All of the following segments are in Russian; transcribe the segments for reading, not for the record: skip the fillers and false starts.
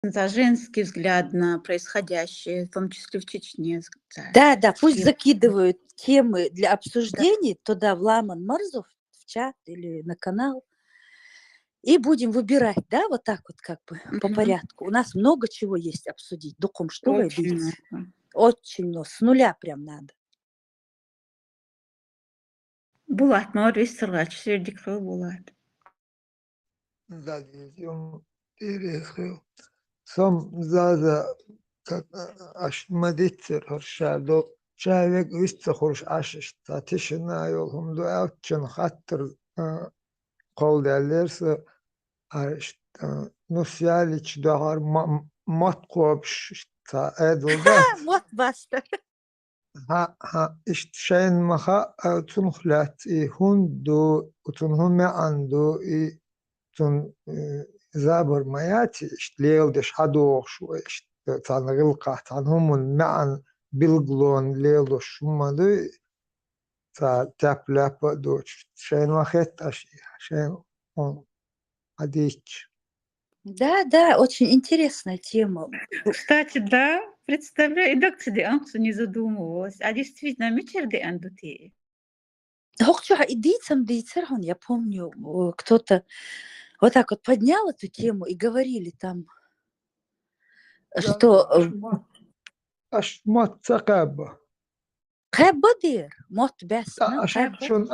за женский взгляд на происходящее, в том числе в Чечне. Да, пусть И закидывают темы для да. обсуждений туда, в Ламан Марзов, в чат или на канал. И будем выбирать, да, вот так вот как бы по Мгм. порядку. У нас много чего есть обсудить. Докум что вы Очень видите? много. Очень много. С нуля прям надо. Булат, молодец, сыргач, сердикли Булат. Да, дiyeceğim. Интересно. Сам зада как ашмадитер харшадо человек виста хорш ашиш татишна йолхум до аутчен хаттер قول دلرس نوسياليش دهار مطقوبش تا ادلدات Вот баста. ها اشتشين مخا تنخلات هندو وتنهم عنده تن زابر مياتي اشتليل دش حدوخ شو اشت تان غلقة تانهم معن بلغلون ليل دش شما دو تا تاب لابا دوش شين مخيت اشي شين адич. Да, очень интересная тема. Кстати, да, представляю, и так ты анксу не задумывалась. А действительно, мечерды андути. Хокчуха и дейцерхон, я помню, кто-то вот так вот поднял эту тему и говорили там, что أشمت ثقابة кэбадыр, мот бесна, عشان شون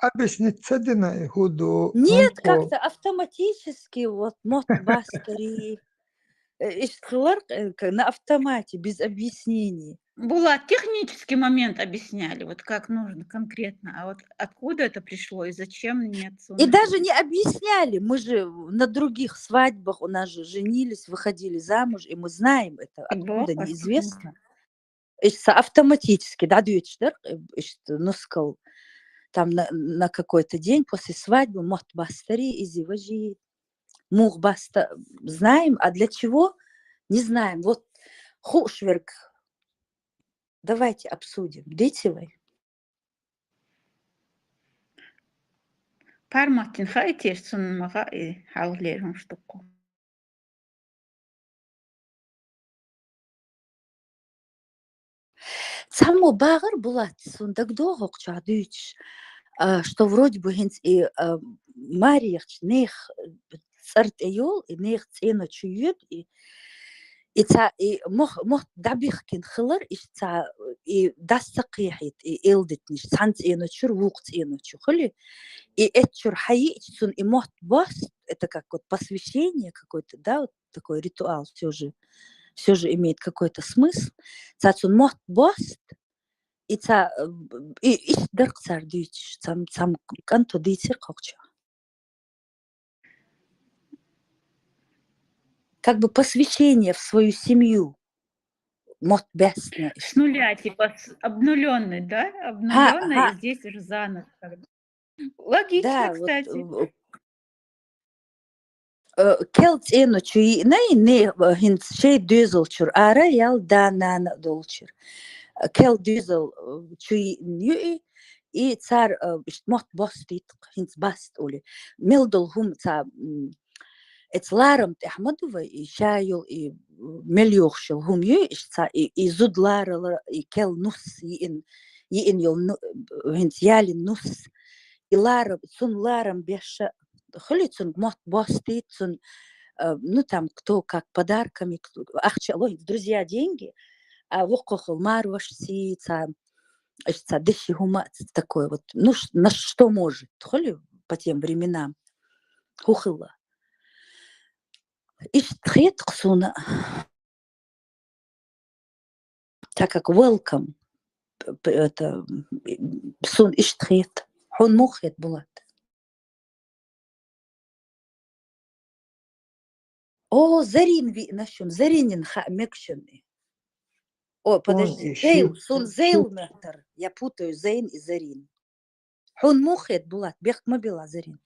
أبس نتصدنا يهودو Нет, هنقو как-то автоматически, вот мот бастери, на автомате, без объяснений. Булат, технический момент объясняли, вот как нужно конкретно, а вот откуда это пришло и зачем нет. И даже не объясняли, мы же на других свадьбах у нас же женились, выходили замуж, и мы знаем это, откуда неизвестно. Автоматически, да, нускал там на какой-то день после свадьбы, мот бастери, изи важи, мух баста, знаем, а для чего, не знаем. Вот хушверк, давайте обсудим. Дитилой. Парматин хайтеш сунмага и хаулерун штуку. Само багар булат сундак догок чадыч, что вроде бы хинц и марьяч нех царт эйол и нех цена чуют и та и мох дабихкин хылар и дастакихит и элдитниш цанц эно чур вукц эно чухали и этчур хаичсун и мот бас это как вот посвящение какой-то, да, вот такой ритуал все же имеет какой-то смысл. Цацун мот бас и дырк цар дич сам канто дитер кокча. Как бы посвящение в свою семью. Мот бесна. С нуля, типа обнуленный, да? Обнуленный, и здесь же заново. Логично, да, кстати. Вот, келт эно чуи не хин шей дюзелчур ара ял да нана долчур. Кел дюзел чуи ньюи и цар мот бостит хинц баст ули. Милдол хум ца Эцларам Ахмадова и шаял и мельёхшил хумьё и зудларала и кел нус и ин йол хинц ялин нус и ларам цун ларам беша хлицун мот бостит цун ну там кто как подарками ахчалой друзья деньги а вокохол марваш си ца дыши хума такой вот ну на что может холи по тем временам хухыла Иштрит ксуна, так как welcome, это сун иштрит, он мухет булат. О, Зарин ви нащун, Заринин мекшуны. О, подожди, Зейл, сун Зейл метр. Я путаю Зейн и Зарин. Он мухет булат, бех мобила Зарин.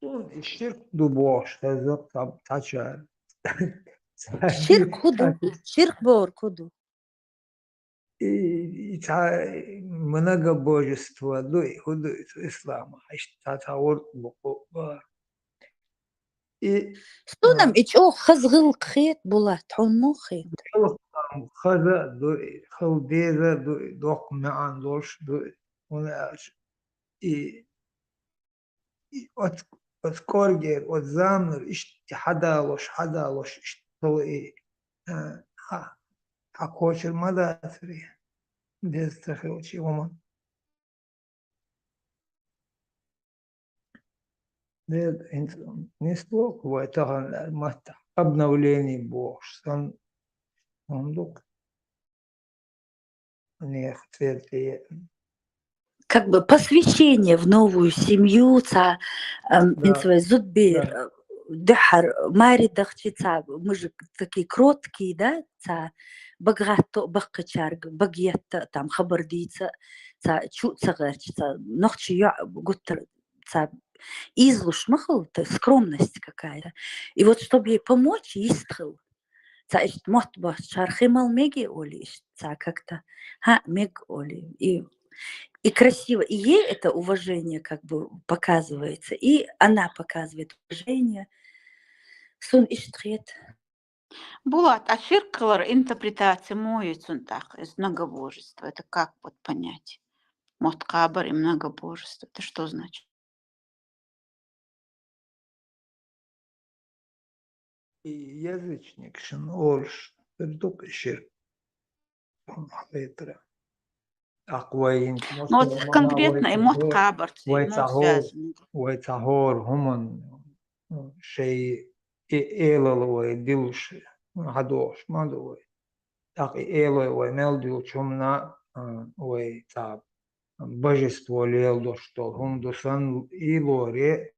الشرك دبوش تزق تاچار Ширк худу, ширк бор худу. и многобожество до ислама. Та И Сунам ичо хазгыл خيط булат хунмо خيط. خذ خوديزة دوق معان دوش ولا إي أتكورجر وتزامر إيش حدا وش إيش تو إيه حكوش المدى أثري بيستخدم ومن ده انت نسلوك ويتغن مهتا أبنا وليني بوش صندوق نيخ تفيرتي Как бы посвящение в новую семью, да, зудбир, да. дыхар, мари дахчица, мы же такие кроткие, да, багато бакчарг, багетта, там хабардица, чуца герчица, нохчи я гуттер, излуш махал, скромность какая-то. И вот чтобы ей помочь, истхал. Ишт мот баш шархимал меги оли, как-то, мег оли. И красиво. И ей это уважение как бы показывается. И она показывает уважение. Сон иштрет. Булат, а ширкалар интерпретации моются так из многобожества. Это как вот понять? Моткабар и многобожество. Это что значит? И язычник шин ольш пердук шир хейтра акваин Ну вот конкретно и моткабар связаны. ويتعهور هم شيء إيلل ويدلش هدوش ما دوي так إيلل ويملدل شمنا ويتعب божество лелдо что هم دوسان إيلوري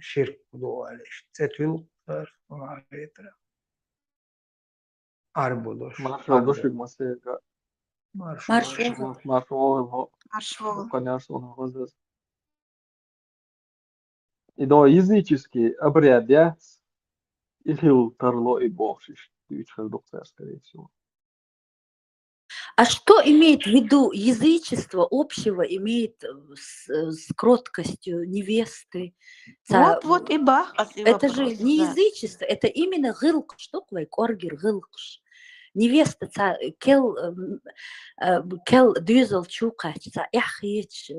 شرك دوالش تتويل ретро арбудош Marshall došli masega. Маршал. Marshall Маршвол. конечно, он возраст. И до языческий обрядец или тарло и богшиш. Тючхал доктор, скорее всего. А что имеет в виду язычество общего, имеет с кроткостью невесты? Вот и бах. Это же не язычество, это именно гылк. Что такое коргер гылкш? Невеста, кел дюзел чукач, эхич,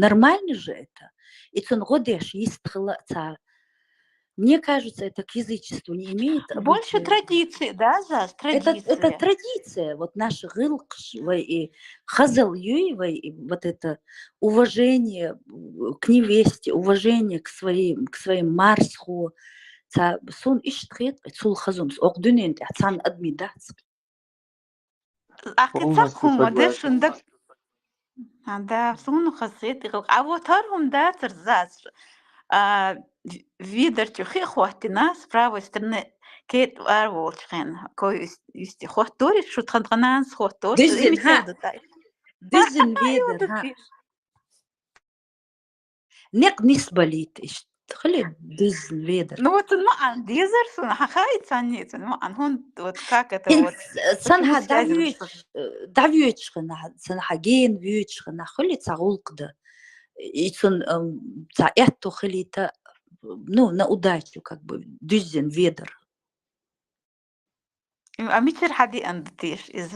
нормально же это. И цун годеш истхла, мне кажется, это к язычеству не имеет. Больше традиции, да, Зас? Традиция. Это традиция. Вот наш гылкш и хазал юевой, и вот это уважение к невесте, уважение к своим марсху. Сон иштрет, цул хазумс, огдунент, ацан адмидац. Акицакхум, адешундак. Да, суну хасет. А вот хархум да, церзас. Видерчу хихуатина с правой стороны кет арволчхен. Кой есть хохтори, шутханганан с хохтор. Дизин ведер, ха. Нек нисбалит, خلي دز الفيدر. Ну вот он ан дизер, сон хахайц анит, ан он вот как это вот. Санха давьючхна, санха ген вьючхна, خلي цагулкда. И сон это خلي ну на удачу как бы дизин ведер. А митер хади андтиш из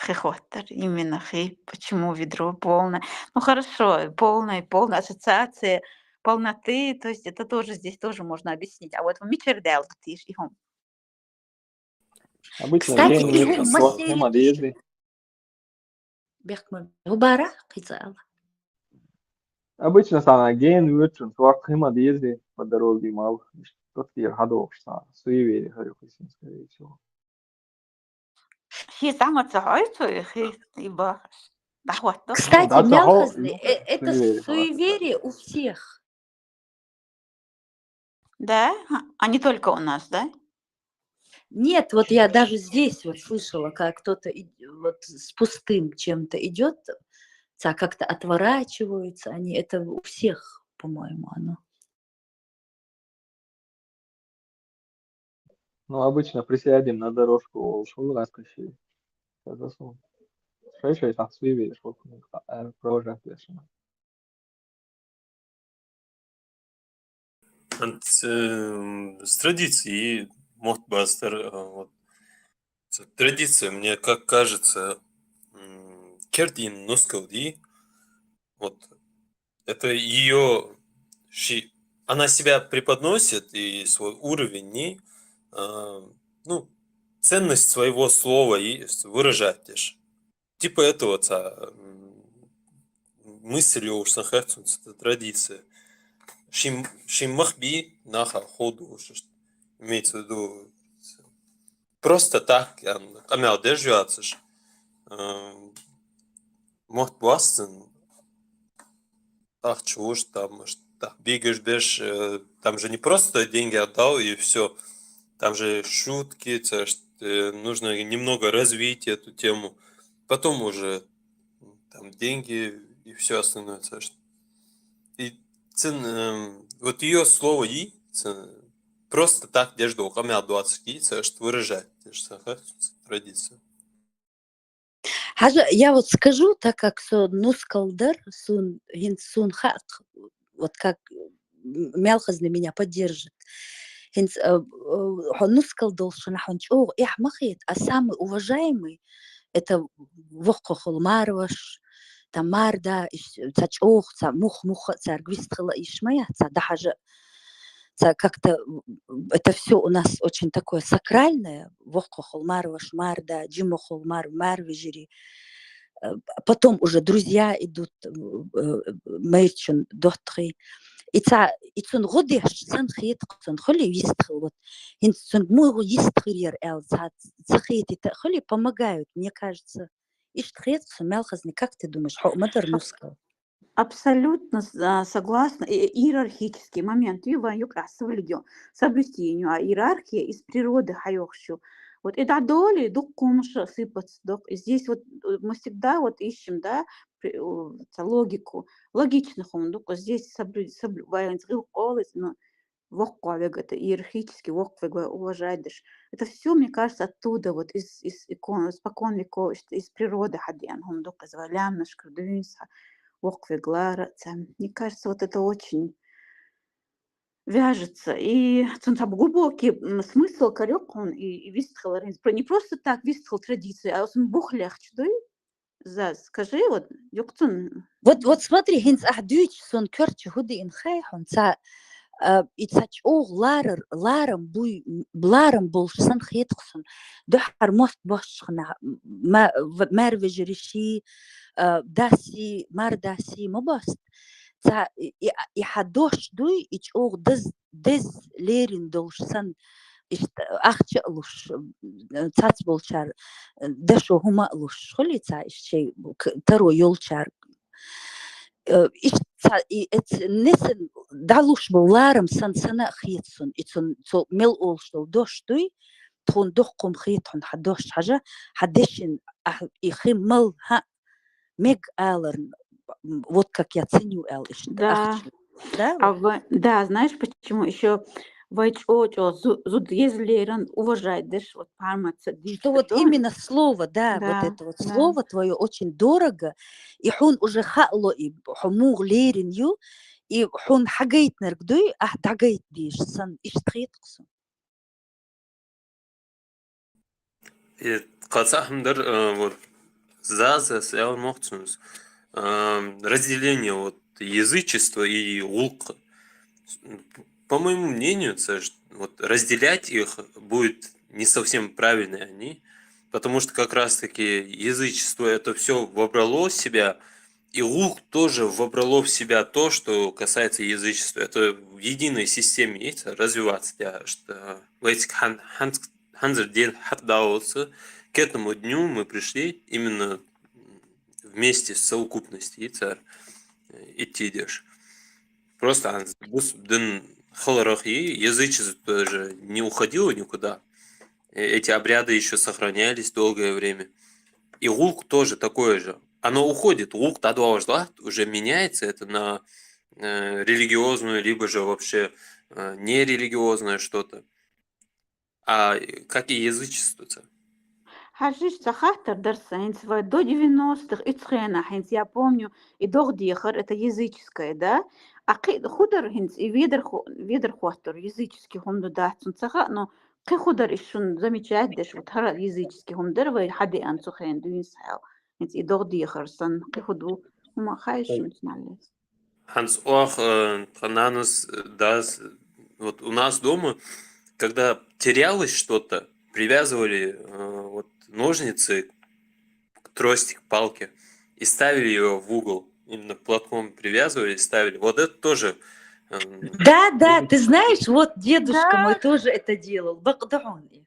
хихотер, именно хи, почему ведро полное. Ну хорошо, полная ассоциация полноты, то есть это тоже здесь тоже можно объяснить. А вот в митер делтиш и хом. Обычно Кстати, ген и нема дезды. Бехман, губара кизала. Обычно sana ген вürtün сварт нема дезды по дороге мал. Тот тир хадош са. Суеверие, говорю, скорее всего. Хи самое цахайцу, хи ибо дахватто. Кстати, Да, мелхозны, ну, это суеверие, суеверие у всех. Да? А не только у нас, да? Нет, вот я даже здесь вот слышала, как кто-то вот с пустым чем-то идет, как-то отворачиваются они. Это у всех, по-моему, оно. Ну, обычно присядем на дорожку, шел раскошили. Засунул. Шесть, так суеверие, сколько провожать пешим. С традицией Мохтбастер, вот, традиция, мне как кажется, Кердин Нускалди, вот, это ее, она себя преподносит и свой уровень, не, ну, ценность своего слова и выражать лишь. Типа этого мысль уж сахарцунц, это традиция. Шим махби наха ходу, имеется в виду просто так, камел держаться, может бастен, так чего ж там, так бегаешь, бежишь, там же не просто деньги отдал и все, там же шутки, нужно немного развить эту тему, потом уже там деньги и все остальное, и вот ее слово и просто так держу, камел 20 яйца, что выражать, традицию. Я вот скажу, так как Нускалдар, сун хак, вот как Мелхаз на меня поддержит. Нускал должен их махит, а самый уважаемый это вохохол марваш, там марда, цачох, муха, царгвистхала ишмая, цадахажа. Как-то это все у нас очень такое сакральное. Вохохол марваш, марда, джимохол марвежери. Потом уже друзья идут, мейчин, дотхи. Ицун годеш сан хиетхсон холи вистхил вот инцун мугу истхирер эл цахиети холи помогают, мне кажется. Иштхиетхсон мелхазни, как ты думаешь, мадер нускал? Абсолютно согласна. Иерархический момент. Соблюсти иерархия из природы хайохшу. Вот это доли дуккумша сыпаться. Здесь вот мы всегда вот ищем, да, логику. Логичных умдук. Здесь соблюдаем но воквег, это иерархически воквег уважаешь. Это все, мне кажется, оттуда, вот из икон, испокон веков, из природы хадиан, хумдук, звалям, наш крадуинса. Мне кажется, вот это очень вяжется. И там глубокий смысл корёк он и вистхал не просто так вистхал традиции, а бухлях чудой. Скажи, вот юктун. Вот смотри, хинц ахдюч сон кёрчи худи инхай хунца ицач ог ларам буй бларам болшсан хиетхсон дохар мост бошхна мервежериши داسي مار داسي مباست تا يحدوش دوي إيش أو دز ليرين دوش سن إيش أخش ألوش تات بولشار دشو هما ألوش خلي تا إيش شيء ترو يولشار إيش تا نسن دالوش بولارم سنة خيتسون إتسون تو مل أولشتو دوش دوي تون دقم خيتون حدوش حاجة حدشين إخي مل ها Мег Эллен, вот как я ценю Эл. Да. Да? Да, знаешь почему? Еще зуд езлеран уважать, да, вот парматься. Что вот именно слово, да, вот это вот слово твое очень дорого, и хун уже хало и хумуг лерин ю, и хун хагайт нергдуй, ах дагайт биш, сан иштхитксу. И кацахмдар вот зазас эл мохцунус разделение вот язычества и улка. По моему мнению, вот разделять их будет не совсем правильно они, потому что как раз-таки язычество это все вобрало в себя, и лук тоже вобрало в себя то, что касается язычества. Это в единой системе есть развиваться, что в этих ханзерден хатдаутся к этому дню мы пришли именно вместе с совокупностью идти идешь. Просто язычество тоже не уходило никуда. Эти обряды еще сохранялись долгое время. И лук тоже такое же. Оно уходит. Лук тогда уже меняется это на религиозную, либо же вообще нерелигиозное что-то. А как и язычество-то? Хажиш Сахатар Дарсайнс до 90-х Ицхена, я помню, и Дох Дехар, это языческое, да, худер хинц и видер хваттер языческий хумду датсун цаха, но قي خضر إيشون замечать دش вот هرا языческий хумдер вы حد أنسو خين دوين ساو إنت إدغ دي خرسن قي خدو هما خايشون تنالس Hans auch Хананус, das вот у нас дома, когда терялось что-то, привязывали вот ножницы к трости, к палке и ставили ее в угол. Именно платком привязывали и ставили. Вот это тоже... Да, ты знаешь, вот дедушка мой тоже это делал. Багдауни.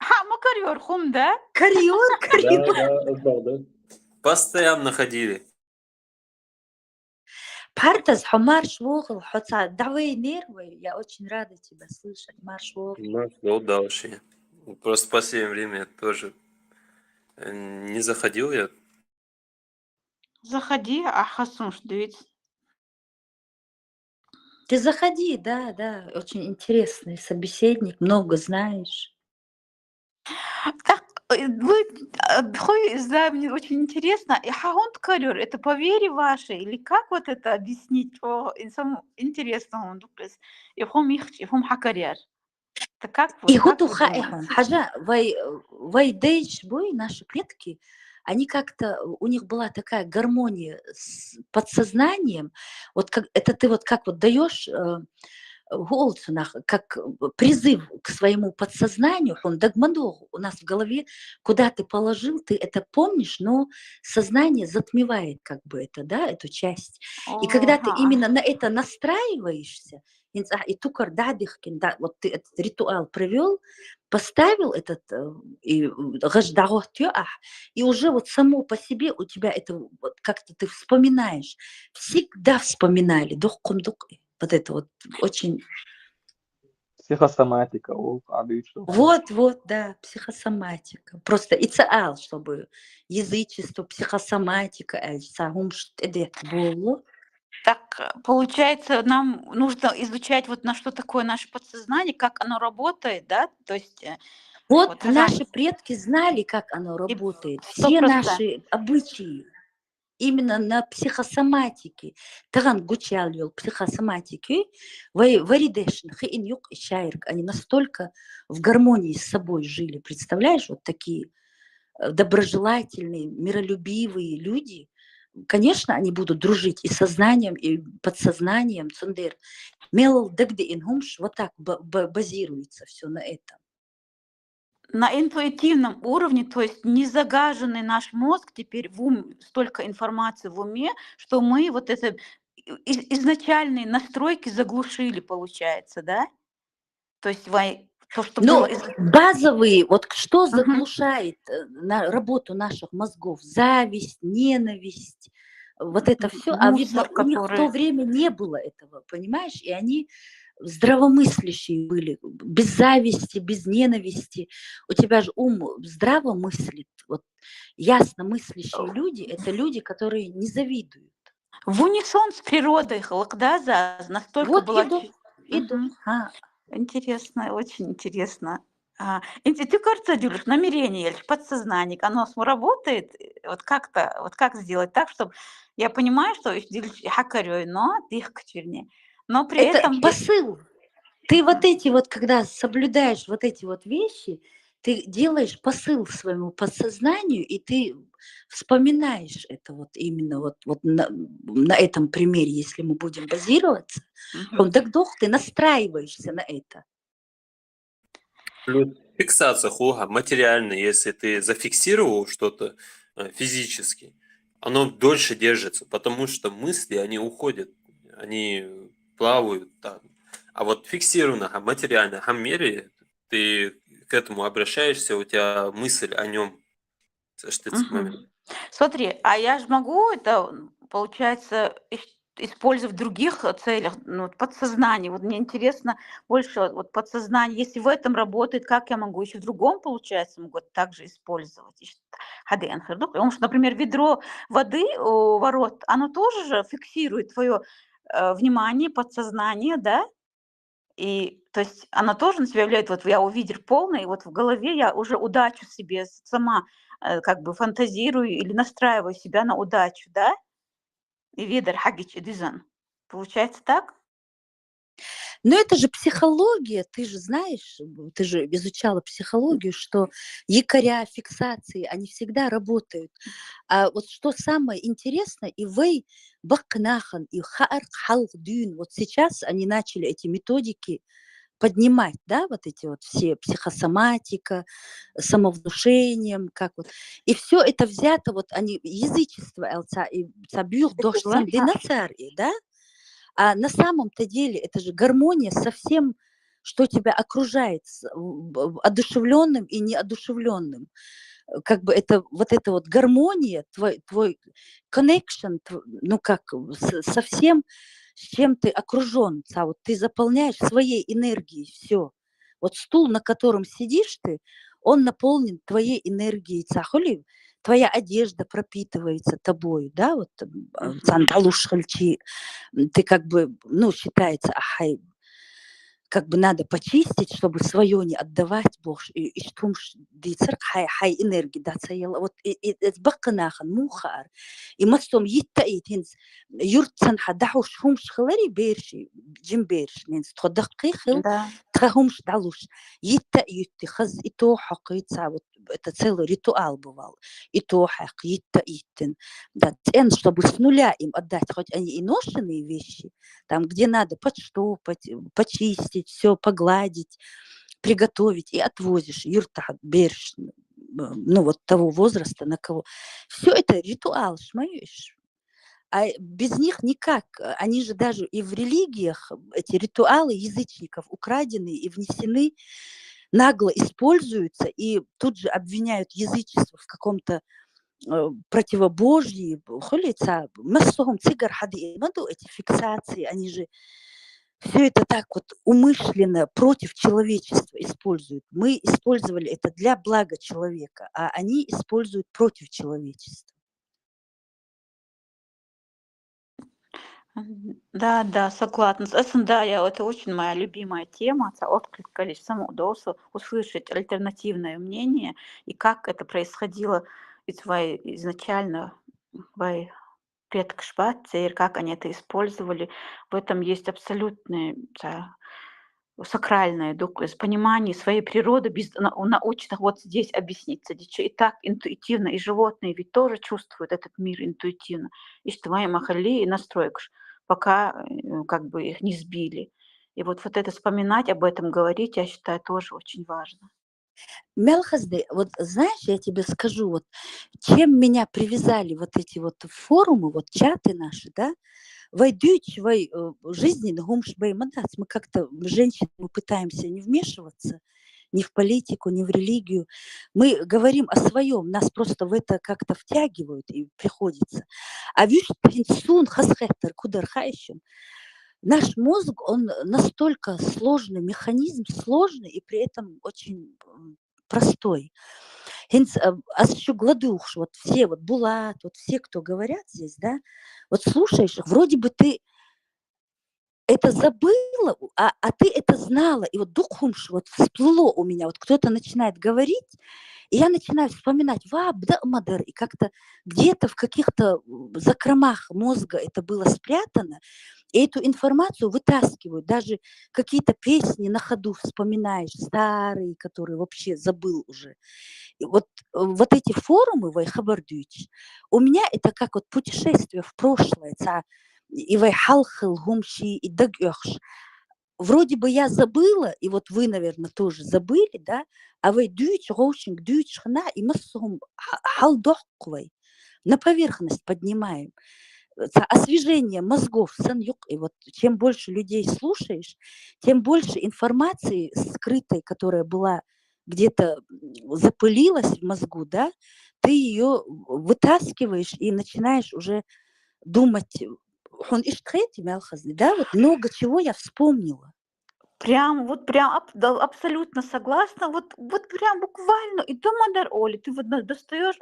ما كريور خم ده Карьер. Постоянно ходили. Партаз, марш вогл, хотя давай нервы. Я очень рада тебя слышать. Марш вогл. Удачи. Просто в последнее время я тоже не заходил я. Заходи, а хасун ждет. Ты заходи, да, очень интересный собеседник, много знаешь. Так, вы, да, мне очень интересно, и хагонт карьер, это по вере вашей, или как вот это объяснить? Инсам интересно, он дукрес. И хом их, и хом хакарьер. Это как И как гуту вы хаэхан, думаете? хажа, вайдейш бой, наши предки, они как-то, у них была такая гармония с подсознанием, вот как, это ты вот как вот даешь голцунах, как призыв к своему подсознанию, он дагмадол у нас в голове, куда ты положил, ты это помнишь, но сознание затмевает как бы это, да, эту часть. И когда ты Ага. именно на это настраиваешься, и тукар дадихкин, да, вот ты этот ритуал провел, поставил этот и уже вот само по себе у тебя это вот как-то ты вспоминаешь, всегда вспоминали, вот это вот очень... Психосоматика, ол адыйчу. Вот, да, психосоматика. Просто ИЦАЛ, чтобы язычество, психосоматика, Так, получается, нам нужно изучать вот на что такое наше подсознание, как оно работает, да? То есть вот вот Хажан, наши предки знали, как оно и работает. Все 100%. наши обычаи именно на психосоматике. Таган гучал психосоматики, варидешн, хин юк и шайрк. Они настолько в гармонии с собой жили. Представляешь, вот такие доброжелательные, миролюбивые люди. Конечно, они будут дружить и сознанием, и подсознанием. Цундер. Мелл дегде инхумш, вот так базируется все на этом. На интуитивном уровне, то есть не загаженный наш мозг теперь столько информации в уме, что мы вот это изначальные настройки заглушили, получается, да? То есть то, что Ну, было... базовые, вот что заглушает работу наших мозгов? Зависть, ненависть, вот это все. А видно, у них в то время не было этого, понимаешь? И они здравомыслящие были, без зависти, без ненависти. У тебя же ум здраво мыслит. Вот ясно мыслящие люди – это люди, которые не завидуют. В унисон с природой, да, настолько вот была... иду. Интересно, очень интересно. Ты кажется, Дюлюш, намерение, подсознание, оно работает, вот как-то, вот как сделать так, чтобы я понимаю, что хакарю, но их вернее, но при это этом посыл. Ты вот эти вот, когда соблюдаешь вот эти вот вещи, ты делаешь посыл своему подсознанию, и ты вспоминаешь это вот именно вот на этом примере, если мы будем базироваться, ты настраиваешься на это. Плюс фиксация хуга материальная, если ты зафиксировал что-то физически, оно дольше держится, потому что мысли, они уходят, они плавают там. А вот фиксированно, материально, мире, ты к этому обращаешься, у тебя мысль о нем. Смотри, а я же могу это, получается, использовать в других целях, ну, подсознание. Вот мне интересно больше вот подсознание. Если в этом работает, как я могу еще в другом, получается, могу также использовать? Потому что, например, ведро воды у ворот, оно тоже же фиксирует твое внимание, подсознание, да? И то есть она тоже на себя влияет. Вот я увидел полный, и вот в голове я уже удачу себе сама как бы фантазирую или настраиваю себя на удачу, да? И видер хагич дизан. Получается так? Но это же психология, ты же знаешь, ты же изучала психологию, что якоря, фиксации, они всегда работают. А вот что самое интересное, и вы бакнахан, и хаар халдюн, вот сейчас они начали эти методики поднимать, да, вот эти вот все психосоматика, самовнушением, как вот. И все это взято, вот они, язычество, и цабюр дошсам динацари, да, а на самом-то деле это же гармония со всем, что тебя окружает, одушевленным и неодушевленным. Как бы это вот гармония, твой connection, ну как, со всем, с чем ты окружен. Вот ты заполняешь своей энергией все. Вот стул, на котором сидишь ты, он наполнен твоей энергией. Хули, твоя одежда пропитывается тобой, да, вот ты как бы, ну, считается, как бы надо почистить, чтобы свое не отдавать Бог. И что дицер хай энергии да цаяла. Вот это баканахан мухар. И мастом yitta'id hins юртсан хадахуш хумш хлари берши джим берш нинс тходакки хил Да. тхахумш далуш yitta'id хаз и то хакица. Вот это целый ритуал бывал. И то хак yitta'id. Да, чтобы с нуля им отдать, хоть они и ношенные вещи, там, где надо подштопать, почистить, все погладить, приготовить, и отвозишь юрта берешь, ну вот того возраста, на кого. Все это ритуал, шмаешь. А без них никак. Они же даже и в религиях, эти ритуалы язычников украдены и внесены, нагло используются, и тут же обвиняют язычество в каком-то противобожье, холится, массовым цигар хады, эти фиксации, они же все это так вот умышленно против человечества используют. Мы использовали это для блага человека, а они используют против человечества. Да, да, согласна. Да, это очень моя любимая тема. Це откликались самоудовольствие, услышать альтернативное мнение и как это происходило изначально в предкшпацер, как они это использовали. В этом есть абсолютное сакральное понимание своей природы без научных вот здесь объясниться. И так интуитивно, и животные ведь тоже чувствуют этот мир интуитивно. И что мои махали и настройкш, пока как бы их не сбили. И вот это вспоминать, об этом говорить, я считаю, тоже очень важно. Мелхазды, вот знаешь, я тебе скажу, вот чем меня привязали вот эти вот форумы, вот чаты наши, да, войдуть в жизненный гумшбей мандат. Мы как-то, женщины, мы пытаемся не вмешиваться ни в политику, ни в религию. Мы говорим о своем, нас просто в это как-то втягивают и приходится. А видишь, наш мозг, он настолько сложный механизм, сложный и при этом очень простой. Вот все, вот Булат, вот все, кто говорят здесь, да, вот слушаешь, вроде бы ты это забыла, а ты это знала. И вот духумш вот всплыло у меня, вот кто-то начинает говорить, и я начинаю вспоминать, мадар, и как-то где-то в каких-то закромах мозга это было спрятано, и эту информацию вытаскивают, даже какие-то песни на ходу вспоминаешь, старые, которые вообще забыл уже. И вот эти форумы, Вайхабардуич, у меня это как вот путешествие в прошлое, и Вайхалхал, Гумши, и Дагёхш. Вроде бы я забыла, и вот вы, наверное, тоже забыли, да, а вы дюйч, роушинг, дюйч, хна, и мы халдохквай на поверхность поднимаем. Освежение мозгов, санюк, и вот чем больше людей слушаешь, тем больше информации скрытой, которая была где-то запылилась в мозгу, да, ты ее вытаскиваешь и начинаешь уже думать, да, вот много чего я вспомнила. Прям, абсолютно согласна. Вот прям буквально. И дома Оля, ты вот достаешь,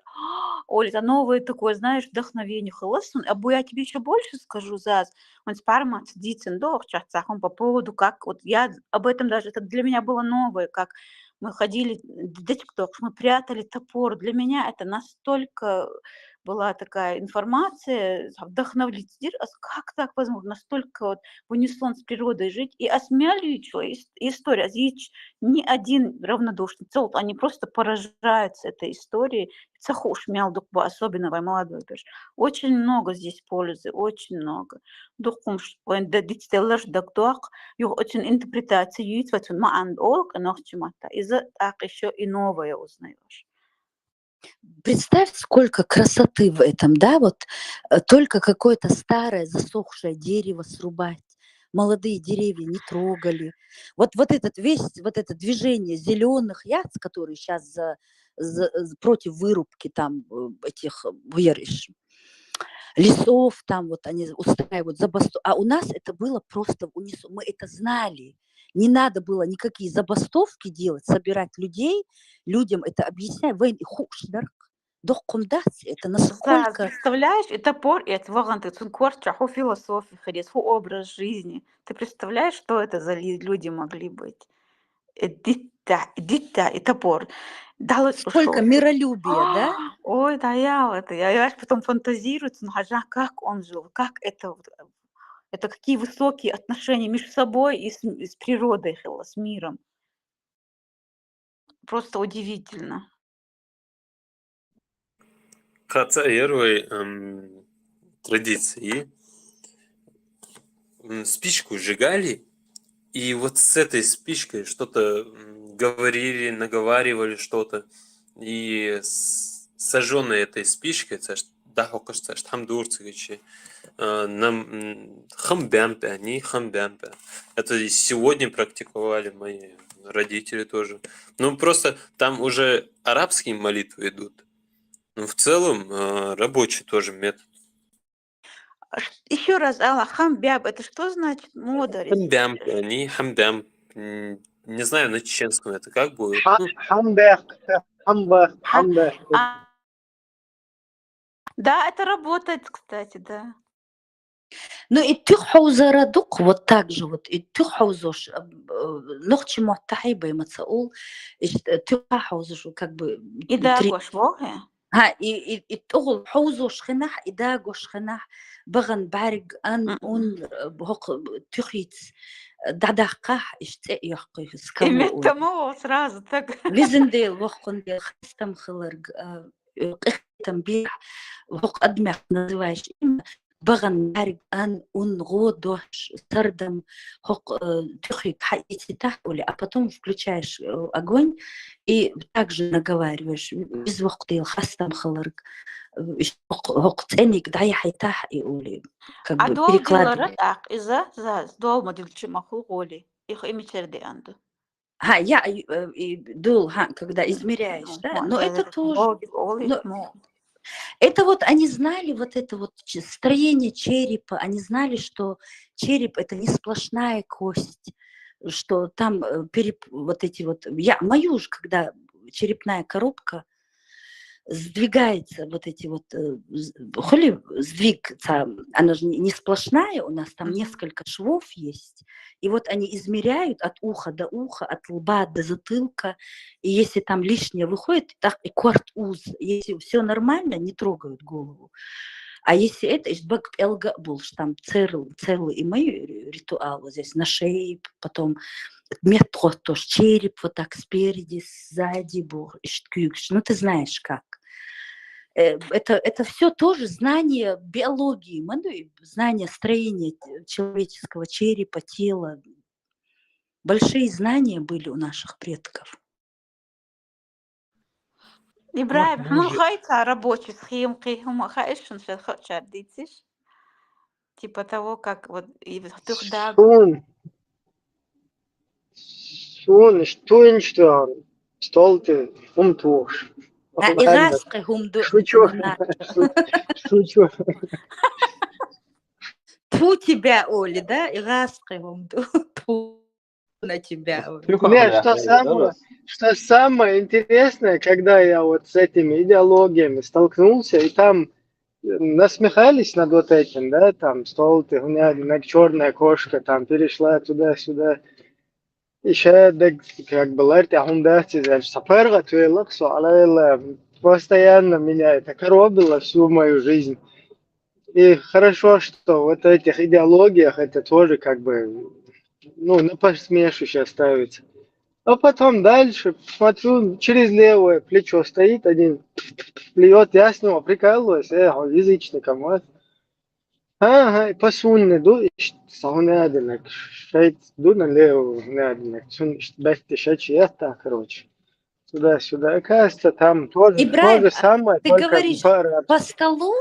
Оля, это новое такое, знаешь, вдохновение. Холостун. Я тебе еще больше скажу, Заз. Он спармац, дицен, по поводу, как вот я об этом даже, это для меня было новое, как мы ходили, мы прятали топор. Для меня это настолько была такая информация, вдохновитель, как так возможно, настолько вот в унисон с природой жить, и осмеливающая история, есть ни один равнодушный, они просто поражаются этой историей, цахуш мялдукба, особенно во молодой пеш. Очень много здесь пользы, очень много. Духумш, да дитстеллаш дактуак, юх очень интерпретация, юитватун маан олк, нохчимата, из-за так еще и новое узнаешь. Представь, сколько красоты в этом, да, вот только какое-то старое засохшее дерево срубать, молодые деревья не трогали. Вот этот весь, вот это движение зеленых яц, которые сейчас против вырубки там этих лесов, там вот они устраивают забастовки. А у нас это было просто в унисон. Мы это знали. Не надо было никакие забастовки делать, собирать людей, людям это объяснять. Вейн и хушдарк. Это Да, насколько... представляешь, это это ваганты, цункорчаху философии ходить, образ жизни. Ты представляешь, что это за люди могли быть? Дитя, и топор. Дало Сколько миролюбия, да? Ой, да, я потом фантазирую, как он жил, как это какие высокие отношения между собой и с природой, с миром. Просто удивительно. Хотя первой традиции спичку сжигали, и вот с этой спичкой что-то говорили, наговаривали что-то, и сожженной этой спичкой, да, кажется, что там дурцы, нам хамбямпя, не хамбямпя. Это и сегодня практиковали мои родители тоже. Ну, просто там уже арабские молитвы идут. Ну, в целом, рабочий тоже метод. Еще раз, Алла, хамбяб, это что значит мода? Хамбямп, не хамбямп. Не знаю, на чеченском это как будет. Хамберг, хамберг. Да, это работает, кстати, да. Ну и тюхаузарадук, вот так же вот, и тюхаузош, ногчи муаттахибы мацаул, тюхаузош, как бы... И да, гош-воге. и تغل حوزو شخنح إداغو شخنح بغن بارق أن بهق تخيت دعداقاح اشتاق يحقي И тому сразу так. ويزنديل وخن ديل خستم خلرق اختم بيح وهق أدمع называешь имя بغن بارق أن غودوش сардам هق تخيت حقيقي تحولي, а потом включаешь огонь и также наговариваешь без вахты хастам халарг хоктеник дай хайтах и ули, как бы перекладывать. Из-за дол модельчи махуголи их имечерди анду. Я и дул, когда измеряешь, да, но это тоже. Это вот они знали вот это вот строение черепа, они знали, что череп это не сплошная кость, что там вот эти вот... Мою же, когда черепная коробка сдвигается, вот эти вот... Сдвиг, она же не сплошная, у нас там несколько швов есть, и вот они измеряют от уха до уха, от лба до затылка, и если там лишнее выходит, так и кварт-уз, если все нормально, не трогают голову. А если это, там целый и мой ритуал вот здесь на шее, потом метод тоже череп вот так спереди, сзади, ну ты знаешь как. Это все тоже знание биологии, знание строения человеческого черепа, тела. Большие знания были у наших предков. Ибраим, хайка рабочий схемки, хаишн шаддитиш. Типа того, как вот и тогда. Шун, что столты, туш. Шучу. Тьфу тебя, Оля, да? Тьфу на тебя, Оля. Нет, что самое интересное, когда я вот с этими идеологиями столкнулся, и там насмехались над вот этим, да, там стол ты черная кошка там перешла туда-сюда. И сейчас как бы ларти ахундахти зель сапарга туелак суалайла постоянно меня это коробило всю мою жизнь. И хорошо, что вот в этих идеологиях это тоже как бы, ну, на посмешище ставится. А потом дальше смотрю, через левое плечо стоит один, плюет, я с него прикалываюсь, язычником, вот. Ага, по сунне ду, саунядинок, шейт ду налево, нядинок, сун, бэхти шачията, короче. Туда-сюда. Оказывается, там тоже то Ибраим, же самое, ты только говоришь, по по-арабски. столу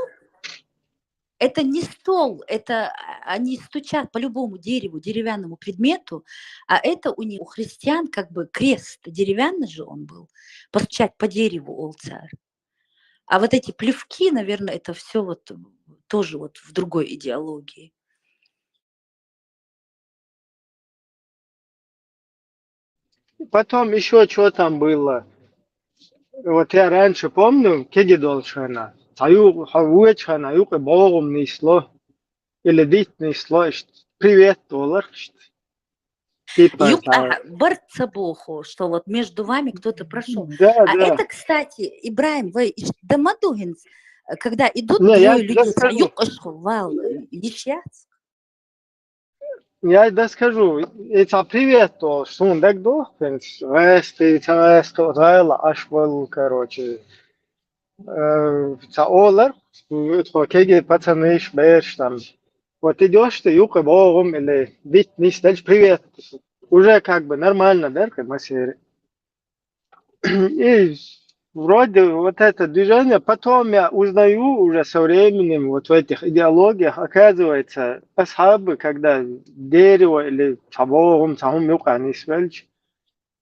это не стол, это они стучат по любому дереву, деревянному предмету, а это у них, у христиан, как бы крест деревянный же он был, постучать по дереву олцар. А вот эти плевки, наверное, это все вот тоже вот в другой идеологии. Потом еще что там было. Вот я раньше помню, кеди должна. Таю хавуечхана, юка богом несло. Или дит несло. Привет, доллар. Типа, Борца богу, что вот между вами кто-то прошел. да, А да. это, кстати, Ибраим, вы дамадугинс, когда идут Не, я двое людей, доскажу. Я доскажу. Это привет, то сундак дохпинс. Вести, царесто, зайла, ашвал, короче. Олар, кеги пацаны, шбеш там. Вот идешь ты, юка богом, или бить не стальш, привет. Уже как бы нормально, да, как массе. И вроде вот это движение, потом я узнаю уже со временем вот в этих идеологиях, оказывается, асхабы, когда дерево или табором, там юка не свельч,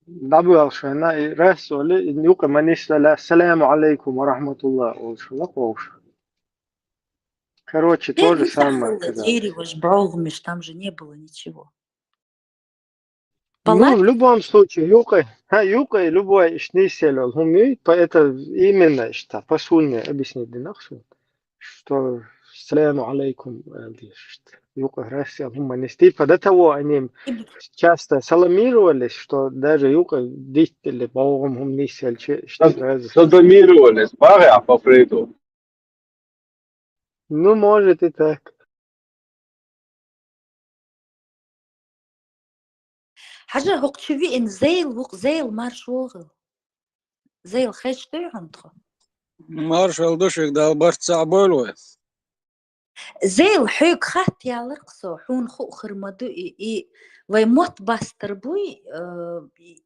добавил, что она и рассоли, и юка манисла, ассаляму алейкум ва рахматуллах, короче, то же самое, когда... Дерево, жброгмиш, там же не было ничего. Ну, в любом случае, юка и любой ишнисел, это именно что, по сунне объяснить динахшу, что саляму алейкум, юка рассел, нести, под этого они часто саламировались, что даже юка дистили богом умнисел, Садомировались, баря по приду. ну, может и так. حاجة هوقتشوفي إن زيل مارشوغل زيل خيش تيعنتخو Маршал душик дал борца болуе. زيل حيك خات يا لقصو حون خو خرمدو إي ويموت باستر بوي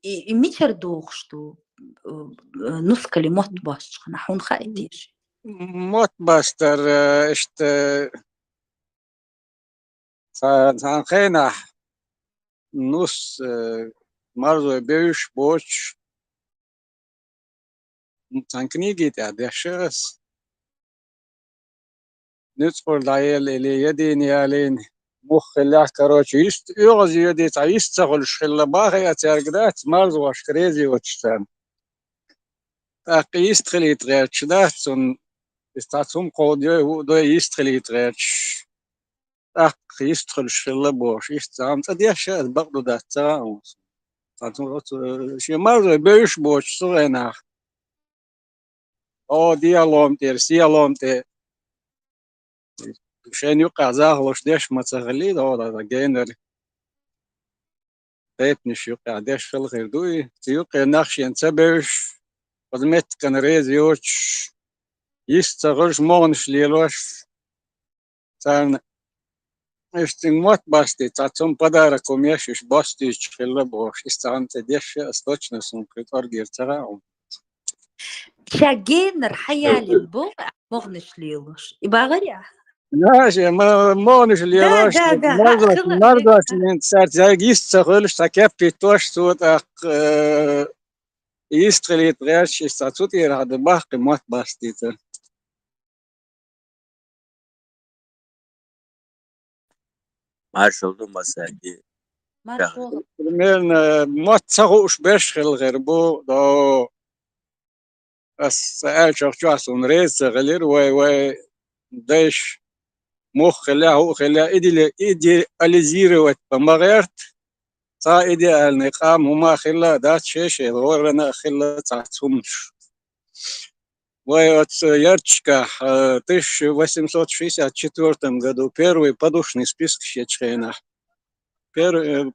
إي ميشر دوغشتو نسكلي موت باشخنا حون خايتيش Мот бастер иште санхена нус марзо беюш боч сан книги та дешес ندخل دايل اللي يدين يالين مخ الله كروش يغز يدي يستغل شخل باغي اترقدات مرض واش كريزي وتشتان تاقي يستخل يتغيرش داتسون استاتسوم قود دو يستخل يتغيرش تاقي يستخل شخل بوش يستعام تدي اشياء بقدو دات تراهم شي مرض بيش بوش صغينا او ديالوم تير سيالوم تير شين يقع زاغلوش ديش ما تغلي دورا جينر بيتنش يقع ديش في الغير دوي يقع نخشي انتبهش قدمت كان ريز يوش يستغرش مونش ليلوش تان اشتن موت باستي تاتم подарком يشش باستي شخلا بوش استعنت ديش استوچنا سنكت ارجير تراهم شاجينر حيالين بو مغنش ليلوش يبقى غريع ماشي ما مونش ليلوش مرضى من ساعة زي يستغلش تكفي توش صوت يستغل غيرش استاتوت يراد باقي موت باستيتر Marshall'ın masaki. مارشوغل من موت سغوش بشخل غيربو دو سأل شخصون ريس غلير وي ديش مخ خلاه هو خلاه إدي أليزيروت بمغيرت تا إدي النقام هما خلا دات شيشة ورنا خلا تعتمش Ярчка в 1864 году первый подушный список Чечена.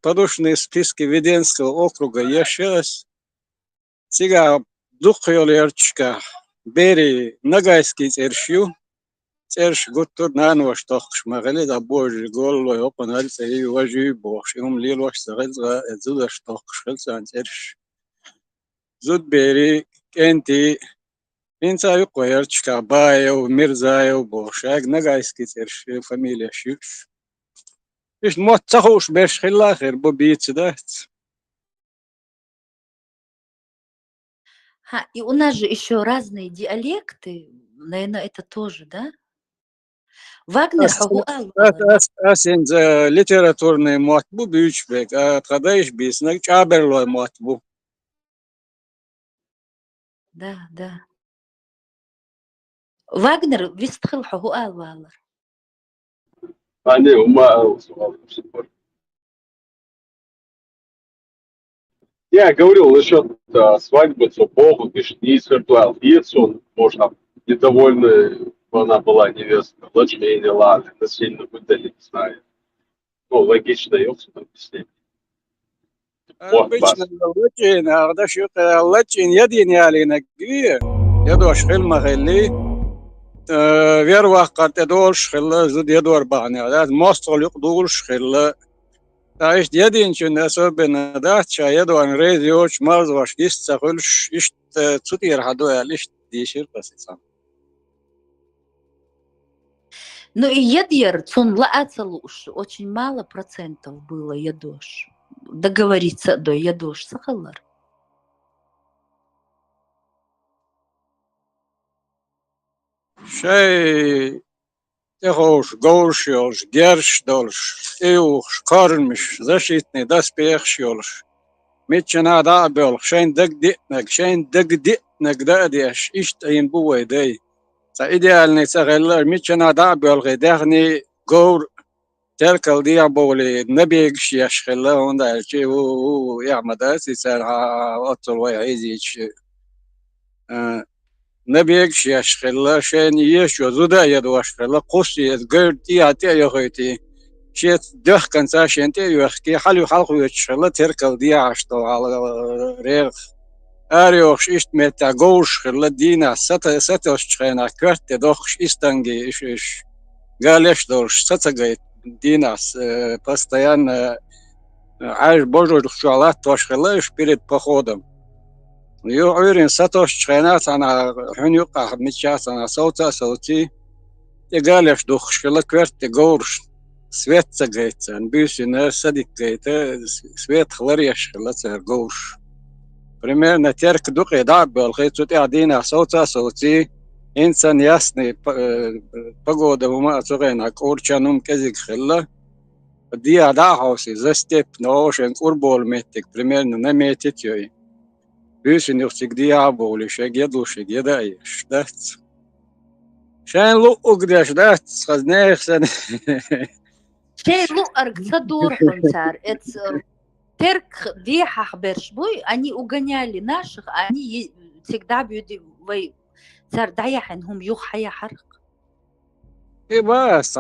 Подушные списки Веденского округа сейчас. Сега духел Ярчка. Бери Нагайский цершью. Церш гуттур нанваш тохш магали да божи голло опанал цей важи бохш. Лил ваш сагазга зудаш тохш хелсан церш. Зуд бери кенти Инца Ярчка Баев, Мирзаев, Бошак, Нагайский церш, фамилия Шюш. Ишь мот цахуш беш хиллахер, бобицы, да? И у нас же еще разные диалекты, наверное, это тоже, да? Вагнер хагуал. Асен за литературный матбу бючбек, а тхадаиш биснак чаберлой матбу. Да, да. Вагнер вистхил хагуал валар. Не, ума. Я говорил насчет свадьбы, то Богу, пишет, не свертуал яйцо, можно недовольна она была невеста, лачмей не ладно, насильно выдали, не знаю. Ну, логично, ёпсу там объяснение. Обычно лачин, а да что лачин ядин ялина гвия, ядош хилмахили, вервахкат ядош хилла, зуд ядор бахни, да мостол юкдулш хилла. Таиш дядин чун особенно да, ча ядуан рейдиоч марзваш гиста хулш ишт цутир хадуя лишт дишир пасицам. Ну и ядьер, цун лаацалуш, очень мало процентов было ядош. Договориться до ядош сахалар. Шей Техош, Гоушьолш, Гершдолш, Иуш, Корнмиш, защитный доспехшьолш. Митчана дабел, шейн дагдитнек дадеш, иштаин буой дей. Та идеальный цагеллар, митчана дабел, гедехни гор تركل دي بولي نبي يشيش خلا هوندا شيء هو يعمل داس يصير أطول ويعيزيش نبي يشيش خلا شين يشوا زودا يدواش خلا قصي الجرد يعطي يخوتي شيء ده كان ساشين تي يحكي حلو حلقه يشخلا تركل دي عشتو على ريغ أريوش إشت متى جوش خلا دينا ستة وشخنا كرت دوخش إستنجي إيش قالش دورش ستة Динас постоянно аж божу шуалат тошхелеш перед походом. Я уверен, сатош чхенат она хунюка мечас она соути. Те галеш духшхела кверте горш свет цагается, бюсина садик гейте свет хлареш хлацер горш. Примерно терк духе дабел хейцут адина соути. إنسان ياسني بقودة وما أتوقعنا كورشانوم كذيك خلا دي عداهوسي زي ستيب نوشن كوربول ميتك بريميرنا نميتت يوي بيسن يختك دي عبولي شاك يدوشك يدايش دات شان لو أقداش دات خزنايخ سن شيء لو أرقصدور حنسار ترك دي حخبرش بوي أني угоняли наших, они всегда бьют صار ضيح انهم يوحيا حرق بس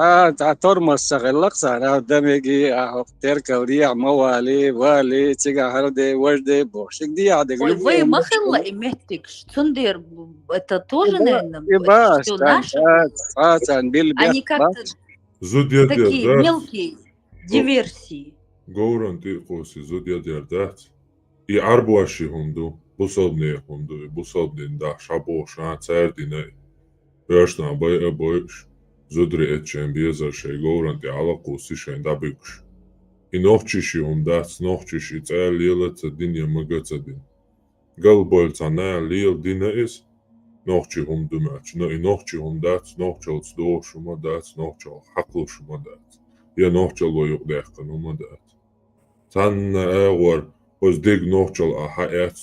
ترمس سغلق صار دمجي تركا وديع موالي والي تيجا هردي وجدي بوشك دي عاد вы махала и метикш цундер это тоже наверное что наши они как-то такие мелкие диверсии Гоуран тиқоси зудядяр дат и арбуаши хунду Busabne hundu, busabne da shabosh ha tserdine. Yaşna boyş zudri etchen biezar şey gouranti alaqusi şen dabikş. Inochchishi hundats nochchishi tsel lielat dinya magatsadin. Galboltsana liel dina is nochchi hundumach. No inochchi hundats nochchals doshuma dats nochchal haqlushuma dats. Ya nochchal loyuq dehqanuma dats. Tanna awar Os dig nochchal a haet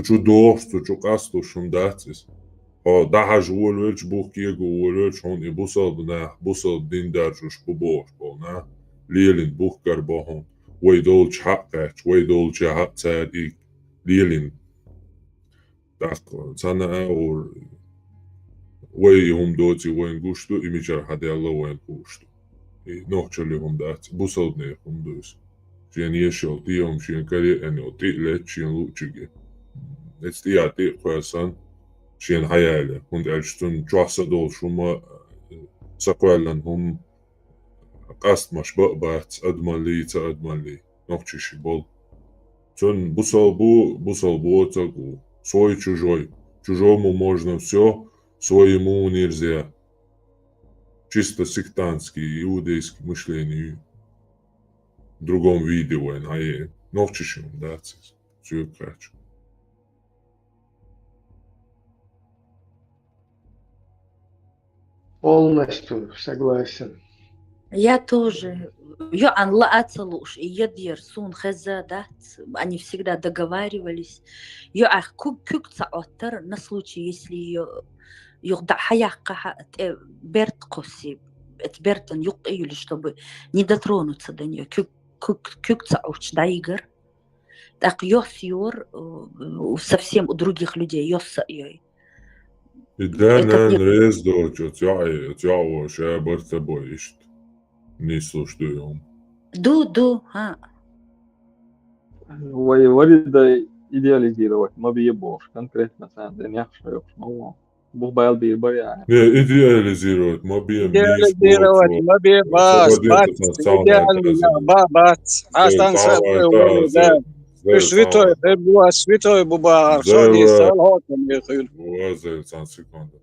zu dorf zu qastu shum datis. O da hajul welch bukieg welch hon I busal din darjush bubosh bolna. Lielin bukkar bohon. Way dol chaqach, way dol chahat sad ik. Lielin. تاخ سنة أو وين دوتي وين قوشتو إميجر حد الله وين قوشتو نوخشلي هم دات بوصلني هم دوس شين يشول تيهم شين كاري أني أطيع لك شين لوتشيجي استيا تيق كويسان شين حيالي كنت أجتون جواسة دول شوما سقوالن هم قاست مش بقبات أدمالي تأدمالي نوخشيشي بول تون бусал тагу. Свой чужой. Чужому можно все, своему нельзя. Чисто сектантский, иудейский мышление. В другом виде войн, а и новчищем, да, все крачу. Полностью согласен. Я тоже. Я анла ацалуш, и я дир сун хазадат. Они всегда договаривались. Я ах кюкца оттер на случай, если يقطع حياقها берт коси, бертен юqили, чтобы не дотронуться до нее. Кюкца уч дайгер. Так йосюр совсем у других людей йоса ей. И да, рез дочь, тяо, ше берт боишь. Не слушаю. Ду, ха. وارد идеализировать, ما بيبوش конкретно сам да няхша ёкш мало. Бухбайл бир баря. Не, идеализировать, ما بيم идеализировать, ما بيباس, бац, астан саб, святой, святой буба, арсони, салхотом ехил. Уазель, сан секунда.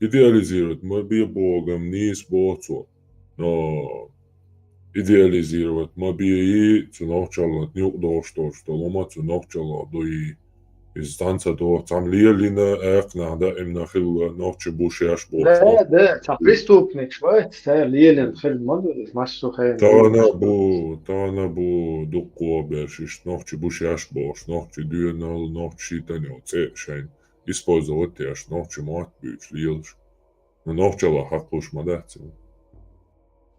Идеализировать, мы би Богом, не с Богом. Но идеализировать, мы би и цунохчало, не удо, что лома цунохчало, до и из танца до там лиелина, надо им нахил ночи бушеш Бог. Да, преступник, швайц, лиелин, хил моду, массу хай. Тана бу дукко бершиш, ночи бушеш Бог, ночи дюнал, ночи танё, цешайн. Использовать теж, ночи мат бюч, лиелш. Но ночало хакуш мадацил.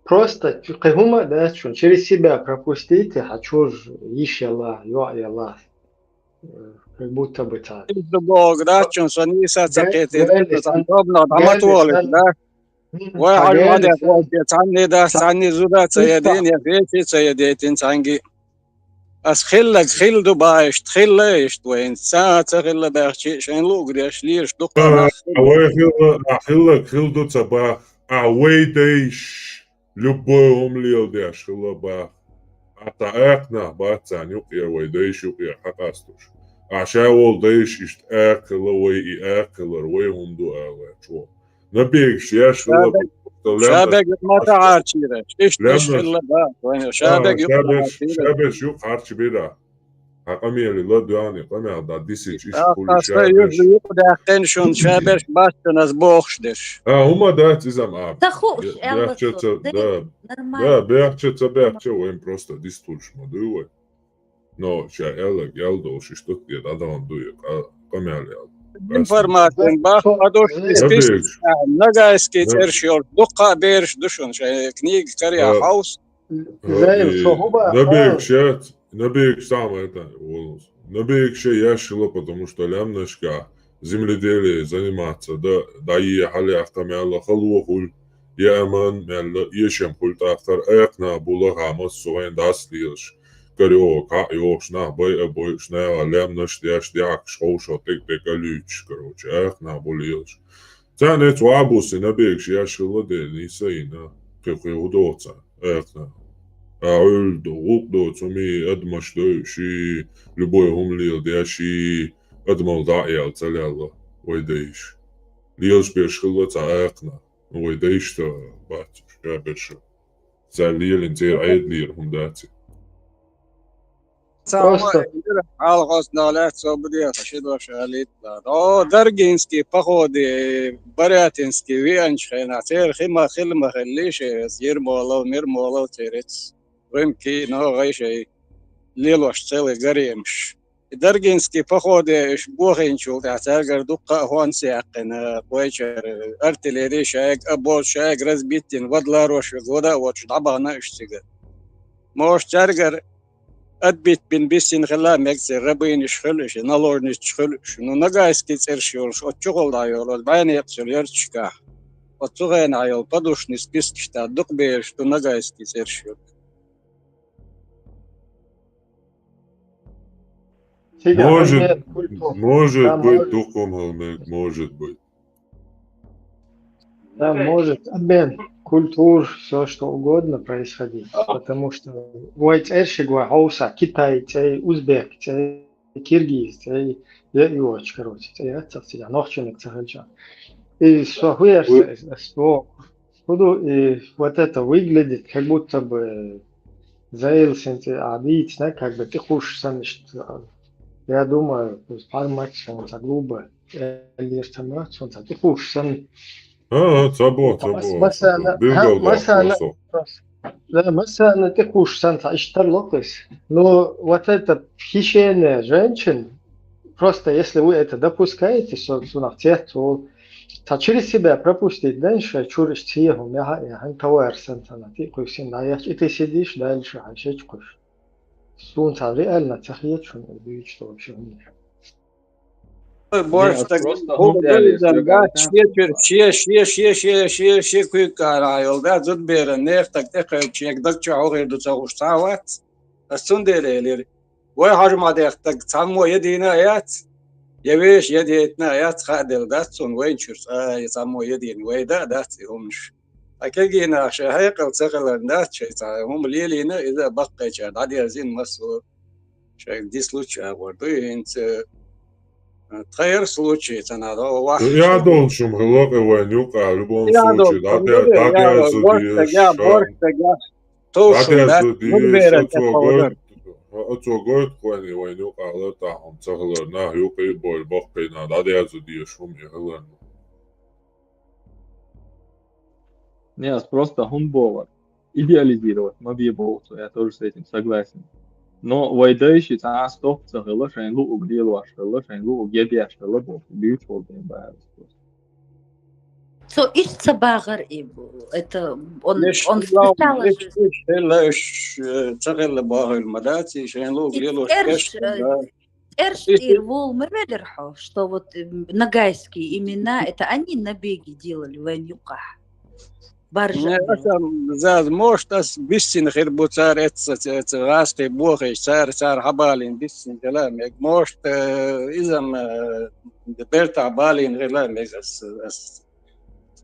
Просто кайгума, да, через себя пропустите, хочу ж ищала, юа. Как будто бы так. Бог, да, чун сони сацакети, подобно, аматуалик, да. واحد هذا ثاني ده ثاني زودا سيدين يا فيتي سيدين ثاني خل دبايش تخليش وين ساعة خل باخشي شين لوق ريش ليش دقة خل دو تبا اويديش любой лил деш хил ба ата экна бацан юқия вейдейш юқия хақастуш ашаул дейш ишт экла вей и экла вей хунду ала чо نبيك يا شباب شابك ما تعارشيره ايش تشغل بقى وين شابك شابك يو خارج بيدا قامي لا دواني قامي دا ديسيش ايش كل شيء يقدر تنشون شابك باش نزبوخش هما دات изам تخوش да бехче وين просто дистульш модуе но ша элэг ялдош что ты адам дуе قامي информация бах адош список нагайский тершор дукка берш душун книг кария хаус набег самое это набег яшило потому что лямнашка земледелие заниматься да ехали автомяла халухул яман мяла ешем хульта автор экна булага массуэн даслиш Карио, на бой, шна, лемна, штяк, шоу, тик, алюч, короче, на болелш. Це не твабуси на бік, я шилодель, не сейна, как его доца, на. А ульдо, улдо, цуми, адмаш, ши, любой умлил, да ши, адмал даял, целяло, войдейш. Лилш бешилоца, на, войдейш-то, батюш, я бешил. Це лилин, це айдлир, хундати. Просто алгос налет собрия шидо шалит да даргинский походы барятинский вианчхена цер хима хилма хлиш зир моло мир моло церец вемки но гайшей лилош целый гаремш даргинский походы бохинчул да цергар дукка хон сяқна койчер артиллерия шайк абол шайк разбитин вадларош года вот дабана иштига мош цергар أدبت بين بيسين خلا مكسي ربين شخلش نالور نشخلش نو نجايس كيتسرشيولش أتشغل دايول بعين يقصل يرتشكا أتشغل عيول بدوش نسبيس كشتا دق بيش تو نجايس كيتسرشيول Сега, Может, обмен культур. может Да, быть, может. Духом, может быть. Да, может обмен культур, все что угодно происходить, потому что войц эршигва хауса, Китай, цей узбек, цей киргиз, цей иоч, короче, цей это всегда нохченик цехальча. И что что и вот это выглядит, как будто бы заилсенте адиц, да, как бы ты хушь я думаю, пальмать солнца грубо, или солнца, ты хушь Цабо. مثلا Билгал مثلا Бахвасов. لا مثلا ты хушь санта иштарлокис. Но вот это хищение женщин, просто если вы это допускаете, то через себя пропустить дальше, чуриш тихо, я хантауэр сантана, ты кусин, и ты сидишь дальше, хачечкуш. Сунца реально цахьечун, и что вообще нет. борщ Не, так просто هو هوندالي بلدن سوغا دا شي كوي كارايل دا زود بير نيخ تك تك شيك دك تشاو غير دو تشاو ساوات السنديلي وي هرما ديخ تك تسمو يدينا ايات يويش يديتنا ايات خادل داتسون وين شرس يسمو يدين وي دات همش اكيجينا شهيق تسغل دات شي هم ليلينا اذا بقى شاد عادي زين مسو شيك دي случай برضو انت تغير случай надо واحد Я должен главное в любом случае. Отцогоид кони войну калата он цаглар на юкай бой бахпейна дадязу диешум ехлан. Нет, просто гунбовар. Идеализировать, мобиболцу, я тоже с этим согласен. Но вайдающий транспорт цаглар шайнгу угрел вашла, шайнгу угебя шла бог, beautiful game by So иш цабагар это он ليش встречала ليش же ليش تغل باه المداتي شين لو قليلو Эрш, Эрштир, Вол, Мерведерхо, что вот нагайские имена, это они набеги делали в Анюках. Баржа. زاد موش تاس بيسين خير بوتار اتس غاسقي بوخي سار حبالين بيسين كلام موش اذا بيرتا بالين غير لا ميز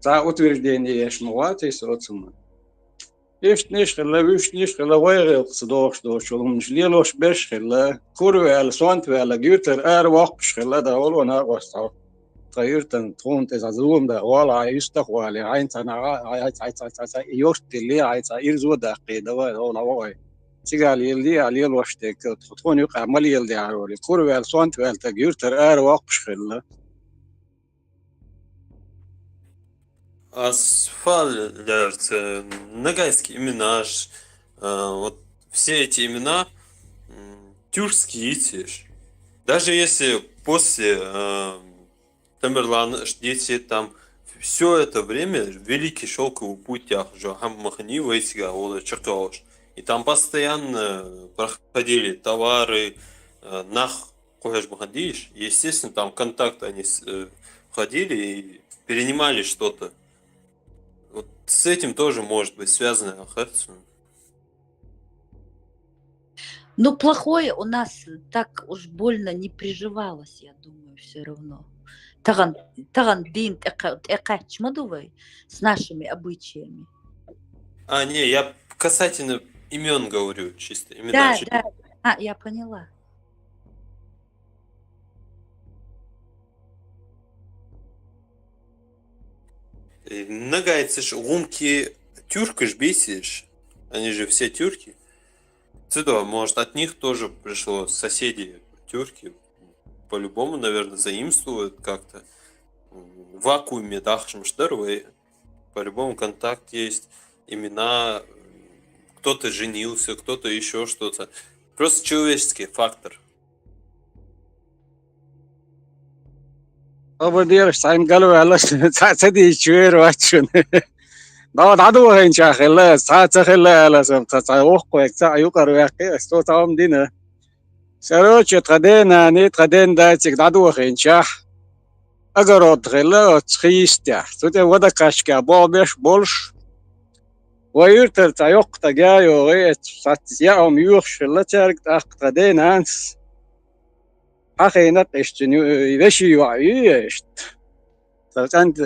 تا утверждение шмуаты соцума Ишт нишхла виш нишхла вайгы صدوش دوش ولهم شليلوش بشخلا كورو على سوانت على جيتر وقت شخلا ده اول وانا واسطه غيرتن تونت از زوم ده ولا يستقوالي عين انا عايز يوشت اللي عايز يرزو دقي ده ولا واي سيقال يلدي على الوشتك تخون يقع عمل يلدي على كورو على سوانت على جيتر وقت شخلا Асфальт, нагайские имена, вот все эти имена тюркские идиш. Даже если после Тамерлана дети там все это время Великий Шелковый путь Махани Вейсига Чертоваш. И там постоянно проходили товары, нах Кохеш Махадиш. Естественно, там контакт они ходили и перенимали что-то. Вот с этим тоже может быть связано Ахарцу. Ну, плохое у нас так уж больно не приживалось, я думаю, все равно. Таган дин экач мадувай с нашими обычаями. Не, я касательно имен говорю, чисто. Да. Я поняла. Нагайцы ж лумки тюрка ж бесишь. Они же все тюрки. Цидо, может, от них тоже пришло соседи тюрки. По-любому, наверное, заимствуют как-то. В вакууме дахшим штырвы. По-любому контакт есть. Имена. Кто-то женился, кто-то еще что-то. Просто человеческий фактор. أبو دير سايم قالوا على سدي شوير واتشون داود عدو هين شاخلا ساعة خلا لازم تتوقع وقتا يقر وياكي استو تاوم دينا سروش تغدينا نيت غدين دايتك عدو هين شاخ أقرد خلا تخيستيا توتي ودا كاشكا بوبيش بولش ويرتر تايوق تاجايو غيت ساتياهم يوخش لا تارك تغدين هانس أخي نقشت يبشي وعيشت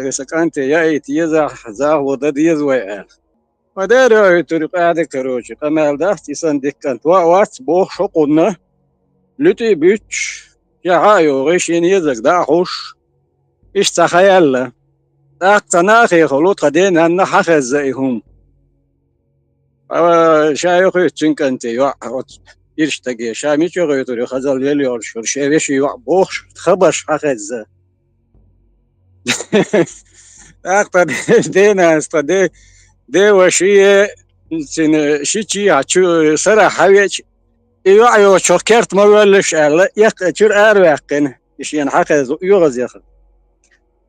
سكنت يا تيزا حزا وضد يزوي ودار يترق هذا كروج قمال ده تسندك كانت وات بوخ شقنا لتي بيتش يا هايو غيشين يزك دا خوش إيش تخيل داك تناخي خلوط قدين أن حخز زيهم شايخ يتشنك أنت يرشتقي شامي يترق خزال يليور شور شايفش بوخ خبش حخز أكتر دينا استدي دي وشي سن شيء عشو سرا حويج يو شوكرت ما ولش على يق شر أروقين يشين حقه يغز يخ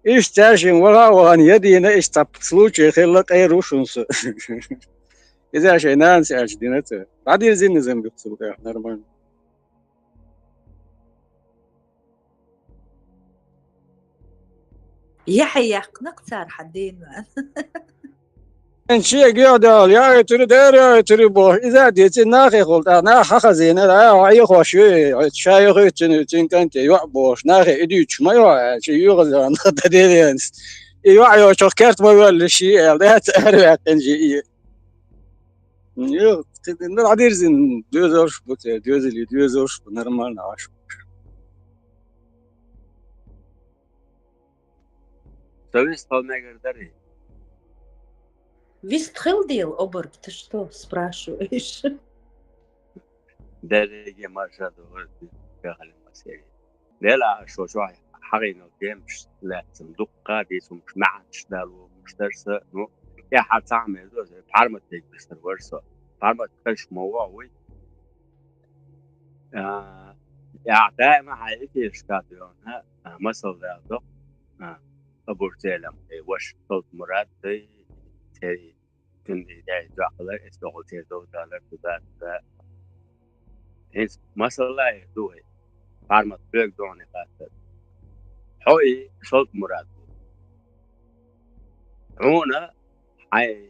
إيش تاشين ولا وان يدينا إيش تبصلوش خلق أي روشنس إذا شيء ناس أجدينته بعد يزين نزم بيقصلوا كه نرمال يحيى نقصر حدين إن شيء قاعد يا يتري دير يا يتري بوه إذا ديت ناخي قلت أنا خزين لا عيق وشيء شايخ تين كنت يعبوش ناخي إديش ما يوع شيء يغز عن خديرين يوع يو شكرت ما يقول شيء لا تعرف إنجي يو نادر زين دوزورش بوت دوزورش نورمال نعيش Совесть полная гордары. Вестхелдил, оборг, ты что спрашиваешь? داري ما جاد ورد كهل المسيري لا شو حقيقة مش لا صندوق قادس ومش معش دالو مش درس نو يا حد تعمل دوز بحرمت تيك بستر ورسو بحرمت كش موضوعي يا دائما حقيقي إشكاليون ها مثل ذا أبو سلام وش صوت مراد تي تندي داي داخل استغل تي $2 تدا هيس مثلا يدوه فارمت بيك دوني قاتل حوي صوت مراد هنا حي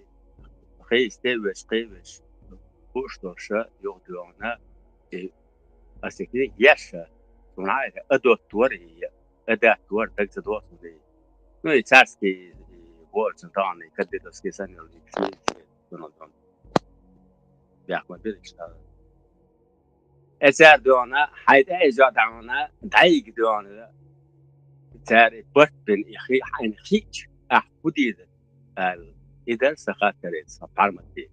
خيس تيبش وش دوشة يغدونا أسكني يشة ونعاية أدوة توري أداة تور تقصد توصلي نو يتساسكي بورس طاني كدي تسكي سنة اللي كتير دونالدون بيحكم بيدك أسر دونا حيث أجاد عنا دايق دونا تاري بط بن إخي حين خيج أحودي ذا إذا سخات كريت سبارمتي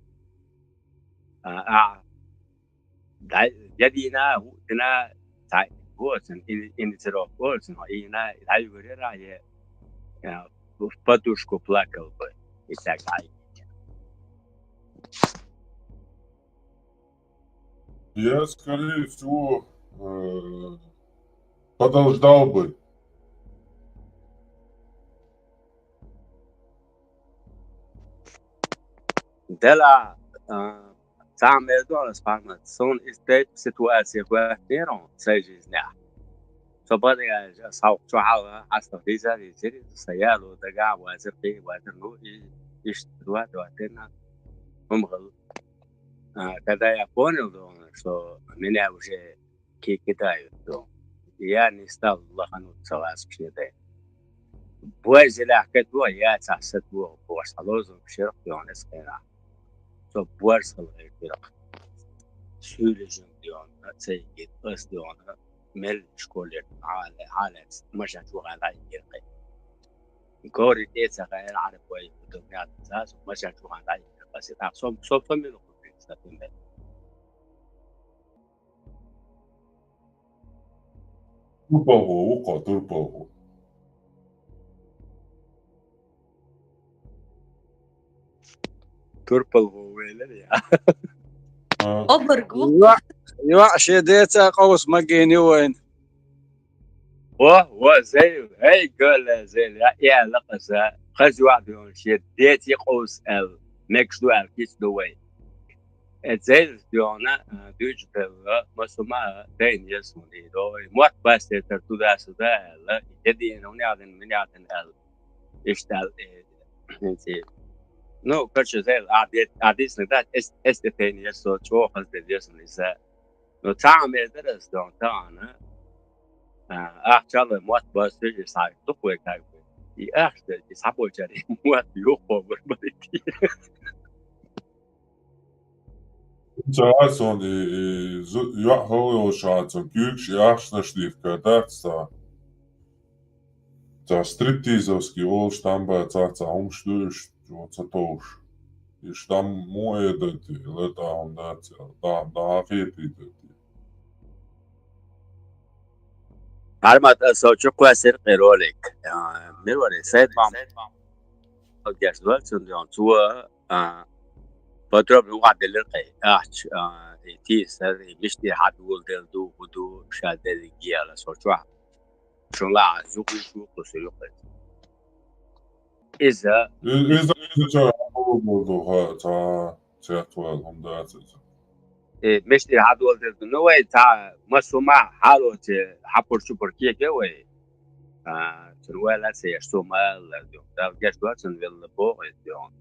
يدينا هنا تاي بورسن إن ترى بورسن هنا دايق غيره هي подушку плакал бы и так далее. Я, скорее всего, подождал бы. Della تعمل دول سبارمت سون استيت سيتواسي كواتيرون سيجيزنا فبدأ صوت شعار حسب فيزا يجري سيالو دقع وازرقي وازرقو يشتروا دواتنا ممغل كذا يكون دون شو من أوجه كي كده يدون يعني استال الله خنوت سواس بشيء ده بوز لا كتبوا يا تحسد بوش حلوز بشرق دون اسكنا شو بوز خلقي فرق سولجن دون تيجي بس دون مل شكولر على مشان شو على يرقي كوري تيسا غير عارف وين بدنا نتاسس مشان شو على بس تعصب صوب من الخبز تتم Turpovo. تربل ويلر يا оборг يوع شي ديتا قوس مجيني وين واه زي هاي قال زي يا لقزة خرج واحد يوم شيء ديتي قوس ميكس دو كيس دو واي اتزيل ديونا دوج تبغى مسمى تاني يسموني دو موت بس ترتو ده سودا لا جدي نوني عدن من عدن يشتغل انتي نو كرش زي عديس ندات استفاني يسو شو خلص ديسن إذا نو تعمل درس دون تانا أحجال موت بس تيجي ساي تقوي كاي أحد يسحبوا جري موت يوقف بربريتي Cason hojošāds un kļūkš jāšnaštīv kā tāds tā striptīzovski olš tam bēc acā umštūš, jo catūš. Iš tam muēdati, letā un tāds, tā ākietīdati. عرمت أسوأ كويسير قيرولك ميروري سيد بام جاسوال سنديون توا فترة بنوعد اللقي أحش تيسر مشتي حد ولد دو ودو شاد الجيا على سوتشوا شون لا زوجي شو قصيلقي إذا إذا هو تا تياتوال هم داتت. مشتي حد ولد دو نوعي تا مسوما حالو ت حبور شبور كيه كوي تنوال سيشتوما لديون دا جاسوال سنديون لبوغ ديون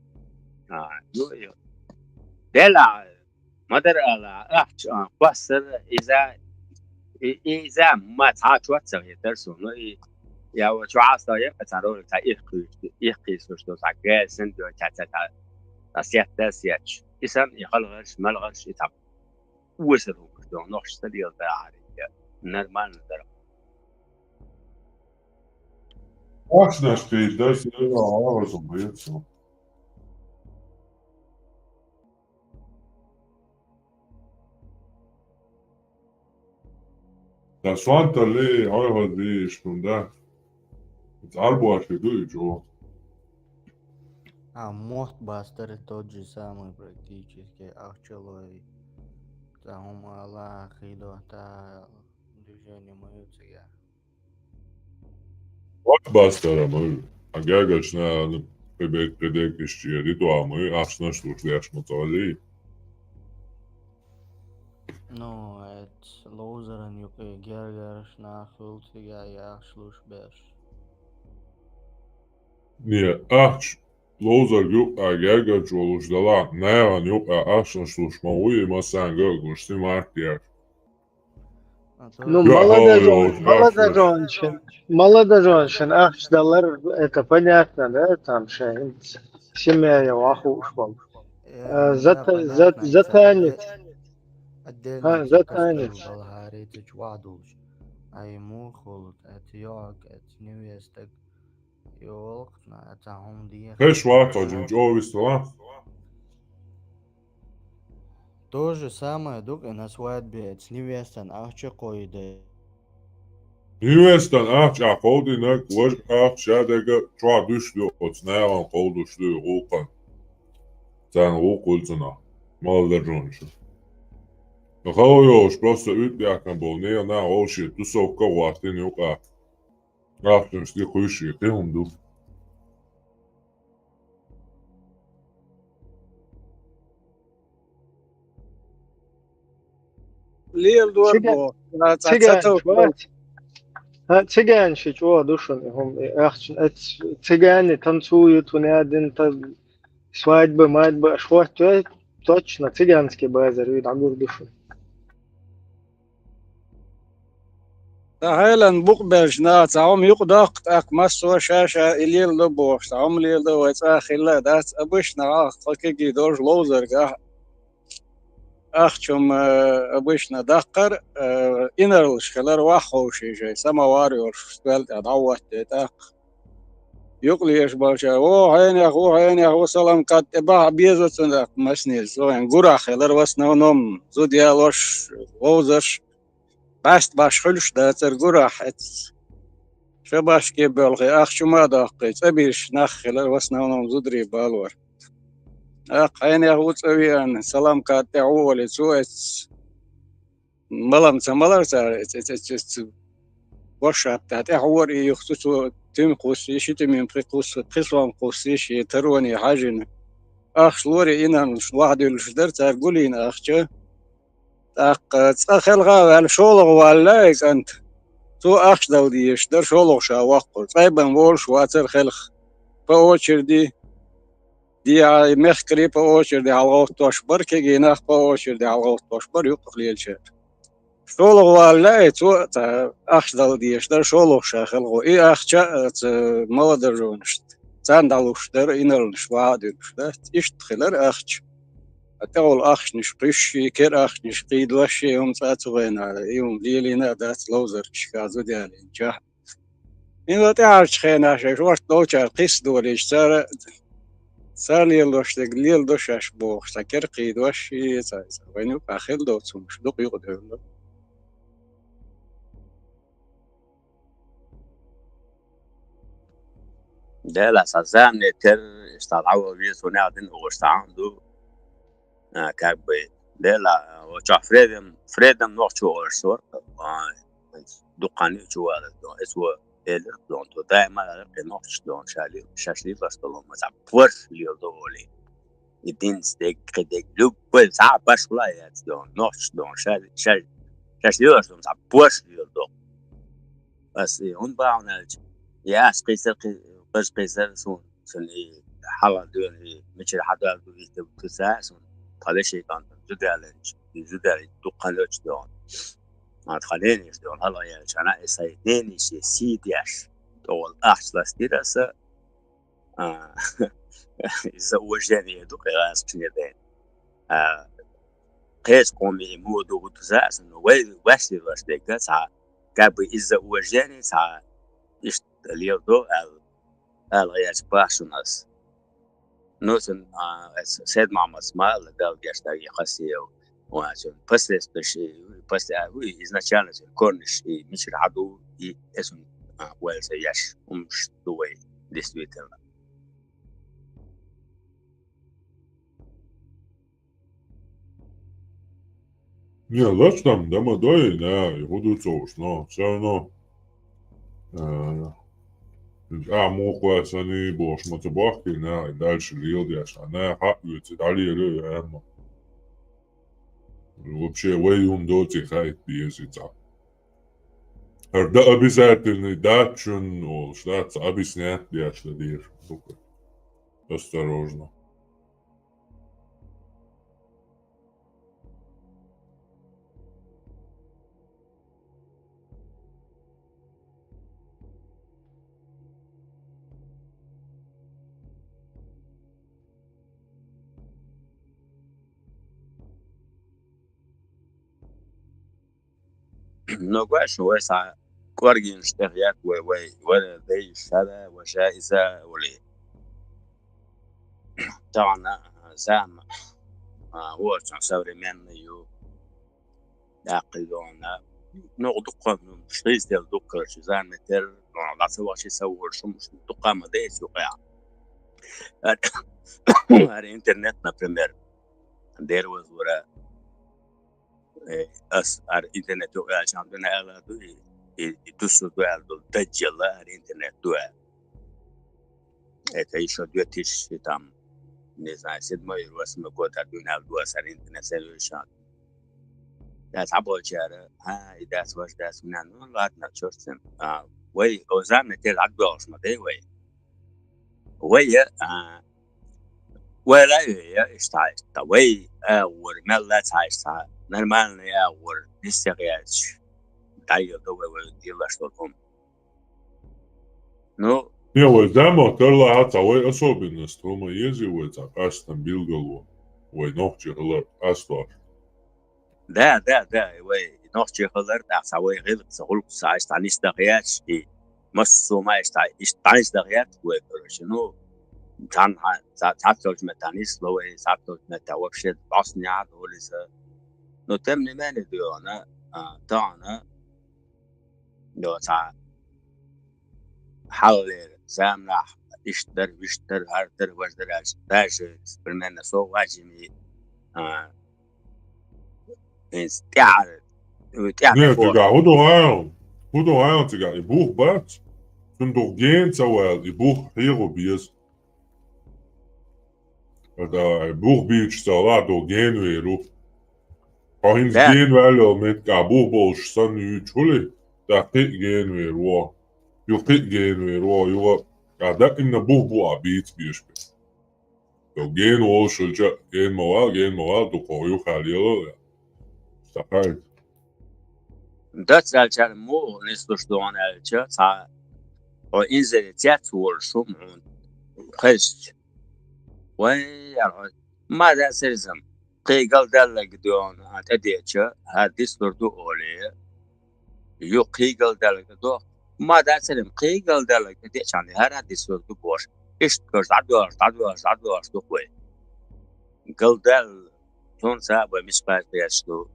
يو دلا مدر على أحش قصر إذا ما تعشوا تغيير نو يا وشو عصايا فترول تأيقي سوشتو تاجي سندو تاتا تسياتش إذا يخلغش ملغش يتعب وصلوا كده نخش تليل داعي نرمان در Akšnašķīt, tas ir ārzum lietas. Tas vanta lī, aivad vīšt un da. Arboši дуйчу. Мост Бастер тот же самый практически, Ахчалой, там Аллах, Хидота, движение моются я. Blockbusteram ir agagačná predēkišķie rituāli, ir apsnaštūši liešmu caurī. Ну, это лозерен, юки гергерш, нахултига, я шлушбеш. Nie, ahč, lūdzu, jūkā gērgačoluši dalā, nevan jūkā apsnaštūši man ujima sēn gārguši sim ārtiek. Ну, молодоженщин, ахчдалар, это понятно, да, там же семья вахуш вам. За танец. За танец. أي مو خلط أتياك أتنويستك يوقنا أتعهم دي Heš vācā, džinģovis talā? То же самое, дука на свадьбе с невестой ахча койды. Невестан ahč āqaudīnak, važ ahč jādega čvā dušļu, ots nēvan qaudušļu ūqan. Cēn ūkulcunā, молодоженщин. Хауjoš просто ütbjākam bol nē, nā, olšie, tu savu kavārtini jūkā. Ahčams tie kuišie, te hundu. ليل دور بو цыганши, чего душен, цыгане танцуют, у меня один свадьбы, матьбы, что точно цыганский базар, вид агур душен. هايلان بقبش نات عم يقدق أك مسوا شاشة إليل لبوش عم ليل دو يتأخلا دات أبوش نعاق خلقي دورج لوزر جاه أخشم أبوش ندقر إنرلش خلار واحوشي جاي سما واريور شتلت أدعوت تاق يقلي يشباشا هيني أخو سلام كات إباع بيزة تندق مسنيز زوين قرا خلار واسنو نوم زوديالوش لوزرش باست باش خلش داتر قراح شباش كي بلغي أخ ما داقي تبيش نخل وسنا زدري بالور أخ عيني أخو تسويان سلام كاتي عولي سويت ملام تملر وشابتات أحور يخصصوا تم قوسيش تم قصوان قوسيش تروني حاجن أخ لوري إنا واحد الشدر تقولين أخجا تخلغا على شغل ولا أنت تو أخ دودي يشدر شغل شا وقر طيبا وولش واتر خلخ فأوشر دي مخكري فأوشر دي على غوت توشبر كي جيناخ فأوشر دي على غوت توشبر يقخلي الشهر شغل ولا تو أخ دودي يشدر شغل شا خلغو إيه أخجا ما درجونش تاندالوش در إنرلش وعدلش ده يشتخلر أخج أتقول أخش نشقش كير أخش نشقيد وشي يوم تاتوين على يوم ليلينا دات لوزر شكازو ديالين جاه إن تعرف خينا شيء وقت لو تشار قيس دوليش صار ليلوش تقليل دوش أشبوخ تكر قيد وشي تايزا وينو أخيل دو تسومش دوق يقدر له ده الأساسا نتر استدعوا بيسو نادن وغشتعندو كابي ده لا وجا فريدم نوشو أرسور دقاني شو هذا دون اسمه إلر دون تو دائما لقي نوش دون شاشلي بستلون مثلا بورس ليودولي يدين ستيك كده لو بس صعب بس لا يا دون نوش دون شاشلي بستلون مثلا بورس ليودو بس هون باعنا يا قيصر بس قيصر سون سني حلا دون مش حدا دو تساسون هذا شيء كان جدال دقانوش دون ما تخليني دون هلا يا أنا سيدني شيء سيديش دول أحسن دراسة إذا وجدني دوك راس كنيدين قيس قومي مودو وتساس إنه وش ديك ساعة قبل إذا وجدني ساعة إيش اليوم الغياس باشوناس نوتن سيد محمد اسماعيل قال يشتغل قصيو وعشان بس بس изначально корниш и мечер аду и اسم ويلز ياش ومش دوي действительно Не, зачем? Да, мы дои, да, и буду цоуш, но все равно. Муху они бош мотобахки, да, и дальше лилдяш, она хапьются, дали рыма. Вообще, вейум доти хайт бьезица. Да, обязательный датчун, что объяснять, я что дир. Осторожно. no قاش هو ساعة كورجين اشتغيات ولا ذي الشهادة وجائزة ولي طبعا زعم هو سوري من يو يعقدون نقد قانون مشتريز ديال دوكر زعم متر لا سوا شي سوور شو مش دوكا ما دايس يوقع الانترنت نا بريمير دير وزورا as ar internet do el chandana ela do e tudo do el do dajjala ar internet do el это еще 2000 там не знаю 7-8 год do el do ar internet solution ده تعبوا جاره ها إذا سواش ده سمعنا لا نشوفهم وي أوزان تيل عقباش ما ده وي ولا يشتاي توي ورملا تايستا نورمالني اور نستغياش دايو دو ديلاشتوكم Ну, Не, вот дама, терла атавай особенность, рома езивается, кастом билгало, ой, ногче глар, астор. да, وي نوخ خلر تاعي غير تقول ساعه تاع نستغياش مصو ما يشتاي استغيات وشنو كان تعطلت متانيس لو تعطلت متى وبشد باصني عاد ولسه نو تمني ماني ديونا تاعنا لو تاع حل سامنا يشتر هردر وجدراش داش برمنا سو واجمي استعار Не, ты да, худу гаю. Puto ajantiga i buh bat. Sun doch gen zawel i buh hero bies. Da buh beach sala do gen weru. Hins لا gen wel met ga buh bolsh san u chuli. Da pit gen weru. Ju pit gen weru ju ga da in the buh bu a beat bies. Do gen ol shulja gen mawal do ko ju khalio. Stakay. دات الجال مو نسلوش دوان الجا تا او انزل تيات والشمعون خشت ويا ما دا سرزم قي قال دلق دون اديتشا هاديس لردو اولي يو قي قال دلق دو ما دا سلم قي قال دلق اديتش عندي هر هاديس لردو بوش ايش كرز عدوار دو قوي قال دل تون سابا مسبات بيشتو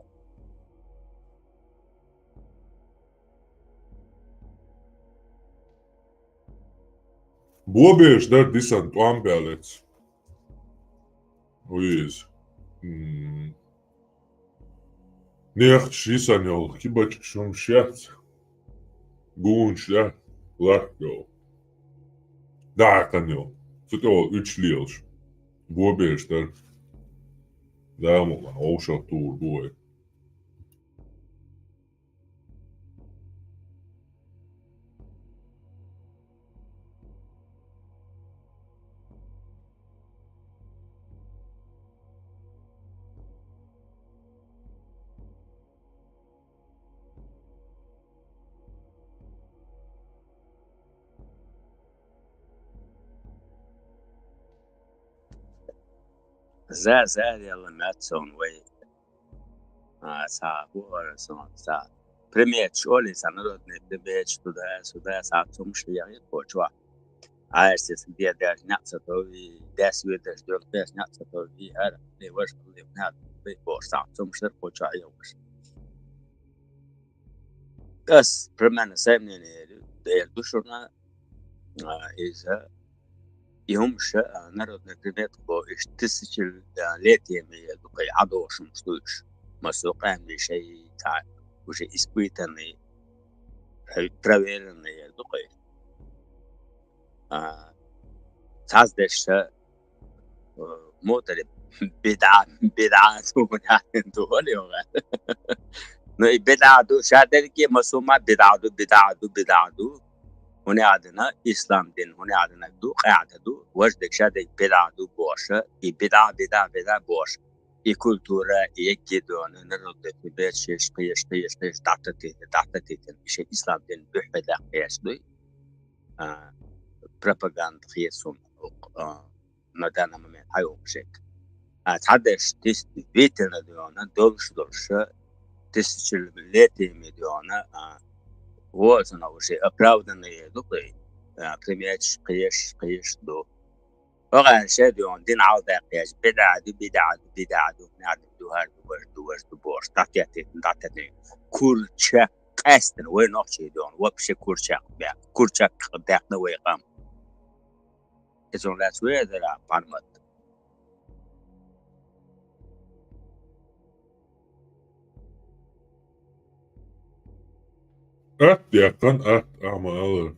Bobies der disan tuambelets. Uiz. Nech shisanol kibach shum shat. Gun shat. Lakko. Da kanyo. Tutol 3 liels. Bobies der. Daarom ook tour boy. زا يلا ماتسون وي سابور سا بريميت شولي سانرودني بريميت سودا ساتوم شيا كوچوا عايز دي ده ناتسوي داس ويدش دول بس ناتسوي هذا اللي وش اللي نات بيبور ساتوم شر كوچوا يوش بس برمان سامني ده دوشنا إذا يهمش نرد بريميت بو اشتسجل ليتيمي دوقي عدوش مستوش مسوقان بشيء تاع وشيء اسبويتني تراويلني دوقي تازدش موتر بدعة دولي وغا نو بدعة شادر كي مسوما بدعة هنا عندنا إسلام دين هنا عندنا دو قاعدة دو وجدك شادك بدعة بوشة بدعة بوش كولتورة يجدون نرد في بيت شيش قيش دعتتي شيء إسلام دين بحدا قياس دوي بروباغاند خيسون مدانا من حيوم شيك تعدش تست بيتنا ديونا دولش تسجل بالليتي مديونا وزنا وشي أبراودنا يدوقي بريميتش قيش دو وغان شاديون دين عوضة قياس بدعة نعدو هار دو بورش دعتتي كورتشاك قاستن وين نوشي دون وبشي كورتشاك داقنا ويقام إذن لا سوية ذا بانمت Jätkan amalı.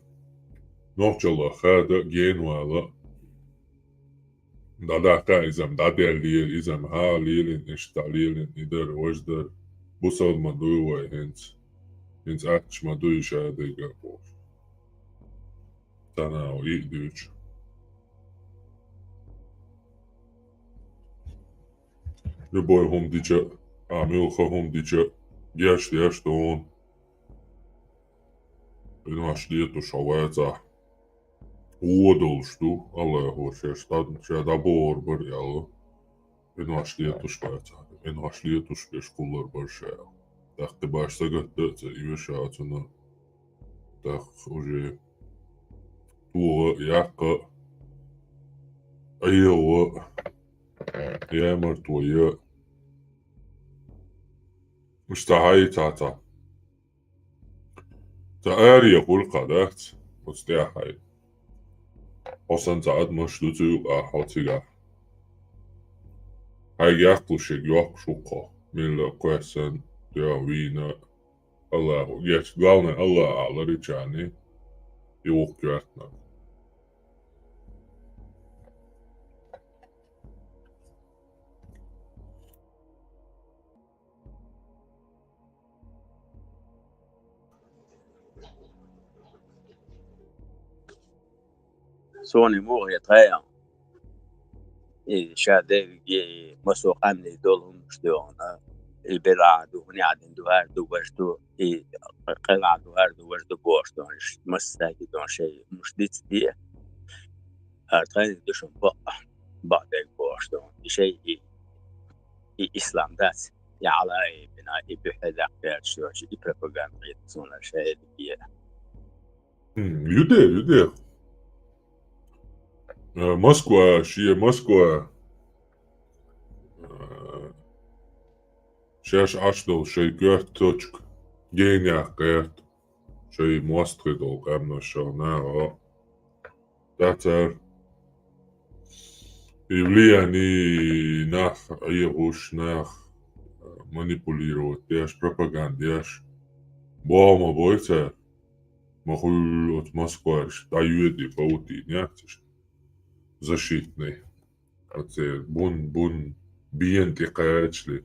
Nokçalı xada genwala. Dadaka izam dadelil izam halilin iştalilin ider wajder. Busal maduy wa hens atch maduy şadega boş. Tana o idüç. Любой хум дича, амилха хум дича, яш он. Нашли эту шавайца. Удолшту, Аллаху шештад, шадабор барьяло. Нашли эту швайца. Нашли эту шпешкулар баршая. Так ты башься готовиться и вешаться на. Так уже туа яка. Айова. Ямар твоя. مستحيل تعطى تأري يقول قدرت مستحيل أصلا تعد مشروطي وأحوتيها هاي يقل شيء يقشوقا من لقوسن دعوينا Аллаху. Есть главное Аллах, Алла речани. И ухквертна. سوني مو يتغير شادي مسوق أمني دولهم شدون البلاد وهني عدن دوار دو وجدو قلع دوار دو وجدو بوش دونش مستاكي دون شيء مش ديت دي أرتغير دوشن بعد بوش دون شيء إسلام دات يعلى بنا بحد أخبار شو شيء بروباغندا يتصون شيء دي Юде. Москва, шия Москва. Сейчас ашдол шей гört точк. Гения гört. Шей мостридол гамно шона. Датер. И влияние нах ируш нах манипулировать. Дяш пропагандяш. Бома бойца. Могу от Москвы, да юди паути, няхтиш. Защитный. Это бун биенти каячли.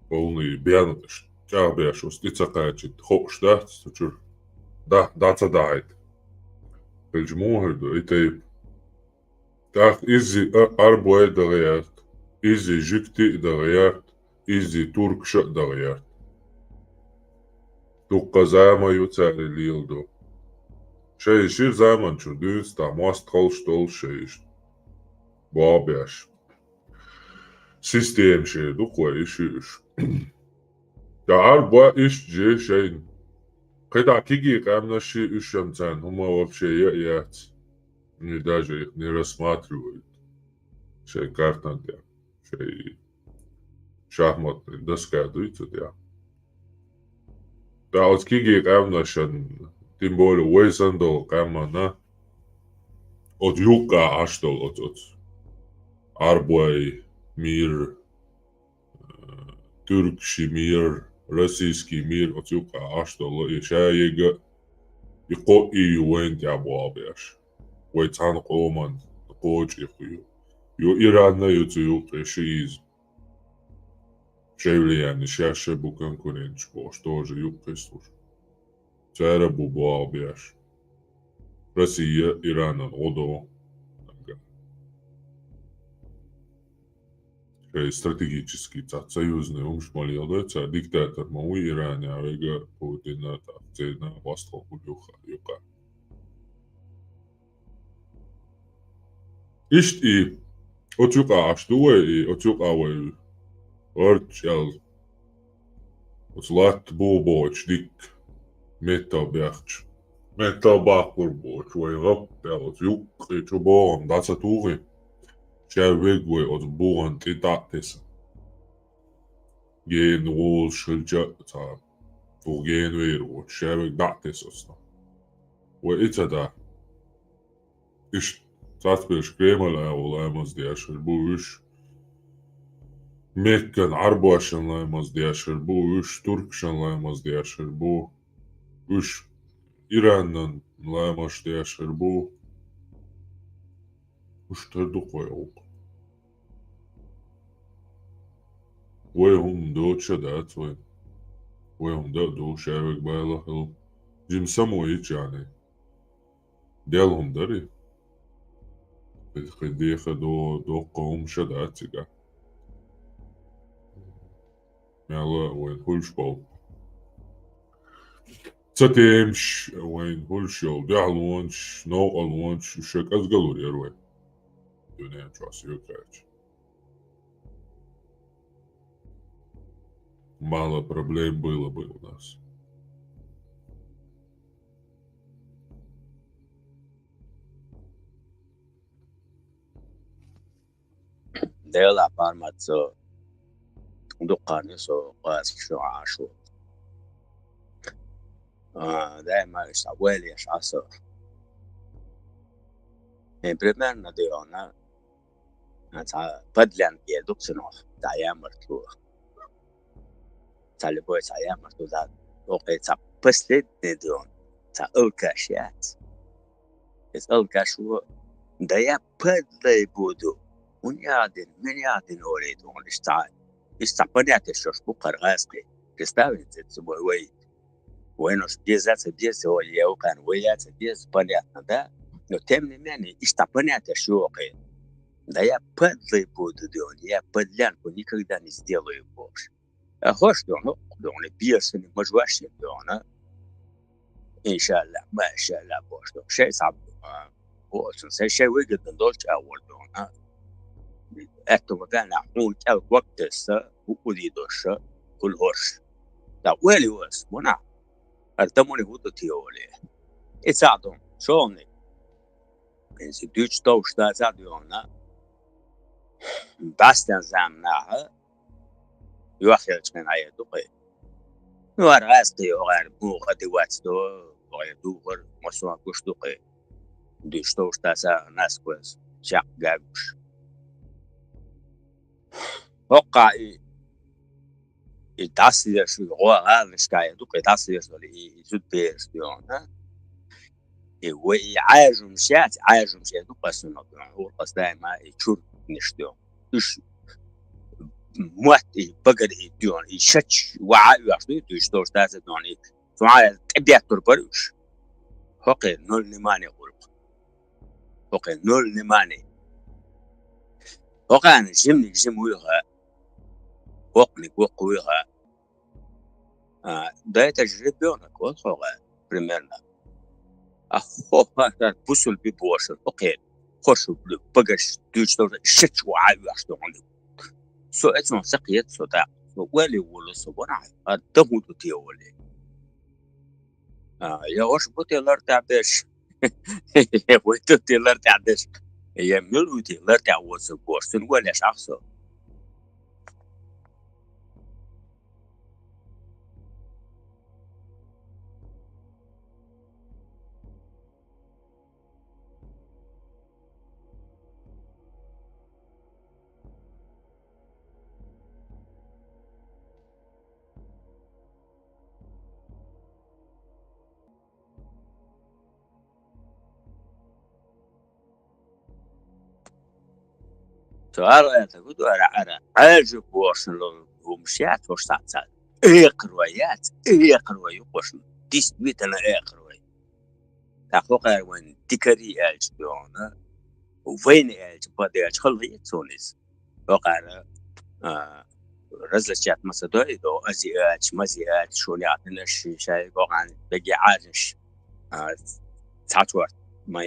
Полный биан, чабяш, устица каячит. Хош, да, стучур. Да, цадает. Пельжмугерду, это так изи арбуэ дагаят, изи жикти дагаят, изи туркша дагаят. Tukka zääma jutsääri liildu. Šei šir zäämanču düüstā mastkolš tolšeist. Bābjaš. Sistēm šei dukua išīš. Ja arba išģi šein. Когда киги камнаши ищамцан, хума вообще яц. Они даже их не рассматривают. Шей картанте. Шей шахматный доска дуется, да. Да, от киги камнашан, тем более уэсандол камана, от юка аштол, от арбуай мир, туркши мир, российский мир, от юка аштол, и шаяга, и ко и уэн тябуабяш, уэцан коман, коч и хую, ю иранна юту юка шииз. Шевлияни шяше бу конкуренчко, что же юбка слушай. Цара бу буабяш. Россия, Иран, Одо. Стратегический союзный умшмали одойца, диктатор мау Иране, авега Путина, цена востоку юка. Ишт и от юка аштуэ и от юка авэ Orčel, uz Latviju būboču dik, metabjahču, metabakurboču, vai lapel, uz jukriču bolam, daca tūri, šai vegui, uz bolam titātis. Gēnu ulšu džatā, tu gēnu vīroču, šai veg datis uz tā. Vai icādā, iš atspiešu Kremalē, ulēmas diešu, ir būjuši Mekkan arbošan lēmās diešar bū, uš turkšan lēmās diešar bū, uš Irānan lēmās diešar bū, uš tar dukojauk. Vai hum do čadāt, vai hum do šēvek baila hil, jim samo ičānei. Dēl hum dari, kad dieha do hum šadāt cigā. Mela وين هولشبال تاتيمش وين هولشيل دعلونش نو ألونش شك أزغلور يروي دنيا تراس يوكاج мало проблем было бы у нас. Dela parmazo دقاني سو قاس شو عاشو دائما يسوالي يش عصر بريميرنا ديونا تا بدلان يدوك سنوخ تا يامرتلو تا لبوي تا يامرتلو دا وقيت بسلت ندون تا الكاشيات الكاشو دايا بدلي بودو من يادن أوليدون استعبنيات الشوش بقر غاسقي كستاوين تسبوي وي وينوش بيزات بيز هو يو كان ويات بيز بنيات دا نو تمني ماني استعبنيات الشوقي دايا بدلي بودو دون يا بدلان كوني كدا نزديلو يبوش أخوش دون بيرسني مجواش دون إن شاء الله ما شاء الله بوش دون شيء صعب بوش شيء ويجد من دولش أول دون أتو مكان عمود أو وقت السا وودي دوش كل هرش دا ويلي وس منا أرتموني هودو تيولي إتساعدون شوني إنسي دوش توش دا زاديونا باستن زامناها يوخيرج من عيدو قي ورغاسقي وغير بوغدي واتدو وغير دوغر مسوا كوش دوقي دوش توش دا ناس كويس شاق قاقوش وقع التعصير شو هو هذا شكاية دوك التعصير اللي يزود بيرس ديونا ويعاجم مشات دوك بس إنه هو قصد دائما يشور نشتيون إيش موت بقر ديون يشتش وعاء يعطي يشتوش تاسع ديون فمع تبيع تربروش هقي نول نماني غلق هقي نول نماني هقي أنا جم ويها وقنك وقويها ده تجربة بيونك وخوغا بريميرنا أخو هذا بوسل بيبوش أوكي خوش بقش دوش دور شتش وعاوي أشتو عندك سو اسمه سقيت سو دا سو ولي ولا سو بنا الدمو تيولي يا وش بوتي لرتع بيش ويتوتي لرتع بيش يا ملوتي لرتع وسو بوشتن ولا شخصو سؤال تقول أنا عاجب وشن لو ومشيت وش تعال قرويات قروي وشن ديس بيت أنا قروي تحقق وين تكري أجدونا وين أجبادي أشخلي تونس وقع رزلت مسدوي دو أزيات مزيات شوني عندنا شيء وقع بقي عاجش تعتور ما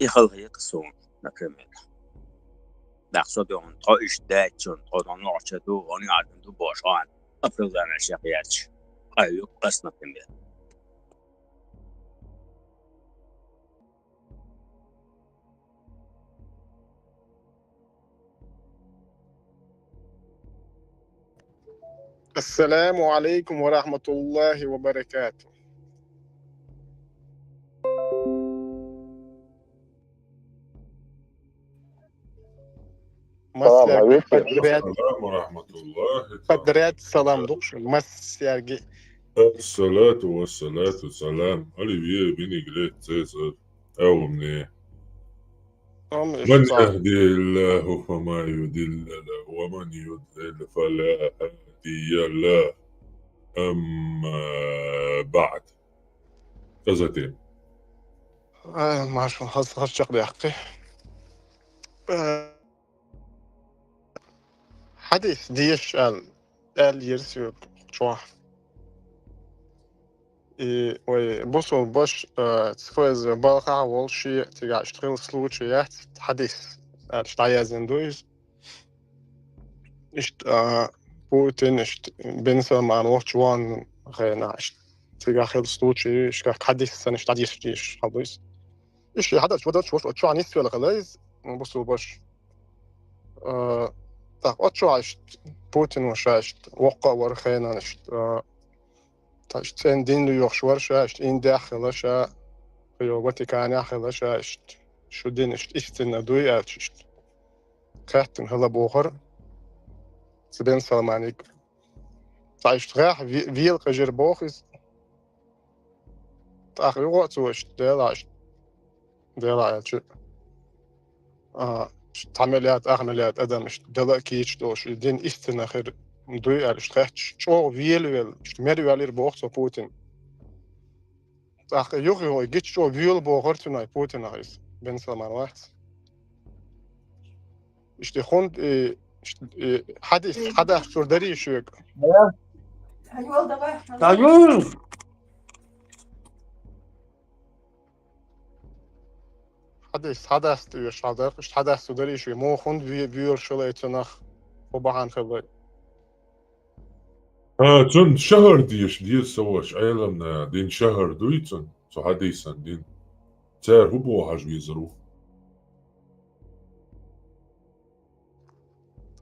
يخلي قصون نكمل داخل دون طايش داتون طادون عشدو غني عدندو باشان أفرض أنا شقياتش أيوب قصنا كمل السلام عليكم ورحمة الله وبركاته. السلام ورحمة الله. قدرات السلام دوش مس يرجع. الصلاة والسلام على بني جليت سيسر أو مني من يهدي الله فما يضل له ومن يضلل فلا هادي له. أما بعد كذا ما شو هالشغل يا أخي. حديث ديش ال يرسل شو وبصوا باش تفوز باقع والشي تقع اشتغل случаях حديث اشتعيا زندويز اشت بوتين اشت بنسى مع وقت وان غينا اشت تقع خير случаи اشكا حديث سنة اشتعيش ديش حديث ايش هذا شو ده شو عن يسوي الغلايز بصوا باش так отчо اشت بوتين وشاشت وقع ورخينا اشت تاش تين دين لو يخشور شاشت إن داخل شا خيوبتي كان داخل شاشت شو دين اشت إستنا دوي أشت كاتن هلا بوخر سبين سلامانيك تعيش راح فيل قجر بوخز تأخر وقت وش ديلا شو عمليات عمليات أدم دلا كيش دوش دين إستنا خير مدوي على شتحت شو فيل ميري على بوخز بوتين تأخر يوغي جيت شو فيل بوخرتنا بوتين هايس بين سلمان واحد اشتخون حدث شو دري شو حدث تيش حدث دري شو مو خند فيل شليتناخ وبعان خبر تون شهر ديش دير سواش عيلمنا دين شهر دويتون سو حديثا دين تار هبو حاج بيزرو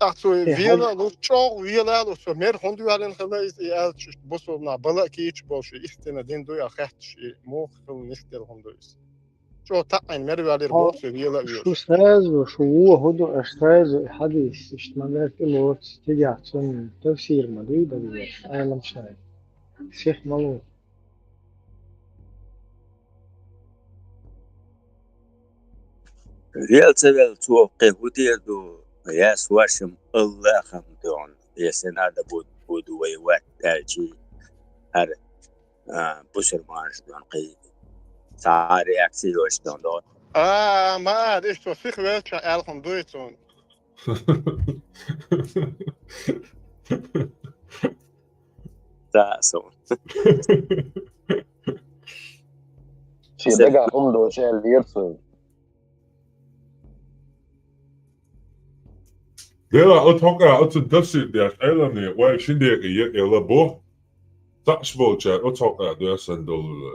أحسو فيلا لو تشوق فيلا لو سمير خندو على خلاص يا بصوا نا بلا كيتش بوش إستنا دين دويا خاتش مو خل نستر خندويس شو تاين مير على بوش فيلا شو ساز شو هو هدو أستاذ حديث اشتمالات الوقت تجاه سن تفسير مدوي بديش أنا مش عارف شيخ ملو ريال سبل توقي وديدو يا سواشم الله خمدون يا سنادة بود ويوات تاجي هر بشر مانش دون قي ساري أكسي وش دون دون ما أدري شو فيك ويش على خندويتون تاسون شي دقا خمدو شال يرسل ديلا أتوقع أتدرسي ديش عيلمني واي شنديك يلا بو تحسبو تشار أتوقع دوسن دول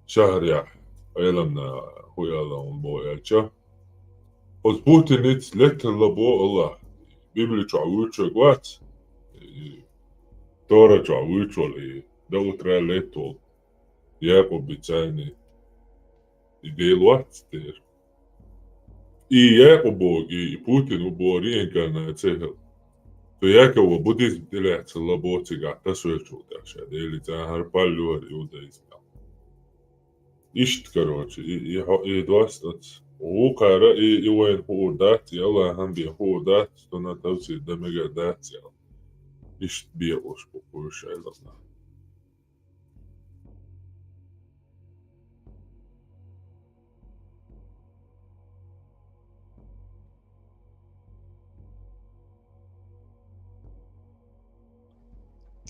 شهر يا عيلمنا هو يلا ونبو يلشا Os Putinets letter labo Allah Bibli čavučo glat Tora čavučo li Dautra leto Jako bicajni Ideluat ter I jako bog I Putin u bo reinkarnacija To jako u budizm tilēts labo cigā tas večūtāšā Dēļ tāhar paļu ar judaizmā Išt karoči I dvastats وقارا وين هو دات يلا هم بي هو دات تنا توسي دمجا دات يلا إيش بيقوش بقوش أيضا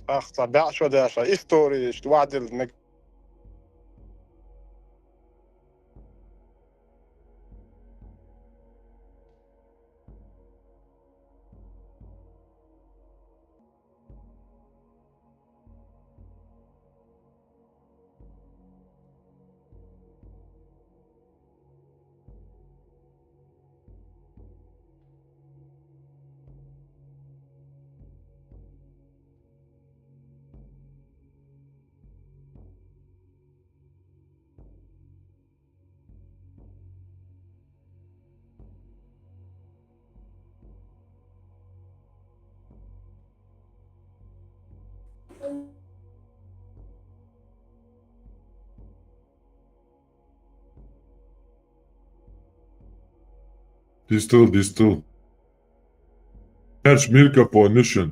أخ طبيعة شو داشا إستوري شو وعد المك Distil Herç Mirka po nishën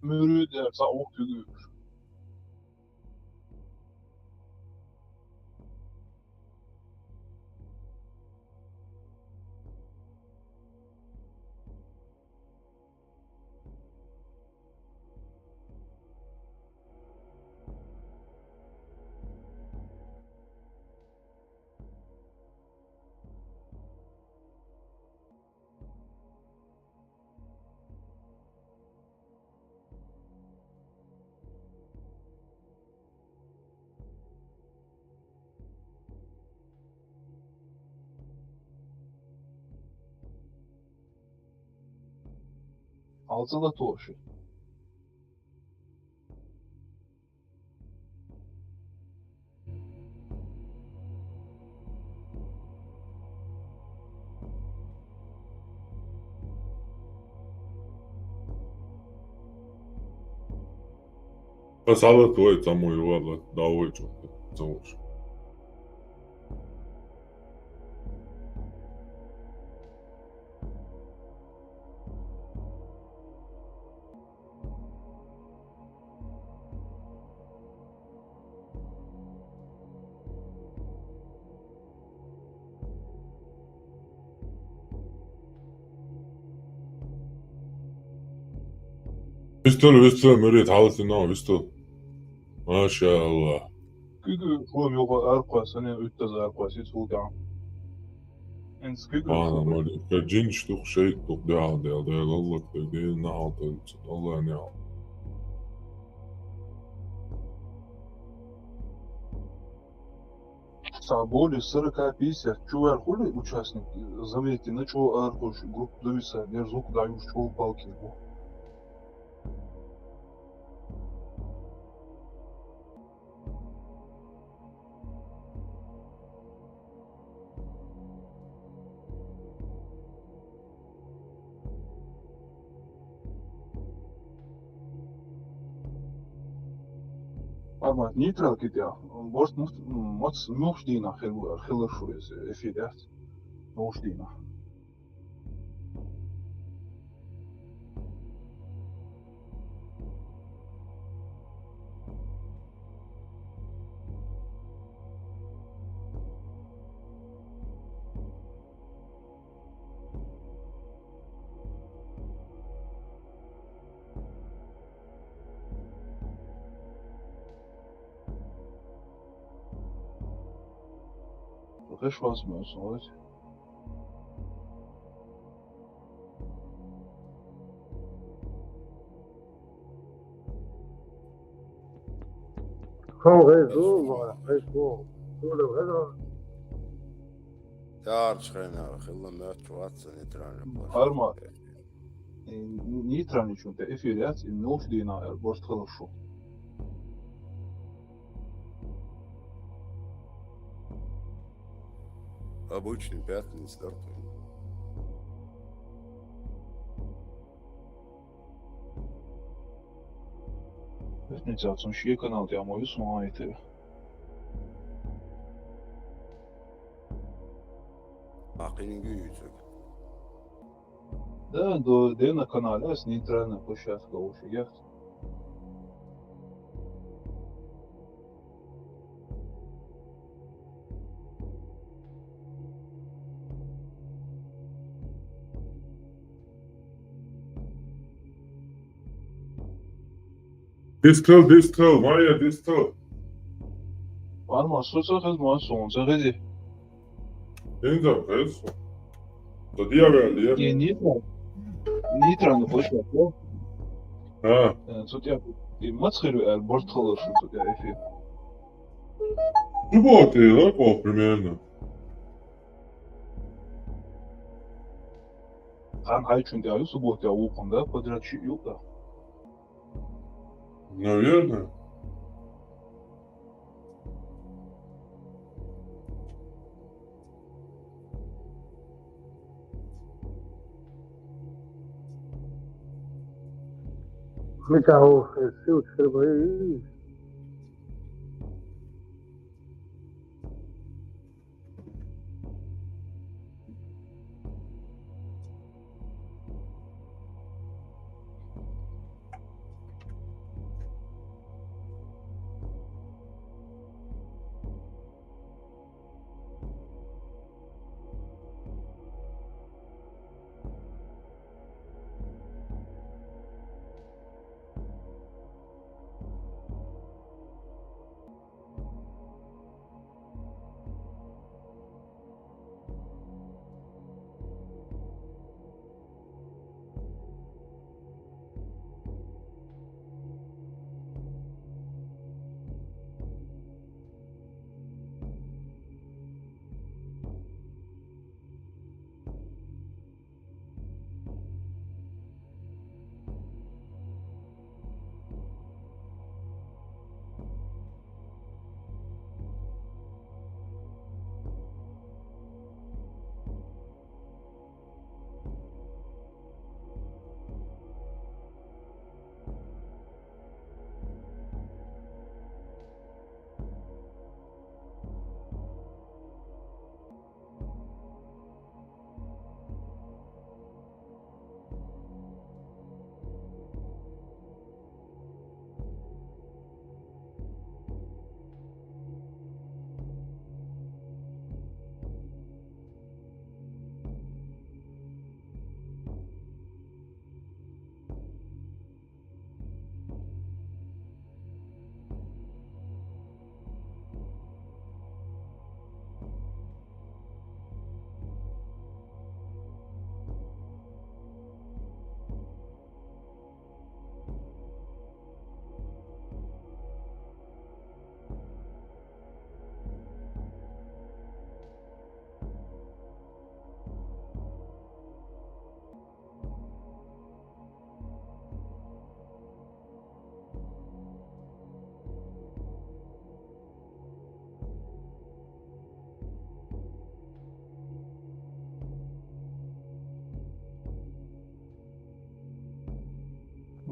Mürü der savuk tügü. золотоши. بس على توي تموي والله داوي جو تزوج Vistol مريت حالتي نوع vistol ما شاء الله Kügü fuam yoga erqasane üttaz erqasi sultan. En skügü أنا مريت كجين شتوخ شيء توق دعا ديال الله كتير نعطي الله نعم Более 40-50 чувак хули участник заметьте на чего аркош групп зависа не звук даю чего палки. Ama nitral gidiyor. Borst muht dina хил шурес эфирят. Muht dina. Reş basmıyorsun evet. Yarç kaynağı hılla möt vatsa nitranı Arma nitral ничего эфирят muht dina borst хорошо. Обычный пятый стартует. Necat'ın şiye kanal diyamoyu suayeti. Акинин гүйцөк. Да, на канале с нейтральной площадкой уже яхт. Distal Maya distal Arma sosa kız mı sonca gezi. Enza kız to dia verdi ya Нейтральная площадка. Ha Судья и мацхерю борт хорошо судья эфир. Суббота лако примерно Хан хайчун диаю суббота укунда подряд юга. Наверное Legal, seu escreva aí.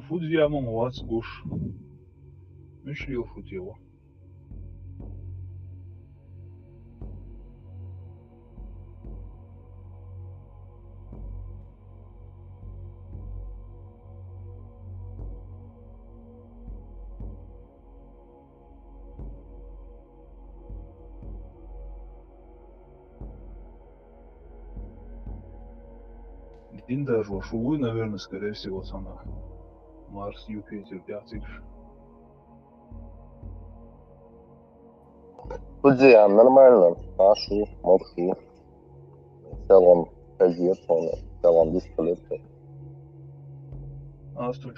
Фудзиама муац гуш. Мишлил футило. Дин даже шувуй, наверное, скорее всего, сама. Марс, Юпитер, Пятикш. Фудзиам нормально. Ашу, Мокшу. В целом, газет, он, в целом, дисплей. А что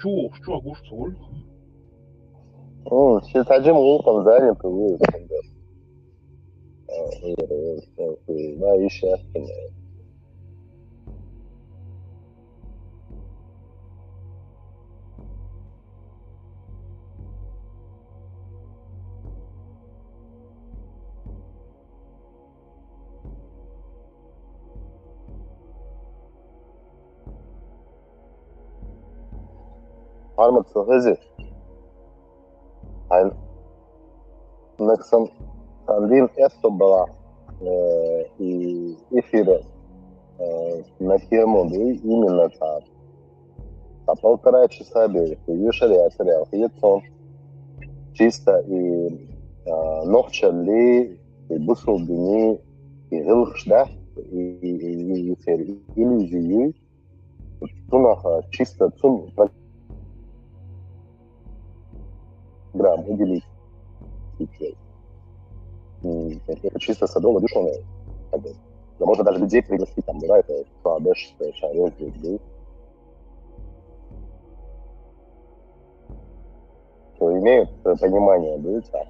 гуш соль? Сейчас один луком занят, и да, и счастье. Армат Сухази. Айн. Нексон Сандин Эсто была и эфира на тему, да, именно там. А 1,5 часа бегать, и вешали отряд, и сон. Чисто и нохча ли, и бусул дни, и гылхшда, и иллюзии. Тунаха чисто цун программ уделить. Это чисто садово-душевное. Да можно даже людей пригласить, там, бывает, Фадеш, Шарез, людей, кто имеют понимание, да,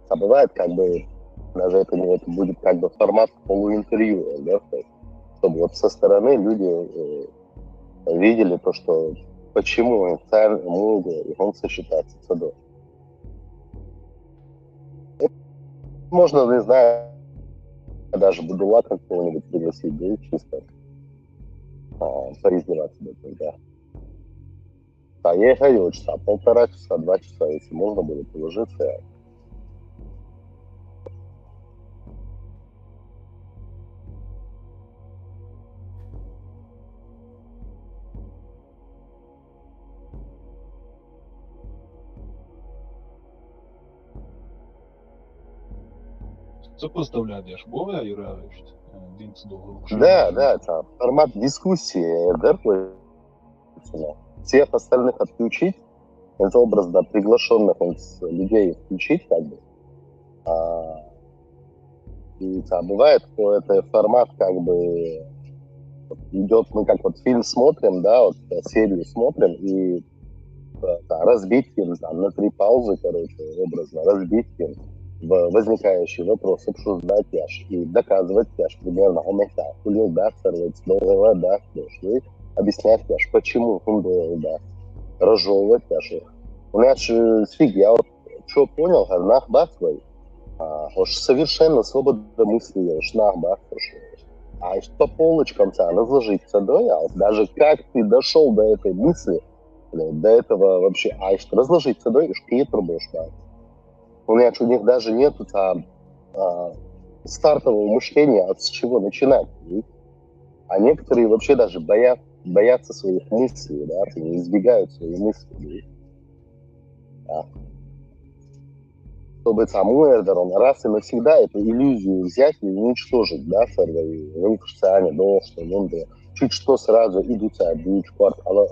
а бывает, как бы, даже это будет как бы формат полуинтервью, да, чтобы вот со стороны люди видели то, что почему царь мог и он сочетаться с собой. Можно, не знаю, даже Будула какого-нибудь пригласить, да, чисто поиздеваться, да. А я ходил часа, 1,5 часа, 2 часа, если можно было положиться. Сопоставляешь, бога и равишь. Динц долго. Да, там формат дискуссии, да, всех остальных отключить, это образно приглашенных людей включить, как бы. И там бывает, что это формат как бы идет, мы как вот фильм смотрим, да, вот серию смотрим, и разбить фильм там на 3 паузы, короче, образно, разбить фильм в возникающий вопрос, обсуждать яш и доказывать яш примерно, он это хулил, да, сорвать, долго, да, объяснять яш, почему он был, да, разжевывать яш. У меня же фиг, я вот что понял, нах бахвай, уж совершенно свободно мысли, нах бахвай, а по полочкам разложиться, да, даже как ты дошел до этой мысли, до этого вообще, разложиться, да, и что ты будешь, да. У меня у них даже нету там стартового мышления, с чего начинать. А некоторые вообще даже боятся своих мыслей, да, избегают свои мысли. Да. Чтобы там Уэрдером раз и навсегда эту иллюзию взять и уничтожить, да, сорвали, вынкушсами, что чуть что сразу идут бить квартала,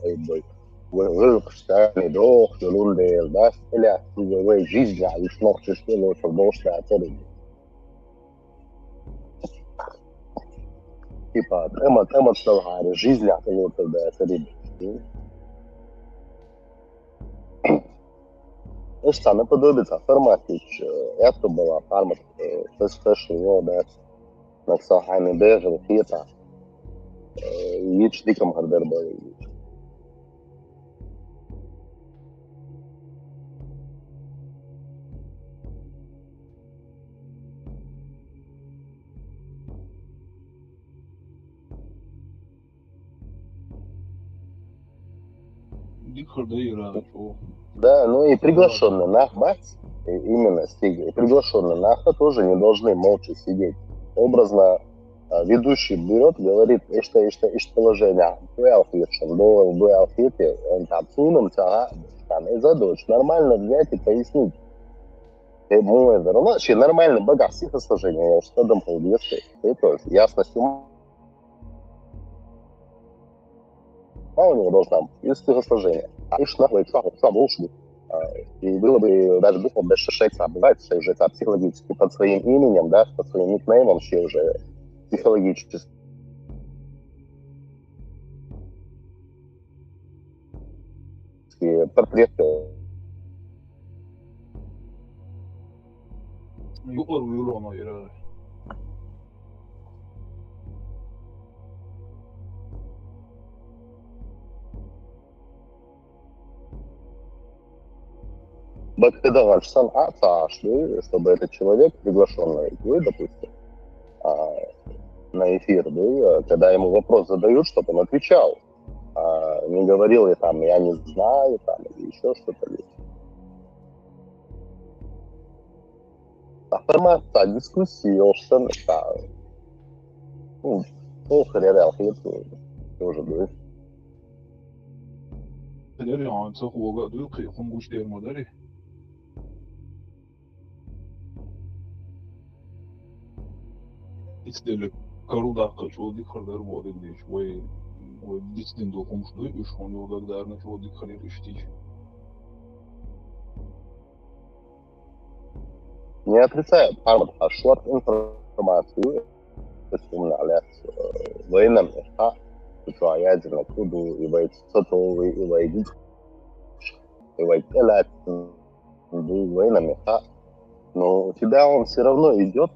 вынкушсами, да, или жизнь, а лишь ног чистил, что должно отелить. Типа, тема сталгари, жизнь, а да, отелить. Ăsta ne podobița, farmatici, это была фарма, special, да, на сахане бежал, хита, вич диком хардербой. Да, ну и приглашенные нахбац, именно стиги, приглашенные нахба тоже не должны молча сидеть. Образно ведущий берет, говорит, что положение, он там суном, там, и задочь, нормально взять и пояснить. Вообще нормально богат стихосложение, что там полдешки, то есть ясность ума у него должна быть, и стихосложение. И шнахлый шабушку. И было бы даже духом без шешекса, бывает, что уже психологически под своим именем, да, под своим никнеймом, все уже психологически. Портреты. Бакедавальсан чтобы этот человек, приглашенный, допустим, на эфир, когда ему вопрос задают, чтобы он отвечал, не говорил я там, я не знаю, там, или еще что-то. А формация дискуссии, ну, реал, тоже, да. İstelik karudakka çoğu dikkarlar bu dedi ve distin dokumuştu iş onu yollarına çoğu dikkarlar işti. Не отрицаю, а шорт информацию, на аляс военном места, что ядерно куду и войти сотовый и войти элят военном места. Но у тебя он все равно идет,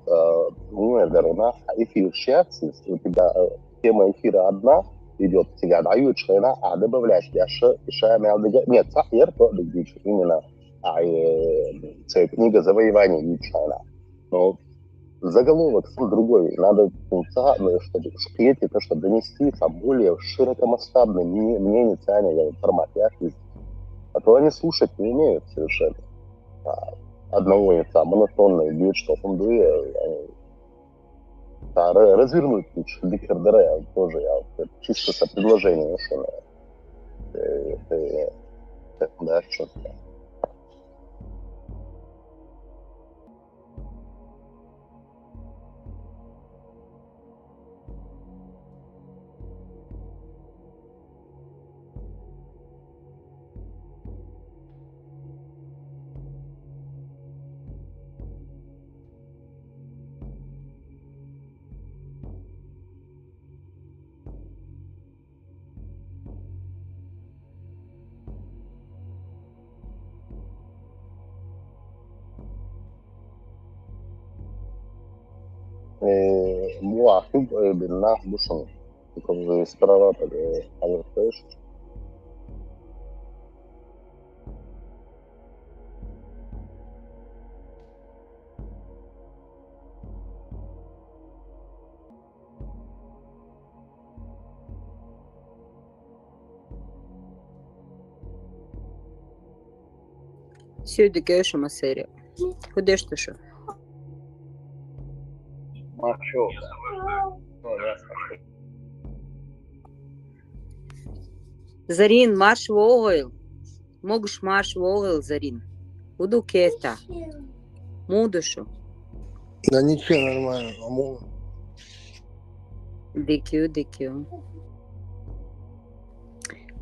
эфир счастья, у тебя тема эфира одна идет, тебя дают члена, а добавляешь нет, сахар, то именно книга завоевания Ючана. Но заголовок другой. Надо, чтобы шпеть это, чтобы донести более широкомасштабный мнение в формате. А то они слушать не умеют совершенно. Одного яйца, монотонный вид, что он развернуть дикардере тоже чисто со предложением, что да, что-то. موافق بالله بشون because справа алфеш. Сьогодні кешема серія. Куди ж ти що? Зарин, марш в огыл. Могуш марш в огыл, Зарин. Буду кета. Мудушу. Да ничего, нормально. Дикю.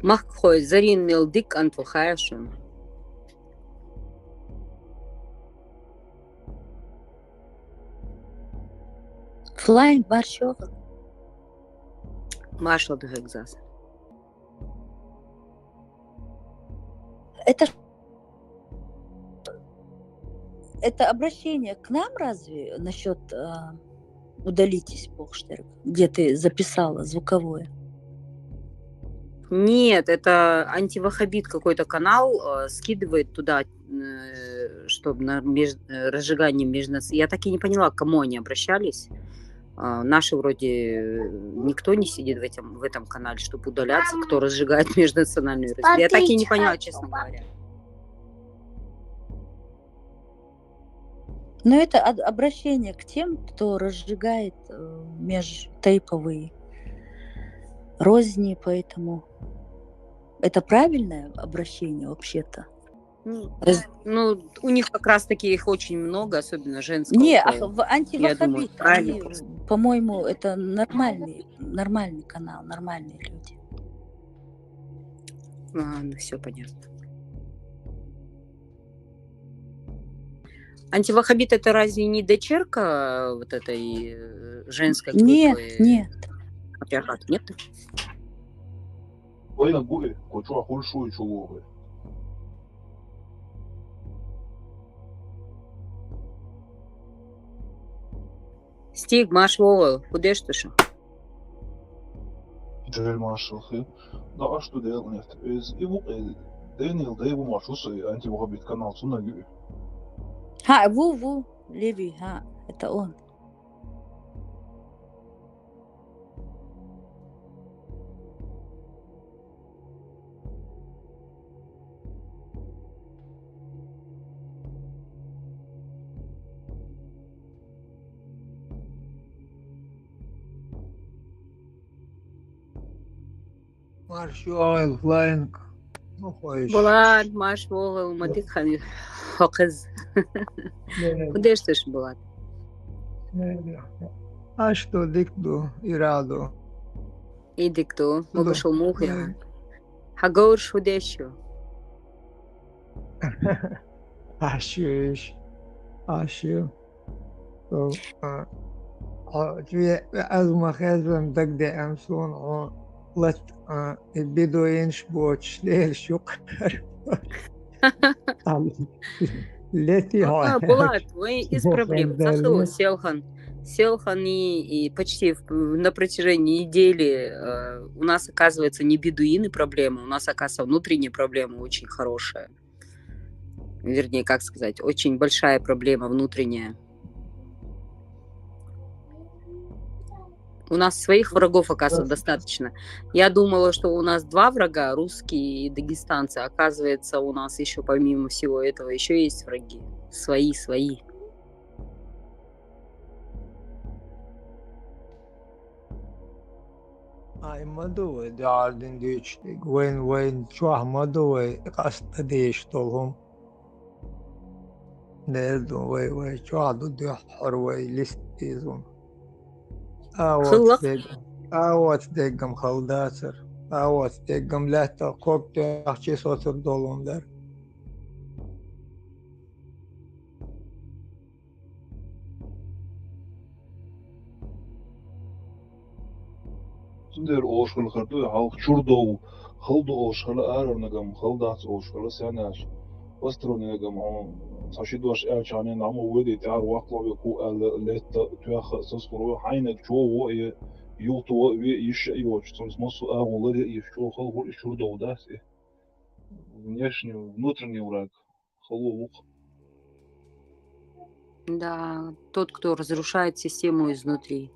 Мах хой, Зарин мил дик антвухаешун. Флайн марш в огыл. Маршал дегекзас. Это обращение к нам разве насчет удалитесь, Богштерг, где ты записала звуковое? Нет, это антивахабит какой-то канал скидывает туда, чтобы на разжигание межнациональных. Я так и не поняла, к кому они обращались. Наши вроде никто не сидит в этом канале, чтобы удаляться, кто разжигает межнациональную раздел. Я так и не поняла, честно говоря. Но это обращение к тем, кто разжигает межтейповые розни, поэтому это правильное обращение вообще-то. Ну, у них как раз таки их очень много, особенно женского Не, пола. антиваххабит, правильно они, просто. по-моему, это нормальный канал, нормальные люди. Ну все понятно. Антиваххабит это разве не дочерка вот этой женской группы? Нет. Патриархат, нет? Война гуи, кочуа хульшу и чулугы. Стиг, маш вовал, куда что ж? Джель машалхи. Да, а что делать? Из его Дэниел, да его машусы антиваххабит канал сунагю. Ву, Леви, это он. Маршал, флайнг. Булат, маш вовал, матик хани хокыз. Куда что ж, Булат? А что дикду и раду? Иди кто? Мы вышел мухи. Хагаур шудещу. Ашу. أزمة تقدي أمسون لت البدوين شبوش ليل شقر لتي Булат, вы из проблем. Захыл, Селхан и почти на протяжении недели у нас, оказывается, не бедуины проблема, у нас, оказывается, внутренняя проблема очень хорошая. Вернее, как сказать, очень большая проблема внутренняя. У нас своих врагов, оказывается, достаточно. Я думала, что у нас 2 врага, русские и дагестанцы. Оказывается, у нас еще помимо всего этого еще есть враги. Свои. Ay madoe dardin düştük. When çuah madoe kasta değiştolhum. Nerdo ve çuah du hor ve listizun. Awat degam khaldaser. Awat degam lahta kok tahçi sotur dolumlar. Sünder oşkul kırdı, halk çurdu, hıldı oşkulu ağırnagam, hıldat oşkulu senaş. Ostronagam on saşidoş elçanen ama wedi tar waqla ve ku let tuax sasfuru haynak çoğu yutu ve iş yoç. Смысл ağları еще хылгу шурду да. Внутренний враг, хылук. Да, тот, кто разрушает систему изнутри.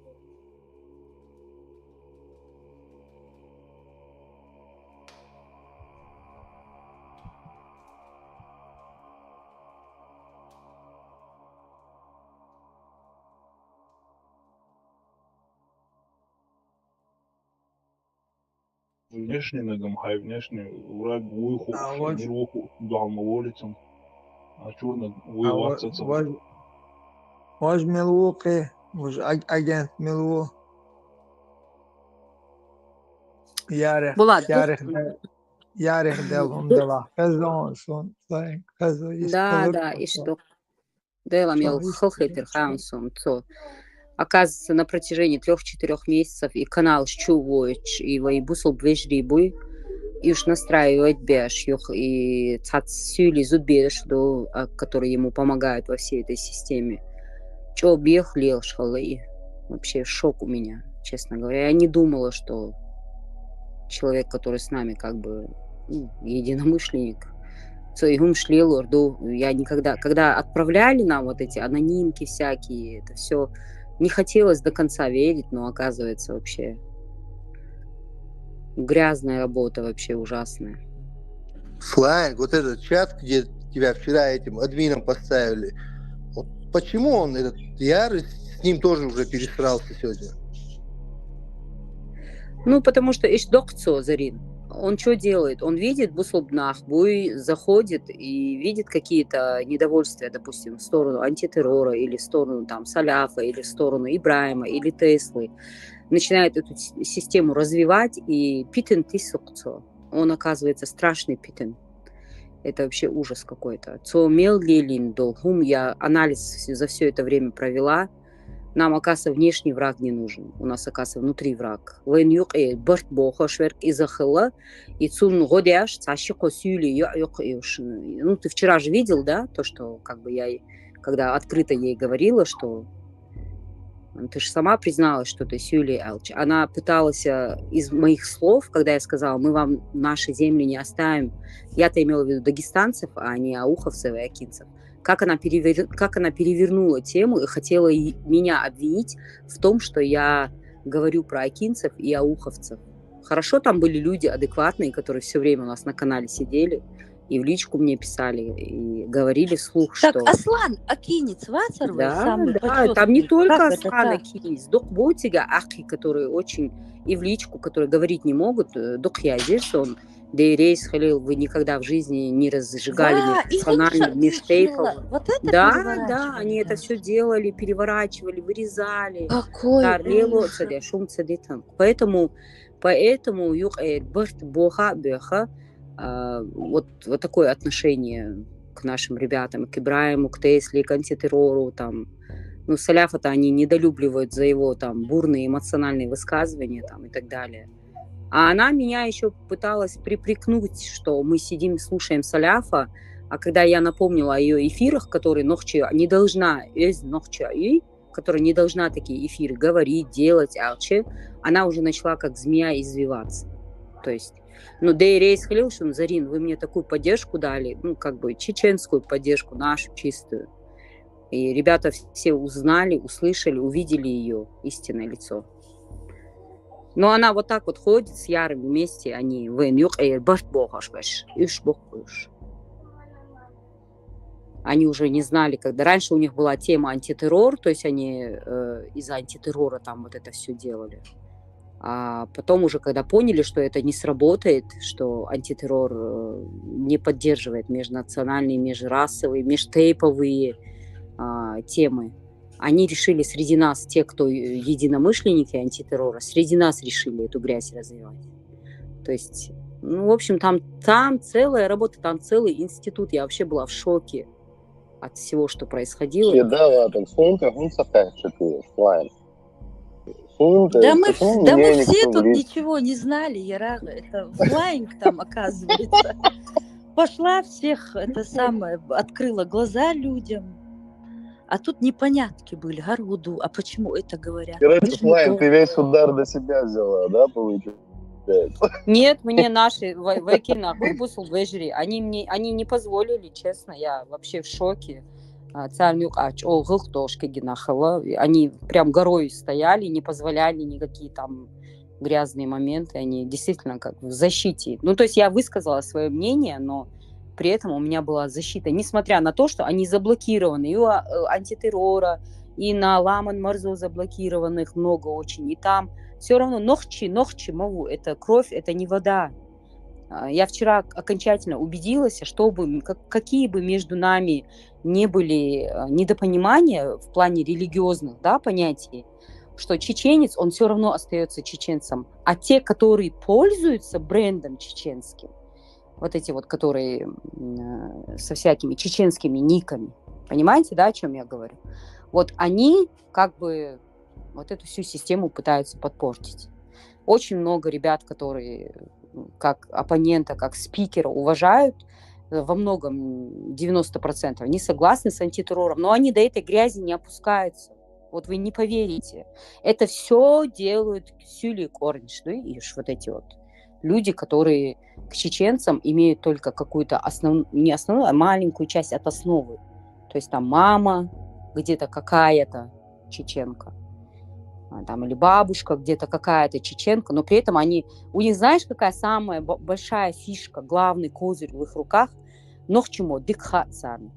Внешний нагам, хай внешний враг выху, мируху, дома волицам. А черный воеваться. Вож Милуки, вож агент Милу. Ярих делом дела. Казон сон, казо есть. Да, и что? Делом я хохлитер хаунсон, то. Оказывается, на протяжении 3-4 месяцев и канал Щувоич, и Вайбусл Бвежрибуй, и уж настраивать беш, и цацюли зубеш, которые ему помогают во всей этой системе. Чё бех лел шхалы. Вообще шок у меня, честно говоря. Я не думала, что человек, который с нами как бы единомышленник, я никогда, когда отправляли нам вот эти анонимки всякие, это все Не хотелось до конца верить, но оказывается вообще грязная работа, вообще ужасная. Флайнг, вот этот чат, где тебя вчера этим админом поставили, вот почему он, этот Яр, с ним тоже уже пересрался сегодня? Ну, потому что Ишдокцо, Зарин, он что делает? Он видит Бусулбнах, Буй заходит и видит какие-то недовольствия, допустим, в сторону антитеррора, или в сторону там Саляфа, или в сторону Ибраима, или Теслы. Начинает эту систему развивать, и Питен Тисукцо. Он оказывается страшный Питен. Это вообще ужас какой-то. Цомел Лилин Долхум, я анализ за все это время провела. Нам, оказывается, внешний враг не нужен. У нас, оказывается, внутри враг. Ну, ты вчера же видел, да, то, что как бы я, когда открыто ей говорила, что ты же сама призналась, что ты Сюли Элч. Она пыталась из моих слов, когда я сказала, мы вам наши земли не оставим, я-то имела в виду дагестанцев, а не ауховцев и акинцев. Как она перевернула тему и хотела меня обвинить в том, что я говорю про акинцев и ауховцев. Хорошо, там были люди адекватные, которые все время у нас на канале сидели и в личку мне писали, и говорили вслух, Так, что... Аслан Акинец Вацарвый, Да, самый да, почетный. там не только Как это Аслан так? Акинец, Докботига Ахи, которые очень и в личку, которые говорить не могут, Докхязис, он Дейрейс Халил, вы никогда в жизни не разжигали Да, и национальный межтейповый. Вот это Да, переворачивание. они это все делали, переворачивали, вырезали. Какой ужас. Поэтому вот такое отношение к нашим ребятам, к Ибраиму, к Тесле, к антитеррору, там, ну, Саляфа-то они недолюбливают за его там бурные эмоциональные высказывания там и так далее. А она меня еще пыталась припрекнуть, что мы сидим и слушаем Саляфа, а когда я напомнила о ее эфирах, которые не должна, которая не должна такие эфиры говорить, делать, она уже начала как змея извиваться. То есть, ну, Дейрейс Халилшин, Зарин, вы мне такую поддержку дали, ну, как бы чеченскую поддержку, нашу чистую. И ребята все узнали, услышали, увидели ее истинное лицо. Но она вот так вот ходит с Яром вместе, они они уже не знали, когда раньше у них была тема антитеррор, то есть они из-за антитеррора там вот это все делали. А потом уже, когда поняли, что это не сработает, что антитеррор не поддерживает межнациональные, межрасовые, межтейповые темы, они решили среди нас, те, кто единомышленники антитеррора, среди нас решили эту грязь развивать. То есть, ну, в общем, там целая работа, там целый институт. Я вообще была в шоке от всего, что происходило. Да мы все тут ничего не знали, Ярага. Это флайнг там, оказывается. Пошла всех, это самое, открыла глаза людям. А тут непонятки были, Гаруду, а почему это говорят? Короче, Флайн, ты весь удар на себя взяла, да, получается? Нет, мне наши вайкина, они не позволили, честно, я вообще в шоке. Они прям горой стояли, не позволяли никакие там грязные моменты, они действительно как в защите. Ну, то есть я высказала свое мнение, но при этом у меня была защита, несмотря на то, что они заблокированы и у антитеррора, и на Ламан Марзо заблокированных много очень, и там все равно нохчи мову, это кровь, это не вода. Я вчера окончательно убедилась, какие бы между нами не были недопонимания в плане религиозных, да, понятий, что чеченец, он все равно остается чеченцем, а те, которые пользуются брендом чеченским, вот эти вот, которые со всякими чеченскими никами. Понимаете, да, о чем я говорю? Вот они как бы вот эту всю систему пытаются подпортить. Очень много ребят, которые как оппонента, как спикера уважают, во многом 90% не согласны с антитеррором, но они до этой грязи не опускаются. Вот вы не поверите. Это все делают Сюли Корниш, ну и вот эти вот люди, которые к чеченцам имеют только какую-то не основную, а маленькую часть от основы. То есть там мама, где-то какая-то чеченка. там, или бабушка где-то какая-то чеченка, но при этом у них, знаешь, какая самая большая фишка, главный козырь в их руках? Нохчимо, дикха сами.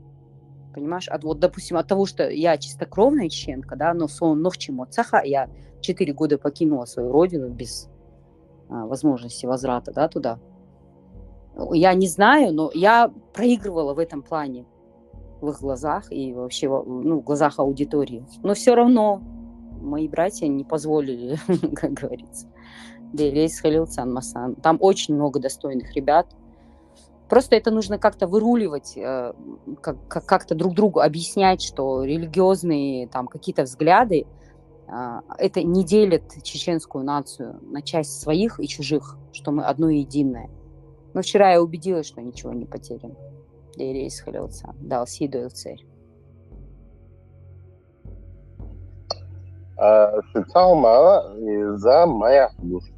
Понимаешь? Вот, допустим, от того, что я чистокровная чеченка, да, но сон нохчимо цаха, я 4 года покинула свою родину без возможности возврата, да, туда. Я не знаю, но я проигрывала в этом плане в их глазах и вообще в глазах аудитории. Но все равно мои братья не позволили, как говорится. Делейс Халилцан Масан. Там очень много достойных ребят. Просто это нужно как-то выруливать, как-то друг другу объяснять, что религиозные там какие-то взгляды это не делит чеченскую нацию на часть своих и чужих, что мы одно единое. Но вчера я убедилась, что ничего не потеряно. Делейс Халилцан. Дал Сидуэл цель. Шицаумала за моя душа.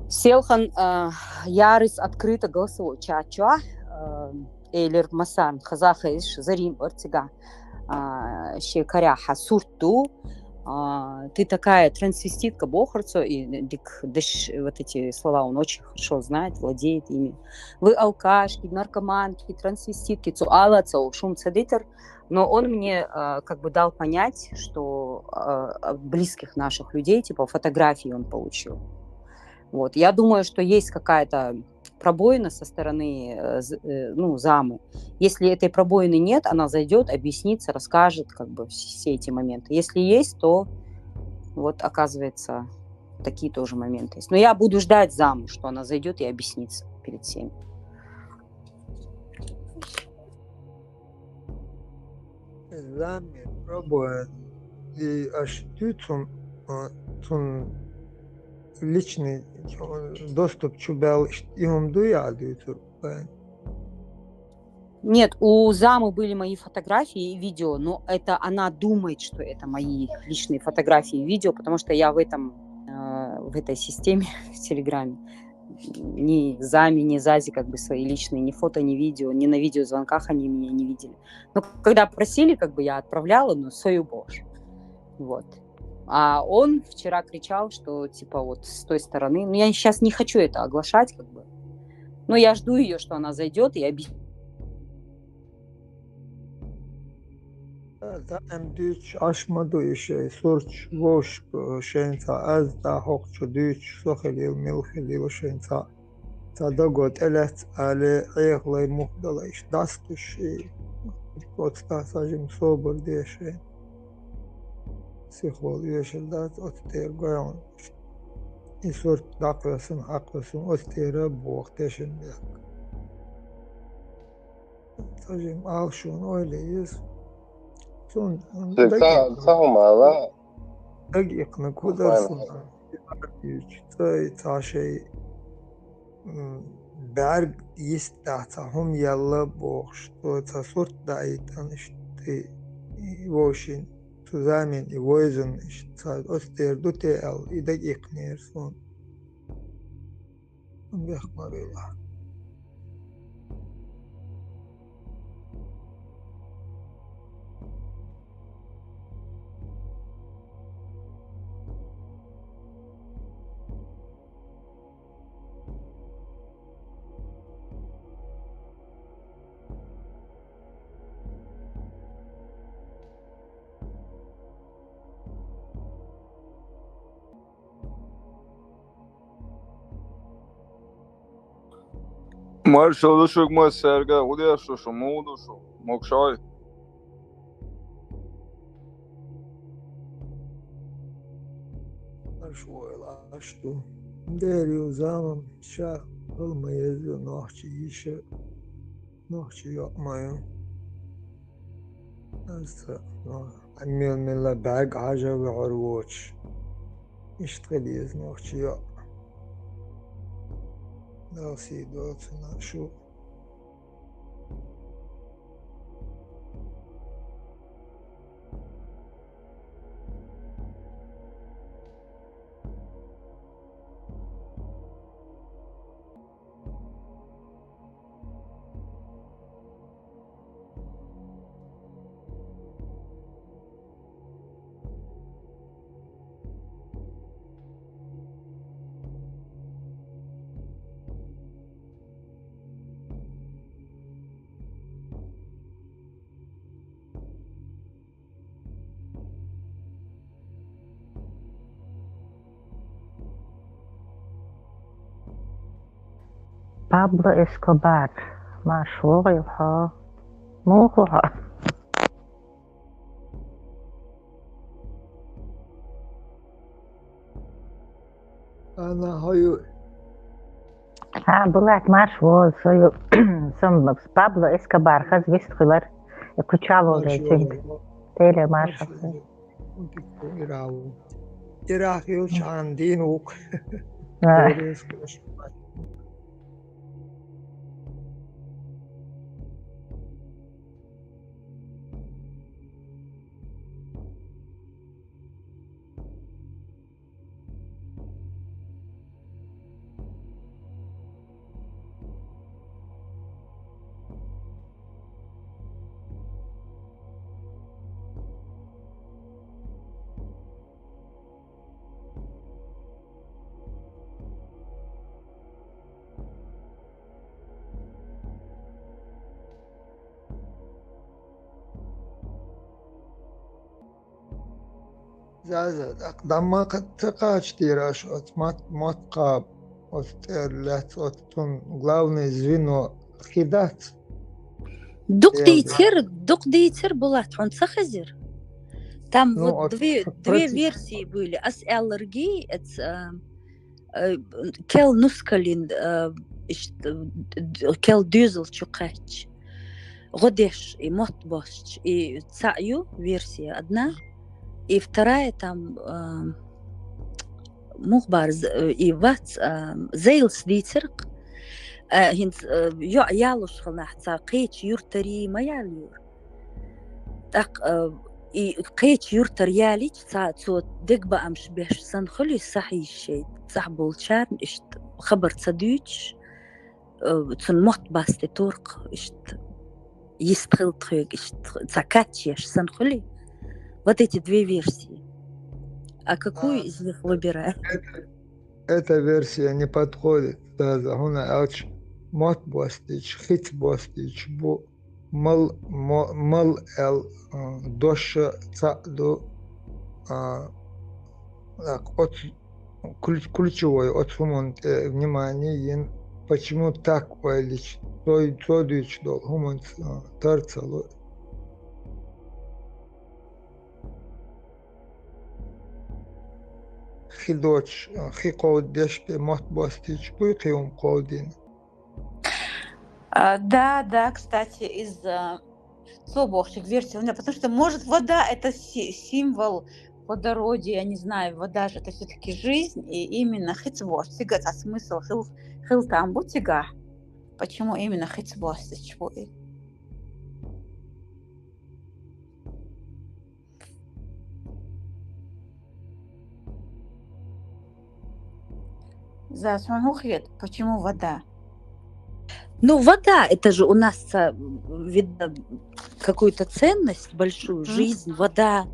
Селхан ярыс открыто голосовой чачуа эйлер масан хазахаиш зарим ортига щекаряха сурту. Ты такая трансвеститка бохарцо, и вот эти слова он очень хорошо знает, владеет ими. Вы алкашки, наркоманки, трансвеститки, цуала, шум цадитер. Но он мне как бы дал понять, что близких наших людей, типа фотографии он получил. Вот. Я думаю, что есть какая-то пробоина со стороны замы. Если этой пробоины нет, она зайдет, объяснится, расскажет как бы все эти моменты. Если есть, то вот оказывается такие тоже моменты есть. Но я буду ждать заму, что она зайдет и объяснится перед всеми. Заме пробует и аж цун личный доступ чубал им дуядуются. Нет, у замы были мои фотографии и видео, но это она думает, что это мои личные фотографии и видео, потому что я в этой системе в Телеграме ни заме, ни зазе как бы свои личные, ни фото, ни видео, ни на видеозвонках они меня не видели. Но когда просили, как бы я отправляла, но свою бож. Вот. А он вчера кричал, что типа вот с той стороны, ну я сейчас не хочу это оглашать, как бы, но я жду ее, что она зайдет и объяснит. Da em düç aşmadı işe sorç voş şensa az da hokçu düç soheli milheli şensa sada got elet ale ayıklay muhdala iş dastuş otsta sajim sobur diye şey sihol yeşil dat otster goyan isort daklısın haklısın otstera boğteşin sajim al şunu öyleyiz. Saumala دقيقة كودرسون تاشي برگ يستعتهم يلا بوخش تو تصورت دايت انشتي ووشين تزامن ووزن اشتاد استير دوتي ال دقيق نيرسون بيخبر الله Marshall'ı mı serge, o da şu mudu şu, mokşay. شوي العشتو داري وزامم شا ما يزو نوحشي يشا نوحشي يقمايو هسا عميل من لا باق عجا وعروش يشتغل يز نوحشي يق داسي دوتنا شو بابلو اسكوبار مشهور يوحى موقع أنا هاي بلعت مشهور سو سم بابلو اسكوبار خز بيستخلر كوتشالو جايتين تيلي مشهور إراقي وش عندين وك زازد أقدم ما قد تقاش تيراش от قاب от лет от тон главное звено خدات Дук дейтер булат, он сахазир. Там Ну, вот от две версии были. Ас аллергии, кел нускалин, кел дюзел чукач. Годеш и мот босч. И цаю версия одна. И вторая там мухбар и вац зейлс дийцерк. هند يو يالوش خلنا حتى قيت يورتري ما ياليور تاق قيت يورتريالي تاع دق بقى مش بيش سنخلي صحي الشيء صح بولشار اشت خبر تصديش تن موت باستي تورق اشت يستخل تخيق اشت تاكاتشيش سنخلي вот эти две версии. А какую из них выбираем? Эта версия не подходит. Даже هنا أوش مات باستيج خيت باستيج بو مال ال دوش تعدو от ключевой от хумант внимание почему так валич то дичь дол хумант тарцало خدوش خي قود دش بمات باستيج بو قيوم قودين Да, кстати, из цобовших версий у меня, потому что, может, вода – это символ плодородия, я не знаю, вода же это все-таки жизнь, и именно хитцвош, тигат, а смысл хил там бутига, почему именно хитцвош, за сманухет, почему вода? Ну, вода, это же у нас видно какую-то ценность большую, жизнь, вода,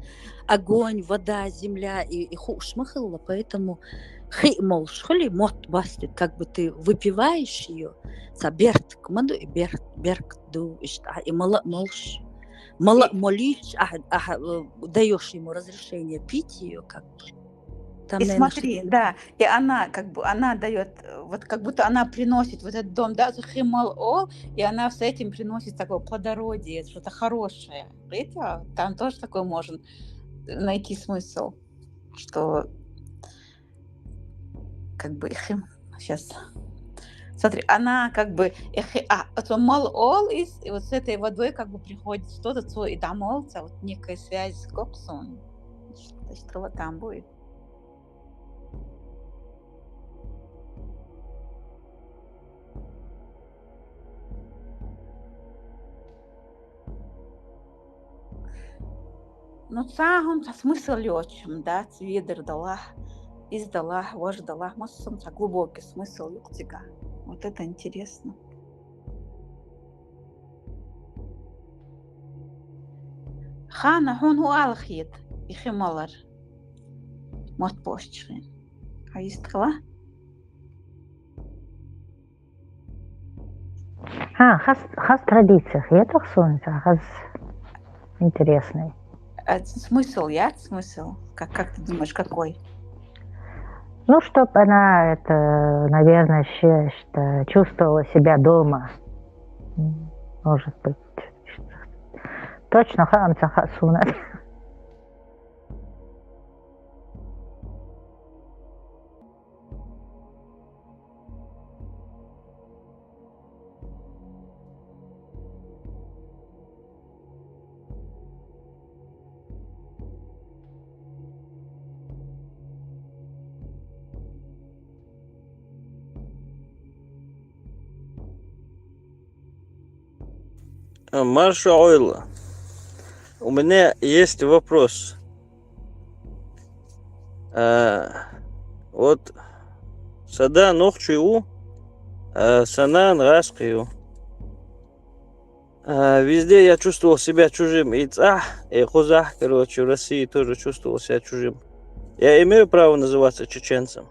огонь, вода, земля и хушмахылла, поэтому мол, шхоли мот бастит, как бы ты выпиваешь ее, берт, кмаду и берт, ду, и молш, молишь, даешь ему разрешение пить ее, как бы. Там, и наверное, смотри, да, и она как бы, она дает, вот как будто она приносит в этот дом, да, захимал, и она с этим приносит такое плодородие, что-то хорошее. Видите, там тоже такой можно найти смысл, что как бы сейчас, смотри, она как бы мал и вот с этой водой как бы приходит что-то, и домолца, вот некая связь с коксом, что там будет. Ну, сам смысл лёчим, да, цведер дала, издала, вож дала, массом глубокий смысл юктига. Вот это интересно. Хана хун алхит и хималар. Мот пошчрин. А истхла? Хас традициях, я так сонца, хас интересный. Смысл, смысл? Как ты думаешь, какой? Ну, чтобы она, наверное, чувствовала себя дома. Может быть. Точно хамца хасуна. Маша Ойла, у меня есть вопрос. Вот сада нохчу, санан раскию. Везде я чувствовал себя чужим. И хузах, короче, в России тоже чувствовал себя чужим. Я имею право называться чеченцем?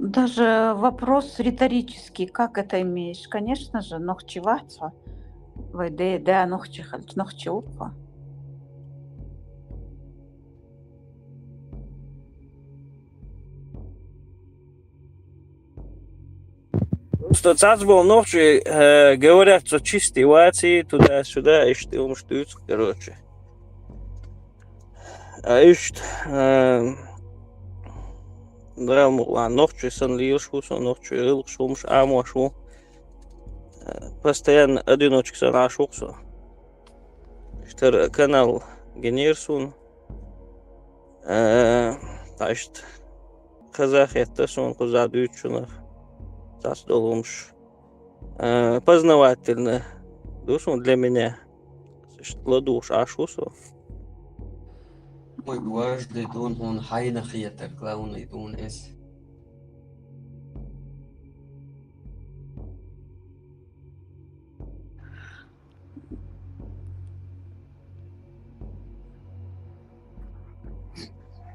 Даже вопрос риторический, как это имеешь? Конечно же, нохчеваться. Да, нохчевка. Просто цацбол ночи говорят, что чистые вации туда-сюда, и что умштуются, короче. А ищут драму, ночи санлилшус, ночи илшумш, амошу. Постоянно одиночек санашуксу. Что канал генерсун. Значит, казах это сон кузадуючунах. Долумш. Познавательно. Душун для меня. Ладуш ашусу. Мой дважды дун он хайна хиета клауна дун эс.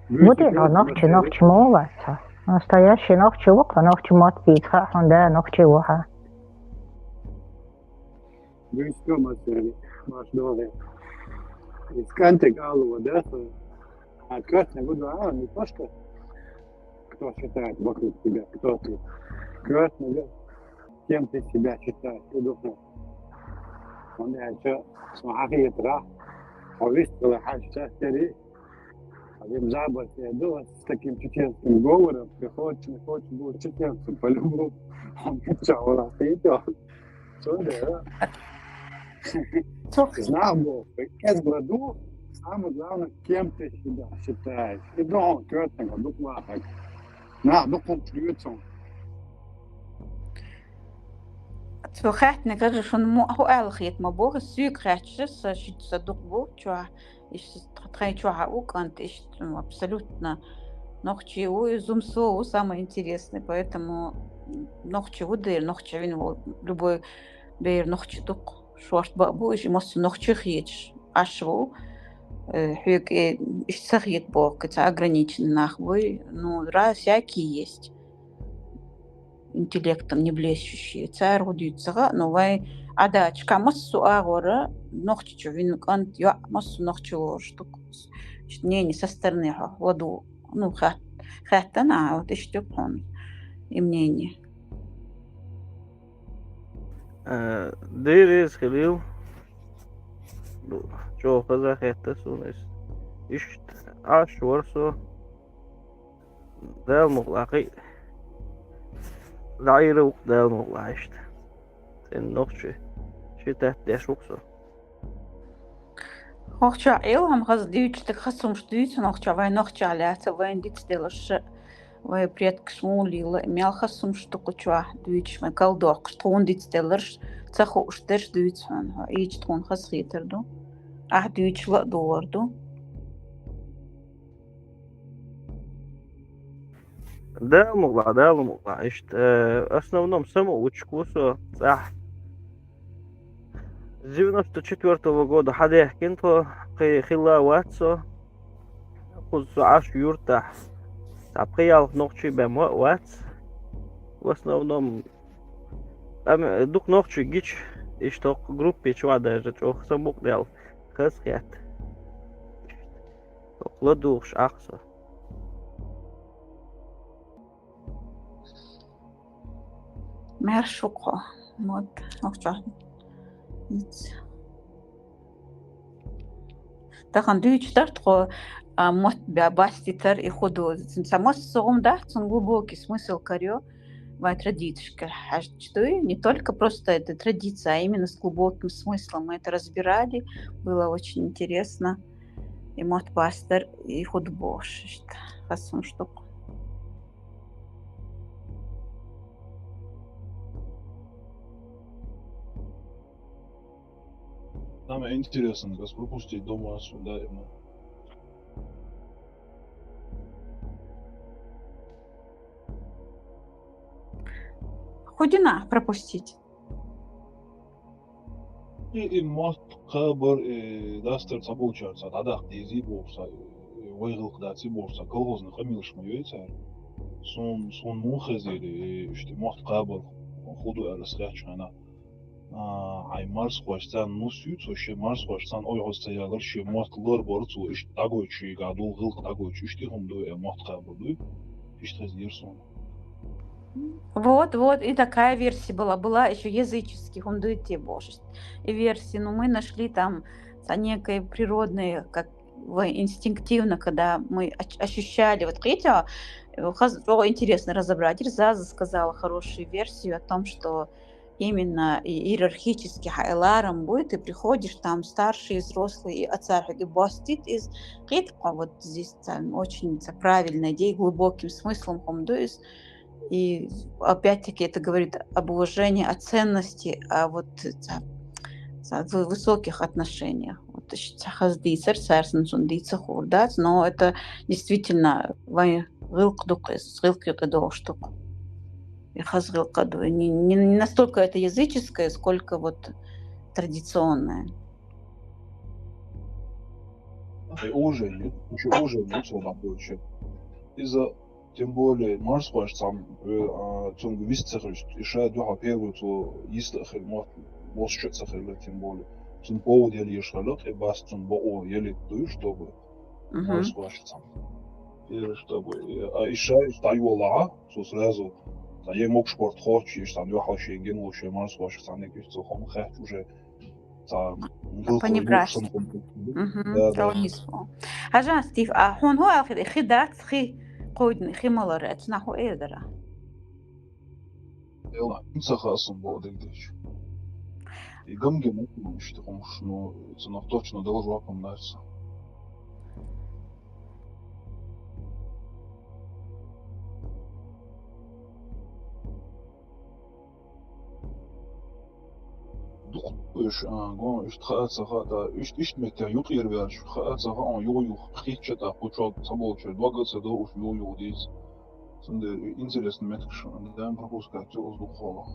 Будет ногчи молодца. Настоящий ногчи вука, ногчи мотпитха, да, ногчи вуха. Гусько масери, маш доле. Исканте галу, да? А красный буду, не то, что кто считает вокруг тебя, кто ты. Красный, да? Кем ты себя считаешь, ты думаешь? Он я что, смахи тра, а выстроила хашта стери. Один жаба сидел с таким чеченским говором, ты хочешь, не хочешь, будет чеченцем по-любому. Он кричал, раз и то. Что, да? Знал Бог, в году самое главное, кем ты себя считаешь. И дома, красного, буква так. Конкретно. Тохатне каже, що хо алхіт ма бог сюкратчес, що дукбу, чуа, і трайчуа укант, и абсолютно нохчеву и зумсову самое интересное, поэтому нохчеву дыр, нохчевин любой бейр нохчедук, шуарт бабу, и мос нохчехич, ашву, хюк и сахит бог, это ограниченный нахвой, ну, раз всякие есть. Интеллектом не блещущие. Царь родится, но вай адачка массу агора нохчу винкант я массу нохчу штук. Не со стороны воду. Ну хатана вот еще он и мнение. Дырис хилил. Чё казах это сунес. Ишт аш ворсо. Да муглaqi. Daire deel nog lijst. En nog zit daar zoekso. Hochtja hem has duurt de gasum stuurt nog ja wij nog ja laten wij dit stelers wij предк смолила имел хасум штукуча дуич мы колдок что dit stelers цаху штеш дуич он и что хас хитерду а дуич ла доорду. Да, могла. Основном самоучку, с 94 года хадехкин, то хилаватсо, аш юрта, априял ночи бемуат, в основном, дух ночи гич, اشتاق جروب شو даже شو سموك ديال خسخيات لدوخش أقصى Mer шуко. Вот. Окча. Тахан дүйчтартго мот баститар и ходу. Самос согом да, глубокий смысл корё. Вай традиция. Что не только просто это традиция, а именно с глубоким смыслом. Мы это разбирали, было очень интересно. И мот бастер и ходу бош. Хасун штуку. Нам интересно, как пропустить дома сюда ему. Худина пропустить. И мост хабар дастер собучарца, дадах дизи болса, вайгылк дати болса, колхозны хамилш муйца. Сон мухазели, что мост хабар худу арасхачана. Ай Марс хвастан нусют, вообще Марс хвастан ой хостаялар, что мотлар борцу, иш тагойчи гадул гылк тагойчи, что хумду мост хабар ду, что зирсон. Вот, и такая версия была еще языческий, хундуйте божество. И версии, но мы нашли там некое природное, как инстинктивно, когда мы ощущали. Вот хотя интересно разобрать. Ирзаза сказала хорошую версию о том, что именно иерархически хайларом будет, и приходишь там старший, взрослый, и отцарь, и бастит из ритка. Вот здесь очень правильная идея, глубоким смыслом хумдуис. И опять-таки это говорит об уважении, о ценности, о высоких отношениях. Вот но это действительно не настолько это языческое, сколько вот традиционное. Уважение, больше. Из-за тем более Марс хочет сам zum gewissen еще два первого то есть хелмот восчется хелмот тем более zum повод я шалот и бас zum боо еле то чтобы Марс хочет сам и чтобы а еще стояла то сразу да я мог спорт хочешь там я хочу ген лучше Марс хочет сам не говорит хом хочу уже понебрашь. Ажа Стив, а он هو أخذ خدات قودني خمالة رأتنا هو إيه درا. يلا نسخة أصلا بعد قديش. يقوم جمعنا مش تقوم شنو تنفتحنا دلج واقم ناس. إيش قوم إيش تخاط سخاطة إيش متى يقير بيرش خاط سخاطة يو خيط شتا قطعة صبول شد وقت صدق يو ديز سند интересный метод да пропускать воздух холла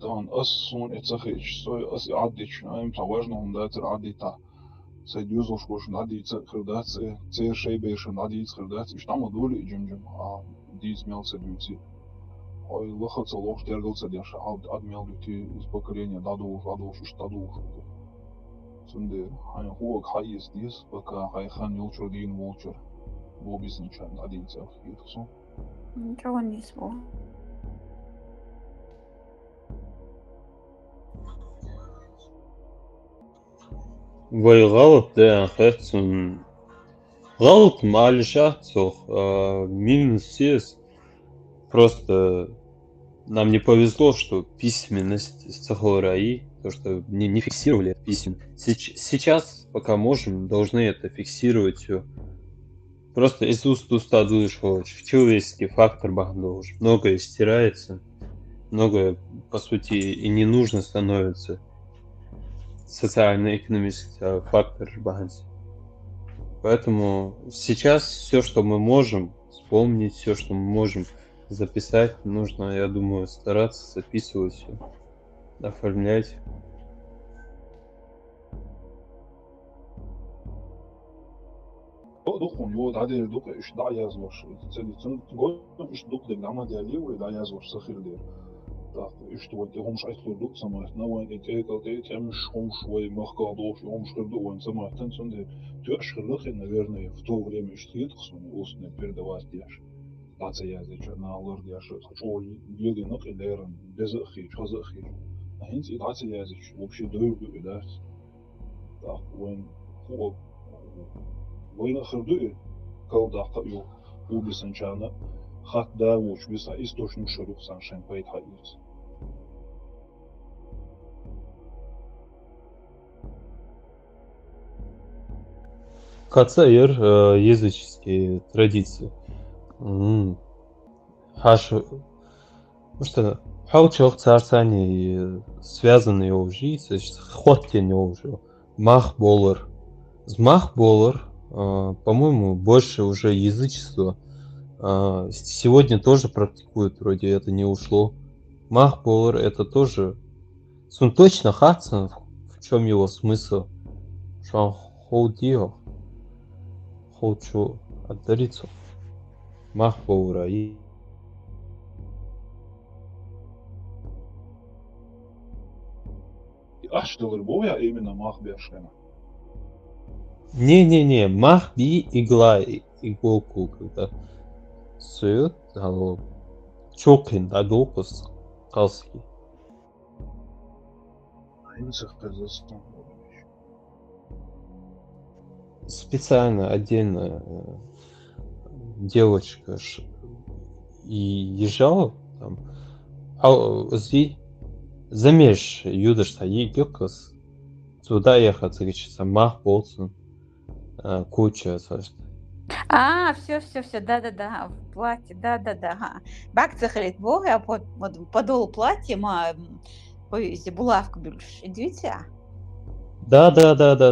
طبعا أصلا اتسخيش سوي أصي عديش أنا متواجنا هم ده عديتا سيديوز وشكوش نعدي خردات تير شيء بيش نعدي خردات اشتعمل دولي جمجم ديز ميل سيديوتي ой лохот лох тергался дяша адмел дути из поколения даду штаду сунде ай хуак хайс дис пока хай хан юлчур дин волчур бобис ничан один цех юрсо ничего не смог. وي غلط ده خدتون غلط معلش أحسوخ минус сес просто нам не повезло, что письменность Сахалараи, то что не фиксировали писем. Сейчас, пока можем, должны это фиксировать все. Просто из уст в уста вышло человеческий фактор бахнул. Многое стирается, многое, по сути, и не нужно становится. Социально-экономический фактор бахнется. Поэтому сейчас все, что мы можем вспомнить, все, что мы можем записать, нужно, я думаю, стараться записывать все, оформлять. دخون يود عادي دخ إيش دا يازوش تسدي تسند قول إيش دخ ده عمل ديالي ولا دا يازوش سخير دير دا إيش تود همش عايز تدخ سمعت نوين إتيكل تيمش همش وي مخقادوش همش خدو وين سمعت تنسند تأشر لخ إن غيرنا فتو غير مش تيتخسون وسن بيردواس دياش تعطي يازي جنا الله دياش تقول يلي نق إدارن دزخي شزخي هنس تعطي يازي وبشي دور بإدارت دا وين هو وين خردوء كودا قيو وبسنجانا خط دا وش بيسا источник шарух саншен пейт хаирс. Кацаир, языческие традиции. Хашу, что хаучок царцани связанные уже, хотен уже, мах болар. Мах болар, по-моему, больше уже язычество. Сегодня тоже практикуют, вроде это не ушло. Мах болар это тоже. Точно хатсан, в чем его смысл? Что хоудио. Хочу отдариться. Мах болара и Ашдалыр боя именно мах бешена. Не-не-не, мах би игла, иголку, когда сует, чокин, да, допуск, калский. Специально, отдельно девочка и езжала там, замеш юдашта егекас, туда ехать, говорится, мах болсын. Куча, слышно. Все, да, в платье, да. Бак цехалит бога, а подол платья ма повези булавку бюльш. Идите? Да,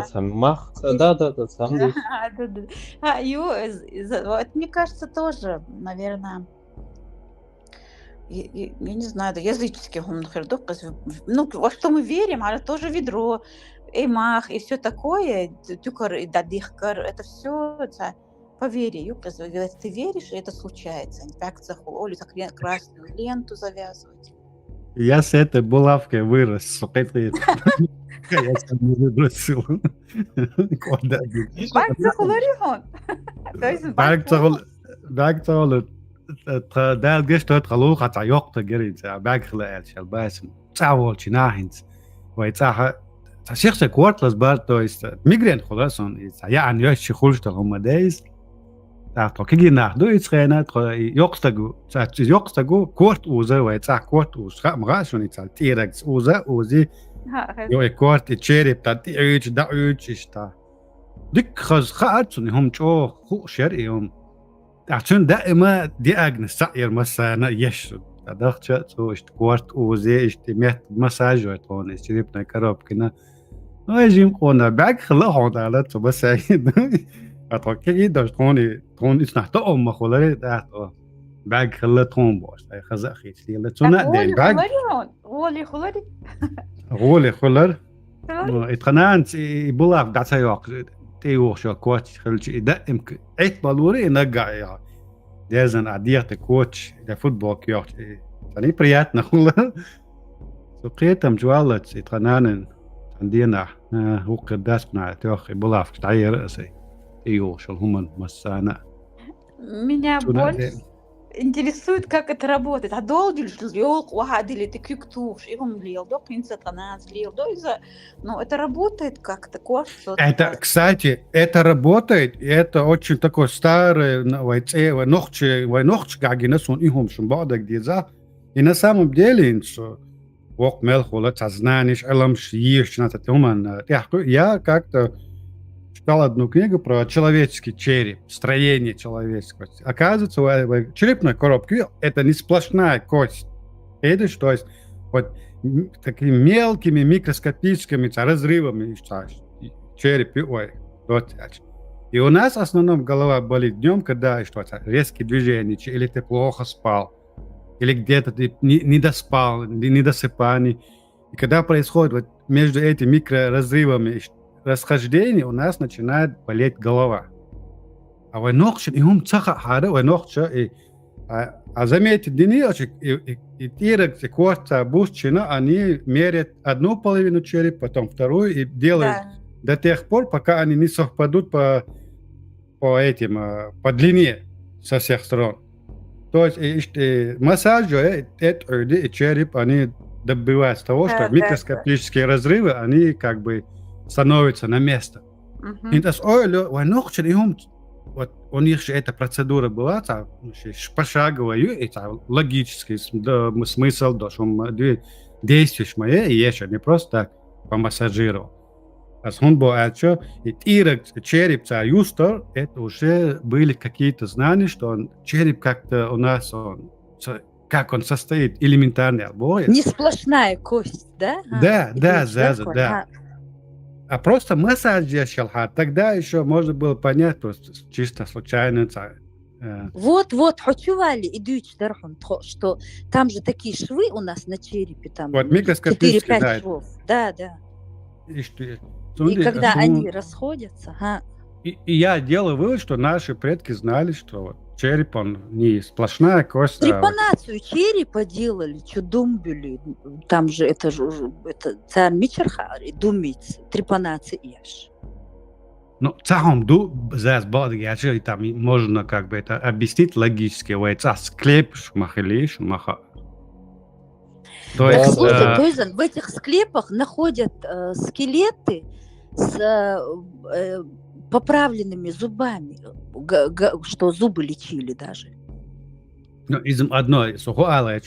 сам мах, да, сам. Вот мне кажется тоже, наверное, я не знаю, да, языческий гумнхердук. Ну, во что мы верим, а тоже ведро. И мах, и все такое, тюкар и дадихкар, это все поверье. Ты веришь, и это случается. Не так захололи, красную ленту завязывать. Я с этой булавкой вырос, сука, я сам не выбросил. Бак захолорихон. То есть бак захолор. Да, геш тот халу хата ёкта герит, бак хлаэл шал басм. Цавол чинахинс. Вайцаха شخص كوارتلس برضه ميجرين خلاص يعني يش خلش تقوم دايس تعطوا كي ناخدو يتخينا يقصتجو كورت اوزا ويتاع كورت اوز مغاشون يتاع تيركس اوزي يو كورت تشيري بتاعتي ايش دا ايش اشتا ديك خز خاطني هم جو خو شريهم عشان دائما دي اجنس سعير مسانا يش دخلت سو كورت اوزي اشتمت مساج وتون اشتريبنا كراب كنا نجيم قونا باك خلاهم على بس أتوقع ده تون إسنحته أم خلري ده باك خلا تون باش خزق خيس لي لتونا دين باك غولي خلر اتخنانت يبلاف ده سياق تيوخ شو كوتش خلش ده إمك عيت بالوري نرجع يا دازن عديت كوتش ده فوتبول كيوخ تاني برياتنا خلا سقيتم جوالت اتخنانن عندنا هو قداسنا تيوخ بلاف تعير رأسي ايوه شو هم مسانا. Меня больше интересует, как это работает. А долго ли елку вагадили ты кюктуш, и он лил, до принца таназ лил, до из-за, ну это работает как-то кошка. Это, кстати, это работает, и это очень такой старый, войнохчи, гагинес он ихом шумбада где-то, и на самом деле, что вок мелхола, знаешь, элам шииш, я как-то читал одну книгу про человеческий череп, строение человеческого. Оказывается, в черепной коробке это не сплошная кость. Видишь, то есть вот такими мелкими микроскопическими разрывами череп. И у нас в основном голова болит днем, когда что-то резкие движения, или ты плохо спал, или где-то ты не доспал, недосыпание. И когда происходит вот между этими микроразрывами расхождение, у нас начинает болеть голова. ونقش هم تسخ حارة ونقش عزميت الدنيا يتيرك кварта бусчина они мерят одну половину черепа, потом вторую и делают до тех пор, пока они не совпадут по длине со всех сторон. То есть массаж и череп, они добиваются того, что микроскопические разрывы, они как бы становятся на место. И вот у них же эта процедура была, пошаговая, и логический смысл, что действия мои, и еще не просто так помассажировал. А он был, что череп юстер, это уже были какие-то знания, что череп как-то у нас, как он состоит, элементарный. Не сплошная кость, да? Да. А просто массаж делал, тогда еще можно было понять, просто чисто случайно. Вот, хочували, идущий дархон, что там же такие швы у нас на черепе, там вот, 4-5 швов. Да. И когда они расходятся... И я делаю вывод, что наши предки знали, что череп, он не сплошная кость. Трепанацию черепа делали, что думбили. Там же это царь Мичархари, думиц, трепанация ешь. Ну, цахом здесь было, там можно как бы это объяснить логически. Склеп, шмахали, шмаха. То есть в этих склепах находят скелеты с поправленными зубами, что зубы лечили даже. Ну, из одной сухоала,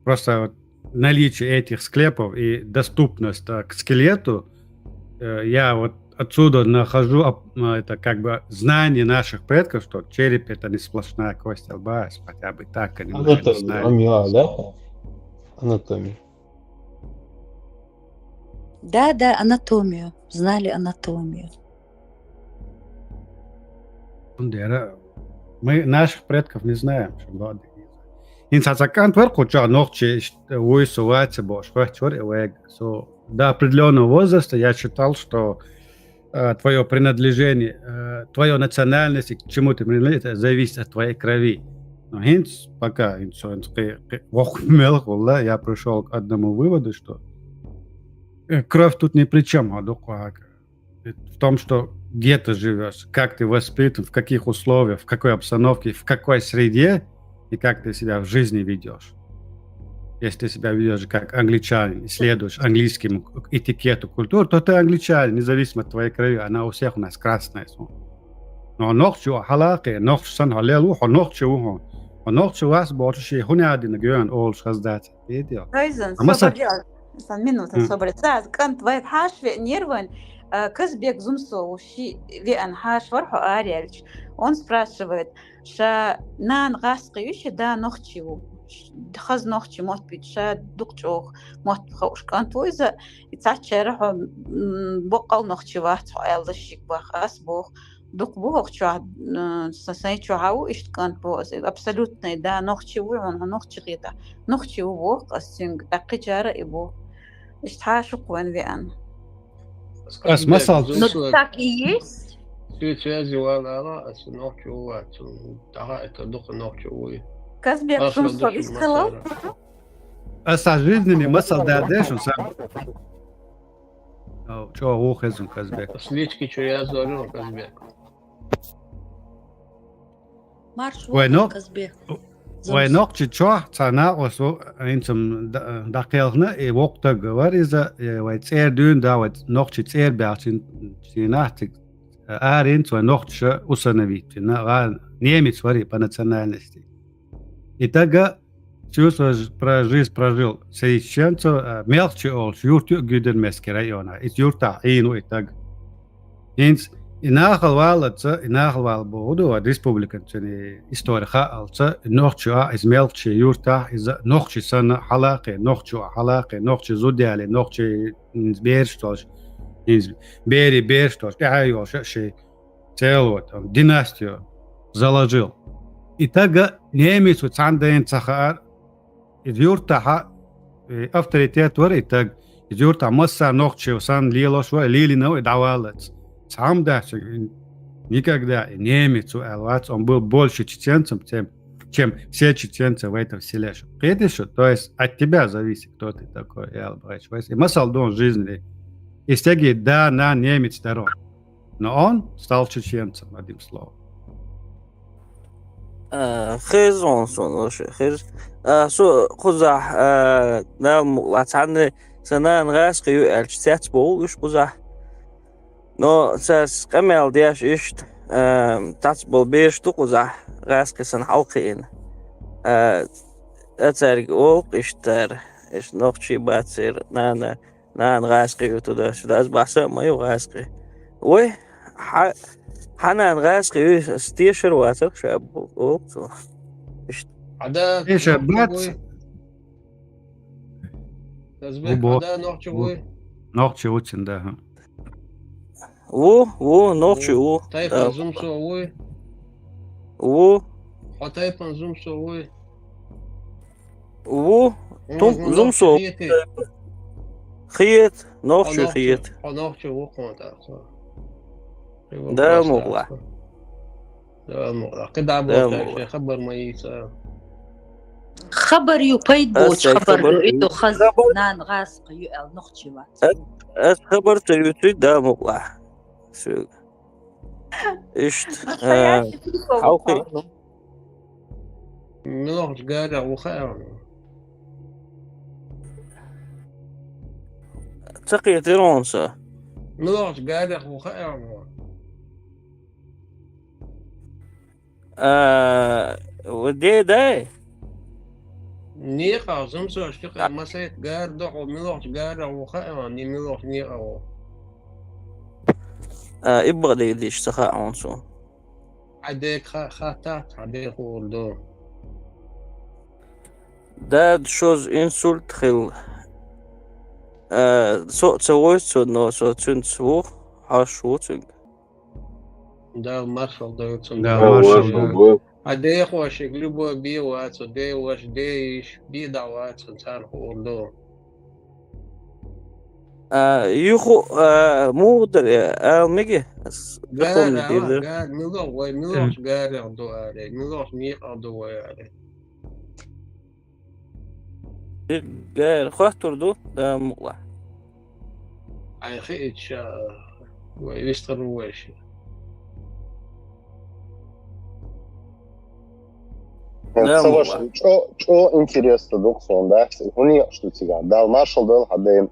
просто наличие этих склепов и доступность к скелету, я вот отсюда нахожу это как бы знание наших предков, что череп это не сплошная кость лба, хотя бы так они знали. Да? Анатомию. Да, анатомию. Знали анатомию. Мы наших предков не знаем. До определенного возраста я считал, что твое принадлежение, твоя национальность, к чему ты принадлежишь, зависит от твоей крови. Но пока я пришел к одному выводу, что кровь тут ни при чем. В том, что где ты живешь, как ты воспитан, в каких условиях, в какой обстановке, в какой среде и как ты себя в жизни ведешь. Если ты себя ведешь как англичанин, следуешь английскому этикету, культуре, то ты англичанин, независимо от твоей крови. Она у всех у нас красная. Но ночью халаки, ночью сан халелу, ночью вас больше хунады на гюн олш хаздат. минута собрать. Кант вайт хашве нервен. Казбек Зумсо уши вен хаш варху арельч. Он спрашивает, ша нан гасқиюши да нохчиу. Хаз нохчи может быть ша дукчох может хауш кант войза и цачера бокал нохчи вахт айлдашик бах асбох дук бох ча сасай чау ишт кант боз абсолютно да нохчиу он нохчи гита нохчиу бох асинг тақичара ибо ишт хашук вен вен. Но так и есть. Казбек Зумсо искал. Со жизненными масал дадешун сам. Чё ухезун Казбек. Слички чё я зорю Казбек. Марш Казбек. Войнок чё цана осу инсам дакелна и вокта говориза вайцер дун да вот ночи цер бячин синатик арин цо ночи усановит на немец вари по национальности. И тогда чувствуешь про жизнь прожил сеиченцо мелче ол юртю гюдермески района и юрта ину и так. Инс инахал вал боду республиканчни история алца нохча из мелче юрта из нохчи сана халаки нохчи зудяли нохчи берштош из бери берштош айо ши целую династию заложил. И тогда немец вот санден цахар из юрта авторитет вар и так из юрта масса нохчи сан лилош ва лилино и давалец. Сам да, Никогда немец он был больше чеченцем, чем все чеченцы в этом селе. То есть от тебя зависит, кто ты такой. И масал дон жизни. И стеги да на немец дорог. Но он стал чеченцем, одним словом. خيز عنصر خيز سو خزح نعم واتعني سنان غاس قيو الجسات بول وش خزح نو ساس قمل دياش إشت تاتبل بيش تو خزح غاس كسن حلقين أتارك أوق إشتر إش نوخشي باتسير نان غاس قيو تداش داز بحسا ما يو غاس قيو وي حنان غاس قيو ستيشر واتر شاب أوق عدا إيش بلاتس تزبيح عدا نوخشي بوي نوخشي وچن ده ها و نوخشي و تايفن زوم سووي و تايفن زوم سووي و توم زوم سو خيط نوخشي خيط نوخشي و قونتا ده مغلع ده مغلع قد عبوتا خبر ميسا خبر يقيد بوش خبر إيدو خزنان غاسق يؤل نخشي وات خبر تيوتي ده مغلع سوق إشت حوقي نوخش قارع وخير تقي تيرونسا نوخش قارع وخير ودي داي نيقا زمسو اشتقى مسيت قاردع وملوخش قارع وخير ني ملوخش نيقا يبغى ديش سخاء عنصو عديك خاتات عديك ولدو داد شوز انسولت خل سو تسويت سو نو سو تنسو حاشوتك ده مارشال دايتسون ده مارشال عديك واشك لبو بي واتسو دي واش ديش بي دعواتسو تان ولدو يخو مو در ميجي قال ملوخ قارع دو علي ملوخ نيقا دو علي قال خاطر دو ده مقلع اي خيتش ويستر ويش Что интересно, Доксон, да? У нее что тебя? Дал маршал, дал хадем.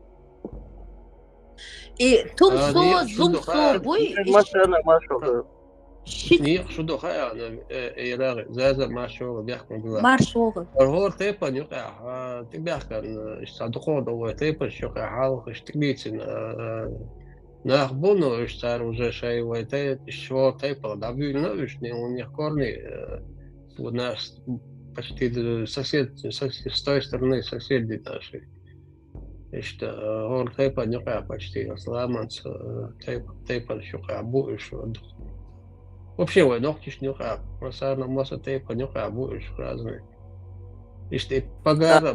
И тум со зум со бой. نيق شو دو خيا يلاغي زازا مارشال بيحكم بلا مارشال هو تيبا يقع تبيحكم اشتادقو دو تيبا شقع حالق اشتقليتين ناخبونو اشتار уже شاي ويتي شو تيبا дабю новишни у них корни у нас почти с той стороны соседи наши что هو تيبا يقع почти سلامانس تيبا شقع بوش Вообще, ногтиш нюха, просарно масса тейпа нюха, будешь разные. И что погара,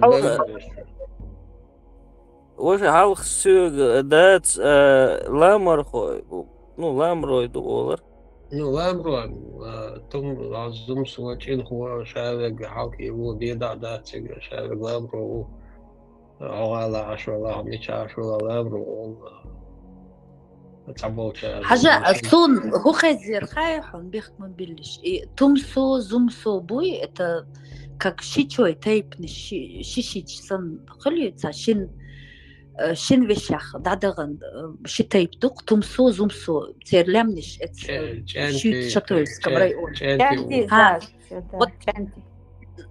وش حلق سوق دات لامر ну ламрой доллар Ну, ламро, том лазум суачин хуа шавег халки его беда датсиг шавег ламро авала ашвала мича ашвала ламро حاجة صون هو خيزير خايحون بيخدمون بلش تمسو زمسو بوي это как шичой тейпни шишич сан خليتا شن вещах дадаган ши тейптук тумсо зумсо терлемниш шит шатойском районе вот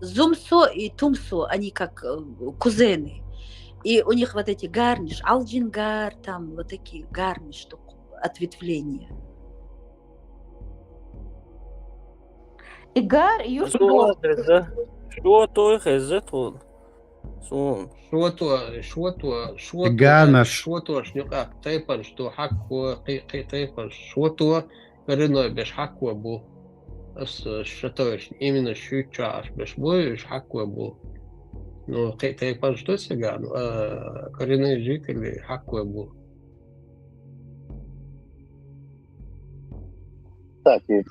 зумсо и тумсо они как кузены. И у них вот эти гарниш, алджингар, там вот такие гарниш, ответвления. И гар, и что то их из-за того. شو تو شنقا تيبر شتو حكوا قي تيبر شو تو قرنو بيش حكوا بو اس شتوش именно شوچاش بيش بو حكوا بو Ну, тейпан что сега? Коренные жители Хакуэбу. так, и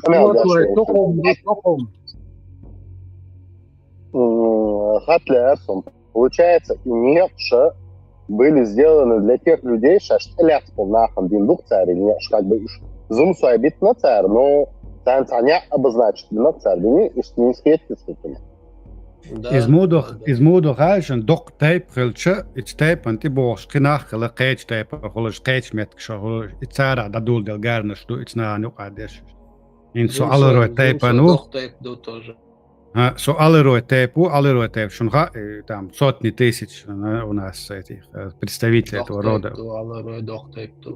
Хатлерсон, получается, и Нефша были сделаны для тех людей, что Ляцпол нахам индукция, как бы зумсуя бит на царь, но Танцаня обозначит на царь, и с ним скетчественно. Измудох хажен док тайп хилча, its тайп анти бош кинах хила кейч тайп, холш кейч меткша, холш itsara da dul del garnish du its na nuk adеш. In so alle tайп ну. So alle тайп, шунха там сотни тысяч у нас этих представителей этого рода.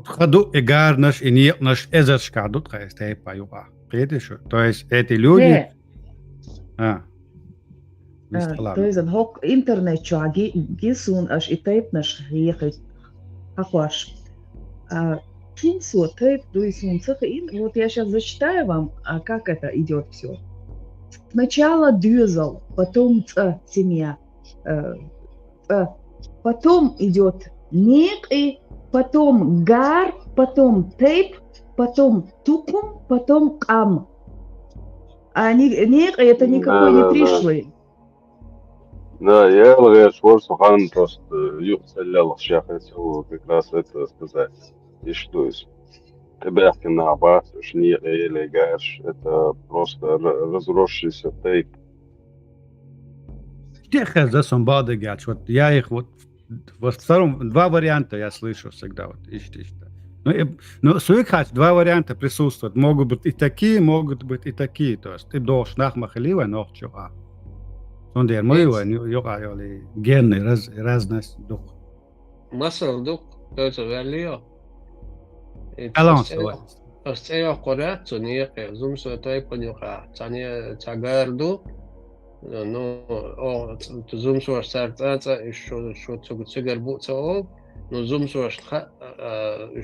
Хаду и гарниш и наш эзершкаду тайп аюга. Видишь? То есть эти люди. То есть хок интернет чаги гисун аж и тайп наш ехать хакваш. Кинсу тайп дуисун цехин. Вот я сейчас зачитаю вам, как это идет все. Сначала дюзел, потом семья, потом идет нек, потом гар, потом тейп, потом тупум, потом кам. А нек это никакой не пришлый. Да, я говорю, что Сухан просто юхцелял, я хотел как раз это сказать. И что есть? Тебяхки на абас, шни или гаш, это просто разросшийся тейп. Тихо за somebody гач. Вот я их вот во втором два варианта я слышу всегда вот ищите. Но суикач два варианта присутствуют. Могут быть и такие, могут быть и такие. То есть ты должен нахмахливай нохчуа. Он дер мой юга или генный разность дух. Масал дух, то есть валио. Остея корят, то не зум светой понюха. Цане цагарду, но зум суаш царца еще что цигар буцал, но зум суаш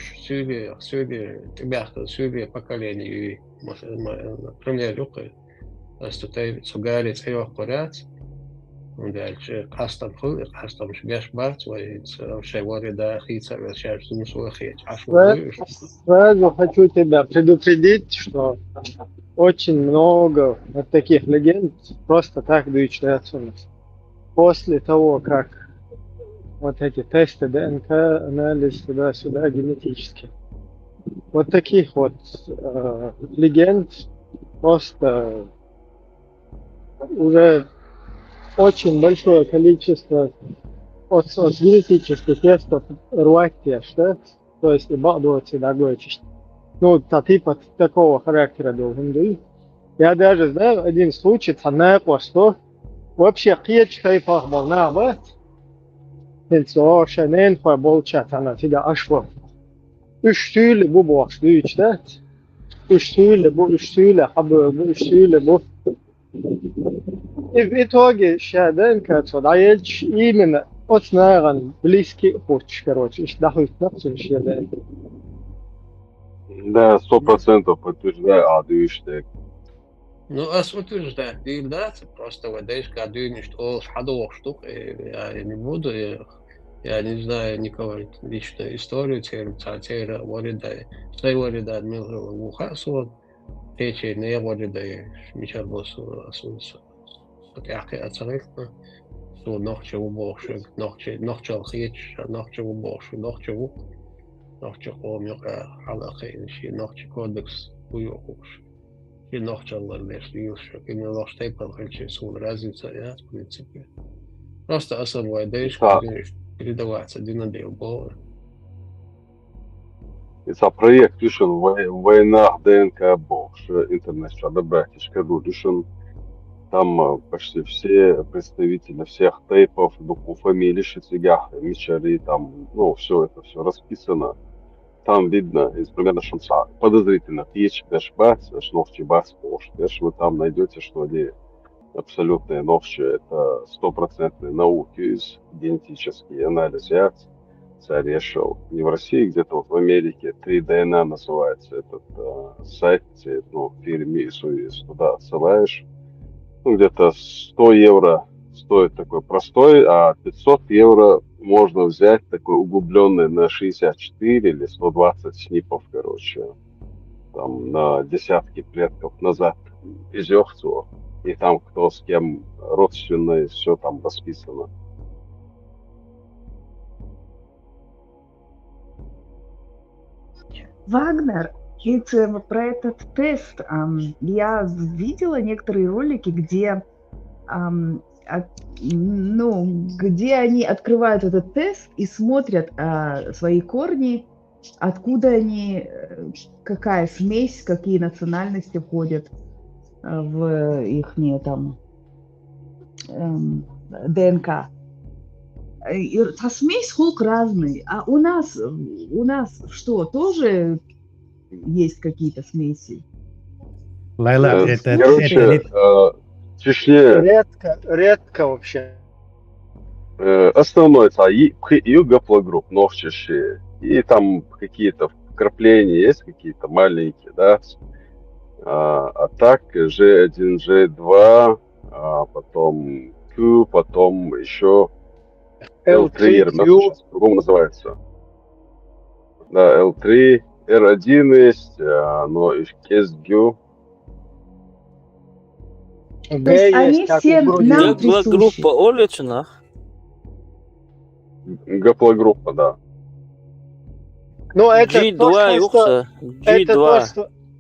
сюги тебя сюги поколение, например, юка. Остея цагари цея корят. Дальше кастом шгаш барт, шеворида хица, сейчас зум хит. Сразу хочу тебя предупредить, что очень много вот таких легенд просто так доичляются у нас. После того, как вот эти тесты ДНК, анализ туда-сюда генетически. Вот таких вот легенд просто уже очень большое количество от генетических тестов руатия, что? То есть и бадуаться дагоечись. Ну, типа такого характера должен быть. Я даже знаю один случай, что вообще кьеч хайпах был на бат. Инсо шанен был чат, она всегда ашва. Üştüyle bu boşluğu işte. Üştüyle bu. В итоге шаден кацо даёч именно от наган близкий путь, короче, иш дахует нацу шаден. Да, 100% подтверждаю, адуиштек. Ну, утверждать, да, просто выдаешь, когда что шадовых штук, я не буду, я не знаю никого личную историю, теперь воридай, что воридай, мы ухасу, течи не воридай, мечар босу асунсу. Яхи ацарекна, что ночью уборщик, ночью хич, ночью уборщик, ночью хомюка, халахи, ночью кодекс, уюхуш. И ночью ларнеш, юшек, и не лошь тейпал, хельчи, сун разница, я, в принципе. Просто особая дейшка, передаваться один на дел было. Это проект решен война ДНК Бокш, интернет, добратишка решен. Там почти все представители всех тейпов, фамилий, шицигах, мичари, там, ну, все это все расписано. Там видно, из примерно шанса подозрительно, пьеч, дэшбац, шновчи бац, пош. Вы там найдете, что ли, абсолютные новчи, это 100% науки из генетический анализ яц. Царь решил не в России, где-то вот в Америке, 3DNA называется этот сайт, ну, фирме из туда отсылаешь. Ну, где-то 100 евро стоит такой простой, а 500 евро можно взять такой углубленный на 64 или 120 снипов, короче. там на десятки предков назад из Ёхцева. И там кто с кем родственный, все там расписано. Вагнер, ведь про этот тест я видела некоторые ролики, где, где они открывают этот тест и смотрят свои корни, откуда они, какая смесь, какие национальности входят в их там ДНК. И смесь холк разный. А у нас что, тоже есть какие-то смеси? Лайла, короче, Чечне Редко вообще. Основной это и гаплогрупп, новчащие. И там какие-то вкрапления есть, какие-то маленькие, да. А так G1, G2, потом Q, потом еще L3, по-другому называется. Да, L3, R1 есть, но и KSG. То есть они все нам присущи. Гаплогруппа Олечина. Гаплогруппа, да. Ну, это G2,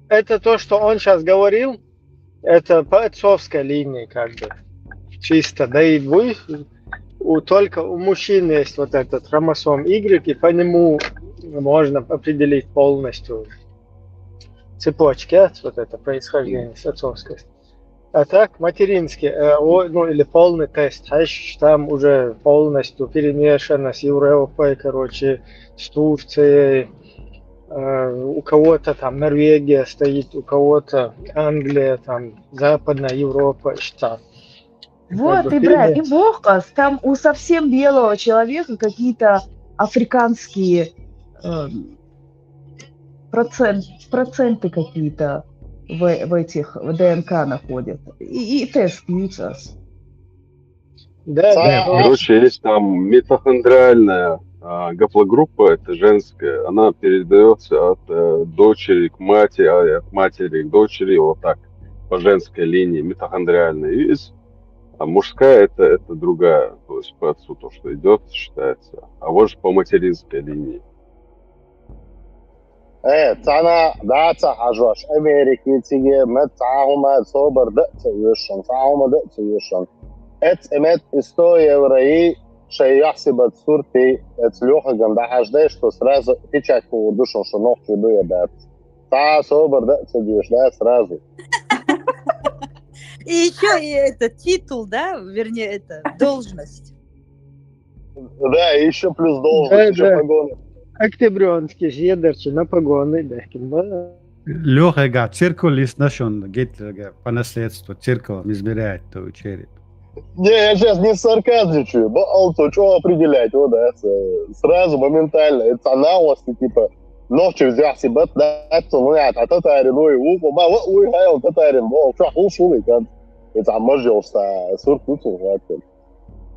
это то, что он сейчас говорил, это по отцовской линии, как бы, чисто. Да и только у мужчин есть вот этот хромосом Y, и по нему можно определить полностью цепочки, вот это происхождение с отцовской. А так, материнский, или полный тест, там уже полностью перемешано с Европой, короче, с Турцией. У кого-то там Норвегия стоит, у кого-то Англия, там Западная Европа, что. Вот, Ибрай, и Бохкас, там у совсем белого человека какие-то африканские проценты какие-то в этих в ДНК находят. И тест сейчас. Да. Короче, есть там митохондриальная гаплогруппа, это женская, она передается от дочери к матери, от матери к дочери, вот так, по женской линии, митохондриальная. А мужская это другая, то есть по отцу то, что идет, считается, а вот же по материнской линии. أنا دعت حجاش أمريكي تيجي مت تعاهم صوبر دقت يوشن تعاهم دقت يوشن إمت إستوي ورأي شيء يحسب صورتي تلوح جنب حاجة что сразу печать по душу что ногти дует дат صوبر دقت يوش да сразу. И еще и это титул, да, вернее, это должность. Да, и еще плюс должность, еще погоны. Октябрянский, Зедерчи, на погоны, да. Лёха, циркулист нашон, по наследству, циркул измеряет твой череп. Не, я сейчас не сарказничаю, то что определять, вот, да, сразу, моментально, это аналосы, типа, ночью взял себе, да, это, а татарин, уйхайл, татарин, что, ушулый, это амажился, суртуцу,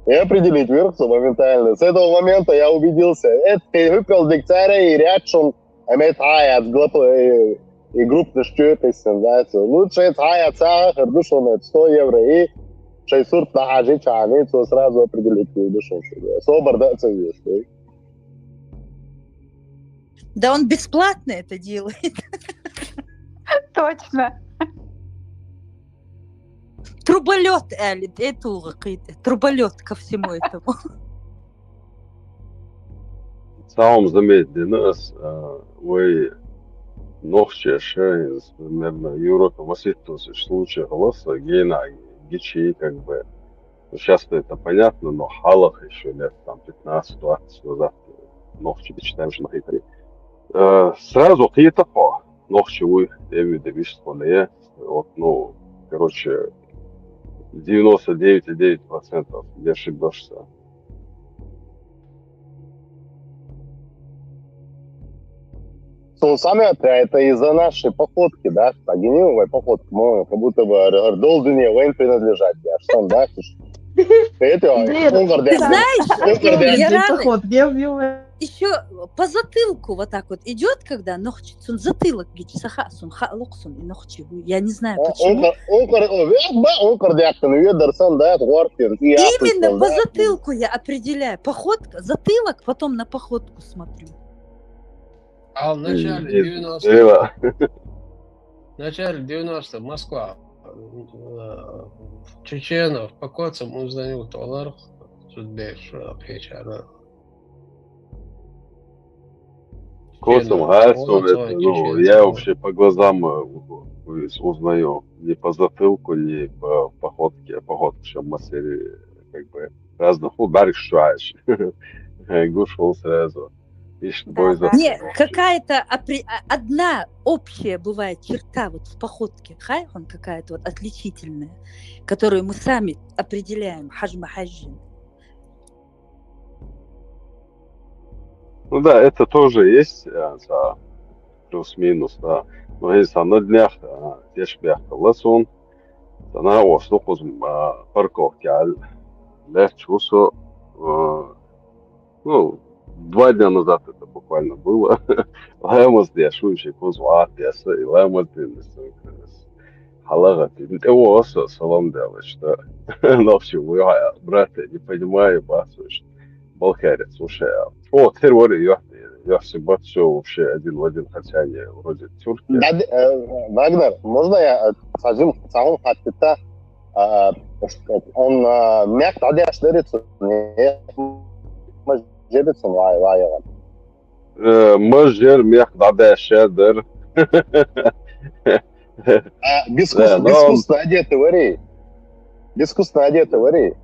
и определить верхцу моментально. С этого момента я убедился, это выпил дикцаря и рядшон, хаят, и группы штёписен, лучше это хаят сахар, душон, 100 евро, и 6 сурт на хажи чаны, то сразу определить душон. Собор, да, это есть. Да он бесплатно это делает. Точно. Труболет, Эли, это труболет ко всему этому. Саум замедлилось, вы ногче шесть, примерно, Европа, в случаях голоса, гена, гичи, как бы, сейчас-то это понятно, но халах еще лет, там, 15-20 назад, ногче читаем, что на хитре. Сразу хитахо, ногче вы, девишь, вот, короче, 99,9% не ошибешься. Сами это из-за нашей походки, да, геневой походки, мы как будто бы должны Вейн принадлежать, я что, да, ты знаешь, еще по затылку вот так вот идет, когда ногчит, он затылок гичсахасун, халуксун и ногчи. Я не знаю почему. Именно по затылку я определяю. Походка, затылок, потом на походку смотрю. А в начале 90-х, Москва, чеченов, покоцам узнают олар, судбеш, печара. Коцам, ну, я вообще по глазам узнаю, не по затылку, не по походке, а походка, что в серии, как бы, разных, барик шуаешь, гушел сразу. Не, какая-то одна общая бывает черта вот в походке, хайхан какая-то вот отличительная, которую мы сами определяем, хаджма-хаджин. Ну да, это тоже есть, плюс-минус, да. Но если на днях, здесь ласон, она воздух парковки, легче, ну, 2 дня назад это буквально было. Лаймас дешующий позвать, и лаймас халага. Ты осы салам делаешь, что ночью вы, брат, не понимаю, басуешь. Балхарец, слушай, о, теория, я всегда все вообще один в один, хотя они вроде тюрки. Вагнер, можно я скажу, сам хатта, он мягко одержится, جبتهم وايغا مجر ميخ دادا شادر бескусственно одетый, вари.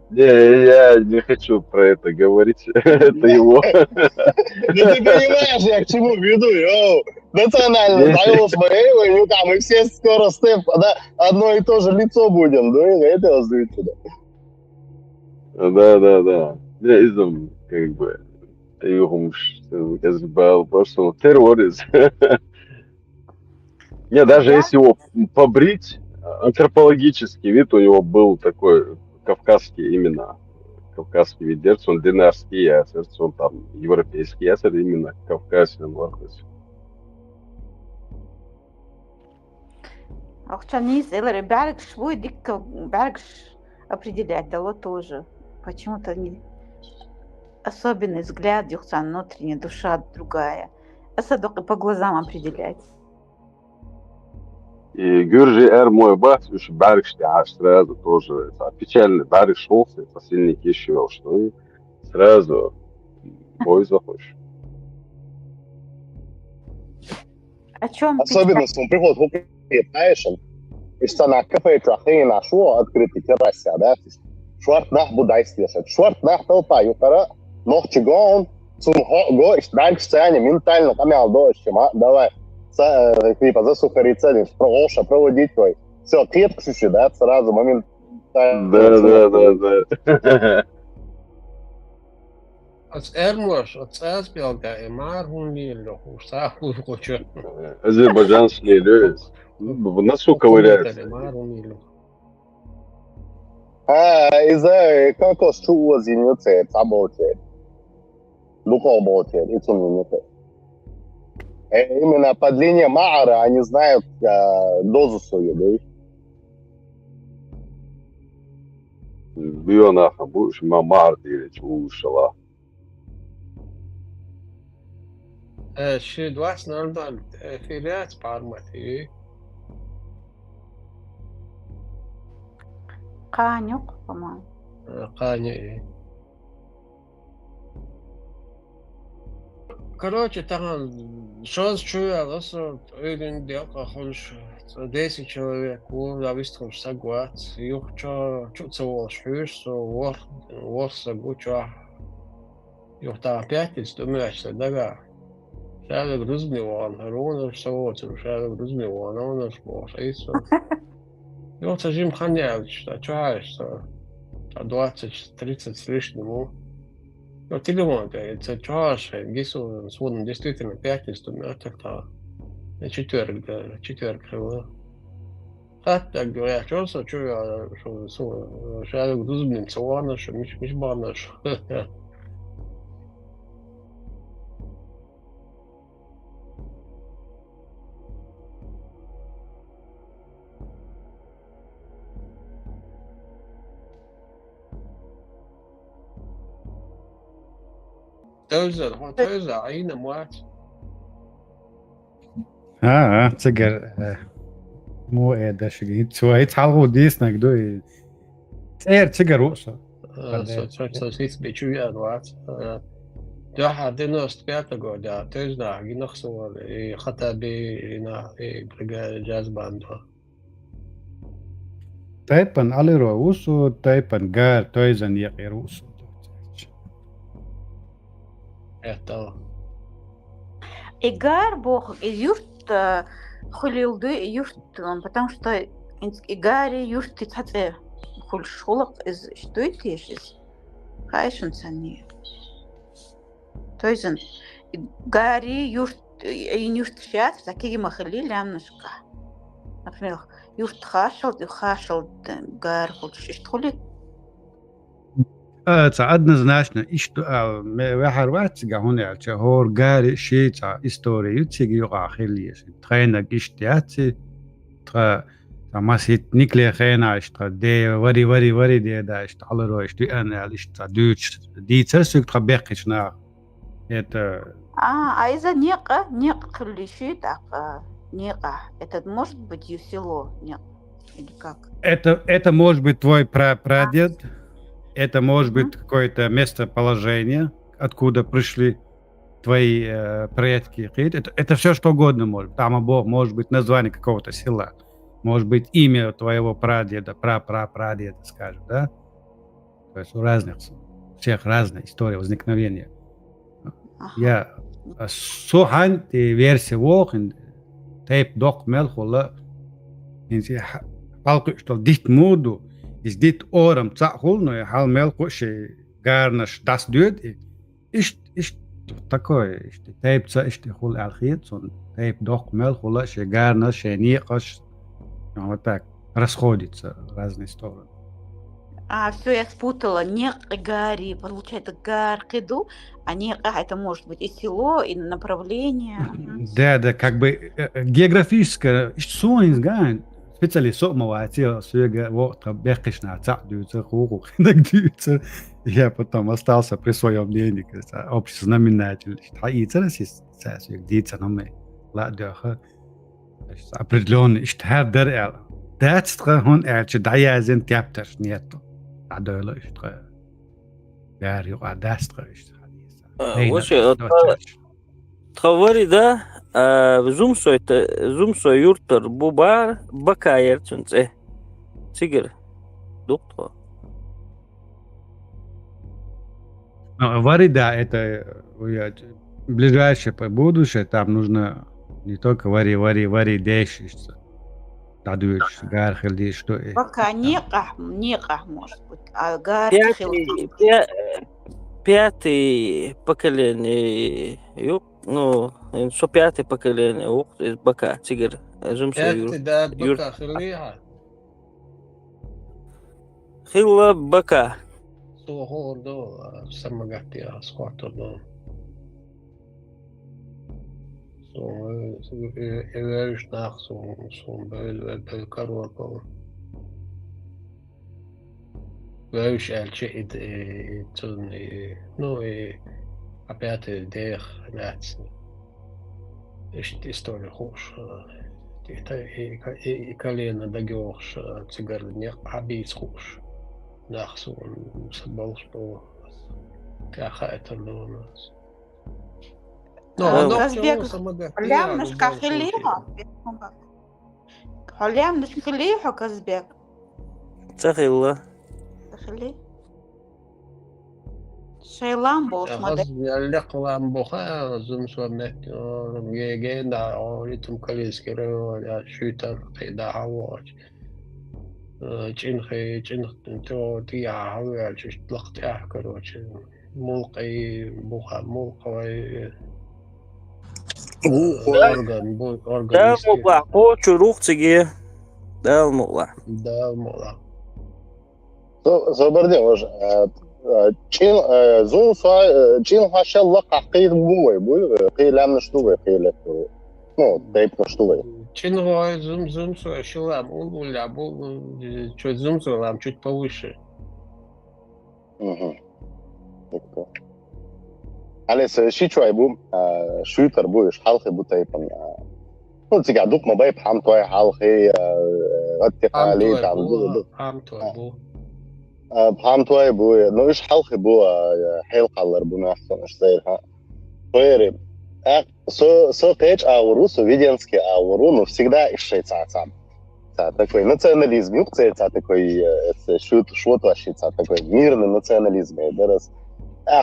Не, я не хочу про это говорить, это его. Ну ты понимаешь, я к чему веду, национальный союз, мы все скоро одно и то же лицо будем, да, это воздуете. Да. Я изум, как бы, просто террорист. Не, даже если его побрить, антропологический вид у него был такой кавказский, именно кавказский вид держится, он динарский ясер, он там европейский ясер, именно кавказский он вахтась. Ахчанис, элэр, бяргш, свой дикко, бяргш определять дало тоже. Почему-то не... особенный взгляд, дюхсан, внутренняя душа другая. Асадок и по глазам определять. И Гюржи мой бат, уж баришь сразу тоже, печально баришь шелся, это сильный кишел, что и сразу бой захочешь. О чем? Особенно с приход в знаешь, и что на кафе на шо открытый террасе, да, шорт нах будайствие, шорт нах толпа, юкара, ног чигон, сум го, и дальше сцене ментально камял дождь, давай. Типа засухариться, проводить твой. Все, клетку чуть-чуть, да, сразу моментально. Да. Als ermos, als uitspelga en maar hoe niet hoe sta hoe хочет. Азербайджанские люди в носу ковыряются. Из-за кокос чуо зинюце, цаботе. Лукоботе, и цуминюце. Именно по длине маара они знают дозу свою, да? Бионаха, будешь мамар делить, ушала. Şu duas normal filiat parmati. Канюк, по-моему. Каню. Короче, там что чуя, что один делка хочешь 10 человек, да выстрел сагват, юх чуца волшуешь, что вор сагуча. Юх там 5 думаешь, дага. Шарик размеван, ровно что шарик размеван, он наш босс, и все. Юх сажим ханявич, чуаешь, что 20-30 с лишним. Ну, ты думаешь, это чаш, гису, сводно действительно 5 метров, четверка. Hatta говорят, что я, что шарик размеван, что миш банаш. توزع عين موات. تقر مو ده شيء سوى يتحلقوا ديسنا كدو تقر وقصة Sosis bečuja anvat. Jaha 95. года тезна гинахсо и хатаби на бригада джаз банда. تايبن алиро усу тайпан гар тойзан яқир усу. Это. Игар бог юрт хулилды юрт, потому что игари юрт тицатве хул шулак из что это есть? Хайшен сани. Тойзан игари юрт и юрт шат такие махали лямнышка. Например, юрт хашал гар хул шишхули. однозначно, и что вахарватига هنا هور غاري شيء историю تيجي آخری تخينا قشتياتي تخ تماسيت نيكلي خينا اشت دي وري دي دا اشت على رو اشت انا اشت دوتش دي تسوق تبقيشنا это А из-за нека лишит, нека, это может быть и село, нет, или как? это может быть твой прадед. Это может быть какое-то местоположение, откуда пришли твои предки. Это все что угодно может быть. Там может быть название какого-то села, может быть имя твоего прадеда, прапрадеда, скажем, да? То есть у всех разная история возникновения. Я сухан ты версия вохен тейп док мелхула инси палку что дит моду is dit oram tsahul no hal melko she garnash das dud ist такое ist tape tsa ist hul alkhit son tape док melхула she garnash she niqash вот так расходится в разные стороны. Все, я спутала. Гари, получается, Гаркиду, а это может быть и село, и направление. Да, как бы географическое, что он специально моватил, вот бекишна, цадуется, хуху, нагдуется. Я потом остался при своем мнении, общий знаменатель. Таится, дится на мне, ладоха. Определенный, иштхар датстра он эльче даязен тяпташ нету. عدالة اشتغل داري وعداست وش تخوري ده زوم سو يورتر بوبار بكاير تنسى سيجر دكتور варида это ближайшее будущее, там нужно не только вари дешиться. Тадуешь гархелди что пока никах может быть, а пятый поколение ну что пятый поколение из бака тигр бака хилла бака сухо самогатия скотто Эвериш nach so бел каруако. Вэвиш элче тун ну опять дэх нац. Эшт история хош. Это и колено дагёш цигарднех абис хош. Nach so собал что каха это лонас. حلام مش كخليها حلام مش خليها كزبك تخي الله تخلي شي لامبو لامبو زوم سومت جيجين عوريتم كاليسكرو يا شوتر قيدا عواج جنخي تو تي عوال تلقط احكروش ملقي بوخا ملقي ده مطلع قوت شروق تجيه ده المطلع Забардин уже. Чин хашел лака قيد بوي قيل عم نشتوي قيل ну тайп نشتوي чин зум шилам уля был чуть зум лам чуть повыше. على شي شوي بو شوتر بو حلقة بو تايبن قلت قاعد دوك ما بايب حام توي حلقة غتي قالي تعمل بحام توي بو نو إيش حلقة بو حلقة الله ربنا أحسن إيش صايرها طيري سو قيج أوروسو виденский أورу но всегда из швейцарца такой национализм юкция такой шут вообще такой мирный национализм درس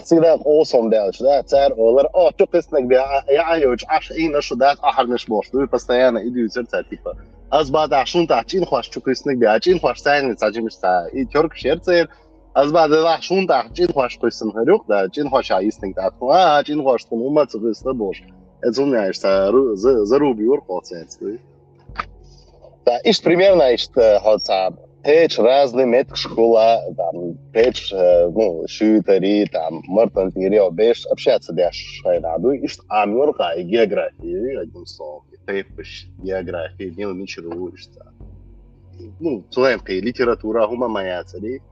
всегда اوسم دالش да царь олар çok esnek bir يعيش عشان شو ده احر مش бош ну постоянно идут сердца типа аз بعد عشان تعجين خوش çok esnek bir acين خوش sen تعجين تا и Türk şertser az بعد عشان تعجين خوش koysun heruk da acين خوش ayısın da acين خوش tonu çıkısı boş это меня что зарубил процесс да ишь примерно ишь хотя печ разные метод школа там печ ну шутери там мартан тирио беш общаться даш шайдаду ишь амёрка и география одним словом пепш география не ничего ишь ну словенка и литература хума моя цели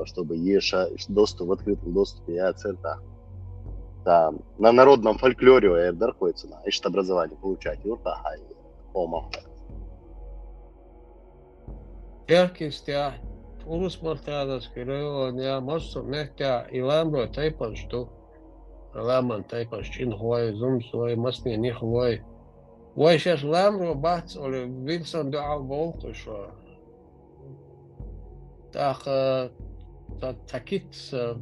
чтобы еша доступ в открытом доступе я церта там на народном фольклоре находится на ишь образование получать юрта хай ома Järkistä uusmartaadaski röön ja massa mehkä ilamro taipanstu. Laman taipanstin huoi zumsoi masni ni huoi. Voi ses lamro bats ole Wilson de Alboltusho. Takit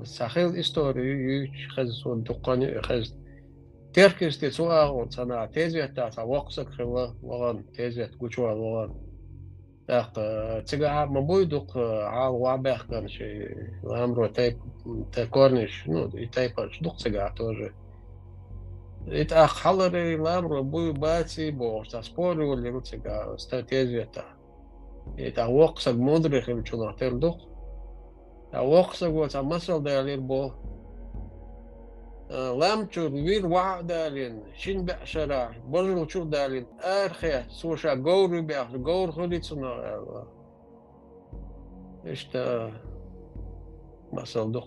sahil istori khazun duqani khaz. Terkisti suago sana teziyata sa waqsak khwa wagan teziyat guchwa wagan. تيجا ما بويدوك وعباخ كان شيء الأمر تكورنيش نو يتايبش دوك تيجا توجه يتأخ حلري الأمر بوي باتي بوش تسبوري واللي روتيجا استراتيجية تا يتأوقسك مدرك يمشون عتيل دوك أوقسك وتمثل دالير بو لامچور وير وعد دالين شين بعشرة برجل شور دالين أرخية سوشا جور بيخ جور خليتنا إيش تا مثل دخ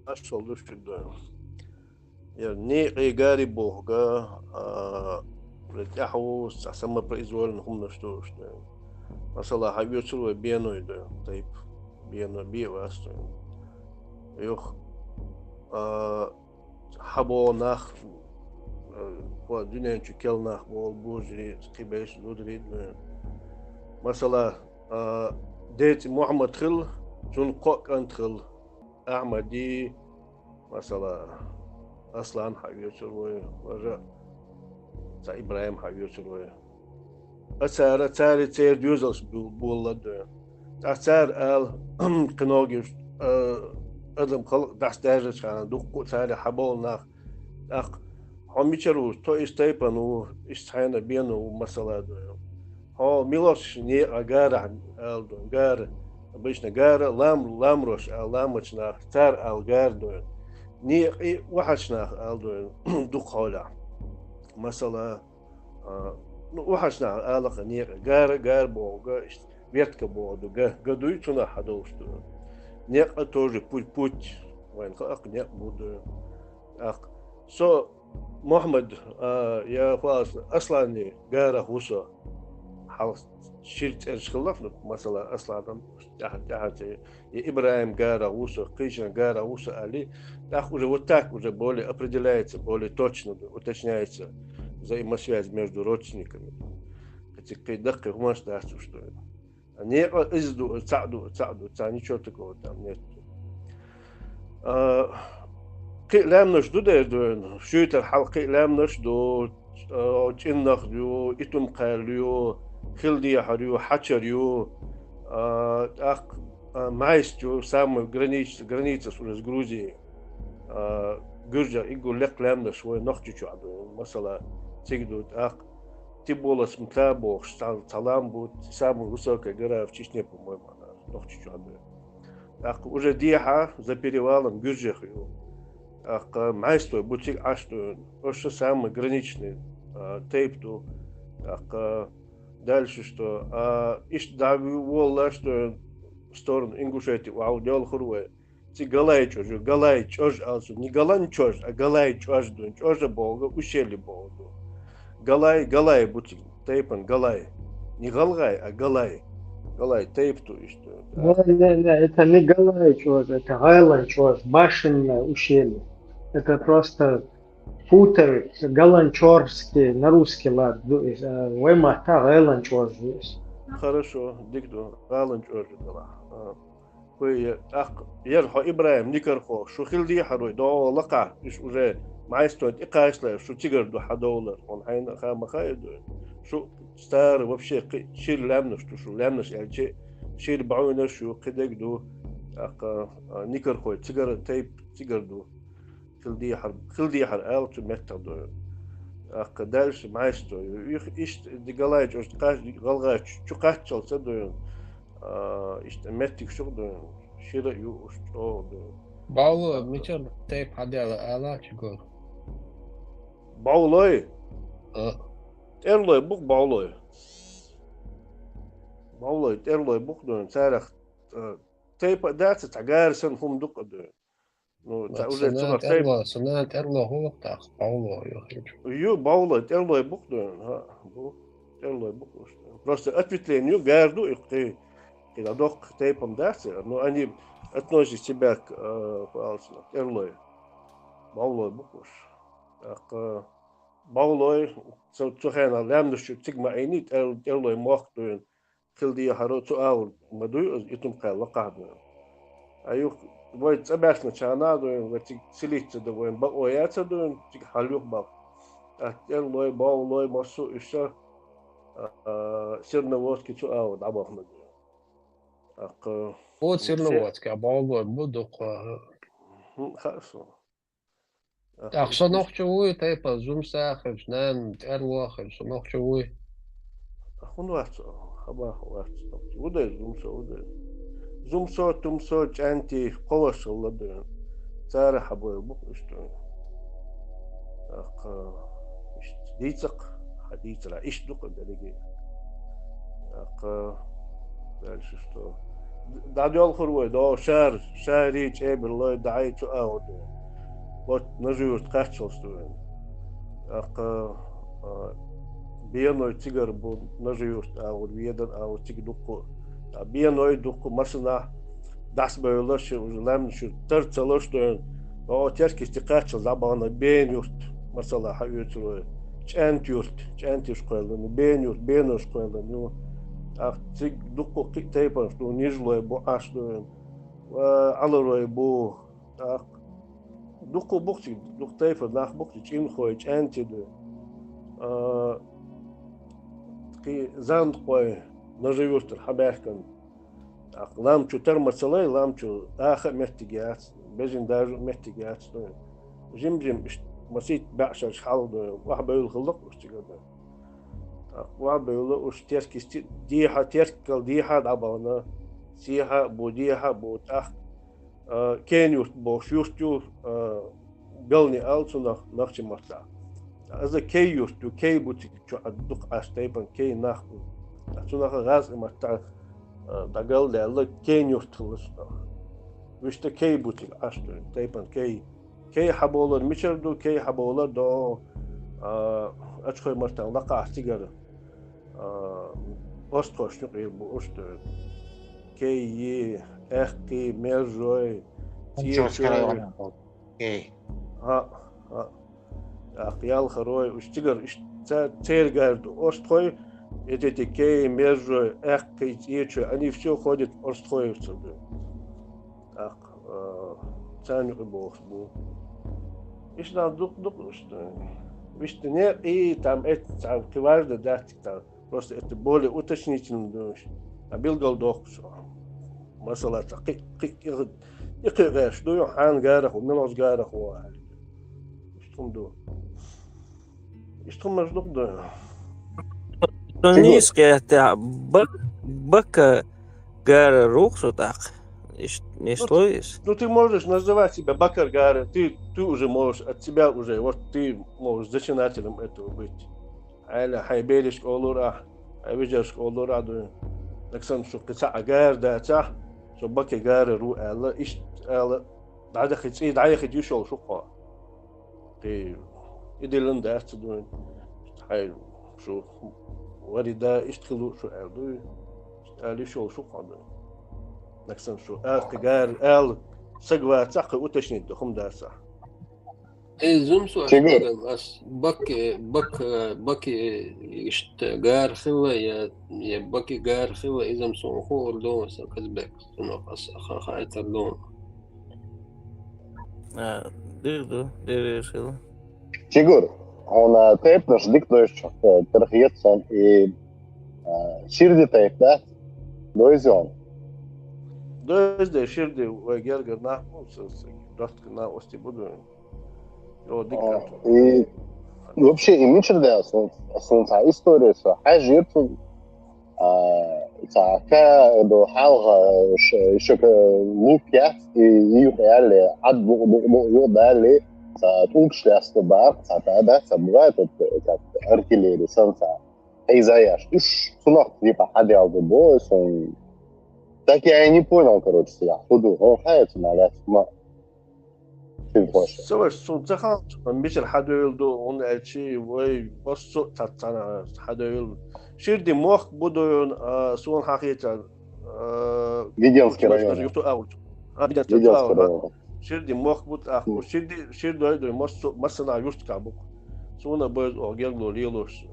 أشل دوش كده يعني قاري بوهجا رتاحو سما بريزول نهم نشتوش مثلا حبيوتشلو بيانو يدا طيب بيانو بيواست يخ حبو ناخ ودنيا تشكل ناخ بول بوجري قبيش لودريد مثلا ديت محمد خل جون قوك انتخل احمدي مثلا اصلا حبيوتشلو ورا تا إبراهيم حبيوتشلو أسعار تير ديوزلش بولد أسعار ال قنوجش أدم خلق داس داجش كان دوق تاري حبول ناخ أخ حميشرو تو إستيبانو إستحينا بينو مسألة دو هو ميلوش ني أجار ال دو أجار بيشنا أجار لامروش لامش ناخ تار أجار دو ني وحش ناخ ال دو دوق حولا مثلا وحشنا علاقة نير جار بوجا بيتك بودو جدوي تنا حدوش دو نير توجي بوت وين خلق نير بودو سو محمد يا خلاص أصلا جار هوسا حاس شرط إرشخلاف مثلا أصلا تحت يا إبراهيم جار هوسا قيشن جار هوسا علي уже вот так уже более определяется, более точно уточняется взаимосвязь между родственниками. Хотя кайдак и гумаш да что это. Не изду цаду, ничего такого там нет. Лям нажду да это, шутер халки лям нажду, чиннах ю, итун калю, хилдия харю, хачарю, майстю самую граница с Грузией. Гурджа игу леклем на свой ногти чуаду, масала тигдут тибола смтабо, салам будет самая высокая гора в Чечне, по-моему, она ногти чуаду. Уже диха за перевалом Гурджах его. Майство бутик ашту, что самый граничный тейпту. Дальше что? Ишь дави волла, что сторону Ингушетии, аудиал хуруэ. Ти галай чож, also не галан чож, а галай чож, чожа бога, ущели богу. Галай бути, тейпан галай. Не галгай, а галай. Галай, тейпту что. Не, это не галай чож, это гайлан чож, башенное ущелье. Это просто футер галанчорский на русский лад. Ваймахта гайлан чож есть. Хорошо, дикду, галан чож дала. Кой يرحو إبراهيم نكرخو شو خلدي حروي دو لقى إيش وجا معيستوت إقايسلا شو تجر دو $1 هون حين خام خايد شو ستار وبشي شيل لامنش شو لامنش يعني شيل بعونا شو كدك دو نكرخو تجر تيب تجر دو خلدي حر آل تو مكتر دو دالش معيستو إيش دي قلايج أو قاش دي غلغاش شو قاش تشل دو işte mettik şurada şira yuş orada. Bağlı meçer teyp hadi ala çıkıyor. Bağlı. Erloy buk bağlı. Bağlı erloy buk dön sarık teyp dersi tagarsan hum duk dön. No ta uze sonra teyp. Sanat erloy hol tak bağlı yok. Yo bağlı erloy buk dön ha bu erloy buk. Просто ответвление гарду и когда док тейпом дастся, но они относят себя к эрлой. Баулой букуш. Баулой, цухена лямдущу тигма айнит эрлой мохтуин хилди харо цуаул мадуй итум кай лақадуин. Аюх вой цабашна чанадуин, вой силитца дуин, ба ояца дуин, тиг халюх бак. Эрлой, баулой, масу иша сирноводки цуаул дабахна дуин. Вот Сирноводский, а Болгой буду. Хорошо. Так, что noch чуй, ты по зумсах, знан, эрлох, что noch чуй. Хунвац, хаба хунвац. Удай зумсо, удай. Зумсо, тумсо, чанти, колошо ладуин. Цара хабой бук, что. Дицак, хадицра, ишдука далеги. Дальше что? Дадёл хуруй, да шарич эберлой дайчу ауд. Вот наживут качелствуем. Биеной тигр был наживут ауд, виден ауд тиг духу. Биеной духу машина дас бойлош уже лемшу терцелоштуем. Да терки стикачел забана бенюрт. Масала хаютруй. Чантюрт школы, бенюрт школы, ну. Цик духу тейпан, что нижлой бо аштуем, алорой бо духу бухчик, дух тейпан нах бухчик инхой чантиду, ки зандхой наживёстер хабешкан, ламчу термацалай, ламчу аха меттигяц, безин даже меттигяц, жим масит башар шалду, вахбейл хлок устигада. وعبيلو وشتيركي ديها تيركل ديها دابانا سيها بوديها بوتاخ كينيوس بوشيوستو بلني ألتو نخشي مرتا إذا كيوستو كي بوتي شو أدق أشتيبان كي نخبو أتو نخ غاز مرتا دقل ده كينيوستو لسنا وشتا كي بوتي أشتو تيبان كي حبولر ميشردو كي حبولر دو أشخي مرتا لقا أشتيغر أستوش نقيل بو أستو كي أخي ميرجوي تيشوي أقيال خروي أشتيغر تيرغاردو أستوي إدتي كي ميرجوي أخي تيشوي أني все ходит أستوي أستوي تاني بو إيش نا دوق أستوي Вижте, не и там это важно дать там просто это более уточнительно, а бил голдох مثلا يقيغاش دو يحان قارخ ومنوز قارخ واحد يشتم دو يشتم مجدوق دو Низкая это бака гара рухсутак. Не слоишь? Ну ты можешь называть себя Бакар Гара, ты уже можешь от себя уже, вот ты можешь зачинателем этого быть. عيلة حيبيلش قولورا حيبيجرش قولورا دو نكسن شو قصة عجار ده تح شو بكي جار رو ألا إيش ألا بعد خيت إيه دعي خيت يشول شو قا تي إدلن ده تدون حي شو وريدا إيش تخلو شو أردو أل يشول شو قا دو نكسن شو قجار أل سجوا تح وتشنيد دخم ده صح زمسو أشتغل أس بك اشتغار خوا يا بك جار خوا إذا مسوخو لون سكزبك سنقص خاطر لون دير خوا Sigur, un teipneš diktojuši terhietson i širdi teipnē, doizjon. Doizde širdi vai gerga nākos, dost ka nākosti budu. Jo dikkat. И вообще и мичерде сунца история со хажирту تاعك دو حالغا شك لوكيا يقال عد يقال تونكش لاستبار تاع بغات ارتيليري سانتا ايزايаш иш сунах типа хадял до бой сон так я и не понял короче я худу он хается на ласма سوى سونتخان مثل حدويلدو اون الشي وي بص تاع حدويل شيردي موخ بدون سون حقيقه Виденский район. Виденский район. Ширди موخ بود اخو شيردي دو مثلا يوست كابو سونا بز او گيلو ليلوش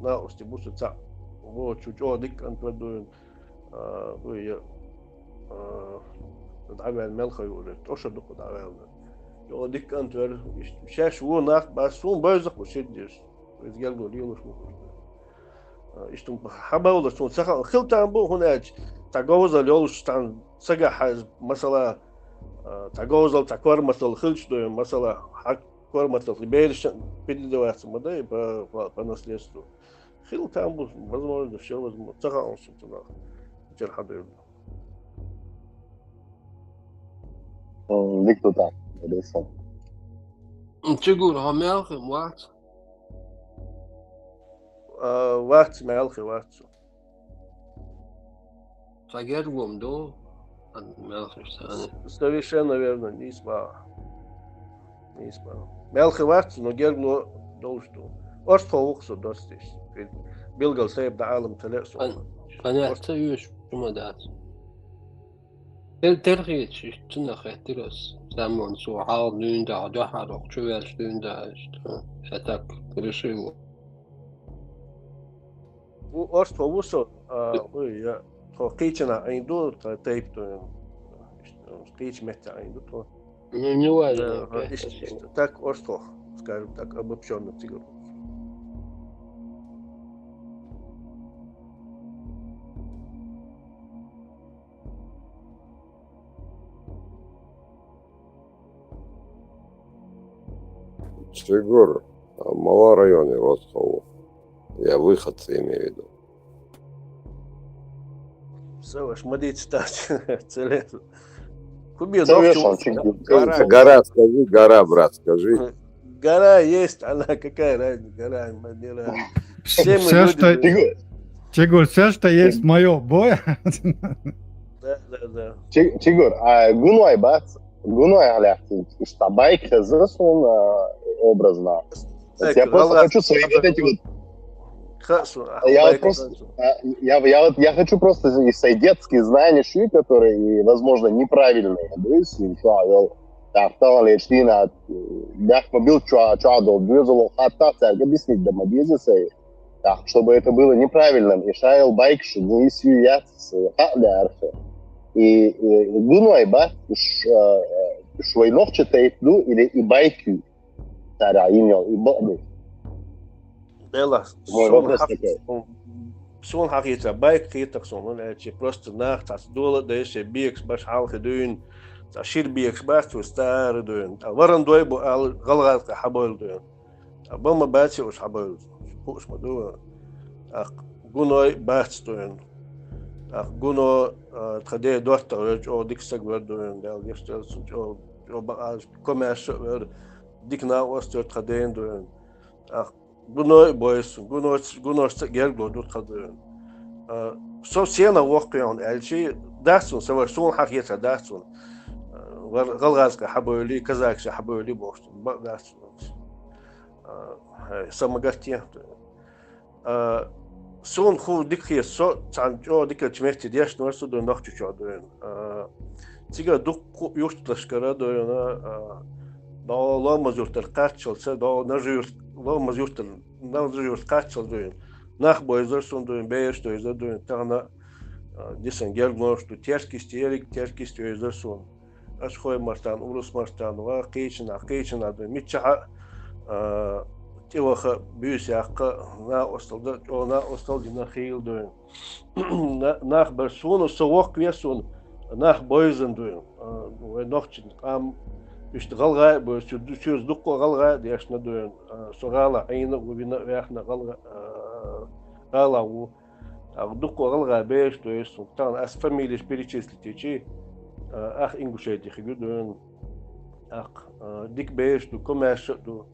نا استبوس تاع هو تشو ديك انت بدون وي دعوال ملخي ولا تشدق دعوال Jo dik antwer شاش هو ناخ بس سون بزق وشديش ويزقل لي مش اشتم حباول سون سخ خلتان بو هناك تجاوز اليولش تان سجا حاج مثلا تجاوز تكور مثلا خلش دو مثلا حق كور مثلا بيرش بدو اسمه ده بنسليستو خلتان بو возможно все возможно سخ تنا جل حد ديك توتا لسه تقول هم ياخذ وقت وقت ما يلخي وقت فقدهم دو ما يلخي совершенно верно не испа ملخي وقت но гергло должно осталось достиж билгал сейб да алам телесо انا استويش ما دات ترغيت تنخ ترس زمان سو حال نون دا دو حالق چوالش نون دا اتاك رشيو осталось я то кичена айду тейпту кич мета айду то не важно так осталось скажем так обобщенно цигар Чигур, мало районе Ростову. Я выходцы имею в виду. Все, аж мадить стать. Целет. Гора, скажи, гора, брат, скажи. Гора есть, она какая разница, гора, мадила. Чигур, все, что есть мое боя. Да. Чигур, а гуной бац, гуной аляхти, что байк засон образно. Я просто хочу свои вот эти вот. Я хочу просто из свои детские знания, которые, возможно, неправильные. Так, там лечина, я мобил чуадо, двигал хата, так объяснить, да мобилизация. Так, чтобы это было неправильным. И шайл байк, что не сюят с хадярфе. И гуной ба, швейнов читает, ну, или и байки. Тара, имел, и баду. Белла, сон حقيقة بايك خيتك сон أنا просто ناخ تصدول ده يشي بيكس باش حال خدون تشير بيكس باش وستار دون ورن دوي بو غلغات حبول دون بما باتي وش حبول خوش مدو جونوي باش دون جونو تخدي دوت أو ديك سجور دون ده يشتغل أو بقى كوميرش ديك ناقص تخدين دون Gunoy boysun, gunoş gel glodur kadın. So sena vakıyan elçi dersun, sever son hakiyete dersun. Galgazka haböli, kazakça haböli boştun, bak dersun. Samagatiye. Son khu dikhiye so çanço dikkat çmehti diyaş norsu da nakçı çadın. Siga duk yurtlaşkara da da mazurtar kaçılsa da najur mazurtar najur kaçıldı. Nach boyzar sondu beş doyzar dön tana desen gel norstu terkisti özar son. Aş khoy martan ulus martan va qeçin adı mitça Тиваха бюсяка на осталда она осталдина хилдун нах берсуну совок весун нах бойзендун ve nokçin am işte galga bu söz dukko galga diyashna dun sogala ayna ubina vehna galga gala u dukko galga beş doysun tan as familya перечислите ах ингушети хигудун ах dik beş du komeş du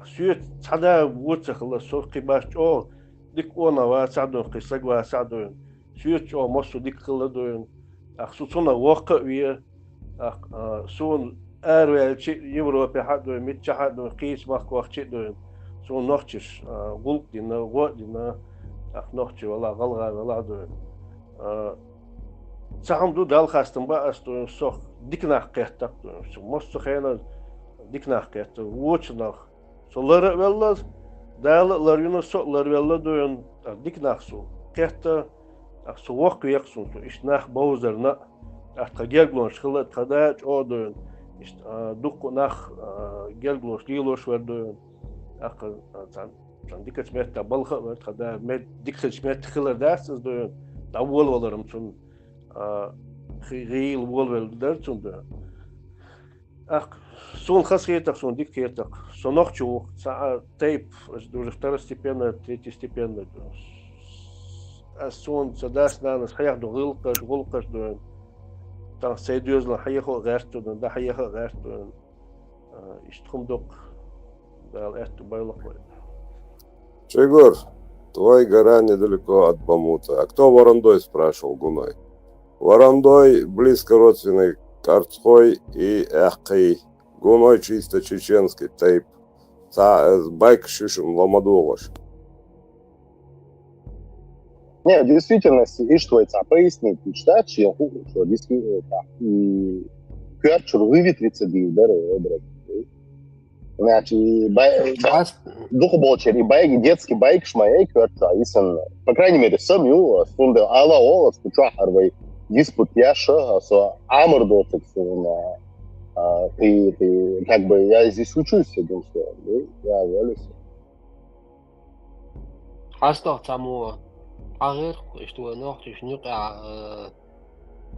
Süt sada vurtsakhla soqi baş o dik ona va sadun qisag va sadun süt o mosu dik qıladun aksuna waqqa wi sun ervelçi Avropa hadu mitcha hadu qis maq waqti dun sun noqchish gulq dina wa dina noqchi wala qalga wala dun sahamdu dal khastin ba astun soq diknaq qehtaq dun mosu khayna diknaq qehtaq wuchnaq Solar vellas, dağlar yine solar vella doyun dik naksu. Kehta aksu vak yaksun. İşte nah bozerna. Ahta gelglon şkılat kada o doyun. İşte duk nah gelglon liloş ver doyun. Akı san dikkat mehta balha ver kada med dikkat mehta kılar dersiz doyun. Davul olarım sun. Gıyıl vol vel dersin doyun. Сон хасхетах, сон диктетах, сонохчу, тейп, уже второстепенно, третьестепенно. Сон задас на нас хаях до гулкаш до там серьезно хаехо гасту, да хаехо гасту. Иштхумдок, да это байлок. Чегор, твой гора недалеко от Бамута. А кто Варандой спрашивал, Гуной? Варандой близко родственный к Арцхой и Ахкой. Гуной чисто чеченский тейп. Байк шишим ломадолаш. Не, в действительности, и что это пояснить, что действительно Кърчур выветрится дилдер. Значит, духоболчер и байк, детский байк шмаей Кърчур, по крайней мере, сам ю, сунде ала ола, спучахарвай, диспут яша, со амурдотик, ты как бы, я здесь учусь с этим словом, я волюсь. Хастах таму агыр, что ночь нюка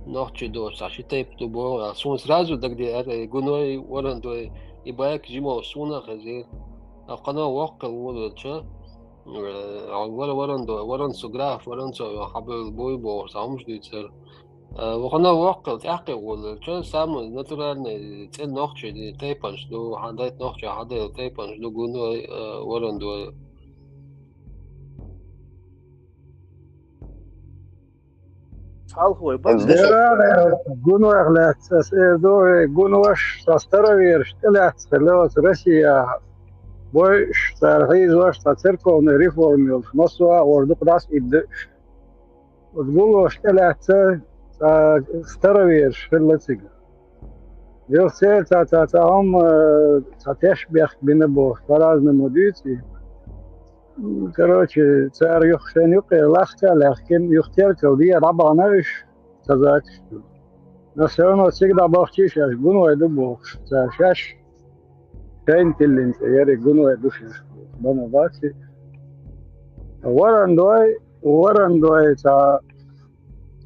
ночь до сашитей тубо, сун сразу дагде это гуной орандой и байк жимо суна хазир. А кана вакка волча, ворон суграф, ворон со хабел бойбо, самж дицер. وخنا وقت تحقق ولا كان سام ناتورال تن نوخش دي تايبانش دو هاندايت نوخش هادا تايبانش دو غونو ورن دو Салхой Гуну اغلات دو гунуаш састаровер штелят лёс Россия бой штархиз ваш церковный реформил носуа орду кдас идde гуну штелят старовер шеллациг. Вёсе цаам цатешбех бинебо по-разному дюти. Короче, царь юхшенюк лахка лахкин юхтерка удия рабанавиш сказать. Но все равно всегда бахчиш, аж гуну эду бог. Шаш шентилин, яри гуну эду шаш. Бана бакси. Варандой ца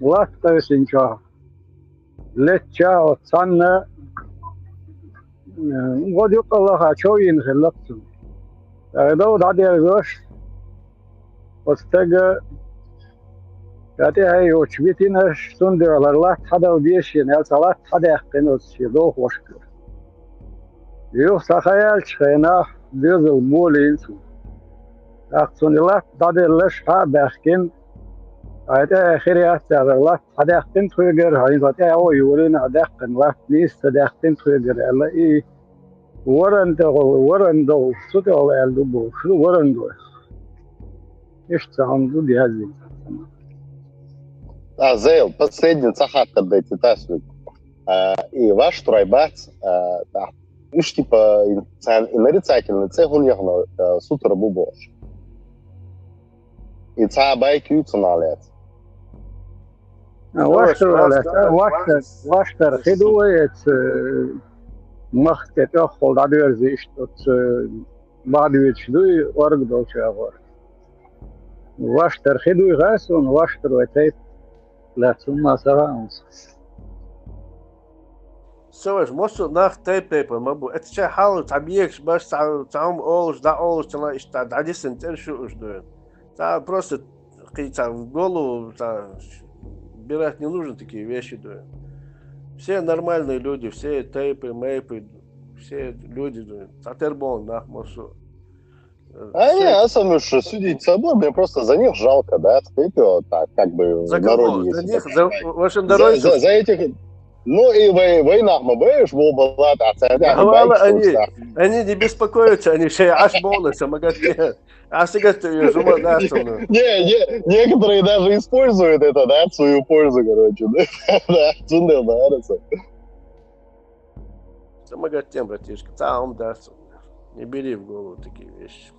лахта синча. Летча от санна. Вот юкаллаха чоин хеллапсу. Дау дадер гош. Остага Кати хай очвитина штунде аларлах хада удешин ялсалат хада яхкенос шидо хошкер. Юх сахаял чхена дезл молинсу. أقصون الله دادلش ها بخكين هذا خيرات الله هذا أختن تغير هاي ذاتي أو يورين هذا أختن وقت نيست هذا أختن تغير الله إيه ورندو سوتي الله يلدو شو ورندو إيش تعمدو دي هذي Зейл, последний цахат когда эти тасвик. И ваш тройбац, уж типа нарицательный цех у него сутра бубош. И ца байки уцуналет. Ваштер хидует махтет охол дадверзиш тот бадвич дуй оргдол чагор. Ваштер хидуй гасун ваштер ватей лацума сараунс. سويش مصر ناخ تايبر مابو اتشا حاول تعبيكش باش تعوم اولش دا اولش تلا اشتاد عادي سنتين شو اش دوين та просто какие-то в голову бирать не нужно такие вещи дуют. Все нормальные люди, все тейпы, мейпы, все люди дуют. Татербон, нахмасу. Я сам уж судить собой, мне просто за них жалко, да, тейпы, так, как бы за в народе есть. За них, такая, за вашим дороге. За этих... Ну и война мы бэш, была, они не беспокоятся, они все аж бонусы, магазин. А сега ты жума настроена. Некоторые даже используют это, да, в свою пользу, короче, да, цундел нравится. Магазин, братишка, там даст. Не бери в голову такие вещи.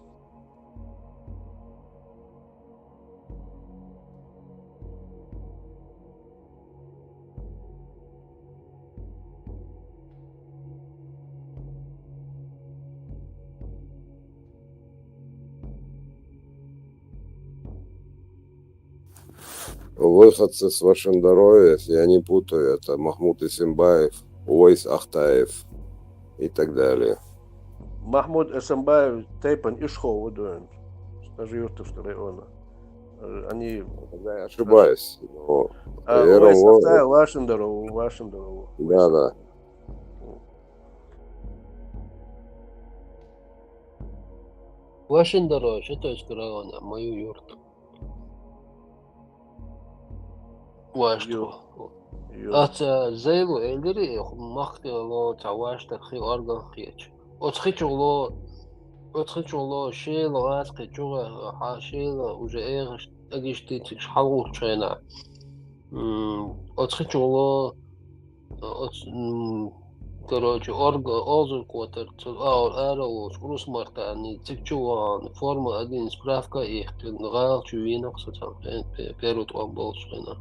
Выходцы с Вашиндороя, я не путаю, это Махмуд Исимбаев, Уайс Ахтаев и так далее. Махмуд Исимбаев, Тейпан Ишхов, живет в районе. Они... Я ошибаюсь. Уайс Ахтаев, Вашиндоров. Да. Вашиндоров, что из района, мою юрту. واشتو أتا زيلو إلدري مختي الله تعواشت خي أرجع خيش أتخيش الله شيء لغات خيجوا حاشيل وجاء أجيشتي تحول شينا أتخيش الله короче أرجع كوتر أو شكروس مرتاني تكشوا فورمولا 1 справка их غال شوينا قصتها بيروت وأمبول شينا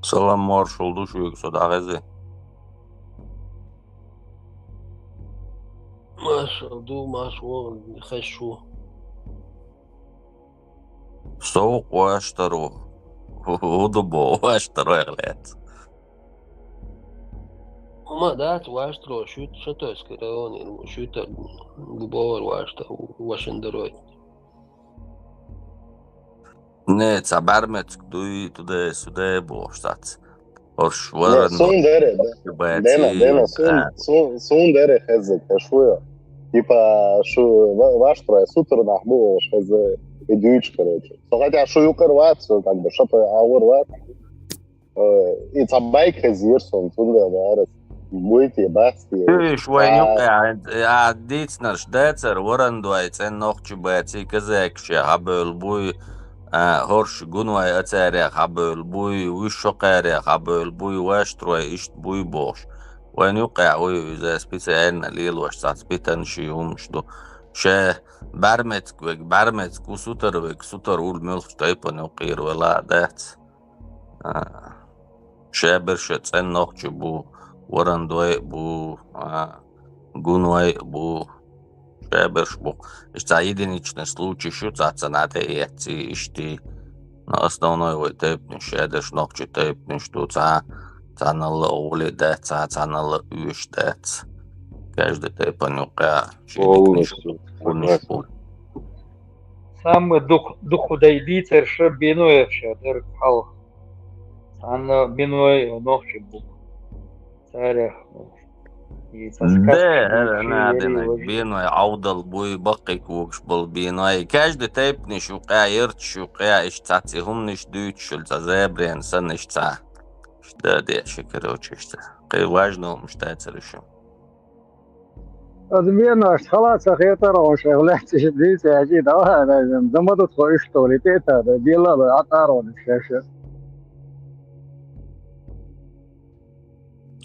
Salam marşaldı şu yüksek ağzı. Maşallah, خشوا. Soğuk واشتروا. وضبوا واشتروا يغلات. ما دات واشتروا شو تسكروني شو تجبور واشتروا واشندروي. Ne, ca barmecku tude sude boštats. Orš varan... Сундере, да. Дена, сундере хезек, шуя. Типа, ваш трое сутр нахму, хезе, идюч, короче. Хотя шую корвацию, как бы, что-то аурват. И цабайк хезирсон, сундер, да, будете, басти. Швайнюка, дицнаш децер, варандуай, цен нохчу бэци, казекши, хабел буй, هرش جنوي أتاري قبل بوي وشقاري قبل بوي واشتروي إشت بوي بوش وين يقع وي إذا سبيتين ليل واش سبيتن شيهم شدو شا برمت وسوتر ول ملخ تايبن يقير ولا دات شابرش تسن نوخش بو ورندوي بو гунвай бу шаберш бу. Это единичный случай, что цацанаты эти ишти на основной вот типный шедеш ногчи типный, что цанала улида, цанала уштец. Каждый тип нюка Полностью согласен. Самый дух удайбицер ше бинуев шедер хал. Анна бинуй ногчи бу. Царях. Да, надо бинуй аудал буй бакик вокш был бинуй. Каждый тип не шука шука ишцати гумниш дючул зазебрен санишца. Что дальше, короче, что? Важно, что это решим. أدمينا خلاص خيطر وشغلات شديد أكيد هذا زمدت خويشتولي تيتا ديلا عطارون الشاشة.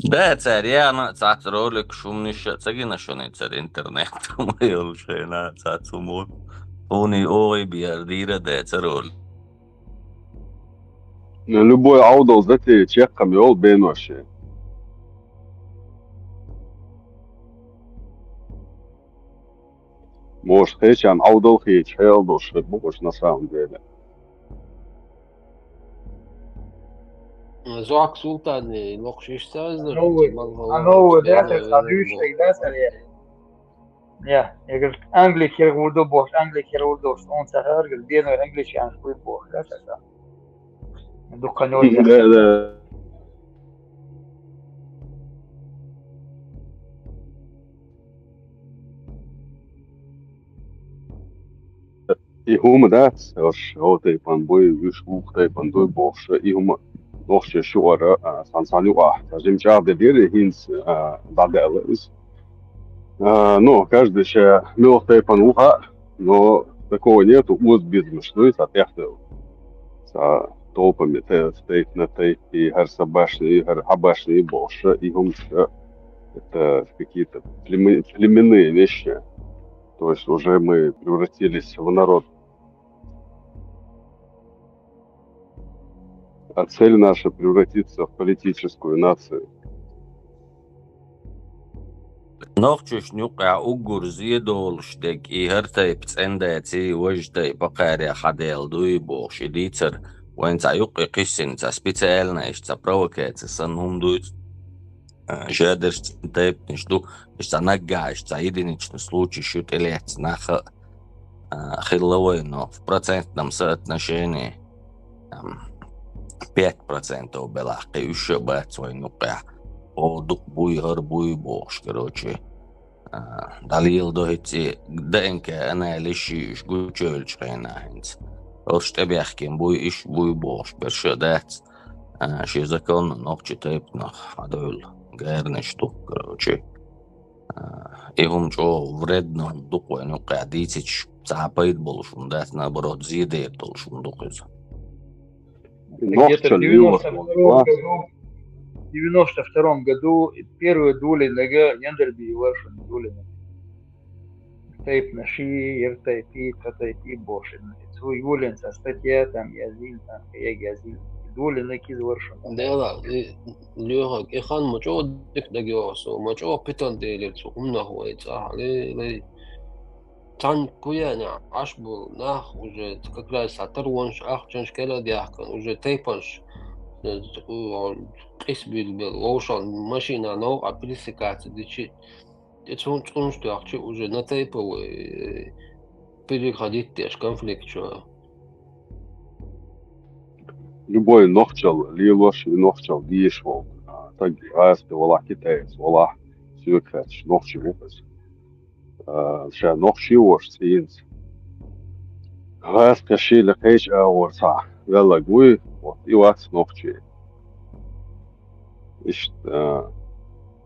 Да, царя, цац ролик шумный царина шоны царь интернет, мы уже на цацу мод. Они ой биардира да цароль. Любой аудал зате чекам йол беноши. Может, хечан аудал хеч хелдош, богош на самом деле. زوك سلطان لوكشيش سازر أنا ده صديش ده سريع يا يقول أنجلي كيرودو بوش أنجلي كيرودو أون سهر قل بينو أنجليش يعني شوي بوش لا تسا دكانون لا يهم ده هو تيبان بوي يشوف تيبان دوي بوش يهم نوخش شوارع سانساني واحد جيم جاب ديري هينس بعد الأس ну каждый ще мёртвый пануха но такого нету уз бизнес что это техно с толпами стоит на тейпе гарсабашные гархабашные больше и это какие-то племенные вещи, то есть уже мы превратились в народ. А цель наша превратиться в политическую нацию. نوخش نوقع أجر زيدول شدك إهرتي بتسنداتي وجدي بقاري خديل دوي بوش ديتر وين تعيقي قشن تسبيتالنا إش تبروكات سنهم دويت جادرش تنتيب نشدو إش تنقع إش تعيدينيش نسلوشي شو تليحت ناخ خلوينو في процент нам соотношение 5% بلاقي еще бать свой нука Одук буй гар буй бош, короче. Далил дохити денке аналиши иш гучölç кайнахинц. Орште бяхкин буй иш буй бош бершедат. Ши закон нохчи тепнах адул гэрнэшту, короче. Игум чо вредно дукой ну кадитич цапайт болушун дат наоборот зидет болушун дукыз. Где-то в 92 году первую дули лега яндерби варшин дули. Тейп наши, ертайпи, татайпи бошин. Свой гулин со статья там язин, там язин. Дули на киз варшин. Да, лёгок. Ихан мочо дик дагиосо, мочо питон делицу, умнаху эйца. Тан куяна аш был нах уже как раз оторванш ахчанш кела диахкан уже тейпанш. قسم بالوشان ماشينا نوع أبليسكات ديشي تون تونش تأخذ وجه نتايب و переходить теж конфликт что Любой нохчал лилош нохчал дишвол так раз вала китаец вала сюкач нохчи вупас ша нохчи вош синс раз каши лакейч аворса вела гуй вот и вакс нохчи إيش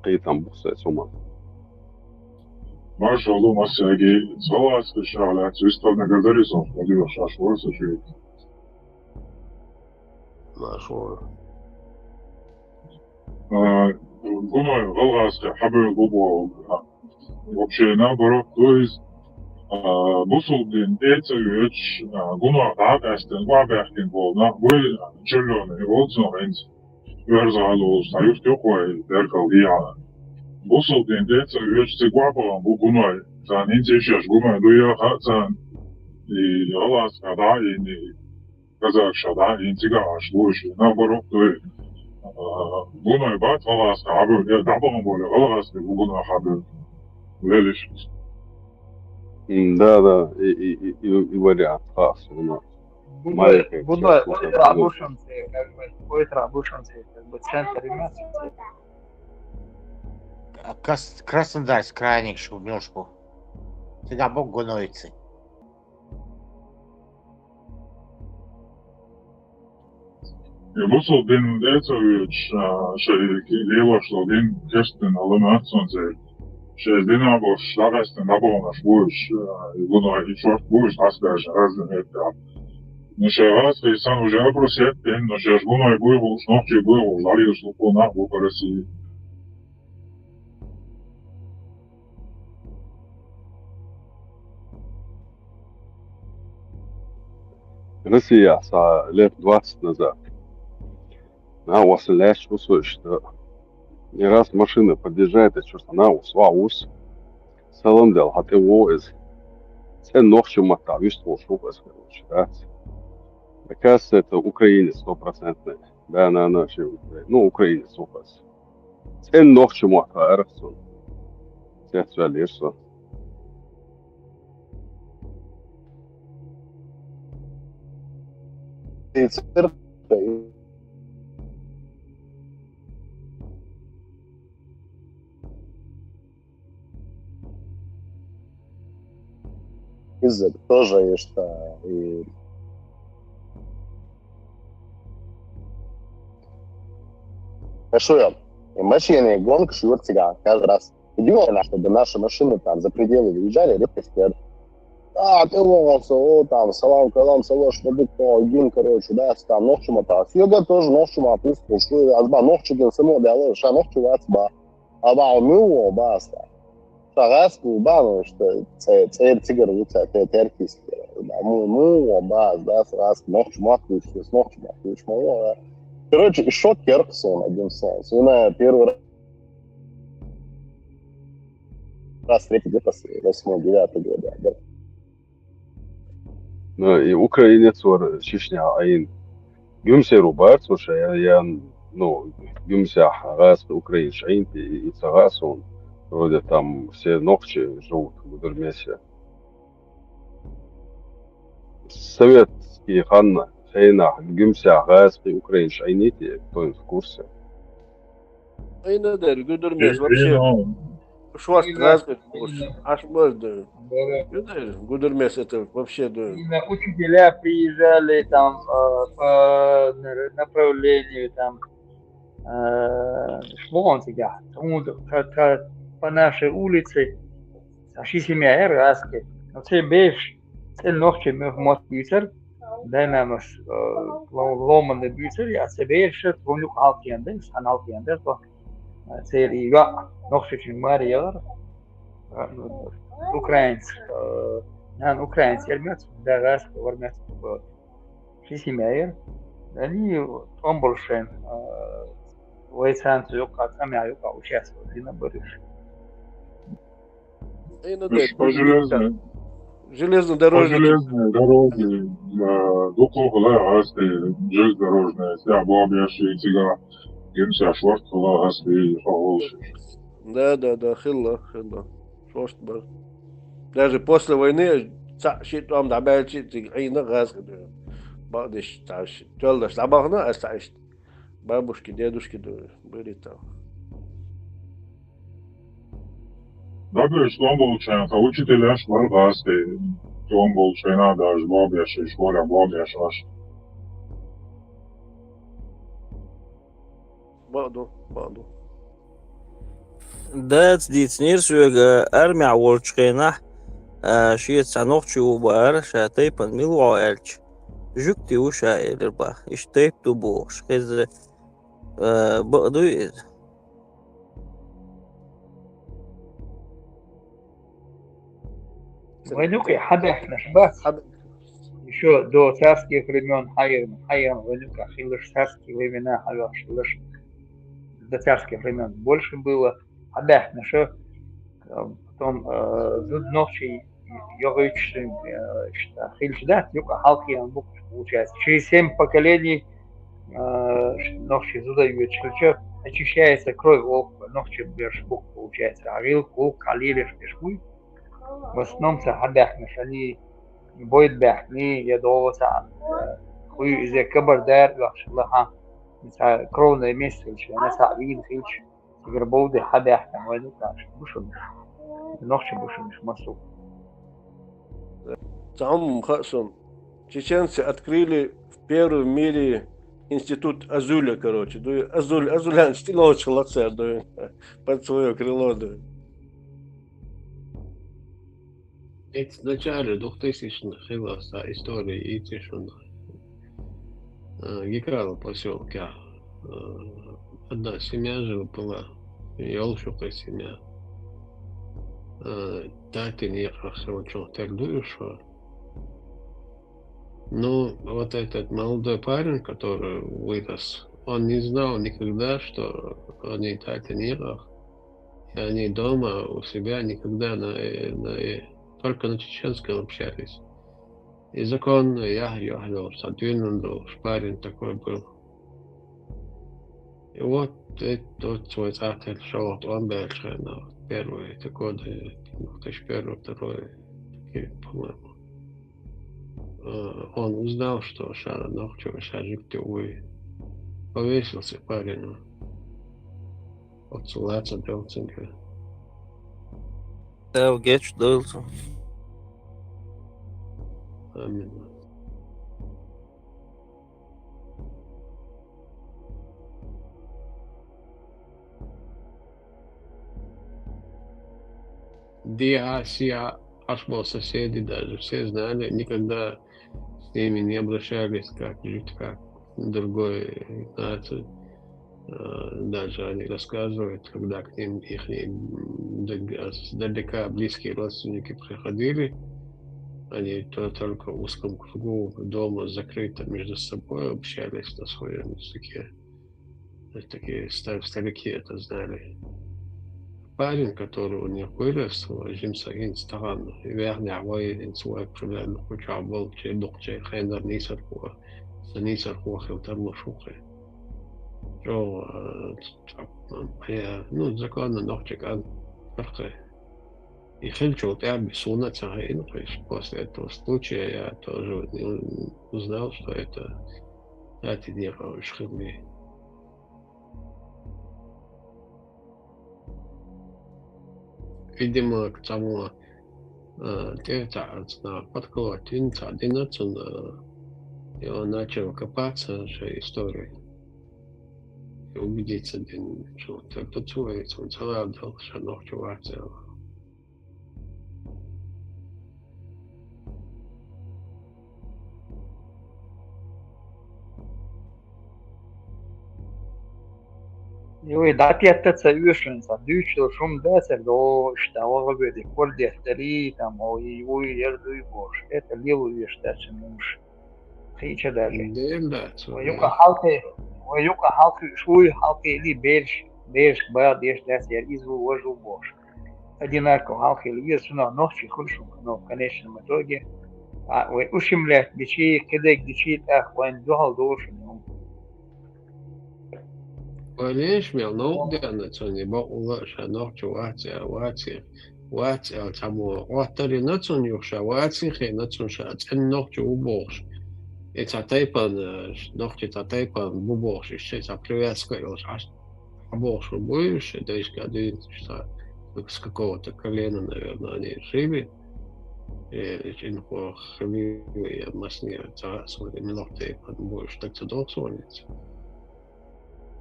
قيتم بخصة سوما ما شاء الله ما ساقي سواء استشعالات سيستوى نقدريسون وديو شاش ورسة شيء ما شاء الله قوما غلغة حبل القبوة вообще наоборот то есть Busudin teicajuč guno tākāsten glābēhtin bolna, voi čerļoni volcinoviens vērzālūs, tā just jokoi derkal diāna. Busudin teicajuč cik glābālam bu gunoi, tā ninciešas gunoi duja hācān, и Аласка, да, и Казахша, да, и Цигаш, Луиши, наоборот, то есть Гуной бат Аласка, а был, я дабом более Аласка, Гуна хабил, велиш. Да, и вариант, у маленькая Гуной, рабушанцы, как бы центр имеется. Краснодарский крайник шубнёшку. Сега бог гунойцы. Busudin teicajuč šeit lielošlo din kestin alimāconsē, šeit dinābos štāvēstin nabolnaš būš, Gunoi и šort būš aspēža razdinietā. Nu šeit valstī sanu žēlprus ietpien, nu šeit Gunoi būvūs, nokķi būvūs, darījus lupu nābu parasī. Россия лет 20 назад. Василяш услышит, что не раз машина подъезжает, и что она усваус, саландел, а ты воз, все ночью мота, вистул шубас, короче, да. Оказывается, это украинец 100%, да, на нашей Украине, ну, украинец указ. Все ночью мота, эрсон, все свалишься. Язык тоже что и хорошо, и машины гонка швырцага каждый раз. Удивительно, чтобы наши машины там за пределы выезжали, репостер. Ты волосы, там, салам, калам, салош, набуко, один, короче, да, там, ногчу мотас. Йога тоже ногчу мотас, что азба ногчу ден само делал, ша ногчу вацба. Аба умыло, баста. Шагаску, бану, что царь цигар луца, теркиски. Умыло, бас, да, сразу ногчу мотас, с ногчу мотас, мало. Короче, и шок Керксон один сенс. Он первый раз, третий где-то 8-9 года, да. Ну, и украинец вор Чечня, айн гюмсе рубарц, слушай, я, ну, гюмся газ украинец, айн и цагас он, вроде там все ногчи живут в Дурмесе. Советский ханна, хейна, гюмся газ украинец, айните, кто в курсе? Ай, надо, Гудермес, вообще. Шварц разговор, аж можно. Гудермес это вообще, да. Именно учителя приезжали там по направлению там Шлонсига, по нашей улице, Шисимя Раски. Но все беш, все ночи мы в Москве, дай нам ломанный бюцер, я себе еще твою алтиенде, станалтиенде, то серия ночи Мария, украинец, украинец, ермец, да, раз, вормец, Шисимя, они омбольшен, Войцанцу юка, самя юка участвовали на борьбе. Железнодорожные дороги, дукло гасты, железнодорожные, вся бабьяши, тига, гимся швартла гасты, фаголши. Да, хилла. Швартла. Даже после войны, шит вам добавить, айна газ, бадыш, таш, тёлдаш, забахна, остаешь. Бабушки, дедушки были там. Добре, что он получается, учителя шваргасты, что он получается, даже бабьяши, школя бабьяш ваш. Баду. Дēc dīcnīrs, jo armijā volčkēnā šiet sanokču ubāra šā teipan milu elč. Žukti ušā elirba, iš teip tu būš, kez bādu ir. Войнука Хабях Нашбах еще до царских времен Хайям Войнука Хилыш царские времена Хилыш до царских времен больше было. Хабях Наша потом ночи Йогичный Хильчдат, Юка Халкиан Бук получается. Через 7 поколений ночи Зудаю Чильча очищается кровь волка, ночи Бершбук получается. Арил, Кул, Калилиш, Бешбуй. В основном Хабях Наша они Boyd Бахни, я довольно хуй из Кабардар, Лаха, кровное место, она сабин хич, вербовды Хабях, войну наш, бушун, ночи бушун, масу. Там Хасан, чеченцы открыли в первом мире институт Азуля, короче, Азулян стилочек лацер, под свое крыло, Это в начале 2000-х была история Итишуна. Гекала поселка. Одна семья жила, Елшука семья. Тати не ехал, что так дуешься. Ну, вот этот молодой парень, который вырос, он не знал никогда, что они тати не ехал. И они дома у себя никогда только на чеченском общались. И законно я содвинул, шпарин такой был. И вот тот свой царь шел, он был первый, это годы 2001-2002, по-моему. Он узнал, что Шара ночью Шарик повесился парень. От Сулаца Делцинга. Tev geç döylsün. Amin. Диасия, Ашмо соседи даже все знали, никогда с ними не обращались как жить, как другой нации. Даже они рассказывают, когда к ним их далека близкие родственники приходили, они только в узком кругу дома закрыто между собой общались на своем языке. Такие старики это знали. Парень, который у них вырос, Жимсагин Стаган, верный авой свой проблем, хоча был чедокче, хендер нисархуа, санисархуа хилтерло шухе. Ну, законно ногчик фархе. И хильчу я бессунно цагаин, после этого случая я тоже узнал, что это эти деревья шхилми. Видимо, к тому подколотин, и он начал копаться в истории. И убедиться, что это чувствуется, он целый дал, что ночь ватил. Ой, да, это совершенно, дючил шум десер, до что говорит, корде стари, там, ой, ерду и бош. Это лилу вещь, дальше муж. Хича даже. Юка халки, шуй халки или бельш, бад, ешь, дальше, я изву вожу бош. Одинаково халки или есть, но ночи хульшум, но в конечном итоге, ой, ушимлять, бичи, кидек, бичи, ах, вайн духал души, Лишь мел, но где на цене, бо улаша ночь вати, тому отари на цене уша вати, хей на цене ша, цен ночь уборш. И татайпан, ночь татайпан буборш, еще за привязкой уж уборш уборш, да и один, что с какого-то колена, наверное, они жили. И инфо хвили, я маснее, свои минуты, больше так цедок звонится.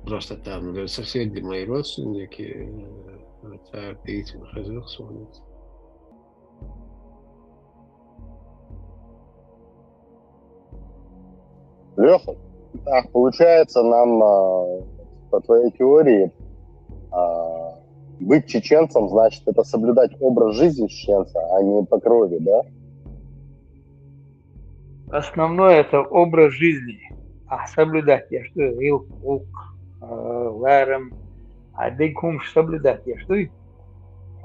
Просто там соседи мои родственники, пейте, хозяин звонит. Леха, так, получается, нам по твоей теории быть чеченцем, значит, это соблюдать образ жизни чеченца, а не по крови, да? Основное это образ жизни. А соблюдать я что? Ил, лук, ларем. А декумш соблюдать я что?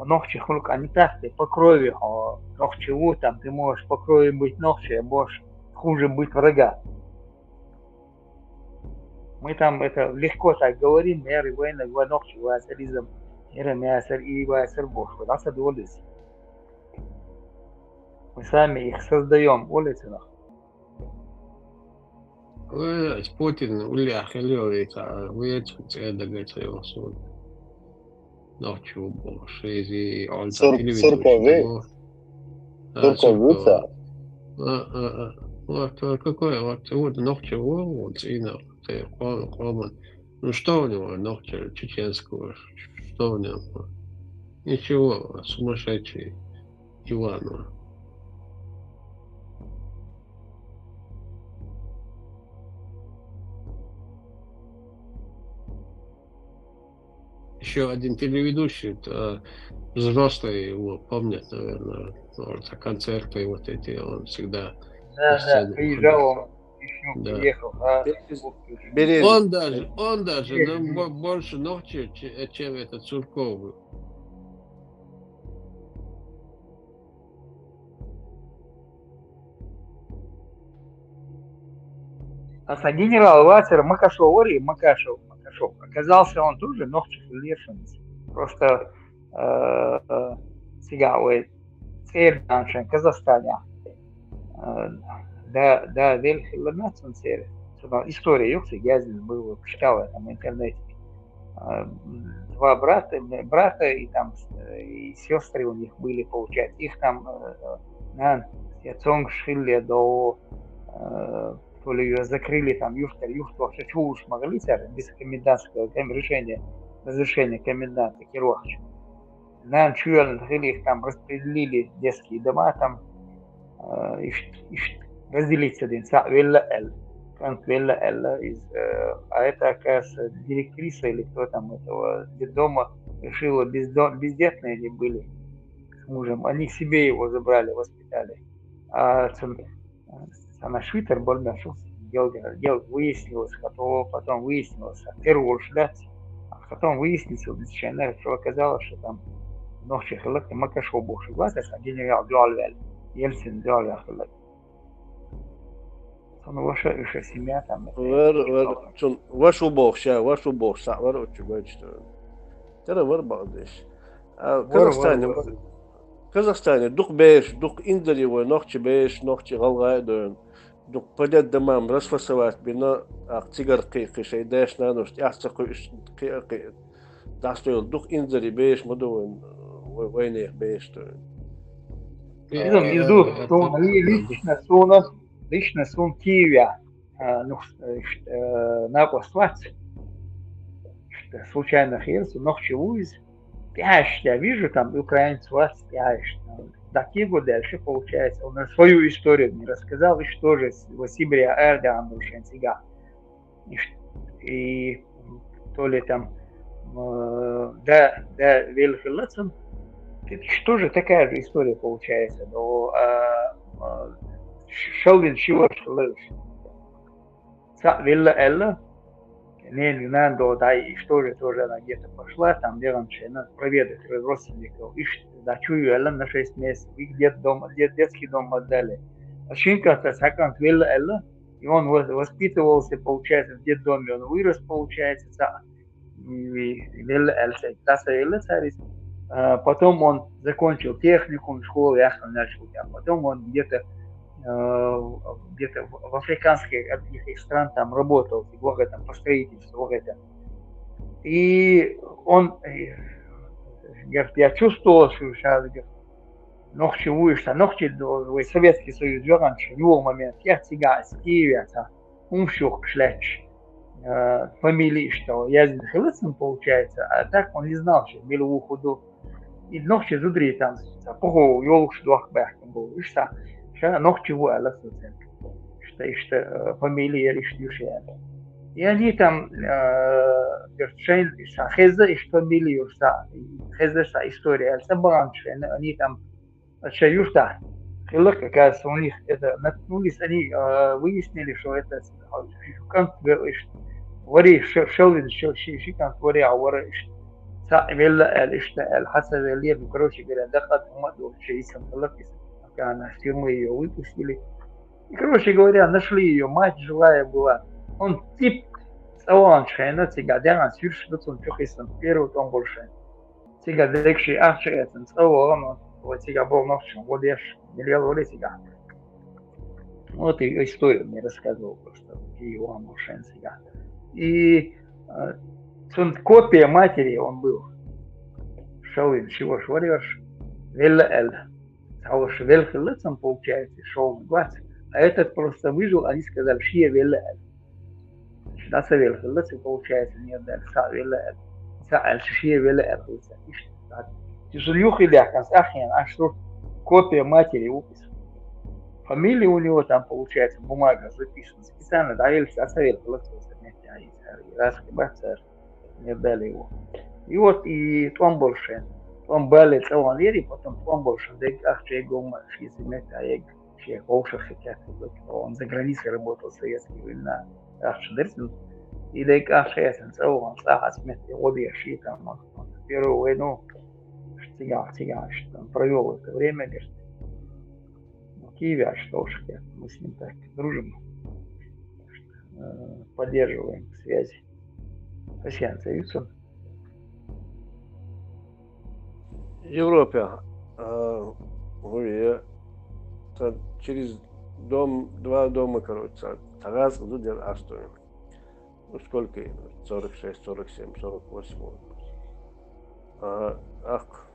Ногче хулк, а не так, ты по крови. Ногче вот там, ты можешь по крови быть ногче, а можешь хуже быть врага. Мы там это легко так говорим, я ревайна, ногче, васаризм, я мясар и васар бош. Вот это долис. Мы сами их создаем, улицы. Путин улях элёвица, выйдет эдагать его суд. Ночью больше из ольта телевизора. Сурковица? Вот какой вот ночью вот и на Роман. Ну что у него ночью чеченского, что у него? Ничего, сумасшедший Иванов. Еще один телеведущий, взрослые его помнят, наверное, концерты вот эти, он всегда Да, приезжал он, еще да. приехал. Он даже больше ночи, чем этот Сурков. А генерал Ватер Макашов, оказался он тоже ногчев лешенец. Просто сега ой церданшен Казахстане. Да, великий ламецон цер. История юкси, я здесь был, читал это в интернете. Два брата и там и сестры у них были, получается. Их там на Яцонг шили до то ли ее закрыли там юшка вообще чего уж могли без комендантского решения, разрешения коменданта Кировича. Нам чуяли, их там распределили детские дома там разделиться один Велла Л. Франк Велла Л. А это, оказывается, директриса или кто там этого детдома решила, бездетные они были с мужем, они себе его забрали, воспитали. А она швитер больше выяснилось, потом выяснилось, первую ждать, а потом выяснилось, что оказалось, что там ночью хилак Макашов больше глаза, а генерал Дуалвель, Ельцин Дуалвель. Он ваша семья там. Вашу бог, савар очень бачите. Это варбалдеш. Казахстане дух беш, дух индалевой, ногче беш, ногче галгайден. Дух падет дамам расфасовать бина актигар кишей дэш на ночь, ахцакой дастоил дух индали беш, мадуин войне беш. Лично сон Киеве, на послать, случайно херсу, ночью уйз, я вижу там украинец вас пяешь. Такие годы дальше получается. Он свою историю мне рассказал, и что же в Сибири Эрдоган душен сега. И то ли там да Велхилацин, что же такая же история получается. Но Шелвин Шиваш Левш. Вилла Элла, не знаю, да, и что же тоже она где-то пошла, там девочка, она проведает родственников, и да, чую, Элла на 6 месяцев, их детский дом отдали. А Шинка-то сакант Вилла Элла, и он воспитывался, получается, в детдоме, он вырос, получается, Вилла Элла, потом он закончил техникум, школу, ясно начал, а потом он где-то в африканских каких стран там работал, там по строительству, и он говорит, я чувствовал, что сейчас ночью вышло, ночью Советский Союз вернул в его момент, я сега из Киева, умшух шлеч, фамилии, что я здесь хилыцем получается, а так он не знал, что был в уходу, и ночью зудри там, поху, ёлуш двух бэхтом был, и что ночью вышло, что фамилия лишь дюшея. И они там Гершейн, Шахеза и фамилию, Хеза история, они там Шаюшта. Хилок, оказывается, у них это наткнулись, они выяснили, что это وري شلون شي كانت وري عورة ولا الاشتاء حسب اللي بكروشي بلا دقت وما دول شيء سمطلق كان фирмы ее выпустили. И, короче говоря, нашли ее, мать живая была. Он тип целан шейна, цигадян, сюршбец, он чухисан, первый том больше. Цигадекши, ахшеется, целан, вот цигабол ночью, вот я ж велел вроде цигад. Вот и историю мне рассказывал, просто его машин цигад. И копия матери он был. Шалин, чего ж варишь? Велла Эль. А уж Велхилецом получается, шел в 20. А этот просто выжил, они сказали, шия Велла Эль. Да, со Велхилецом получается, не отдали, са Велла Эль. Са Эль, шия Велла Эль. Тяжелюх или Ахен, а что копия матери выписана. Фамилия у него там получается, бумага записана специально, да, или са Велхилецом. Раскибаться, не дали его. И вот и том больше. Том бали целый лет, потом том больше. Ахче гома, шизимета, шех больше хотят. Он за границей работал в советские времена. Ахче дерсен. И дек ахче ясен целый, он сахат смерти, оби ши там. Первую войну он провел это время, говорит. В Киеве, что уж мы с ним так дружим. Поддерживаем связи. Россиян союзом. Европе. Через два дома, короче, Тарас, Дудер, Астоин. Ну, сколько? 46, 47, 48. Ах,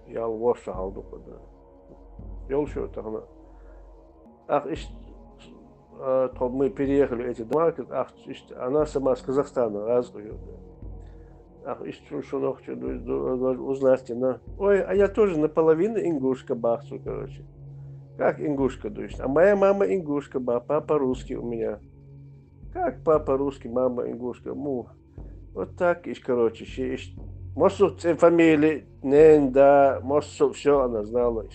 я лоша алду куда. Ёлшо тогда. Ах, мы переехали эти дома, она сама с Казахстана, разговаривает. Ах, что ночью узнать, ой, а я тоже наполовину ингушка бахсу, короче. Как ингушка, дуешь? А моя мама ингушка, папа русский у меня. Как папа русский, мама ингушка? Вот так, короче, может, фамилия, не, да, может, все она знала.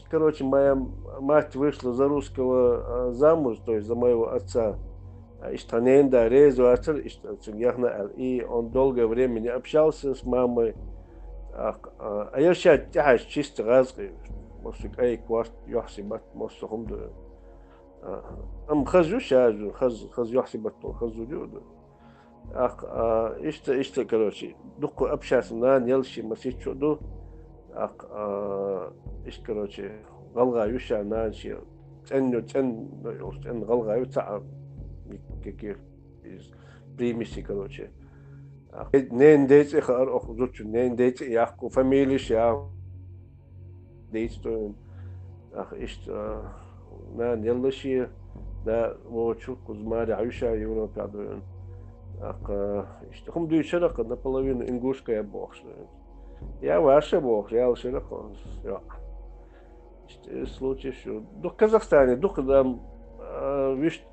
Короче, моя мать вышла за русского замуж, то есть за моего отца. И он долгое время не общался с мамой. А я сейчас чисто разговариваю. Может, ай кварт, яхсибат, может, хумду. Хазю сейчас, хазю яхсибат, хазю люду. Короче, духу общаться на нелши, масичуду. Короче, غلغايو شانانشي ان غلغايو تاع كيف بريميسي короче. Нен дейц ихар охзуч нен дейц яхку фамилиш я дейц то на нелши да вочу кузмари аюша юно кадуен. Хум дуйшарак наполовину ингушка я бог. Я ваша бог, я алширак. Случай, что в Казахстане, там, видишь,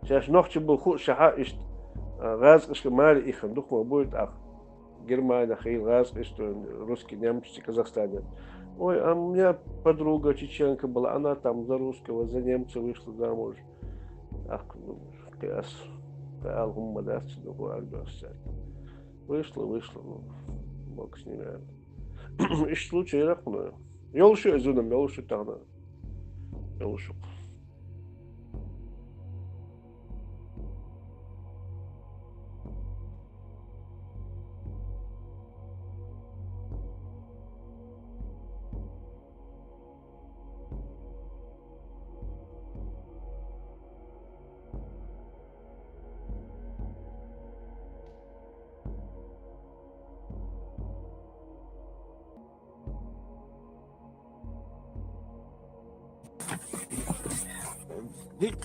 сейчас ночь был худ шаха, раз, что мали их, будет, Германия, хейл, раз, что русский, немцы, Казахстане. Ой, а у меня подруга чеченка была, она там за русского, за немца вышла замуж. Вышла, бог с ними. И случай, я знаю. Yoluşu özünüm, yoluşu tağına. Yoluşu.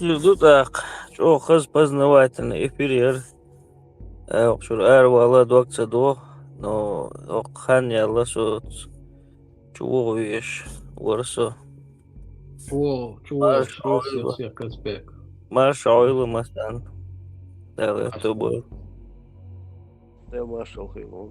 Тут что хз познавательный эфир. Шур вала доктор до, но хан ялла шо чего вещь ворсо. Чего Россия Казбек. Marshall oylamasdan devlette bu. ده ما شاء الله.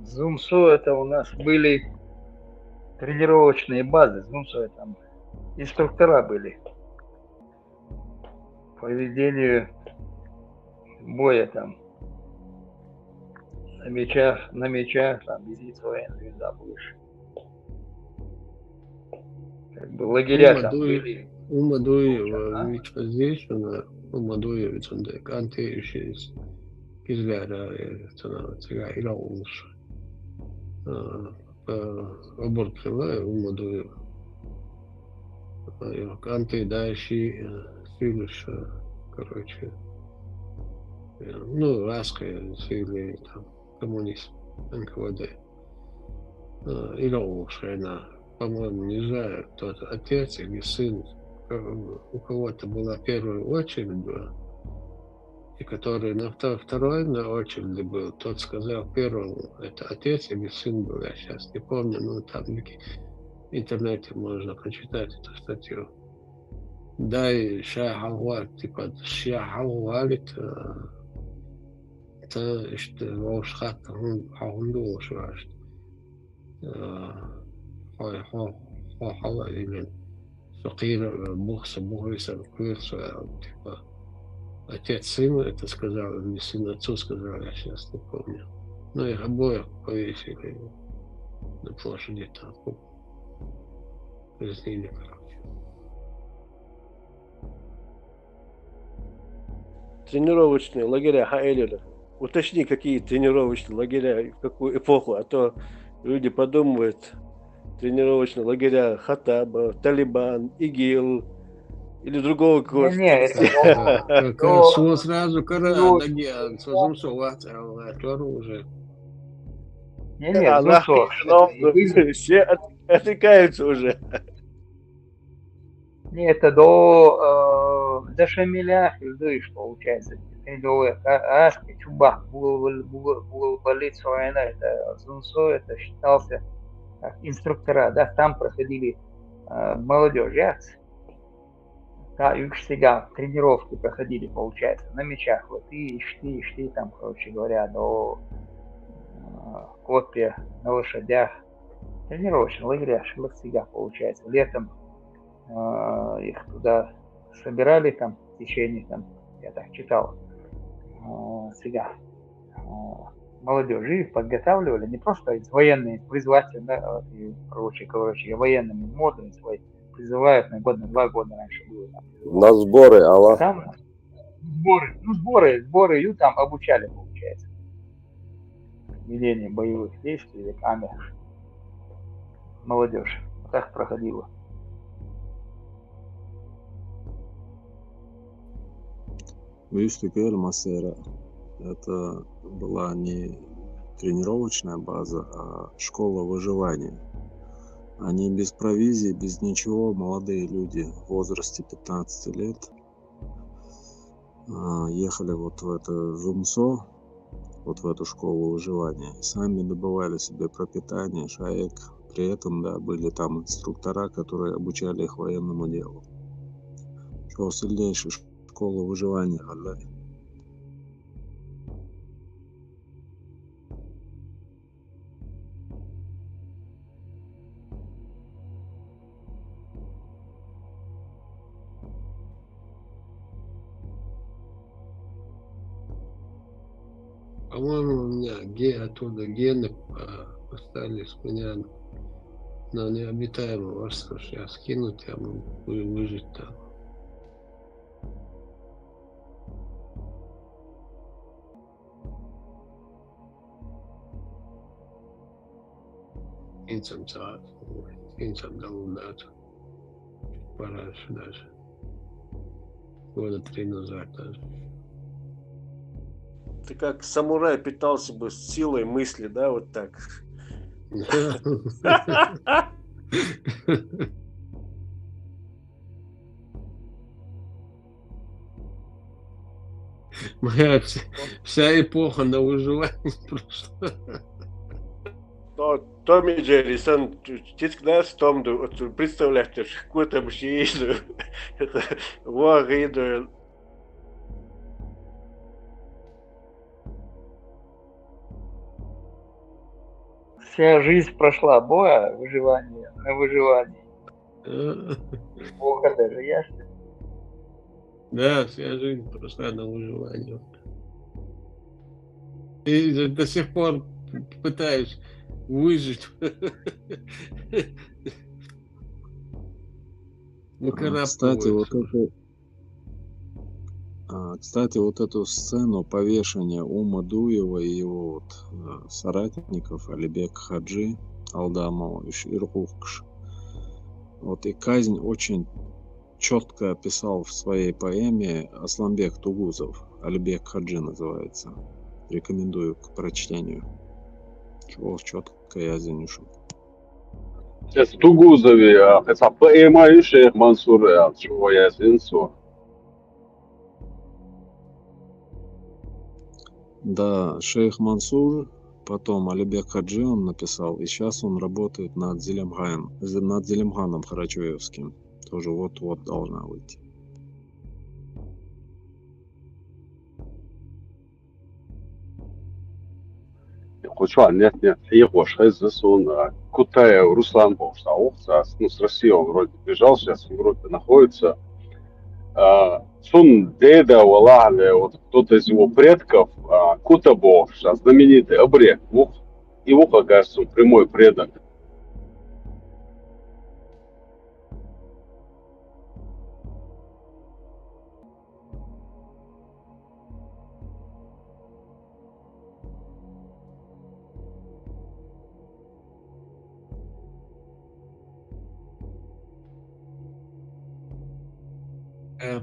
Зумсу это у нас были тренировочные базы. Зумсу там инструктора были по ведению боя там на мечах там визит военных звезда будешь. Как бы лагеря там были. Viņš pazīšana, Umadujevic un Kantiejušies izvērāja, cik ir auluši. Оборудовали Умадуев. Канты дальше силишь, короче. Ну, раская силе там коммунизм, НКВД. И Раушина, по-моему, не знаю, тот отец или сын, у кого-то была первая очередь была, и который на второй на очереди был, тот сказал первому, это отец или сын был, я сейчас не помню, но там в интернете можно прочитать эту статью. Дай шахалвар, типа шахалвалит, это что волшхат, он думал, что хо или факир бухса бухайса курса, типа отец сыну это сказал, или сын отцу сказал, я сейчас не помню. Но их обоих повесили на площади там. Казнили, короче. Тренировочные лагеря Хаэлера. Уточни, какие тренировочные лагеря, в какую эпоху, а то люди подумают, тренировочные лагеря Хаттаба, Талибан, ИГИЛ или другого какого-то. Сразу Карадаги, уже. Все отвлекаются уже. Не, это до Шамиля, получается. Ашки, Чубах, Булбалит, это Зунсо, это считался как инструктора, да, там проходили молодежь, да, и всегда тренировки проходили, получается, на мячах, вот, и шли там, короче говоря, до Копья, на лошадях, тренировочные лагеря, всегда, получается, летом их туда собирали, там, в течение, там, я так читал, всегда молодежи подготавливали, не просто военные призватели, да, вот, и короче, военными модами свои призывают на год, на 2 года раньше было. Там, на сборы, алла. Там сборы, и там обучали, получается, ведение боевых действий или камер. Молодежь. Вот так проходило. Видишь, теперь Масера. Это была не тренировочная база, а школа выживания. Они без провизии, без ничего, молодые люди в возрасте 15 лет ехали вот в это Зумсо, вот в эту школу выживания, и сами добывали себе пропитание, шаек. При этом, да, были там инструктора, которые обучали их военному делу. Что сильнейшая школа выживания, да. По-моему, у меня оттуда гены остались у меня на необитаемом острове. Я скинуть, я могу выжить там. Инцам Далундат. Пораньше даже. Года 3 назад даже. Ты как самурай питался бы силой мысли, да, вот так. Моя вся эпоха на выживание прошла. Том и Джерри, сан тискнās Tom, tu представляешь, ko tam šī vārīda. Вся жизнь прошла боя, выживание, на выживании. Эпоха даже, ясно? Да, вся жизнь прошла на выживание. И до сих пор пытаюсь выжить. Кстати, вот эту сцену повешения Ума Дуева и его соратников Алибек Хаджи, Алдамова и Иркукш, вот и казнь очень четко описал в своей поэме Асланбек Тугузов. Алибек Хаджи называется. Рекомендую к прочтению. Чего четко я занешу. Сейчас Тугузови, хотя поэма и шейх Мансур, чего я занесу. Да, шейх Мансур, потом Алибек Хаджи он написал, и сейчас он работает над Зелимганом Карачаевским. Тоже вот-вот должна выйти. Хоча нет, его шесть он Кутая Руслан Бовштауца, ну с Россией он вроде бежал, сейчас в Европе находится. Сун деда Валале, вот кто-то из его предков, Кутабо, знаменитый обрек, его, кажется, он прямой предок.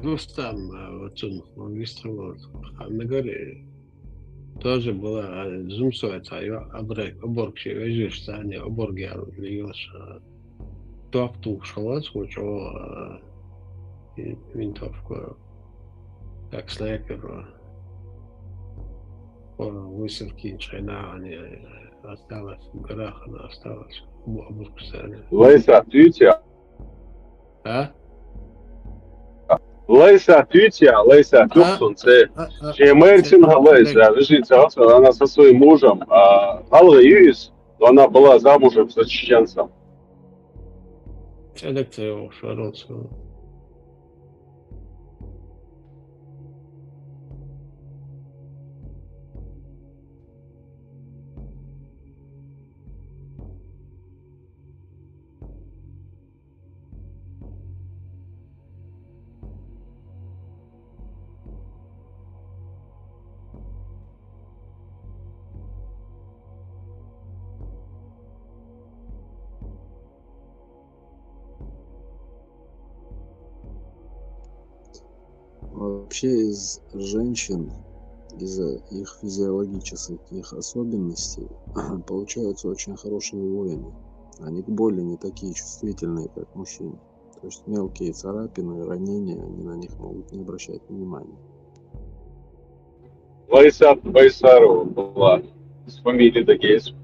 Рустам, вот он вистрывал на горе, тоже была зумсуется, оборг вежиш, сани оборги, льешь топту шалас, что винтовку, как снайпер, по высылке Чайна, они осталось в горах, она осталась в оборг сани. Лайса, Тютя. А? Лайса Тюксун, Мертинга Лайса, лежится, она со своим мужем, Алла Юис, но она была замужем за чеченцем. Селекция Шаротского. Вообще из женщин, из-за их физиологических особенностей, получаются очень хорошие воины. Они к боли не такие чувствительные, как мужчины. То есть мелкие царапины, ранения, они на них могут не обращать внимания. Лайса Байсарова была с фамилией Дагейс.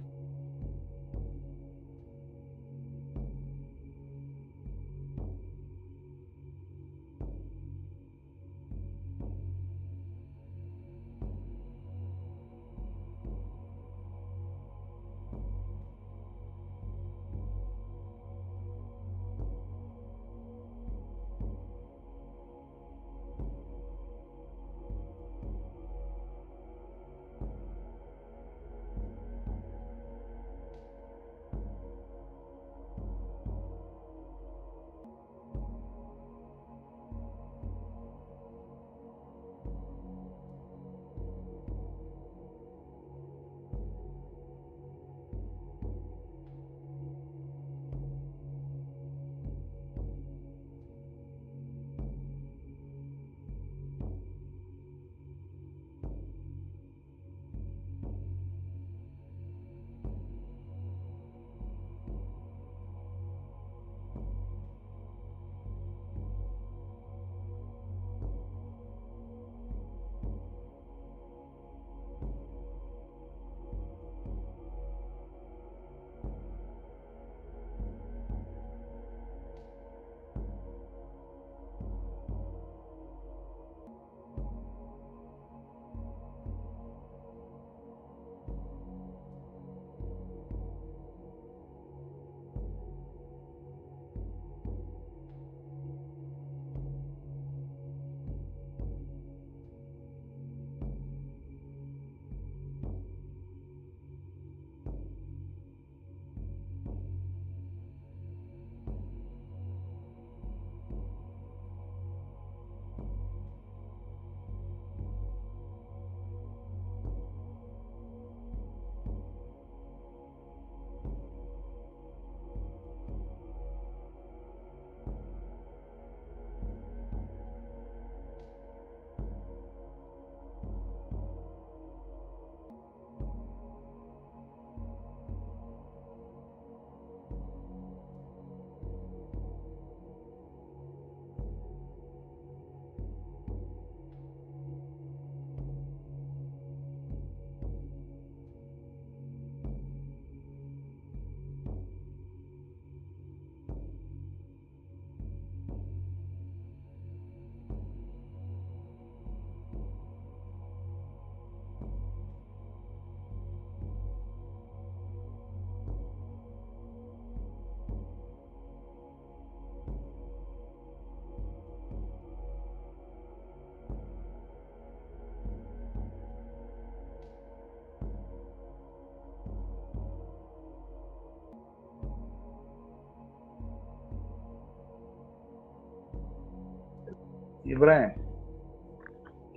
Ибраим,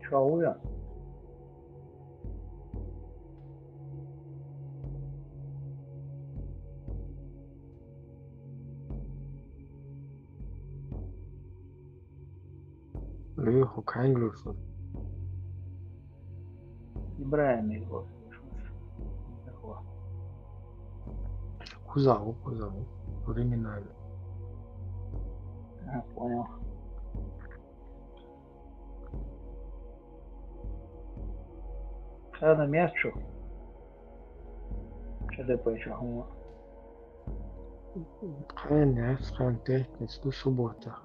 чауя. Лихо, конечно. Ибраим его. Кузау. Временами. Понял. Sana mячу. Что почему? Хан пятницу, суббота.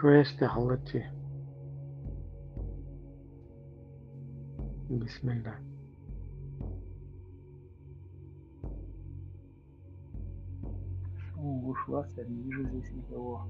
كويس حضرتي. بسم الله. Ушла, я не вижу здесь никого.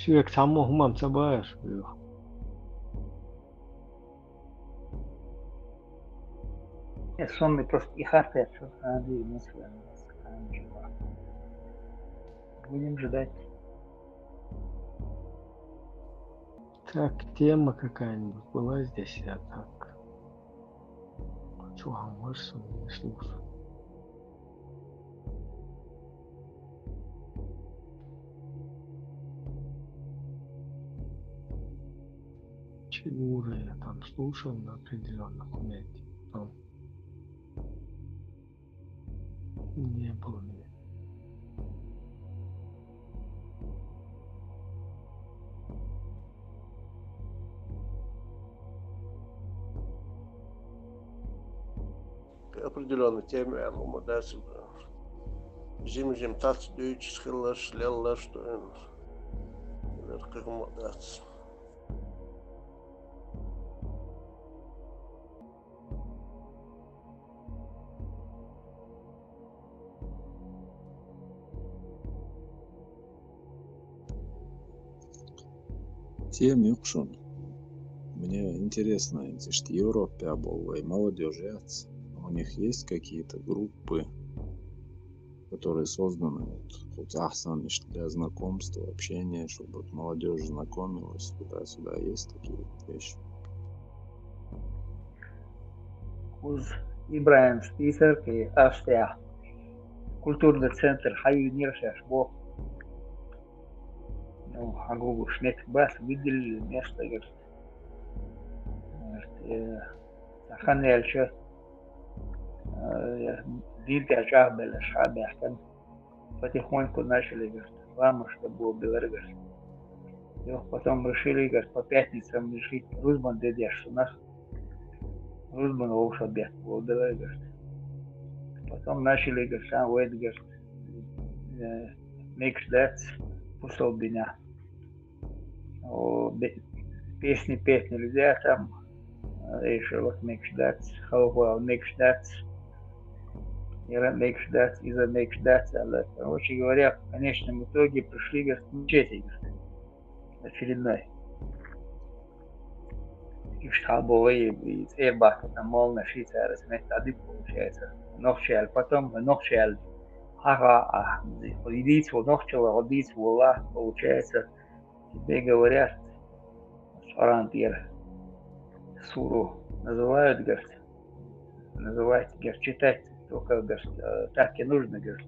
Sürekli само humam sabahır. Я сонный просто и харты мысли. Будем ждать. Так, тема какая-нибудь была здесь, я так. Чего можешь не слушать? Чего я там слушал на определенном моменте? Там не было меня. К определенной теме мудасы зим тац дүйч схиллаш леллаш как мудасы. Тем юкшун. Мне интересно, что в Европе и молодежи, у них есть какие-то группы, которые созданы для знакомства, общения, чтобы молодежь знакомилась туда-сюда. Есть такие вещи? Уз Ибраим Списер, и Австрия. Культурный центр Хаю Ниршаш Бог. Ну, Агугу Шнек Бас выделили место, говорит. Ханельча. Динка Чахбеля Шабяхтан. Потихоньку начали, говорит, вам, чтобы было говорит. Потом решили, говорит, по пятницам решить Рузман Дедеш. У нас Рузман Оуш обед был, говорит. Потом начали, говорит, сам Уэд, говорит, Микс Дэц, пусел меня. Песни петь нельзя, там еще вот Микс Дэц, Хауа Микс Дэц. Make that is a make that. Короче говоря, в конечном итоге пришли, говорит, к мечети, очередной. И штабовые, и цербах, там, мол, на Швейцарии, смотри, получается. Нохчал, потом нохчал. Ага, родиться, нохчал, родиться, вола, получается. Тебе говорят, шарантир, суру называют, говорит, называйте, говорит, читать. Только, говорит, так и нужно, говорит,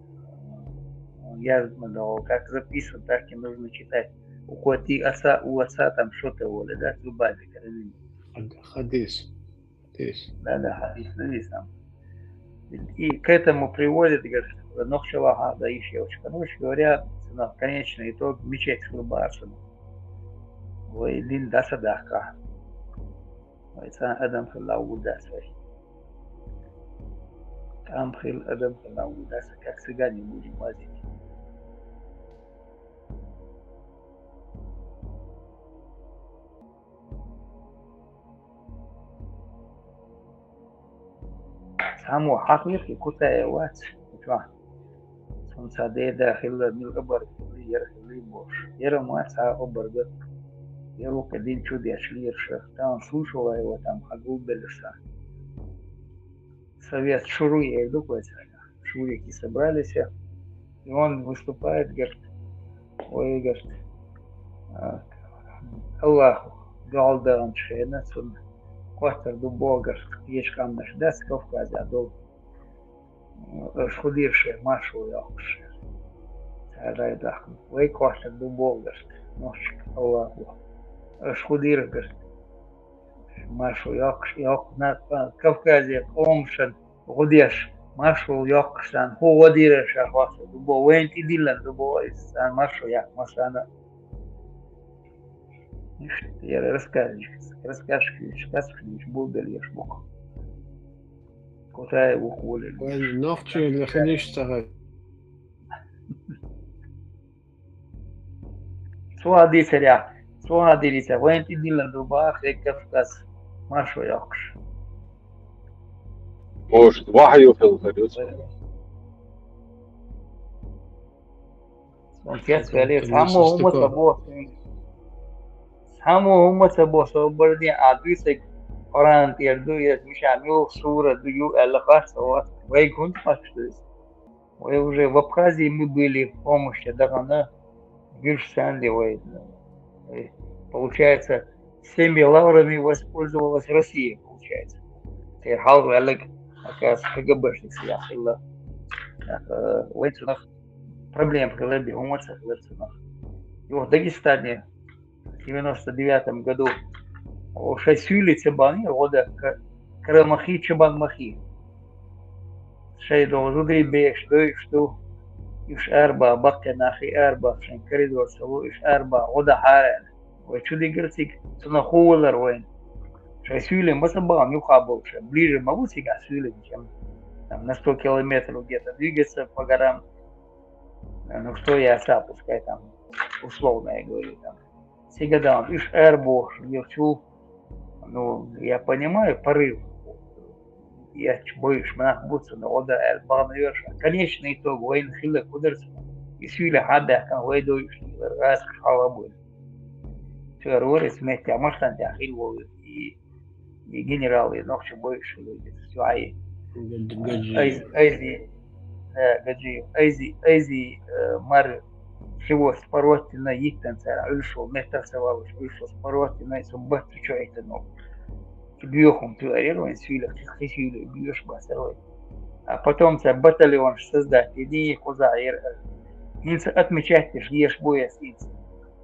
Я думал, как записывать, так и нужно читать. У отца там что-то воли, да, зубами. Хадис. Да, хадис там. И к этому приводит, говорит, Нохчалаха, да еще очень. Короче говоря, конечный итог мечеть Хурбарсен. Войдин да садака. Войца Адам Филау Дасвай. Там Хил Адам Филау Дасвай. Как цыгане будем возить. سامو حقيقي كتا وات توا سونسا دي داخل من الأبر يرخلي بوش يرم واسع أبر قد يرو كدين شو دي أشلير شخ تام слушала его там хагул белеса совет Шуруи иду Шурики собрались и он выступает говорит ой говорит Аллаху галдан шена сон Костер до Бога, ешкам наш дас Кавказе, а до шхудирше машу яхше. Царай дахм. Вей Костер до Бога, ночь Аллаху. Шхудир машу яхше, на Кавказе омшан гудеш машу яхшан. Худирше ахваса до Бога. Вен ти дилан до Бога, сан машу ях масана. Я расскажешь, буду лишь Бог. Куда его хули? Ночью для ходишь Суади царя, суади лица, венти дилан дубах, и Кавказ, машу якш. Может, вахью филхарюс. Он тец велит, само ума собой. همو همت با صبردی عدویس قرآن تیردویت میشه همیو سورة دویو الخاص وای كنت مشترس وای уже в Абхазии мы были в помощи Дагана Гюршанде вай получается 7 лаврами воспользовалась Россия получается теперь хал велик оказывается КГБшник сияхила вай цунах проблем когда бы умыться и в Дагестане в 99 году шайсюли цебани года карамахи чебанмахи шайдо зудри беш что иш арба бакка нахи арба шен коридор салу иш арба года харен وشودي قرتك تنخولر وين шайсюли масабан юхабол ближе могу сега сюли чем там на 100 километров где-то двигаться по горам ну что я пускай там условно я говорю там Сигадам, иш эрбош, я я понимаю порыв, я боюсь, манах бутся, но ода эрбан верш. Конечный итог, войн хилла кудерс, и сюля хада, кан войду раз халабу. Все рворец вместе, а может он хилвол и генералы, ночью боюсь люди, все ай. Айзи мар всего споротина yiktensera ylsoo metsäsavallus ylsoo sporotina se on battu choitano бьёхом туареруем сюля хисюля бьёш басарой а потом це батальон создать иди козаир нельзя отмечать что ешь боя синц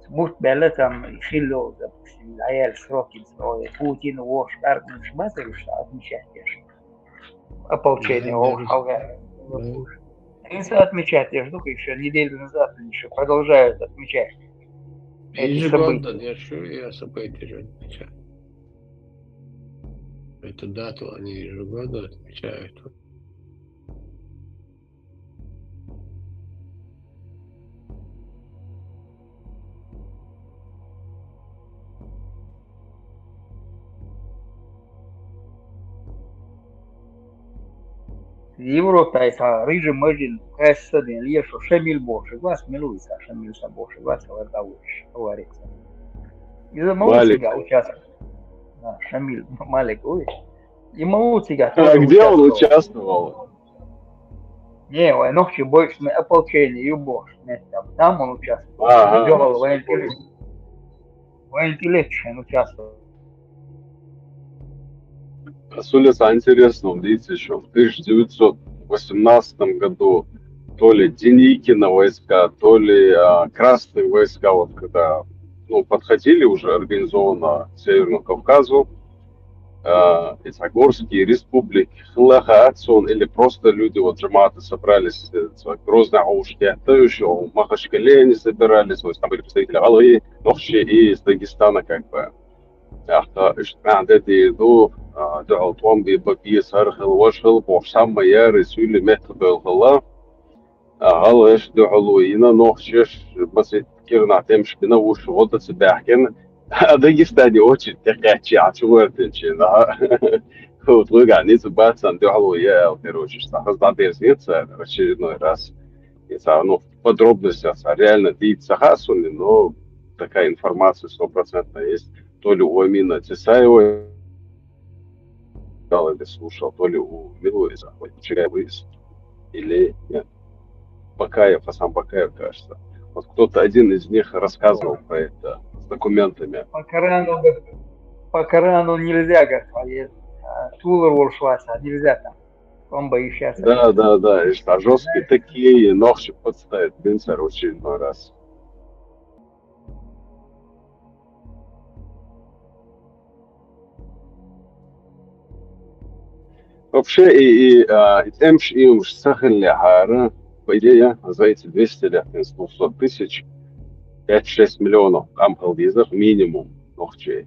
мут белла там хилло допустим аяль сроки строя Путин вош армиш басариш отмечать ополчение ага Инса отмечать, я жду еще неделю назад, они еще продолжают отмечать эти события. Я события же отмечаю. Эту дату они ежегодно отмечают. Европа это рыжий мажин, кассадин, лешо, шамиль боши, глаз милуется, шамиль боши, глаз вардауш, говорится. И за Маутига участвовал. Шамиль Малик, ой. И Маутига. А где он участвовал? Не, ой, ночью больше на ополчении, и бош. Там он участвовал. Делал воентеллект участвовал. С улица интересно, видите, еще в 1918 году то ли Деникина войска, то ли Красные войска, вот когда подходили уже организованно к Северному Кавказу, эти горские республики, Хлахаатсон, или просто люди, вот джаматы собрались, Грозная Аушки, то еще в Махачкале они собирались, вот там были представители Аллы, Нохчи и из Дагестана, как бы. عندي دو دعوتهم ببقية صرخ الوجه بوحشام ميار رسول مهت بالغلا غالش دعوينا نوخشش بس كيرنا تمش بنا وش غلطة سباحكن داغستاني очень تقاتشي عشوارتنشينا вот вы границы бацан дعوية короче что раздадер снится в очередной раз и в подробностях реально длится хасуни, но такая информация 100% есть. То ли у Амина Тесаева или слушал, то ли у Милуиза, Чигаевыз, или нет, Бакаев, Асан Бакаев, кажется. Вот кто-то один из них рассказывал про это с документами. По Корану нельзя, говорит, Тулер Волшваса, нельзя там, он боишься. Да, и что жесткие такие, ногти подставят, бинцер очередной раз. Вообще, темш им сахали хара, по идее, за эти 200 лет, 200 тысяч, 5-6 миллионов амхалдизов минимум ногчей.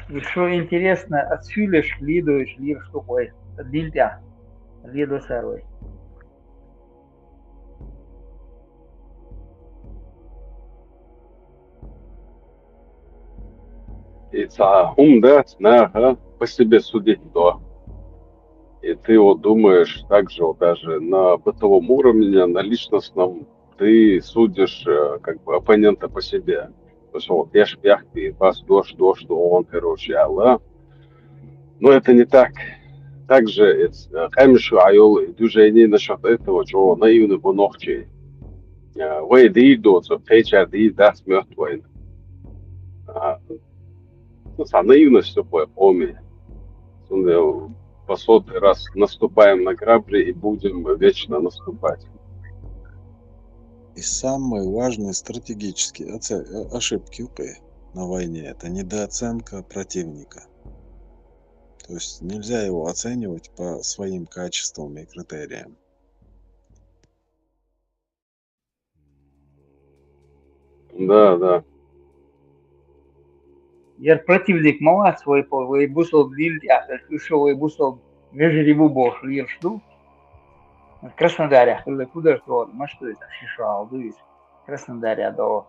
И что интересно, отсюда шли что такое, дильтя, лидо сарой. И цахум, да, цнаха, по себе судить, да. И ты вот думаешь также вот даже на бытовом уровне, на личностном, ты судишь как бы оппонента по себе. То есть вот я шпяхти, вас дождь, он, короче, алла. Но это не так. Также камешу айол движение насчет этого, чего наивный бонохчей. Вы дидоцо, печар дид даст мертвый. Со наивностью помни. По сотый раз наступаем на грабли и будем вечно наступать. И самые важные стратегические ошибки на войне — это недооценка противника. То есть нельзя его оценивать по своим качествам и критериям. Да. Яр противник мала свой пол, вы бусол дильтя, что вы бусол вежерибу бош, лир что? В Краснодаре, куда что, что это, шишал, дуис. Краснодаре до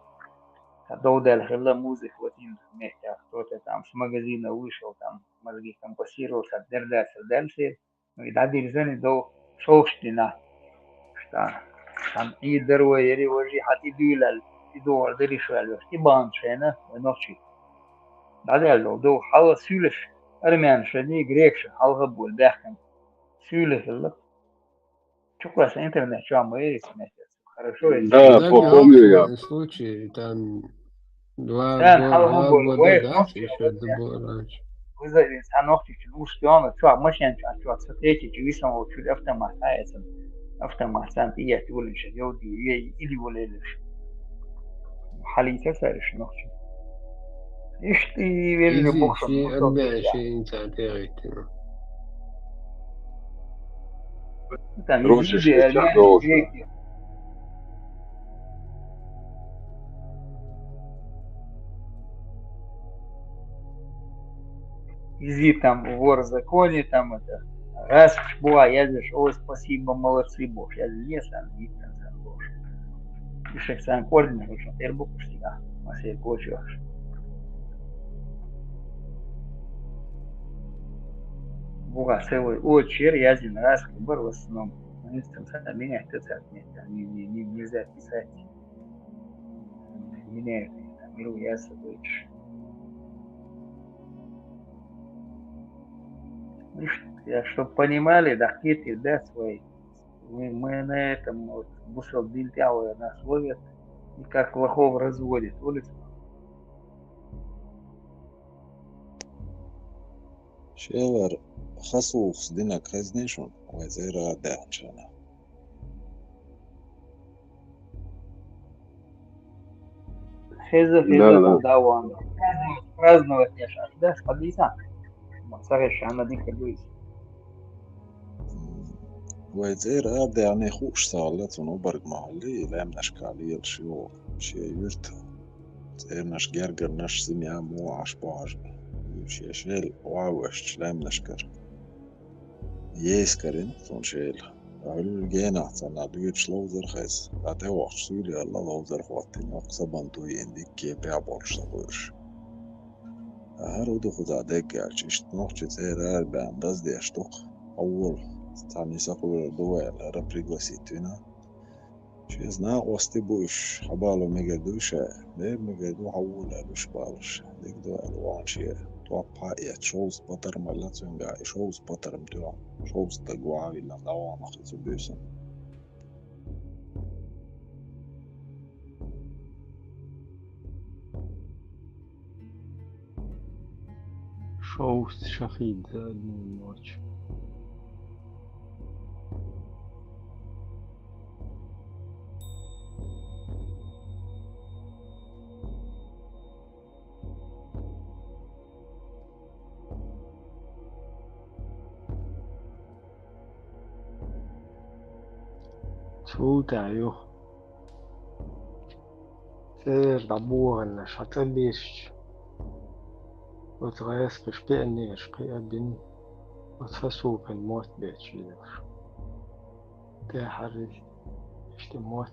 удали, музык, вот вместе, кто-то там с магазина вышел, там, мозги компостировался, дальше, ну и дали зоны до Шолштина, что там и дорогой, и ревожи, хати дюлал, и до дыришвал, и баншена, ночи. Дали до хала сюлеш, армян, шани, грекша, алгабул, бяхкан, сюлеш, что классно, интернет, что мы хорошо. Да, помню я. Случай, там два года, еще было раньше. Вы знаете, санохтич, устёно, что, машин, что, смотрите, висом, чуть автомат, сам и я тем более, или более халица сариш нохчи. Ишь ты, верно, бог, что там люди, изи там вор в законе, там это, раз была, я говорю, ой, спасибо, молодцы, бог, я говорю, не сам, не сам, бог. И шех сам кордин, что теперь бог всегда, а все кочешь. Бога целый, ой, чер, я один раз, выбор в основном, меня это нельзя писать, меня это, миру я собой. Чтобы понимали, да, какие-то, да, свои. Мы на этом вот бусал дильтявые нас ловят, и как лохов разводят улицу. شيء خصوص دينا كرزنيشون وزيرا دانشانا Хеза Да, хеза да. там да праздновать не шаш, да, спадиса. Масареш амади кадуис. وزيرا داني خوش صالت ونوبرق محلي لام نشكالية الشيوخ شيء يرت زير نش جرجر نش سميا مو عش باج شيء شيل واوش لام نشكر يسكرين صون شيل أقول جينا صنع دويتش لوزر خيس بعدها وقت سوري الله لوزر خواتين يقصبان توي عندك كي بيع بورش تقولش هرودو خدا دك عشت نوخش زير بانداز دي اشتوق أول تاني ساقول دوال رابريغوسيتونا شي زنا وستي بوش حبالو ميجادوشا ليه ميجادو حولا لوش بالش ديك دوال وانشي توقع شوز بطر ملاتون جاي شوز بطر مدوا شوز تقوى ولا دوانا خيزو بيسن شو شخيد الماتش شو تعيو سير دبوغن شاتليش وتغيس بشبعني شقيا بن وتفسو بالموت بيتشيدر تحرج اشتموت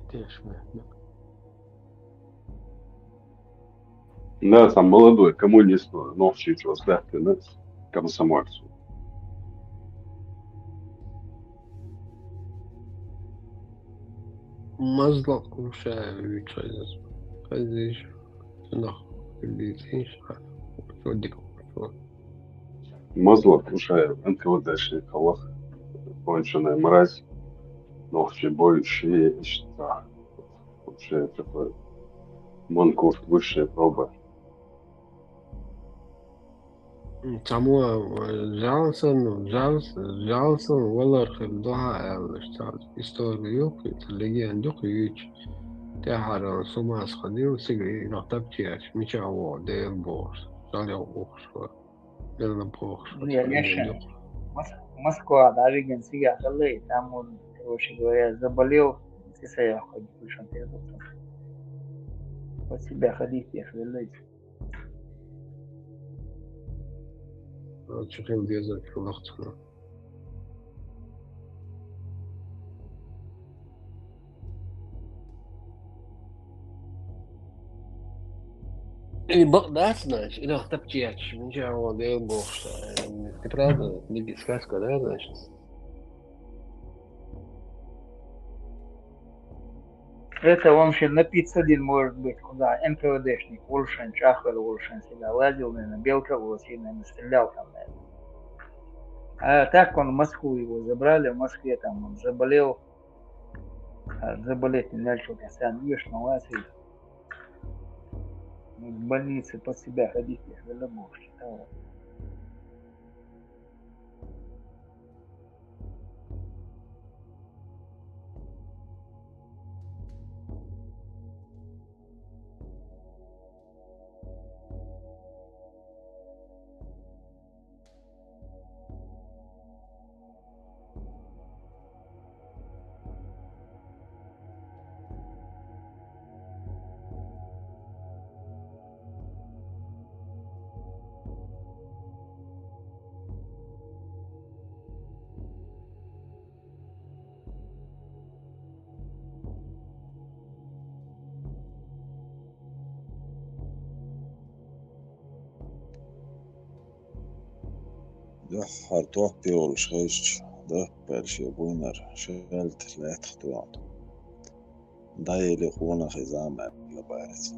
تيش مهمة Да, там молодой коммунист, новший человек, да, комсомольцу. مزلق وشاوي تشايز خزيش نخ اللي تيش وديك Мазлов, слушай, НКВДшный колох, конченая мразь, новший боющий, что вообще такой манкурт, высшая проба. سموها جانسون ولا خلدوها الاشتاد استوريو تلاقي عندك يجي تحر سماس خديو سيجي نقطب تياش مش هو دير بوش صالح بوش دير بوش Я леша. Москва, даже генсига халы, там он, короче говоря, заболел, если я ходил, больше по себя ходить, я хвилююсь. شغل ديزل في وقتنا И богдатно, и да, топчач, ничего, да, бог, ты правда, не сказка, да, значит? Это он вообще напиться один может быть, куда НКВДшник, Ульшин, Чахвер, Ульшин себя лазил, наверное, Белка наверное, стрелял там, наверное. А так он в Москву его забрали, в Москве там он заболел, заболеть не начал, сам ешь, на вас и в больнице под себя ходить, я говорю, бог, что ده هرتوح بيول شخيش ده بالشي بوينر شغلت لا تختوات داي اللي خونا خزام لبارس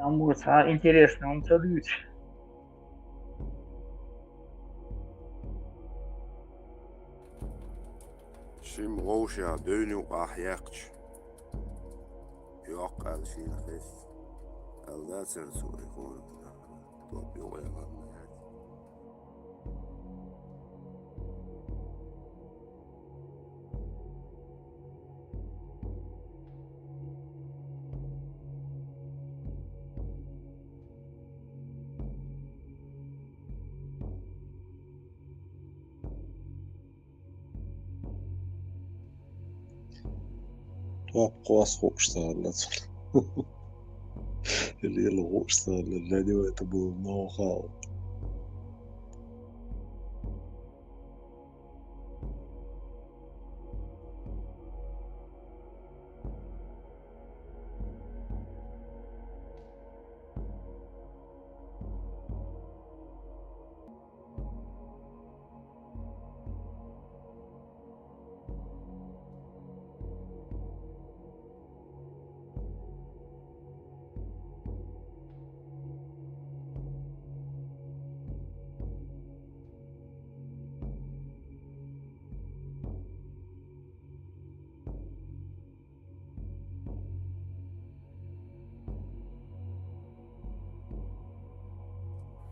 Там вот интересно, он целует. شيم غوشة دوني وأحياقش يوقع الشين خيس الله سرسو يكون توب يوغيغا قواس خوشتغل اللي يلغو اشتغل الذي ويتبو نو خاو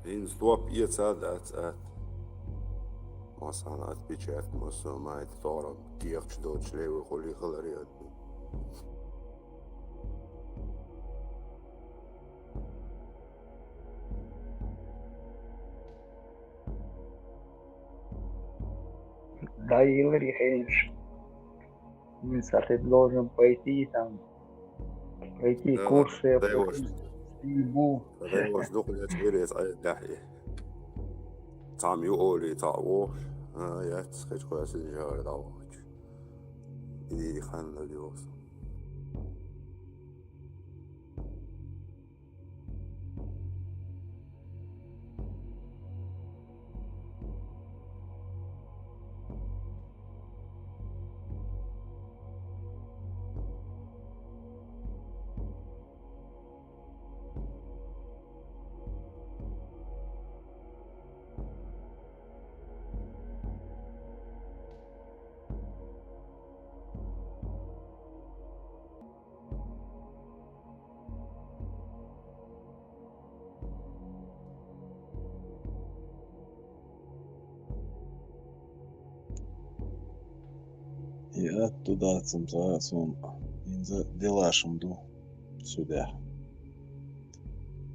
إن ستوب يتساد أت مثلا أتبيشات مثلا ما يتطورن كيخش دوتش ليه ويخلي خلريات Да, Игорь Хейнш. Мы, соответственно, должен пойти там, пройти курсы по دايوش фильму. دايوش دخل يتغيريت أي دحية تعم يقولي تعوش يتسخيش كويس الجهار دعوش إذي خان الذي وصل и оттуда цимцасон инза делашимду сюда.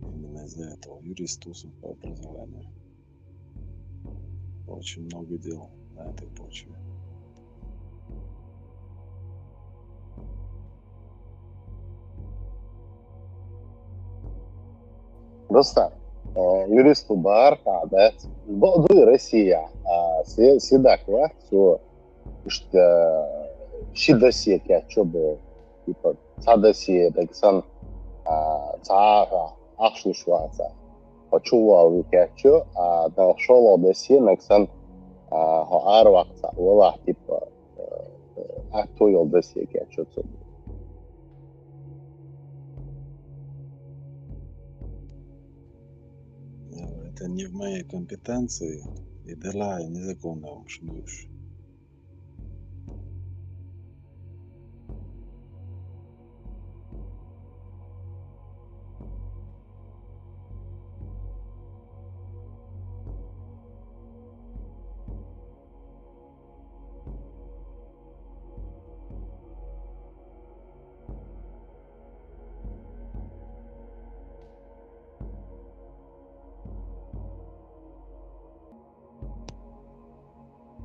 Именно из-за этого юрист Усов по образованию. Очень много дел на этой почве. Dostlar, jurist bar tāda Baldu Россия, Сидаква, что шидосия кячобе, типа цадосия, таксан цара, ахшлушваца, почувал кячо, а дошел одесия, наксан арвакца, вала типа ахтой одесия кячо. Это не в моей компетенции, и дела незаконно умшнуешь.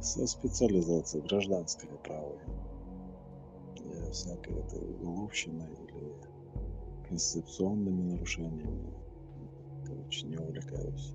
Со специализацией гражданское право. Я всякой этой уголовщиной или конституционными нарушениями, короче, не увлекаюсь.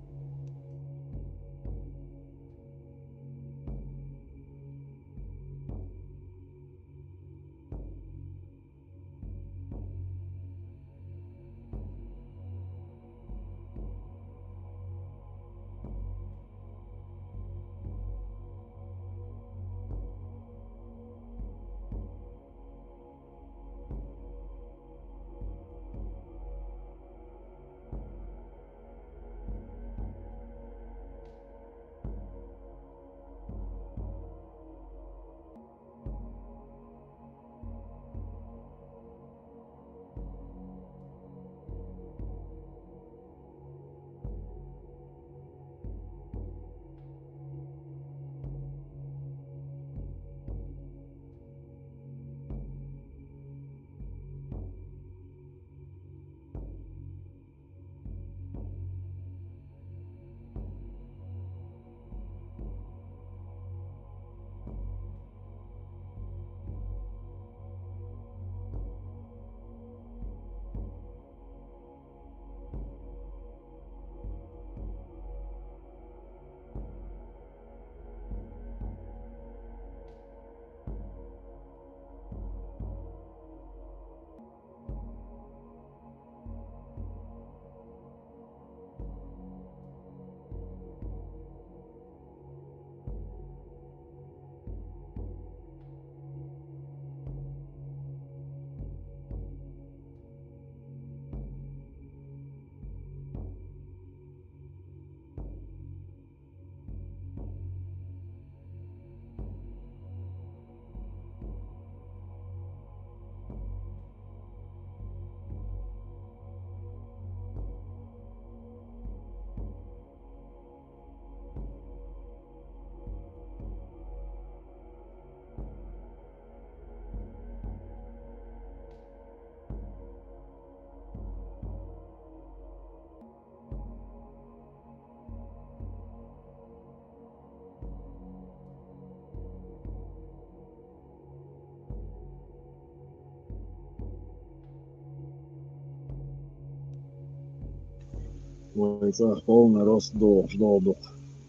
ويصح полный рост долдук.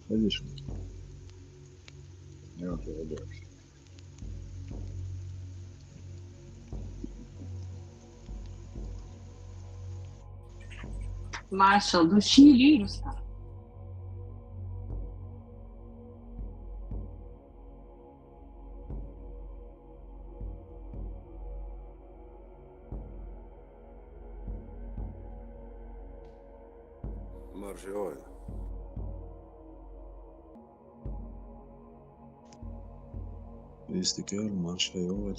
Видишь? Вот, вот. Marshall, do Chile, Gustavo. Маржиой. Istiklal marşa yol.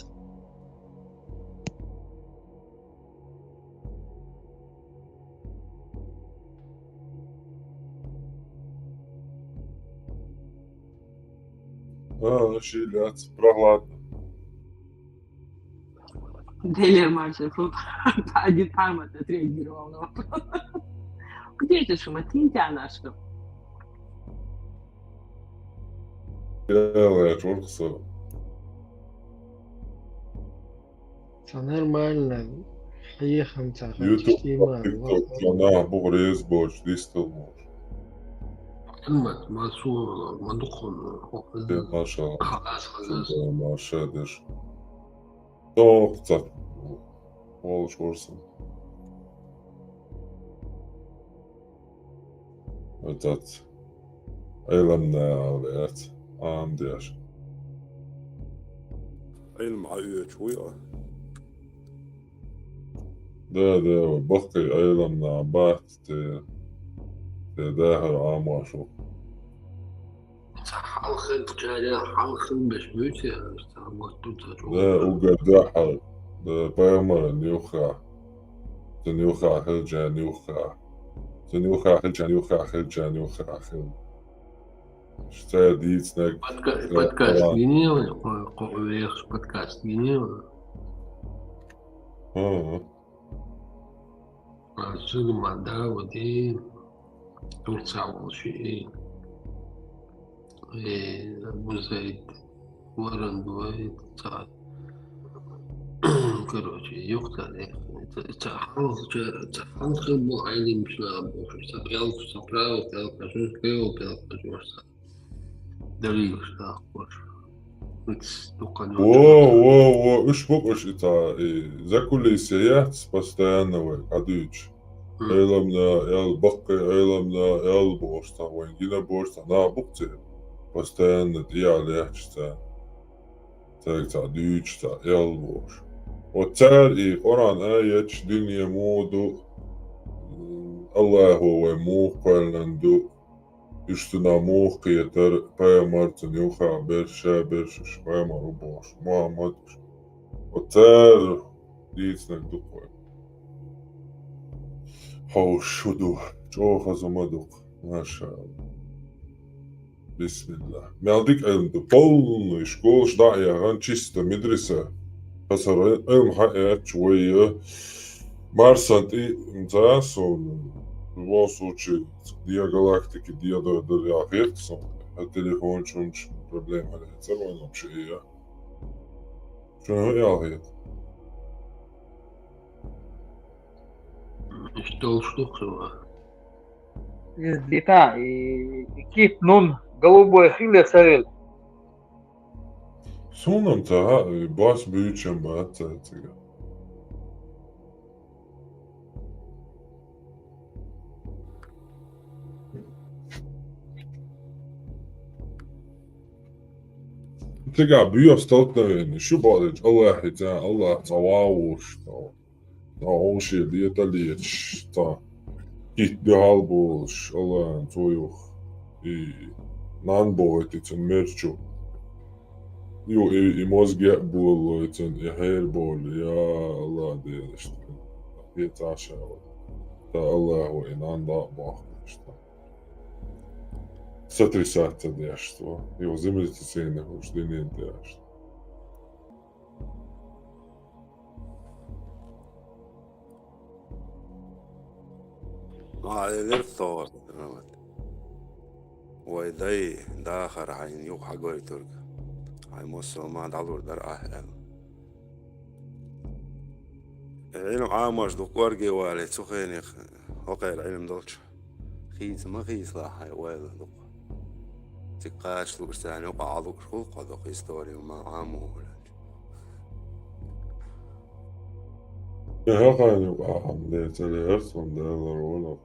Šīļāts, prahladno. Делия Маршалл тут один там отреагировал на вопрос. Где эти шуматинки, Анашка? Делаешь, урксо. Все нормально. Ехам цаха. YouTube, TikTok, канал, бугрез, борщ, листал мож. مسؤول مدخل ما شاء الله. خلاص ما شادش. Doğru. Oluş olsun. Evet. Eylemne aliyet. Amdiyaş. علم عيوش ويا ده بقي eylemne بعد تداهر عاماشو. حلقة جارية حلقة مش بيتي ده وقداحة ده بيما نيوخا تنيوخا خلجا نيوخا تنيوخا خلجا نيوخا خلجا نيوخا خل شتا ديتنك подкаст генева подкаст генева شغل مع الدعوة دي توسع شيء أبو زيد ورن دويت سعد короче يقتل تحقق بو عيني مش لابو شو تبيال شو تبراو تبيال كجوش كيو تبيال كجوش دليل شو تأخذ Во, уж покош это закули сеят постоянно адыч. Эламна, эл бакка, эламна, эл борста, вангина борста, на букте постоянно диалектста. Так адычта, эл борш. Вот царь и Коран аят динья моду Аллаху ва мухпалнанду İştuna muhkiyeter peymartın yuha berşiş peymaru boş Muhammed o ter diyetsnek dukvay havşudu çoğu hazamaduk maşallah Bismillah Meldik elmde полный школ ждая ган чисто медресе Hasar elm hayat şuayı Марсант и мзасон в любом случае, диагалактики, диадориахерцом, а телефон чунч проблема это вообще я. Что я говорю? Что штука? Лета и кит нун голубой хиле сарел. Sonunda baş büyüçem bahatta. Тega bio stoltneveni, šubalić, Allah je ta, Allah zavauš, ta oši lietalieć, ta kitbi halbuš, Allah tvojuh, i nanboiticen merču, i mozgi boloicen, i herboli, ja Allah delišta, je taša, ta Allahu i nanda bahništa. Satricata nešto, evo zemljice cene, što je nijente nešto. غير الثور ويدي داخر عين يوحى قوي ترك هاي موسو ما دعور در أهل علم عامش دكور جوالي تسخيني وقيل علم دولش خيس ما خيس لا حي ولا لق تقاش لو استعني وقعدوك شو قدوك هيستوري وما عامو Ja, kan ju det är det som det är roligt.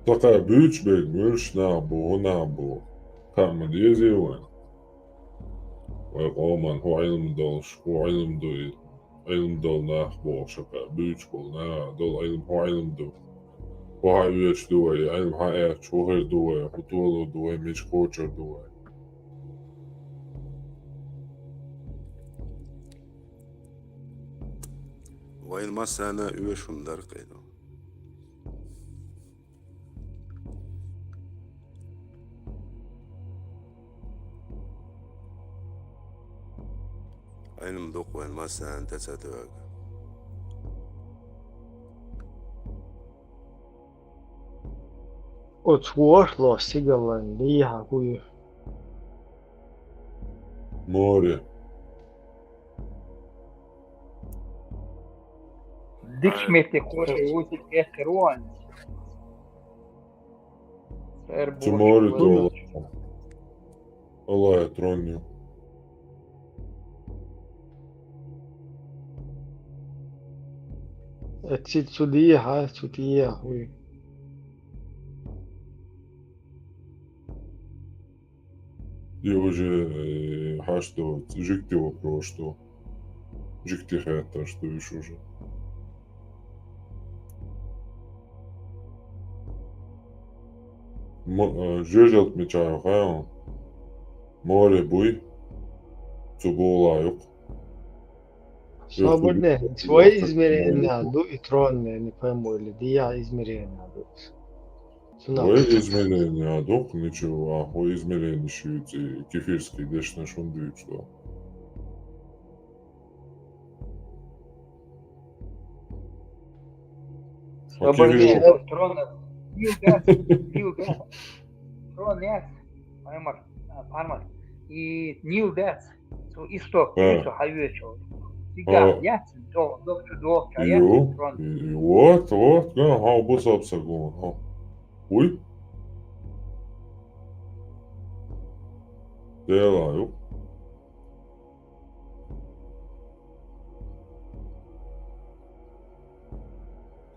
Такая büyük bilmiş ne bu. Kan diyor ve roman hu ilm dolş hu ilm do ilm dol nah bu şaka büyük bol ne dol ilm hu ilm do hu hayış do ilm hayat şuhur do hutulu do meş koçer do وين ما سنة يوشون درقيدو علم دوق وين ما سنة تتدوق Отворшло сигала лиха хую. Море. Дикшмети коши усик эхруан. Море доллар. Allah tronju. Отсюда судия, судия хую. Я уже что жикти вопрос, что жикти хэта, что еще уже. Жежелт мечаю хайл. Море буй. Цубула юк. Свободные. Свои измерения ду и тронные, не пойму, или дия измерения ду. Свои измерения дух, ничего, а измерения шьют кефирский деш на шундуют, что. Свободные. Троны. New Death. Трон yes. Пармар. И New Death. So исток, что хайвечо. Сега, yes. До. Вот, да, хау бусап сагон, хау. Ui? Делаю.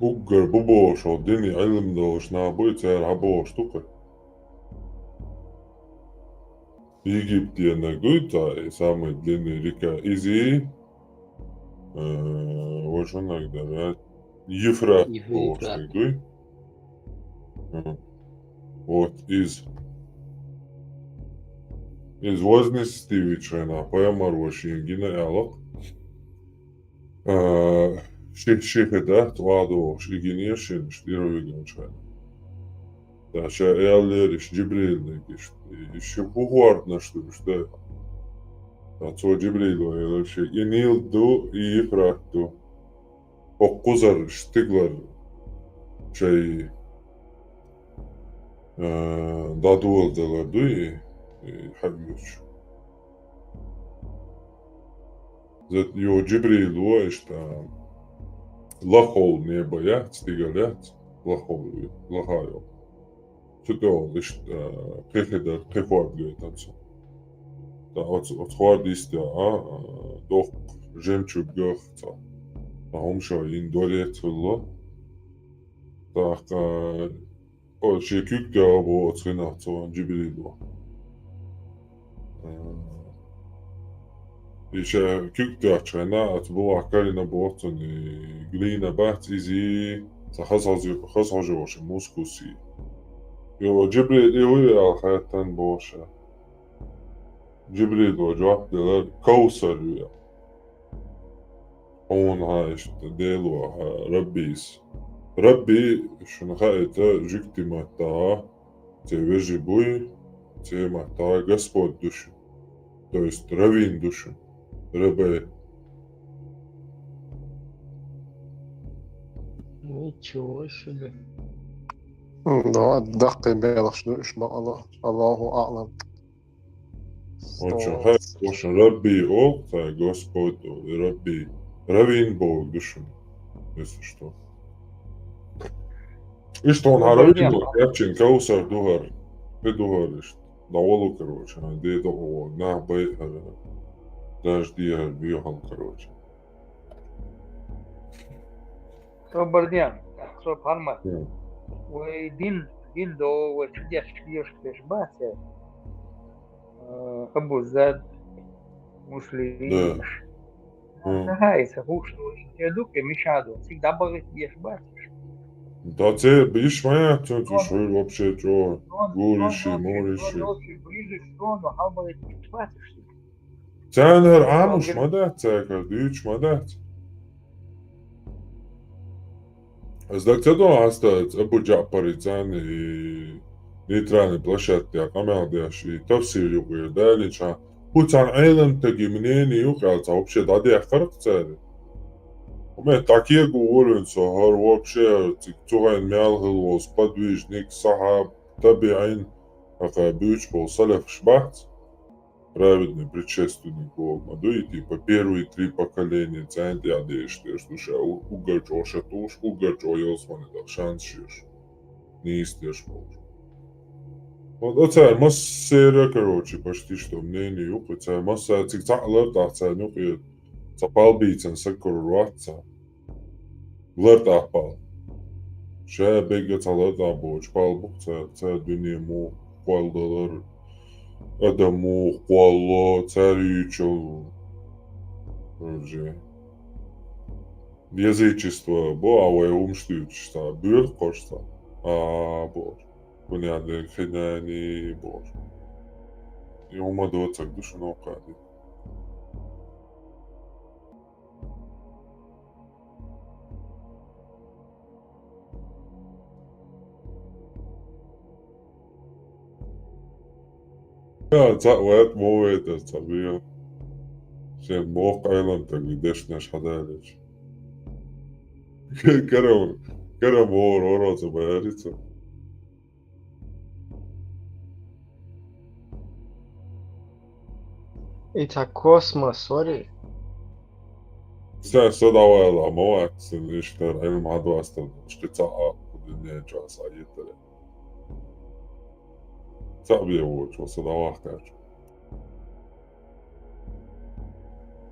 Угар бубош, дини илм дош на буйцер абош тука. Египте нагуйта самый длинный река Изи. Вот что иногда, Ефрат бош нагуй. Вот из возможностей поэмар Шингина Алок. Шехеда твадо Шигиния Шин Штировиган Чайна. Да, ша Эллериш Джибриль еще бухвард на что да. Да, цо Джибриль вообще и Нил до и Ефракту. Покузар Штиглар чай дадуалдалар дуи хабюч. Зат йо Джибрил уашта лахол не боят, стигалят, лахайо. Что лишь прихеда приход говорит отцу. Да, отход истя, дох жемчуг гахца. А умша индорет ло. Так, şey kük ya bu otsuna so Jibril bu. İşte kük ya çana at bu akarina bu otsun glina baht izi khasazı boş muskusi. Yo Jibril ya hayattan boş. Jibril o cevap diyorlar Kavsar ya. On işte delu Rabbis. Rabbi şunu haeta jükti mata te veži buj te mata Gospod dušu. To jest ravin dušu. Rabe. Ничего себе. Да, дaqi белых что Allahu a'lam. Очень хорошо. Rabbi ol, ta Gospod ol. Rabbi. Ravin bol dušu. если что. И что он Добрый день. орудил, Ячин, Каусар, Дугар, ты говоришь, на Олу, короче, на Дедову, на Бэй, дожди, въехал, короче. Добрый день. Что, Парма? Вы дин до вот чудес шьешь бате. Абузад, муслимиш. Нагайся, гуш, я думаю, мешаду. Всегда бывает ешь бате. Да ты, видишь, моя, ты что вообще, что, говоришь, моришь. Ближе к трону, а бывает бате. Ценер, амуш, мадат, цекер, дюч, мадат. Сдак цедо остается, Абу Джапари, цен и нейтральной площадки, а камердяш, и тавсир югы, да, лича. Пуцан айлен таги мнение югался, вообще, да, де фарк цели. У меня такие говорят, что вообще, тикцугайн мялгил, сподвижник, сахаб, табиайн, какая бюч был салев шбахц. Праведный предшественник Бога, да и типа первые 3 поколения центи одежды, что же угачо шатуш, угачо елсманы да шаншиш, не истешь может. Вот это масса, короче, почти что мнение юпы, это масса цикцаклер, да, это нюхи, цапал бийцен сакуруатца, лер тахпал. Ше бега цалер да боч, пал бух, это дюния му, пал доллар. Адаму, Хуало, царичу, язычество, боавое умштючество, бюрт кошта, бор, понятно, хиняни, бор. И умадоцак душу наукади. Ja, وقت موت الطبيعة عشان موقع أيضا تقديش حدالش كرم ورا زباريته Это космос, сори. صدوا موت سنشتر علم عدو أصلا اشتاق الدنيا جالس عيطة صعب يوج وصدوا أحتاج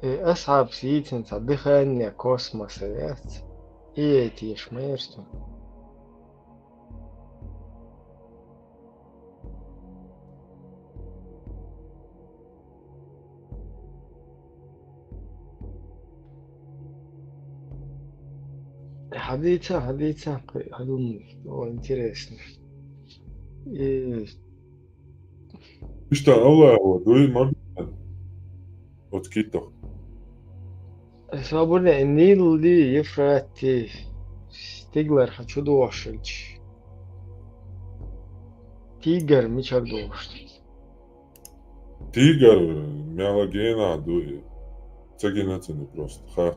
أصعب سيتن صدقها إن كوسموس يات إيه تيش ميرستو حديثة интересно. И Что, Allah, вот, дуй мобилен. Вот китов. свободно Нил ли Ефрати Стиглер хочу дошельч. Тигр мечак дошельч. Тигр, мялогена, дуй. Цагинацины просто, ха.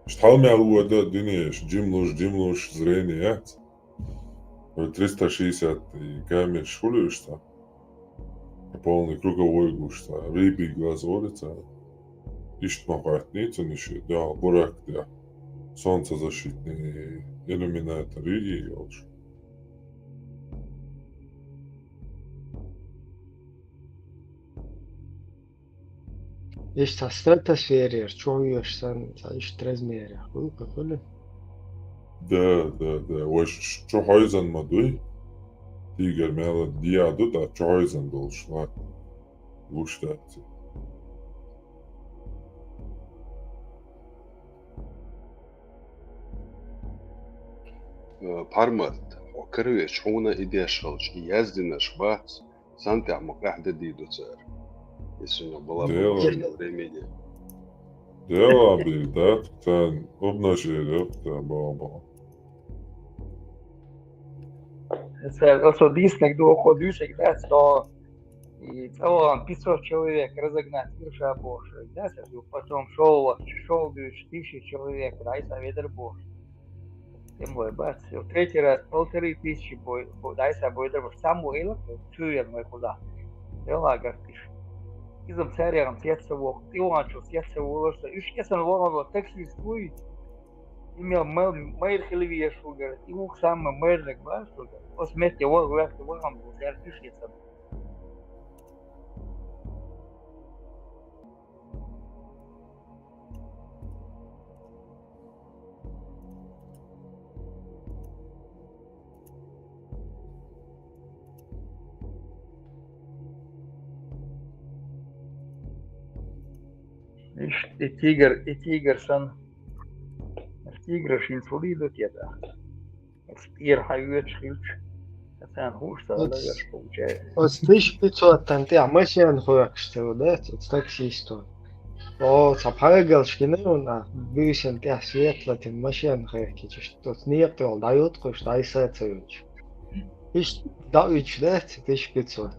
Штал мялу это дынеш, джимлуш зрение, 360 камер шулюш, что полный круговой гуш, что рыбий глаз водится, ищет махатница, ничего, да, бурак, да, солнцезащитный иллюминатор и елш. Есть стратосфера, чуешь сам, ищет размеры. Какой? Да. Ой, что хайзен мадуй? Тигр мяла диаду, да, что хайзен должна гуштать. Пармат, окрыве шуна идешалч, яздина шбац, санты амокахда диду цар. Если у него была бы времени. Дела бы, да, там обнажили, да, баба. Это диск, до уходишек, да, что и целом 500 человек разогнать верша Божия, да, потом шел 1000 человек, да, и соведер Божий. Тем более, бац, в третий раз 1500 да, и соведер Божий. Самуил, чуем мы куда. Дела, как пишет. izam sērjām sietsavu, ilāču sietsavu lasa. Iškiesan lālo tekstīs tui, imel mair heliviešu gar, ilūk sama mairnek vārstu gar. Os metja vālu vērtu vālu, sēr iškiesan. التيجر سن التيجر شين صليدة كده ir حيوات شيلش كان هوش تغلق يشبه Os 1500 tā mašīna horakstu, da, tas taksīstu. O, sapārgalškina un bijusiem tie svietlatim mašīna horakti, tas niepil dājot, kurš tā aizsēcējuši. Viņš daujuši, da, 1500.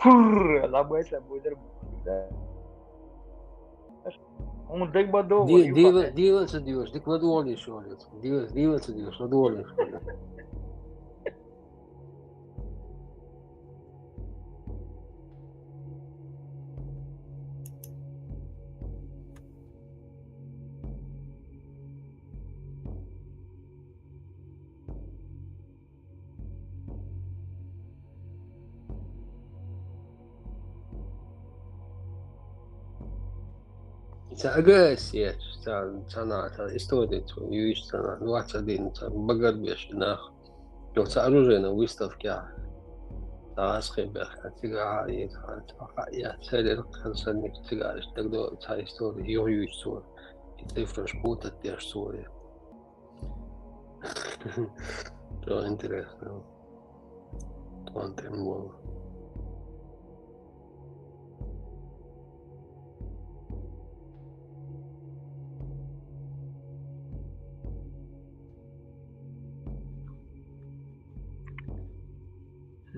Labai būtu darbu. Un tek badov. Divas idiots, tik vadoli šodien. Divas idiots, vadoli šodien. Tā agāsiet, tā история, юридически, она 21, tā bagarbiešanā, jo tā оружейная выставка, tā askhebēr, kā cigāri, jā, sēdēt, kā sadnieks cigāri, тогда tā история, юридически, и цифры шпута те штуки. То интересно. Он тем был.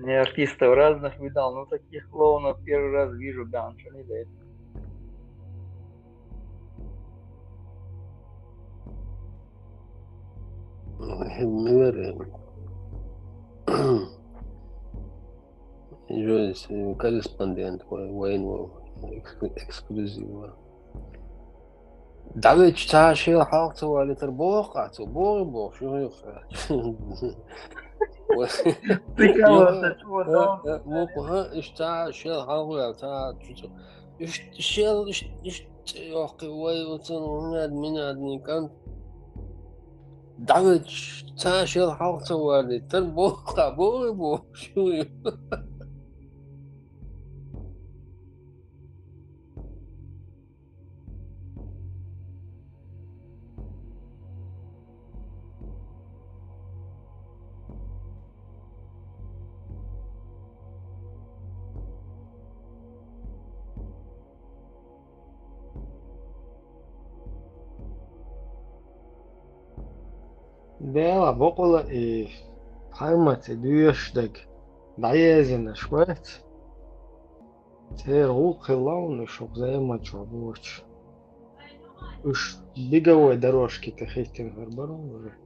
Я артистов разных видал, но таких клоунов первый раз вижу, Ганша, не дает. Здесь корреспондент военного эксклюзива. Давид читаешь حالته ولا تربوقات وبوربو شو يخرج موقها اشتاع شيل حاول تا شيل يحكي ويوتن من كان دعوت تا شيل حالته ولا تربوقة بوربو شو Dēlā bokola i haimati dyöshdeg dajēzina švēc. Te ir lūki launi šok zēmačo boči. Уж беговой дорожки ты хейтинг барон уже.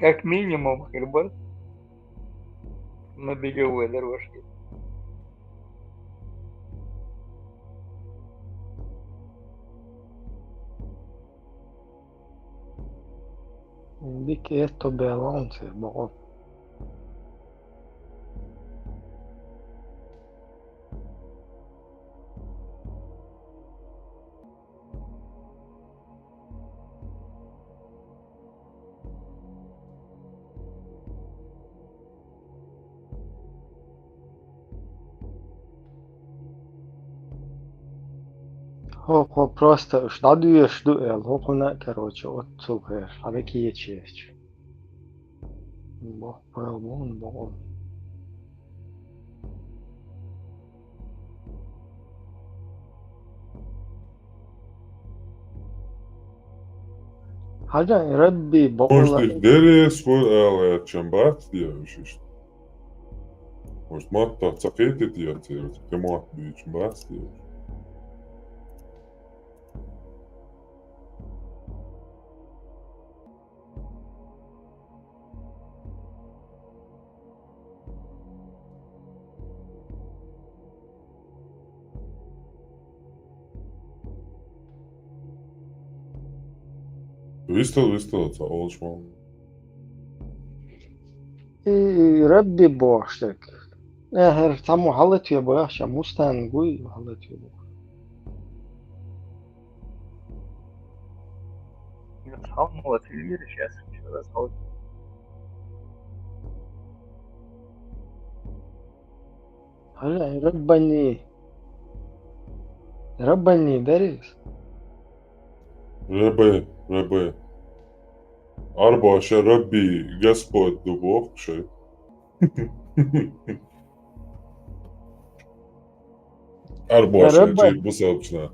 Как минимум, Херберт, на беговой дорожке. Di che esto belonce, boh. هو просто ждадуешь дуэл, хокуна, короче, отцукаешь, а такие честь. Бог пробон, бог. حاجة يربي Может, بقول их деревья свой, чем бат, девушек. Может, матта цакетит яцер, темат бич, басти. Вистал, це олшмал. И ربي بوشك اهر تمو حالت يا باشا مستان قوي حالت يا باشا يتصحموا تلمير сейчас еще раз вот هلا ربني درس ربي. 24 ربي Господь Бог شيء. شيء بصوبنا.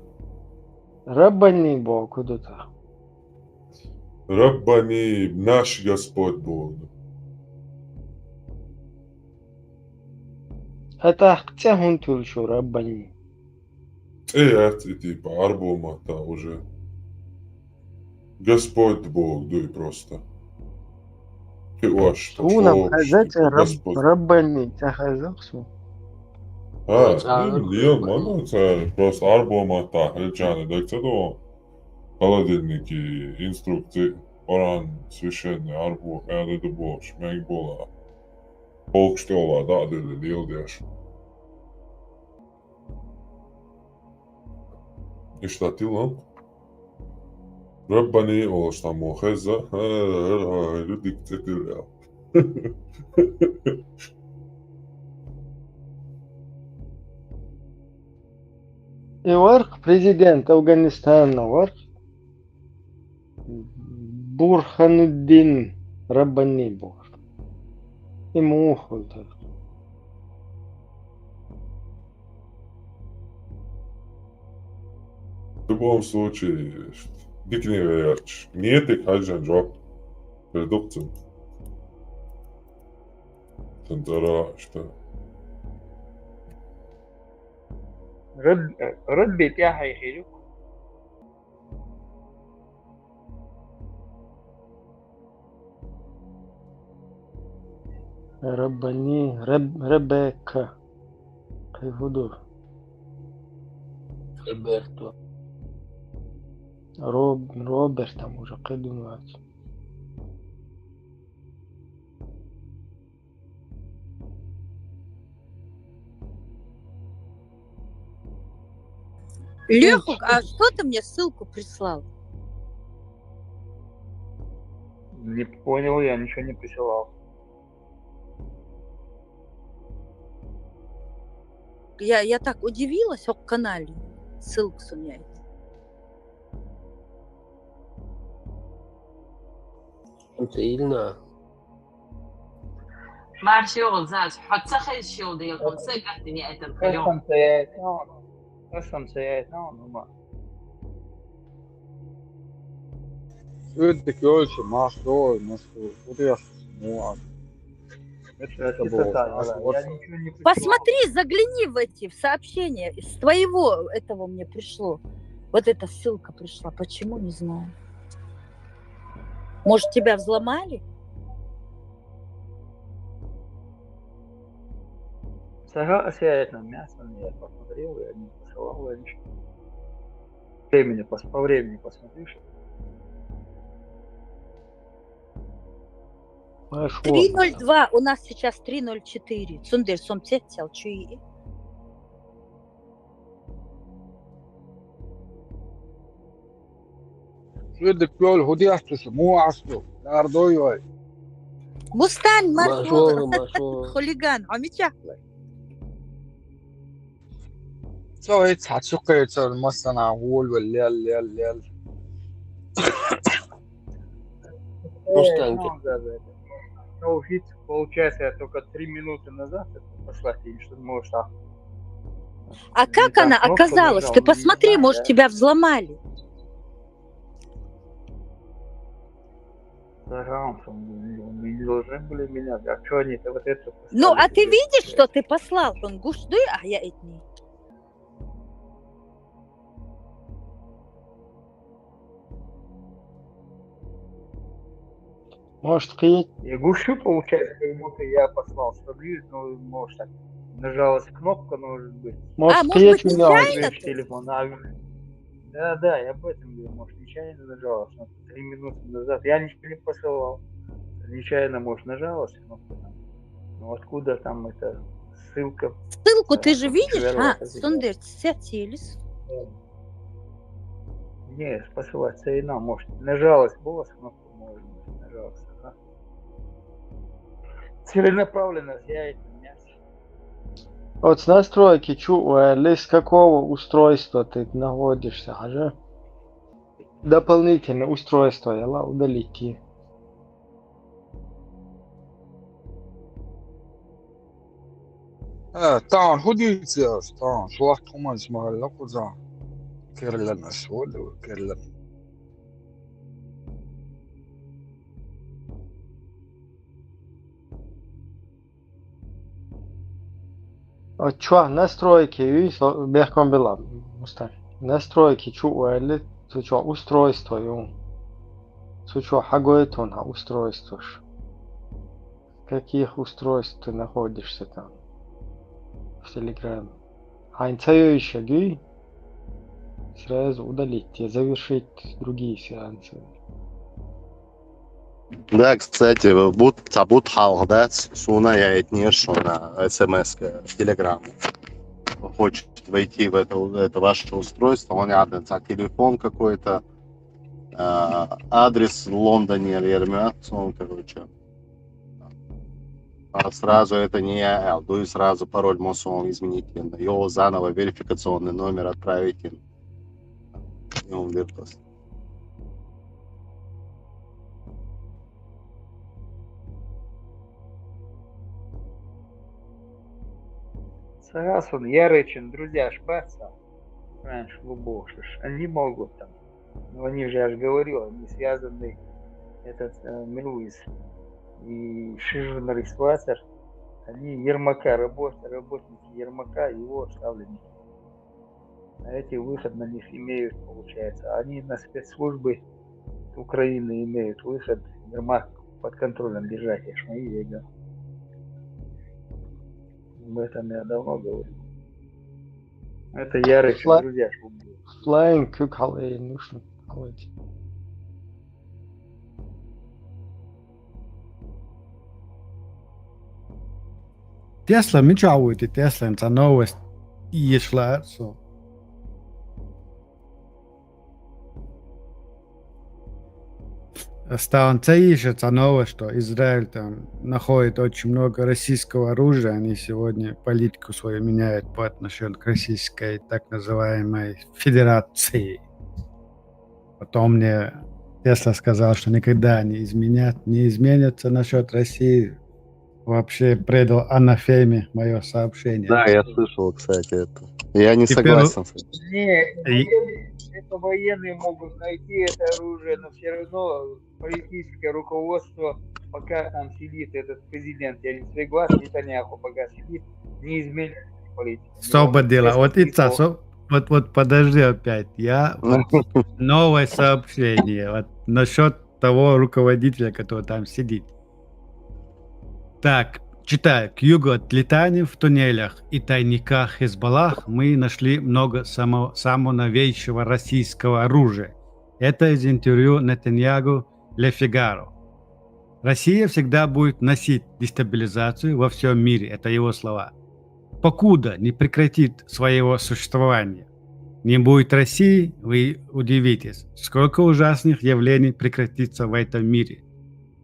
ربني Бог куда-то. ربني наш Господь Бог. Это хотя тул шо раббани. Это типа арбомата уже. Господь Бог, дуй просто. Ты ваш. Унам хазати раббани, тахазаксу. Лил мана, это просто арбомата, хельчаны, так это холодильники, инструкции, Коран, священный, арбу, это бош, мегбола. Полк штола, да, лил деш. И что ты лам? ربني وش طعمه خزة ردك تكرر И ورق президент Афганистана ورق Бурхануддин Раббани Бор. Ему ухвалда. В любом случае, дикневерч. Нет их хаджан джоб. Продукцию. Тантара, что? رد بتاعها يخيلوك ربني ربك كيفودور Альберто. روبرت може قدومات Леху, а что ты мне ссылку прислал? Не понял, я ничего не присылал. Я так удивилась о канале. Ссылку суняет. Сильно. مارشيول زاز حط سخن الشيول ديال القدس قاعدين قسم سيئتان قسم سيئتان هما Ödeki ölçü, maşrol, nasıl, buraya муан. Это было. Посмотри, загляни в эти в сообщения. С твоего этого мне пришло. Вот эта ссылка пришла. Почему, не знаю. Может, тебя взломали? Сага сиятна мясо я посмотрел, я не посылал, я ничего. По времени посмотришь. 3.02, у нас сейчас 3.04. Цундер, сомтетел, чуи. Ödeki yol hudi açtısı, mu açtı. Nerede oy? Бустан, Мажор. хулиган, амичахлы. 저희 자축해 젊었으나 ول. Мустанги. Ну, вид, получается, я только 3 минуты назад пошла фильм, что можешь так. А как она оказалась? Ты посмотри, может, тебя взломали. Пожалуйста, мы не должны были менять. А что они-то вот это Ну, послали а ты себе? видишь, что ты послал? Он гушдуй, а я этни. Может, приедь? Я гушу, получается, как будто я послал стабиль, ну, может, так, нажалась кнопка, может быть. Может, может приедь быть, меня? нечаянно Выключить телефон. Да, я об этом говорю, может, нечаянно нажалась. Но 3 минуты назад я ничего не посылал. Нечаянно, может, нажалась кнопка там. Ну, откуда там эта ссылка? Ссылку ты же Чтобы видишь? Шверло А, потерял. Сундер, сетились. Не, посылать цейна, может, нажалась была кнопка, может быть, нажалась. Ага. Целенаправленно я это менять. Вот с настройки с какого устройства ты находишься, ага? Дополнительное устройство, я удалить. طبعا هديت يا طبعا شلح كمان اسمها اللقطة كيرلن أسود وكيرلن Вот что, настройки, видишь, бехком была, Мустаф. Настройки, что, устройство, что, хагоэтон, устройство. Каких устройств ты находишься там в Телеграме? Еще гей, сразу удалить и завершить другие сеансы. Да, кстати, Табут Халгдат, Суна я этнешь на СМС в Телеграм. Хочет войти в это ваше устройство, он адрес, телефон какой-то, адрес в Лондоне, он, короче. А сразу это не я, то есть сразу пароль мосом изменить, его заново верификационный номер отправить, и он виртуоз. Согласен, Ярычин, друзья, шпаца, раньше глубоко, они могут там, но они же, я же говорил, они связаны, этот Милуис и Шижин-Рейсвасер, они Ермака, работники Ермака, его ставленники. А эти выход на них имеют, получается. Они на спецслужбы Украины имеют выход, Ермак под контролем держать, я ж мои вега. Об этом я давно говорю. Это Ярычин, друзья. Flying Cook Halley, нужно делать. Tesla متعودة Tesla انت новость يشلا so. Станция новость, что Израиль там находит очень много российского оружия. Они сегодня политику свою меняют по отношению к российской так называемой федерации. Потом мне Тесла сказал, что никогда не изменятся насчет России. Вообще предал анафеме мое сообщение. Да, я слышал, кстати, это. Я не Теперь согласен с этим. Это военные могут найти это оружие, но все равно политическое руководство, пока там сидит этот президент, я не согласен, Нетаньяху пока сидит, не изменит политику. Освободила. Вот подожди опять. Новое сообщение вот, насчет того руководителя, который там сидит. Так, читаю. К югу от Литани в туннелях и тайниках Хезболлах мы нашли много самого новейшего российского оружия. Это из интервью Нетаньяху Ле Фигаро. Россия всегда будет носить дестабилизацию во всем мире. Это его слова. Покуда не прекратит своего существования. Не будет России, вы удивитесь, сколько ужасных явлений прекратится в этом мире.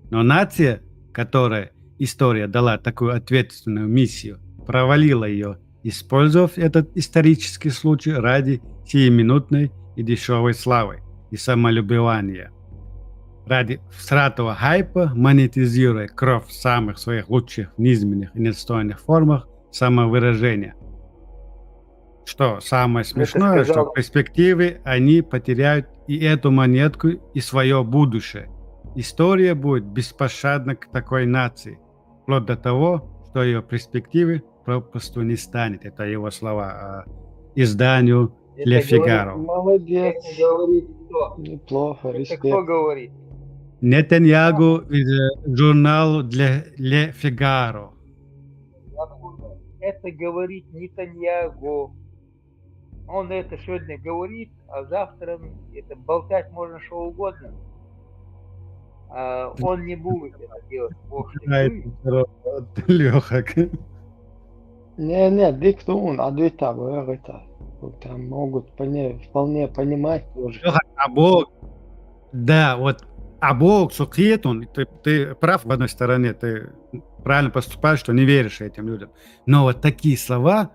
Но нация, которая история дала такую ответственную миссию, провалила ее, использовав этот исторический случай ради сиюминутной и дешевой славы и самолюбования. Ради всратого хайпа, монетизируя кровь в самых своих лучших, низменных и недостойных формах самовыражения. Что самое смешное, что в перспективе они потеряют и эту монетку, и свое будущее. история будет беспощадна к такой нации, вплоть до того, что ее перспективы попросту не станет. Это его слова изданию Ле Фигаро. Молодец. Это говорит кто? Неплохо, Это респект. кто говорит? Нетаньягу из журнала Ле Фигаро. Откуда? Это говорит Нетаньягу. Он это сегодня говорит, а завтра это болтать можно что угодно. Он не будет это делать. Бог с ним. Леха. Не, диктун, ответа, это. Там могут вполне понимать тоже. Да, вот Бог сухит, ты прав в одной стороне, ты правильно поступаешь, что не веришь этим людям. Но вот такие слова,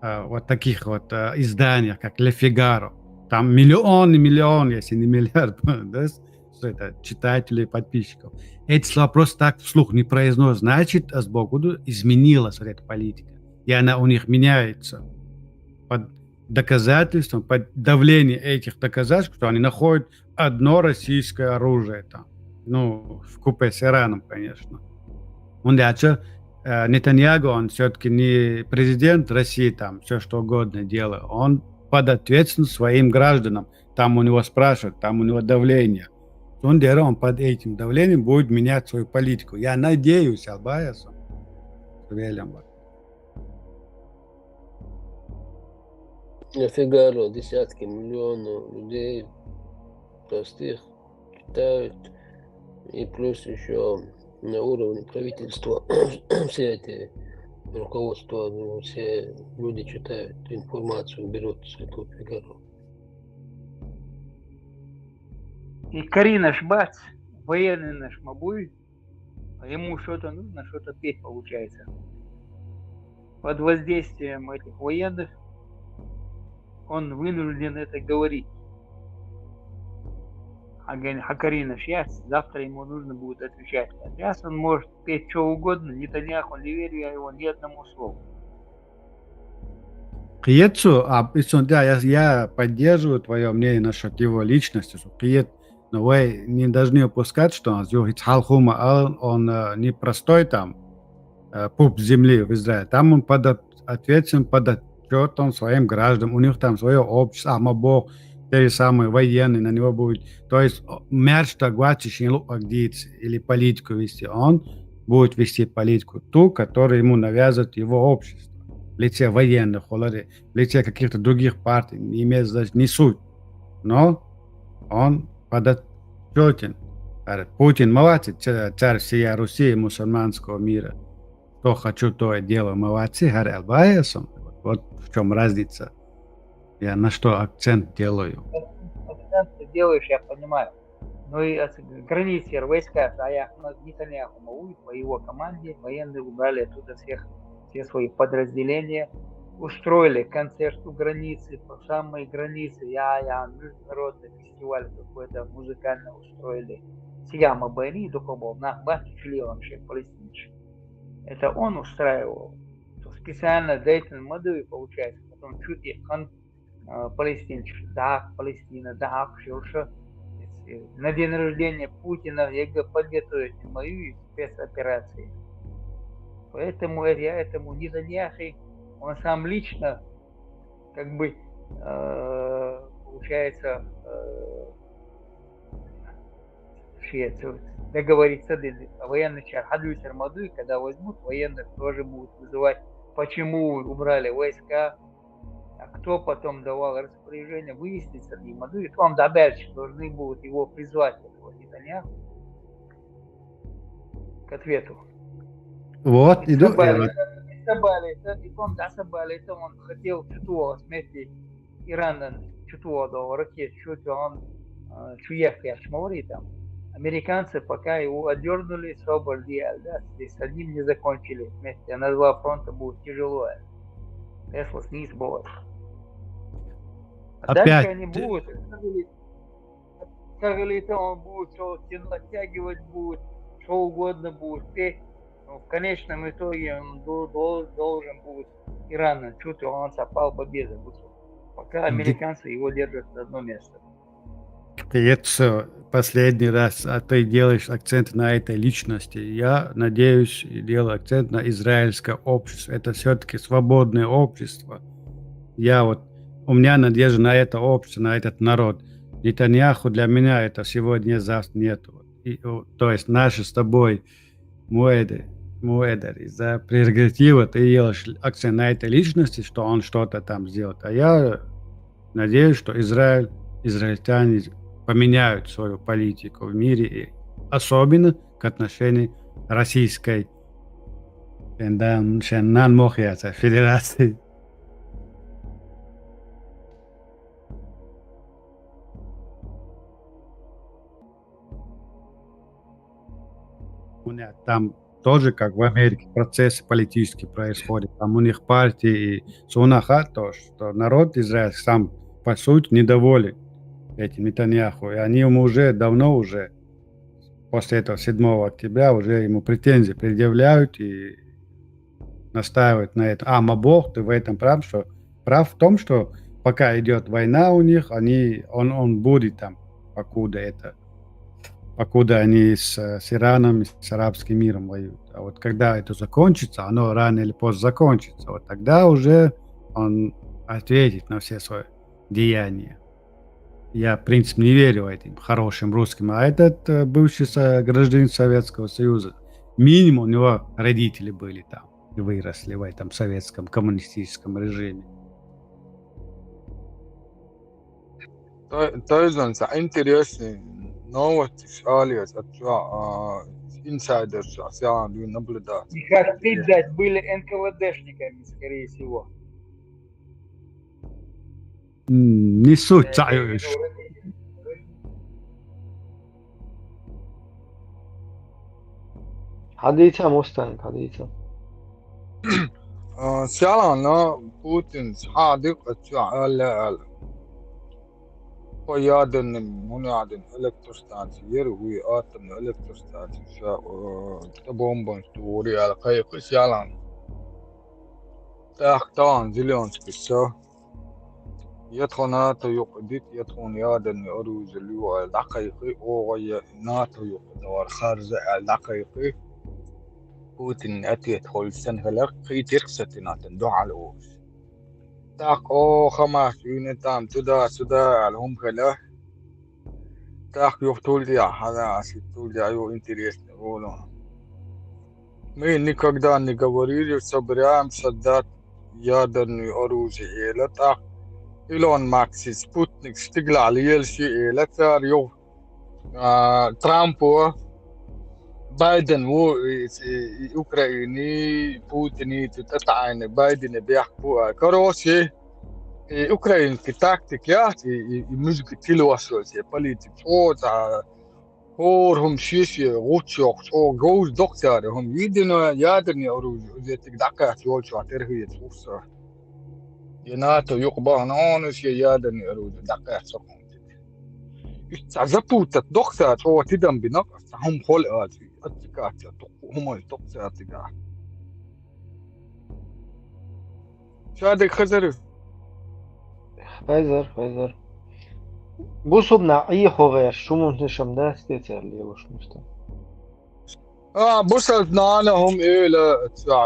вот таких вот изданиях, как Ле Фигаро, там миллион, если не миллиард, да, что это, читателей, подписчиков. Эти слова просто так вслух не произносят. Значит, с Богу изменилась вот эта политика. И она у них меняется под доказательством, под давлением этих доказательств, что они находят одно российское оружие там. Ну, в купе с Ираном, конечно. Он дальше, Нетаньягу, он все-таки не президент России, там, все что угодно делает. Он подответственен своим гражданам. Там у него спрашивают, там у него давление. Он под этим давлением будет менять свою политику. Я надеюсь, Албаясом. Ле Фигаро десятки миллионов людей простых читают, и плюс еще на уровне правительства все эти руководства, все люди читают информацию, берут с этого Фигаро. И Карина Шбац, военный наш Мабуй, ему что-то нужно, что-то петь получается. Под воздействием этих военных он вынужден это говорить. А Карина сейчас, завтра ему нужно будет отвечать. А сейчас он может петь что угодно, Нетаньяху не верю я его ни одному слову. Киетсу, я поддерживаю твое мнение насчет его личности. Но вы не должны упускать, что он не простой там пуп земли в Израиле. Там он ответственен под отчетом своим гражданам. У них там свое общество, Бог, те самые военные на него будет. То есть мерч или политику вести. Он будет вести политику ту, которую ему навязывает его общество. В лице военных, в лице каких-то других партий, не имеет значения, не суть. Но он подотчетен. Путин молодец, царь всей Руси, мусульманского мира. Что хочу, то и делаю. Молодцы, вот в чем разница. Я на что акцент делаю. Акцент ты делаешь, я понимаю. Но и границы войска, Нетаньяху по его команде военные убрали оттуда все свои подразделения, устроили концерт у границы, по самой границе, международный фестиваль какой-то музыкально устроили. Сега Мабари, Духобов, Нахбат, Члеванши, Палестинчи. Это он устраивал. Специально Дейтон Мадуи, получается, потом чуть Палестинчи, да, Палестина, да, Шилша. На день рождения Путина ЕГЭ подготовить мою спецоперации. Поэтому я этому Нетаньяху, он сам лично, как бы, получается, договориться, военный чар, Хадвисер Мадуй, когда возьмут, военных тоже будут вызывать, почему убрали войска, а кто потом давал распоряжение, выяснится ли Мадуй, то он дальше должны будут его призвать, этого Нетаньяху, к ответу. Вот, иду. Это он хотел чутого смерти Ирана, чутого до ракет, чутого он чуехал шмори там. Американцы пока его отдернули, освободили, да, с одним не закончили вместе, а на два фронта будет тяжело. Тесла сниз будет. А дальше они будут, как говорится, он будет что оттягивать будет, что угодно будет петь. Но в конечном итоге он должен будет Иран чувствовать, он сопал победы. Пока американцы его держат на одно место. Это последний раз, а ты делаешь акцент на этой личности. Я надеюсь и делаю акцент на израильское общество. Это все-таки свободное общество. У меня надежда на это общество, на этот народ. Нетаньяху для меня это сегодня, завтра нет. То есть наши с тобой Муэдер, из-за прерогатива ты делаешь акцент на этой личности, что он что-то там сделает. А я надеюсь, что израильтяне поменяют свою политику в мире, и особенно к отношению Российской Федерации. Там тоже, как в Америке, процессы политические происходят. Там у них партии и Сунаха то, что народ израильский сам, по сути, недоволен этим Нетаньяху. И они ему уже давно, после этого 7 октября, уже ему претензии предъявляют и настаивают на этом. Мабох, ты в этом прав в том, что пока идет война у них, он будет там, покуда они с Ираном, с арабским миром воюют. А вот когда это закончится, оно рано или поздно закончится, вот тогда уже он ответит на все свои деяния. Я, в принципе, не верю этим хорошим русским. А этот бывший гражданин Советского Союза, минимум у него родители были там и выросли в этом советском коммунистическом режиме. Toisaalta интересные новости, Алиас, инсайдер, я наблюдаю. И Хасиддат были НКВДшниками, скорее всего. Не суть, Hadīca Mustang, hadīca. سيالانا بوتين صادق أتشعال قيادن منادن إلكتروستاتير وياتن إلكتروستاتير تبومبون ستوري على قيق سيالان تاختان زليونسكي سو يدخل ناتو يقدت يدخل يادن أروز اللي هو الدقيقي أوغي ناتو يقدر خارج الدقيقي بوتين أتيت هولسن هلق خيتير ستناتن دو على أوش تاق خماس يونتام تدا علهم خلا تاق يفتول ديا هذا ستول ديا يو انتريس نقولو مين никогда не говорили собираем солдат ядерный оружие إلى تاق إيلون ماكس سبوتنيك اشتغل على الشيء إلى صار يو ترامب بايدن هو أوكراني بوتيني تتعين بايدن بيحكوا كروسي أوكران في تاكتيك مش كتير وصل سي بوليتيك هم شيء غوتشوك أو جوز دكتور هم يدنا أروج إذا تقدر يقول شو هترهي تفوسه يناتو يقبل نونس يدنا أروج دقيق سكون زبوت الدكتور هو تدم بنقص هم خلقات أتكات هم الدكتور تجاه شادك خزر Pfizer. Busubna iyi hover, şumun nişamda steterli yavuşmuştu. بوصلت نانا هم إلى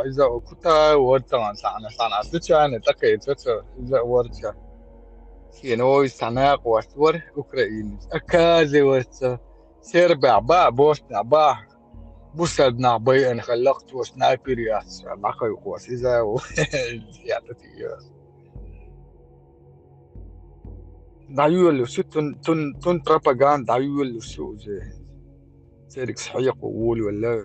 إذا كنت ورتنا سنة تجاني تكيد إذا ورتنا كينوي سناق وستور أوكراني أكازي ورتنا سيربع با بوسنا با بوصلنا بين خلقت وسنايبر ياس لقي قوس إذا يعطي دايول شو تن propaganda دايول شو زي سيرك صحيح قول ولا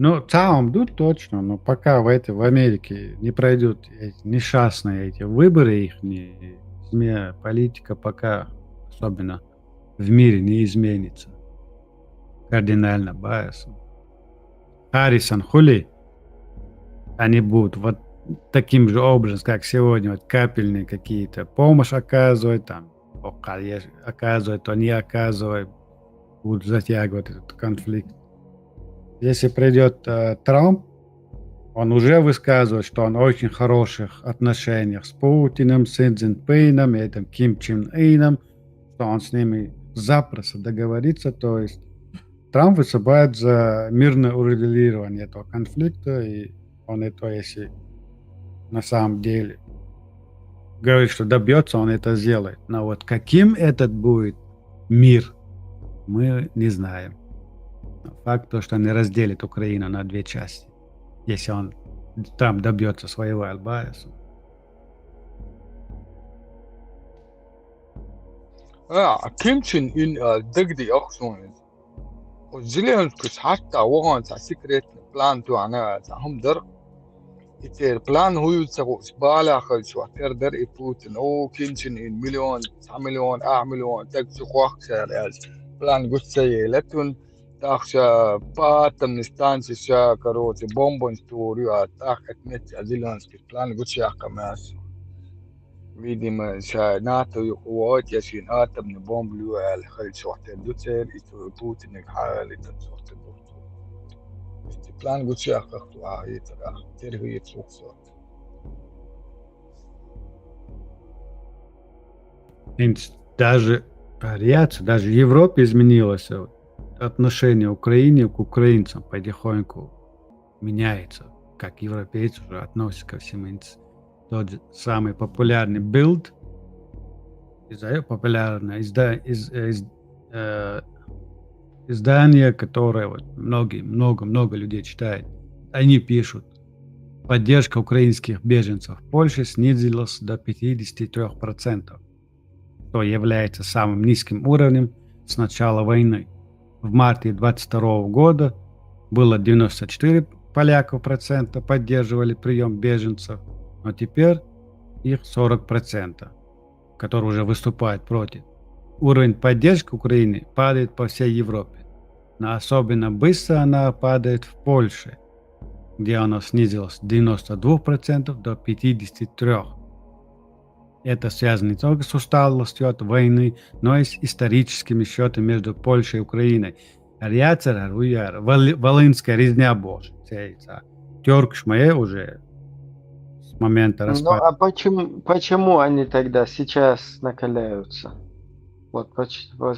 Ну, там тут точно, но пока в Америке не пройдут несчастные эти выборы их, политика пока, особенно в мире, не изменится кардинально. Харрисон, Хули, они будут вот таким же образом, как сегодня, вот капельные какие-то помощь оказывают, там, оказывают, то не оказывают, будут затягивать этот конфликт. Если придет Трамп, Он уже высказывает, что он в очень хороших отношениях с Путиным, с Си Цзиньпином, этим Ким Чен Ыном, что он с ними запросто договорится. То есть Трамп выступает за мирное урегулирование этого конфликта, и он это, если на самом деле говорит, что добьется, он это сделает. Но вот каким этот будет мир, мы не знаем. Но факт то, что он не разделит Украину на две части, если он Трамп добьется своего Албайса. كم تشن إن دقدي أقصون وزيلينسكي حتى وهون تاع سكريت بلان تو أنا تاعهم در يتير بلان هو يتسقو سبالا خل شو تردر يبوتن أو كنشن إن مليون 9 مليون 8 مليون تكسو خواخشة ريال بلان قلت سيء لتون تاخشا باتم نستانسي شا كروتي بومبون ستوريو تاخت نت زيلينسكي بلان قلت شا كماس ميدي ما شا ناتو يقوات يشين آتم نبومب ليو على خل شو تردوتر يبوتن حالي تنسوح تردوتر بلان قلت شا خختو يترا ترهي يتسوق صوت Даже реакция, даже в Европе изменилось. Отношение Украины к украинцам потихоньку меняется. Как европейцы уже относятся ко всем. Тот же самый популярный Bild, популярное издание, которое вот много людей читает. Они пишут: поддержка украинских беженцев в Польше снизилась до 53%, что является самым низким уровнем с начала войны. В марте 2022 года было 94% поддерживали прием беженцев, но теперь их 40%, которые уже выступают против. Уровень поддержки Украины падает по всей Европе, но особенно быстро она падает в Польше, где она снизилась с 92% до 53%. Это связано не только с усталостью от войны, но и с историческими счетами между Польшей и Украиной. Реакция Волынская резня больше. Тёркшмае уже с момента Ну, распада. а почему они тогда сейчас накаляются? Вот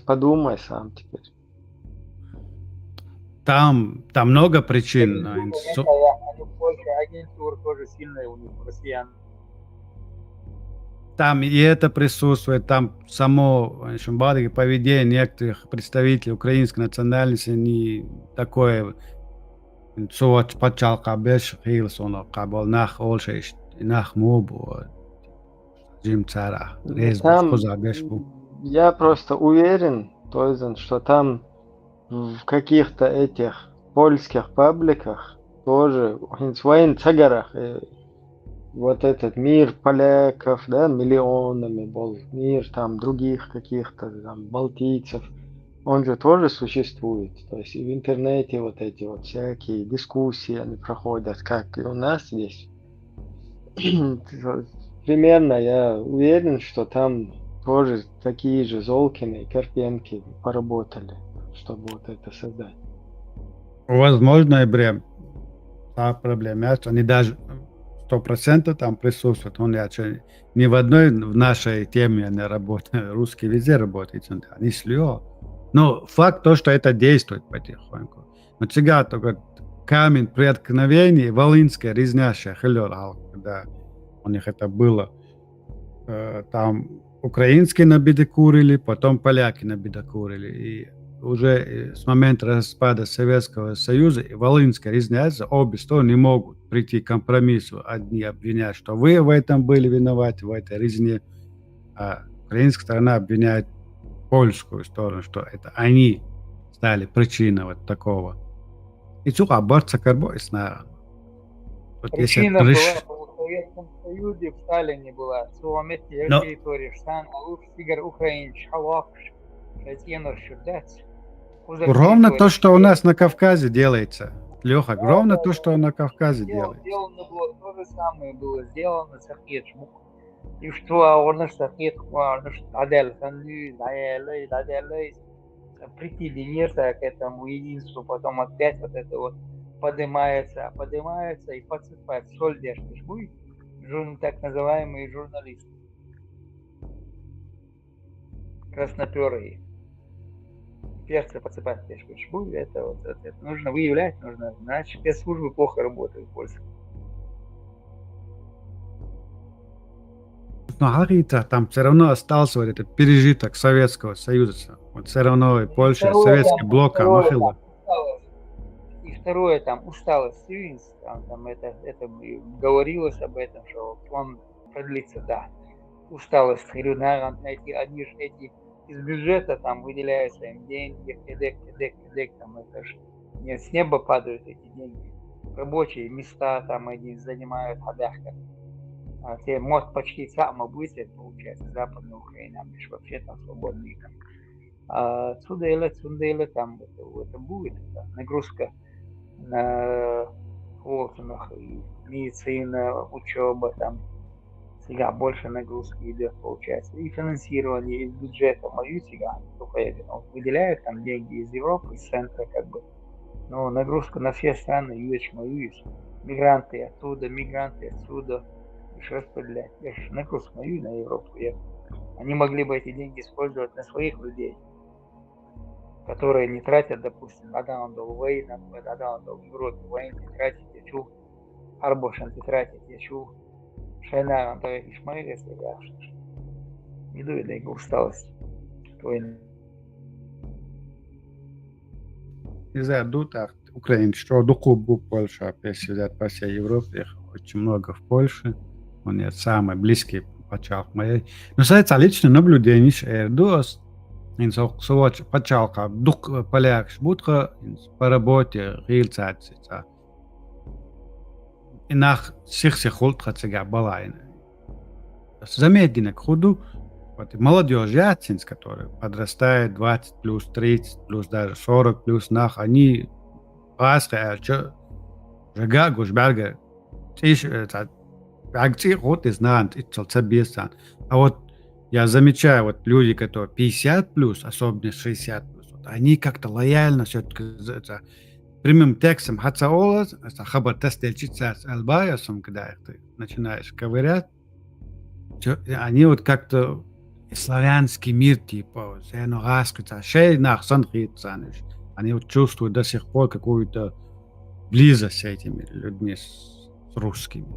подумай сам теперь. Там много причин. Они в Польше агентура тоже сильная у них, россиян. Там и это присутствует, там само поведение некоторых представителей украинской национальности не такое. Суот почал кабеш хилсон кабал нах олшеш нах мобу жим цара Там я просто уверен, что там в каких-то этих польских пабликах тоже в своих цагарах вот этот мир поляков, да, миллионами был, мир там других каких-то там балтийцев, он же тоже существует. То есть и в интернете вот эти вот всякие дискуссии они проходят, как и у нас здесь. Примерно я уверен, что там тоже такие же Золкины и Карпенки поработали, чтобы вот это создать. Возможно, и та проблема, что они даже 100% там присутствуют. Он ни в одной в нашей теме не работает. Русский везде работает. Они слё. Но факт то, что это действует потихоньку. Но всегда только камень преткновений, волынская резнящая хелёр, когда у них это было. Там украинские набедокурили, потом поляки набедокурили. И уже с момента распада Советского Союза и волынская резня, обе стороны не могут прийти к компромиссу. Одни обвиняют, что вы в этом были виноваты, в этой резне, а украинская сторона обвиняет польскую сторону, что это они стали причиной вот такого. И цука борца карбойс на... Причина была в Советском Союзе, в Сталине была. Суомети территории Штан, Сигар Украинч, Халакш, Шатьенор Шурдац. Ровно то, что у нас на Кавказе делается. Леха, ровно то, что на Кавказе делается. Сделано было то же самое, было сделано с Ахетшмук. И что он Ахет, Адель, прийти Денирта к этому единству, потом опять вот это вот поднимается и подсыпает соль держишь. Так называемые журналисты. Красноперые. Перцы подсыпать держишь. Это нужно выявлять, значит спецслужбы плохо работают в Польше. Но говорится, там все равно остался вот этот пережиток Советского Союза. Вот все равно и Польша, советский блок, махила. И второе, там усталость, там это говорилось об этом, что он продлится, да. Усталость, говорю, наверное, они же эти из бюджета там выделяются им деньги, там это же не с неба падают эти деньги. Рабочие места там они занимают Хадахка. Те мост почти сам обвысит, получается, Западная Украина, они же вообще там свободные там. А отсюда там это будет нагрузка на органах и медицина, учеба там. Сега больше нагрузки идет, получается. И финансирование из бюджета мою сега только выделяют там деньги из Европы, из центра как бы. Но нагрузка на все страны мою есть. Мигранты оттуда, мигранты отсюда. Еще распределять. Нагрузку мою на Европу. Они могли бы эти деньги использовать на своих людей, которые не тратят, допустим, Адаандол Вейн, Адаандол Европе Вейн, не тратить, я чу, Арбошан не тратить, я чу, Шайна, то есть Ишмаэль, если я иду, и да, усталость. Из-за дутах Украины, что дуку Польша, если взять по всей Европе, очень много в Польше, он есть самый близкий почалк моей. Но кстати, лично наблюдение, что инсок совоч почалка дук поляк шбутка по работе реализация. Инах всех холтха цега балайна. Замедленно к ходу вот молодежь яцинс, которая подрастает 20 плюс, 30 плюс, даже 40 плюс, нах, они пасха, жага гушберга, тиш, акции ход из нант, и цалцабесан. А вот я замечаю, вот люди, которые 50 плюс, особенно 60 плюс, вот, они как-то лояльно все-таки прямым текстом хацаолас, хабар тестельчица с албаясом, когда ты начинаешь ковырять, они вот как-то славянский мир, типа, они вот чувствуют до сих пор какую-то близость с этими людьми, с русскими.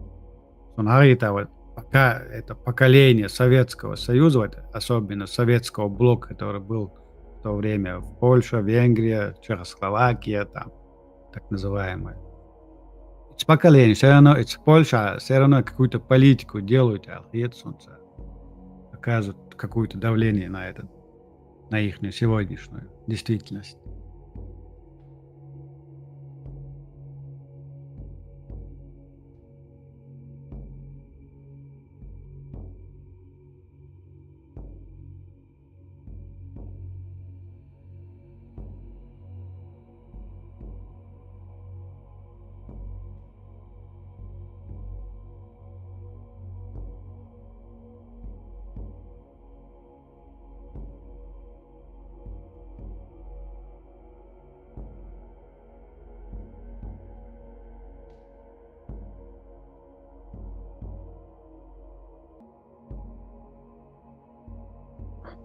Он говорит, а вот пока это поколение Советского Союза, вот, особенно советского блока, который был в то время в Польше, Венгрия, Чехословакия, там, так называемое. Эти поколения, все равно, эти Польша, все равно какую-то политику делают, оказывают какое-то давление на это, на их сегодняшнюю действительность.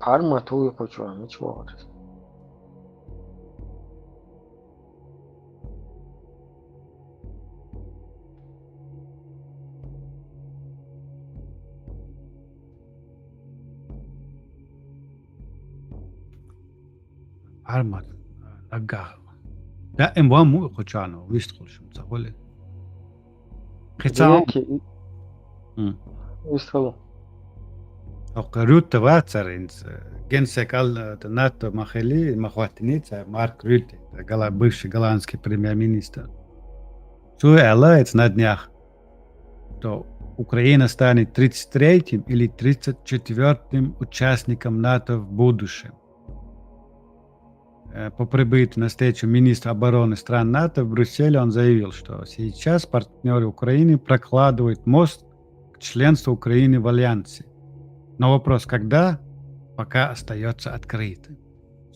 Parma tu почему? Ничего. Parma nagah. لا اموان مو خوشانو ويشتغل شو مسوي خيتام ويشتغل او قروت вацаринс генсекал НАТО махели махватница Марк Рютте, бывший голландский премьер-министр. Суэлается на днях, что Украина станет 33-м или 34-м участником НАТО в будущем. По прибытию на встречу министра обороны стран НАТО в Брюсселе он заявил, что сейчас партнеры Украины прокладывают мост к членству Украины в Альянсе. Но вопрос, когда, пока остается открытым.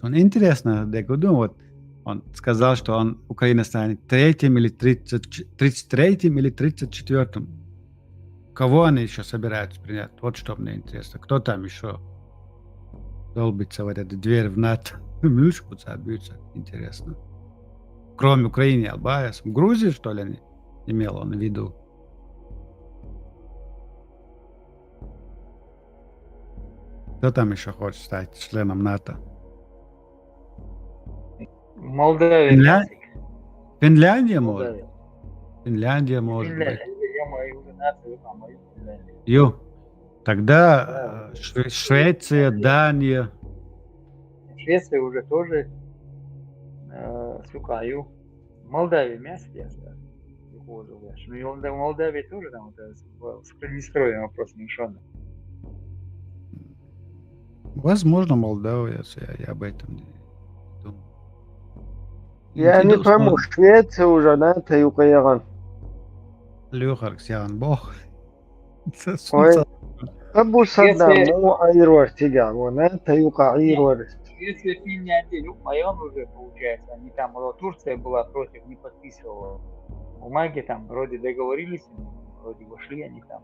Интересно, вот Он сказал, что Украина станет 33-м или 34-м. Кого они еще собираются принять? Вот что мне интересно. Кто там еще долбится в эту дверь в НАТО? Мюшкутся, бьются. Интересно. Кроме Украины и Албании. Грузии, что ли, не имел он в виду? Кто там еще хочет стать членом НАТО? Молдавия. Финляндия может? Финляндия может быть. Тогда Швеция, Дания. Швеция уже тоже сукаю. Молдавия месте. Ну и в Молдавии тоже там с Приднестровьем вопрос решенный. Возможно, Молдавия, я об этом не думаю. Я не пойму, Швеция уже НАТО и Украина. Люхаркс, Ян Бог. Ой, Абу Саддам, мو айрвар тига, НАТО и Украина. Швеция, Финляндия, Украина уже получается. Они там, Турция была против, не подписывала бумаги, там вроде договорились, вроде вошли они там.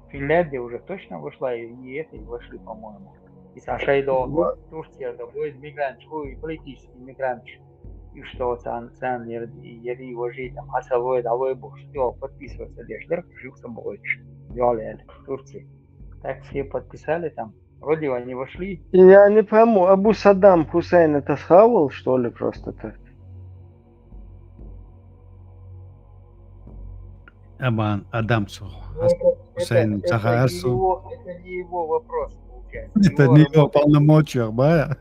Финляндия уже точно вошла, и это и вошли, по-моему. И Саша и до Турция, это будет мигрант, и политический мигрант. И что sen yeri вожить там асалой давай бог что подписываться дешдер жил собой Виолет Турции. Так все подписали там. Вроде они вошли. Я не пойму, Абу Саддам Хусейн это схавал, что ли, просто так? Адам Хусейн Сахарсу. Это не его вопрос, получается. Это не его полномочия, да?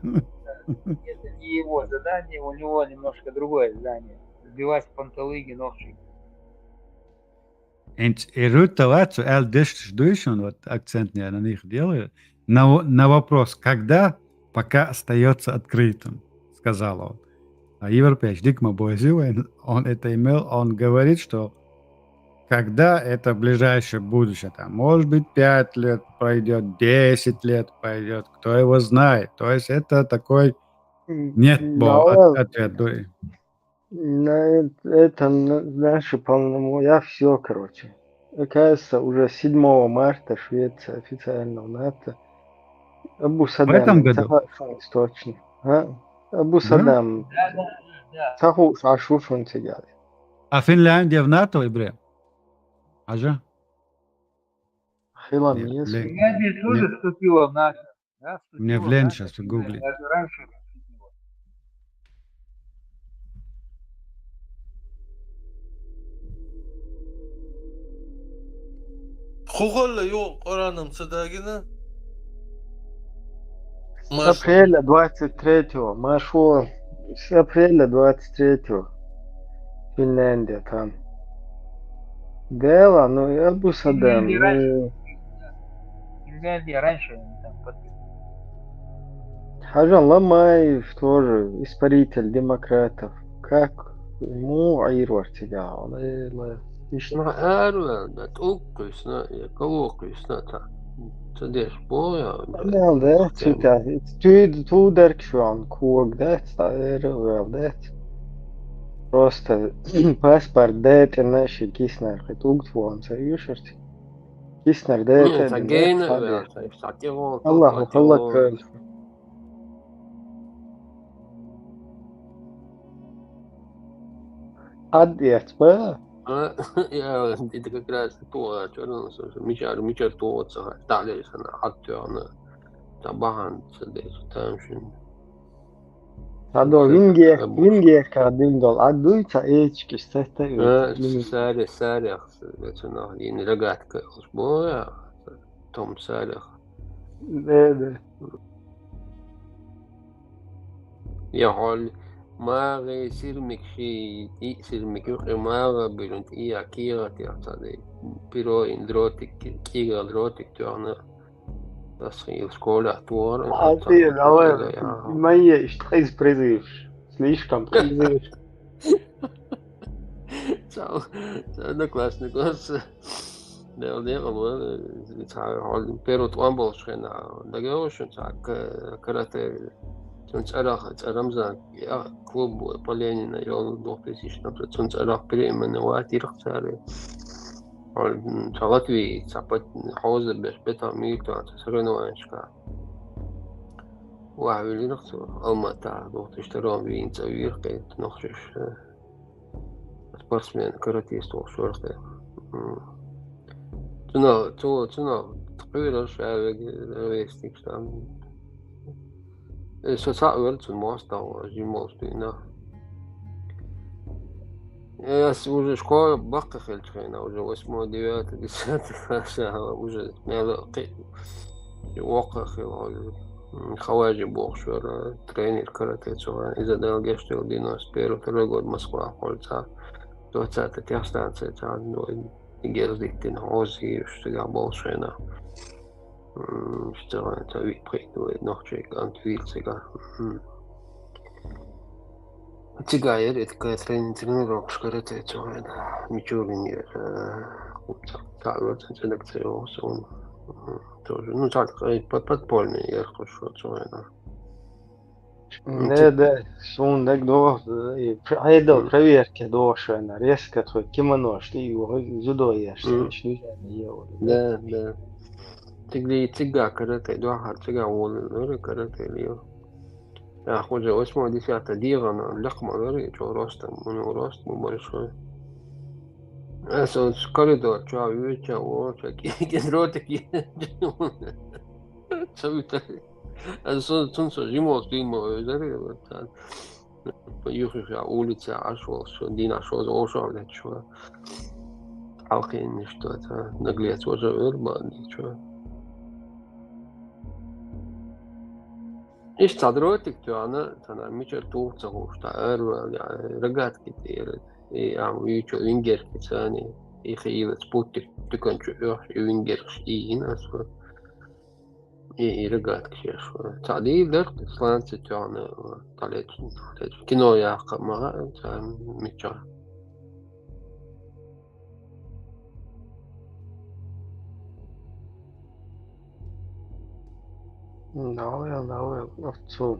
Это не его задание, у него немножко другое задание. Сбивать панталыги ногти. И Руталацу Эл Дештиш Дуйшон, вот акцент я на них делаю, на вопрос, когда, пока остается открытым, сказал он. А Европейский Дикма Бойзюэн, он это имел, он говорит, что когда это в ближайшее будущее, там, может быть, 5 лет пройдет, 10 лет пройдет, кто его знает. То есть это такой нет ответ. На это наши полномочия. Я все, короче. Оказывается, уже 7 марта Швеция официально в НАТО. Абу Саддам. В этом году? Точно. Абу Саддам. А Финляндия в НАТО, Ибре? Ажа? Финляндия тоже вступила в НАТО. Мне в лень сейчас гуглить. Раньше. Хуголла yok oranım sadagina. С апреля 23-го. Машу. С апреля 23-го. Финляндия там. Дело, ну я Абу Саддам. Финляндия раньше там подписывала. Хаджан Ламаев тоже испаритель демократов. Как ему айрвар тебя? Ma ärvel, et ukkisna ja kaukisna ta. Så det spårar. Ja, det tycker jag. Tu där kvar kåg det är det. Просто паспорт det наши киснер хотуг твон союшерт. Киснер det Аллаху халак. Отец, ба? Ja, это как раз то, что Мичар то, что далее она актуально. Табан, здесь там что. Адо вингер кадин дол. Адуйца эчки стата. Сарях, это на не рогатка, сбоя. Том сарях. Да. Я хол ما سيرمك شيء سيرمك ما بيلون إيه كيرا تيعتادي بيرو إندروتك كيرا دروتك تيعنا بس هي الشكولة توار عادي لا ما يشتغل بريزيف слишком призываешь. ده классный класс. Да, но pero tu ambos шхена. Да говорю, что так карате Царах Рамзан клуб по Ленина и он 2000 например царах переименовать ирхтары Латвии цапать хозы без бета милта соревнованчка وعلى نفسه Алмата 2002 винца виркает нохриш спортсмен каратист وشورته تنا تقريبا شايف ريستيك там социально мостов зимовственно я уже школа бакахельчина уже 8 9 10 уже وقخ خواجه بوخشور тренер карате цова из Аделгешта 91 год Москва Хольца 20 станция там Гердиктин Ози что большена что это виприкнует ночек антвильцега Тигайер это какая тренировка карате цова мичуринер так селекция он тоже ну так подпольный я хорошо цова Да, сон так до айда проверки дошена резко твой кимоно что его зудоешь что да тига карате два тига он карате лио я хожу 8-10 дивана легко говорит что ростом у него рост большой это коридор что вечер вот такие дротики Солнце зимой фильмы зарывают. Поехали улица, ашвал, что Дина что за ошавлять, что алхин, что это наглец уже урбан, что. إيش تدريتك تو أنا ميشر توفت غوشت أروى رجعت كتير عم يجوا وينجر كتاني يخيل سبوتك تكون شو وينجر شيء ناس رجعت كتير شو تعديل درت سلانت تو أنا طلعت كنو يا قمة تام ميشر Да, овцу.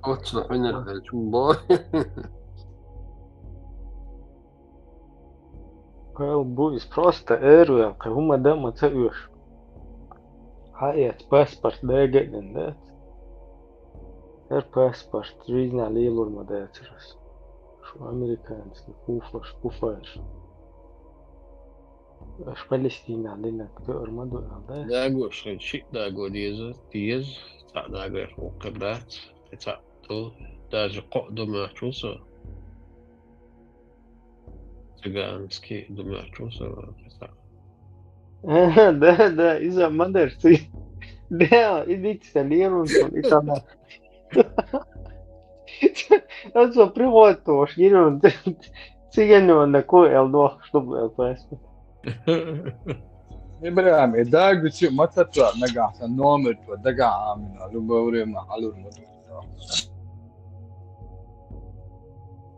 Овцу, понятно, чумбо. Būs просто ērujam, ka huma dama ceļoš. Haiet paspart dēgēdien dēt. Paspart rīznā lielurma dēceras. Šo amerikānis kūflaš kufēš. Aš Palestīnā dināt, ka ar madu dēt. Dēgo šeit dēgo diez, tā dēgo ir ukabrēts, tā tu даже domā čuso. Цыганский domā čuso. Да, из-за модерции. Да, идите лерунг, и там. Это привод тоже, лерунг. Цыганю на кой элдо, чтобы паспорт. إبراهيم إذا قلت ما تطلع نجاح النومر ودقع عامنا لو بورينا حلول مدرسة.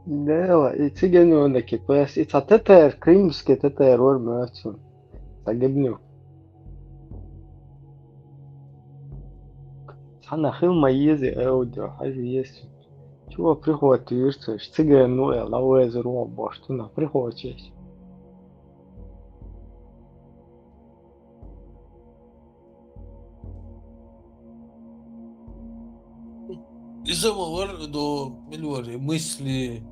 Да, и цыганю на кипас, и татар кримский татар орматсон. تعجبني أنا خير مميزة أوي ده حاجة يسوع شو أفريقيا تيرتش تيجي نوع لوازم روح باشتنا أفريقيا تيش Из-за до миллиона мысли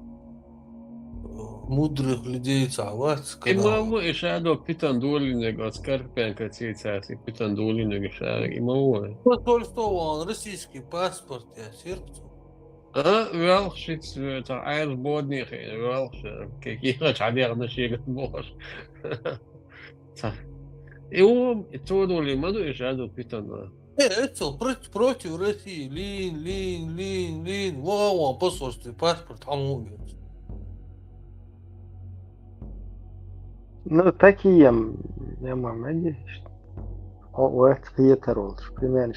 мудрых людей цавать. Имamo išādo pitandūliņu, skarpēn, kā cīcās, pitandūliņu išādi. Имamo. Посольство, российский паспорт, я сердцу. Vēl šits, tā airs bodnieki, vēl как иначе одежда шега бож. И он, и то доли, маду išādo pitandūliņu. Это против России. Лин. Вау, посольство, паспорт, хамугер. Ну, такие я мам надеюсь. Вот قيتها رولش примерно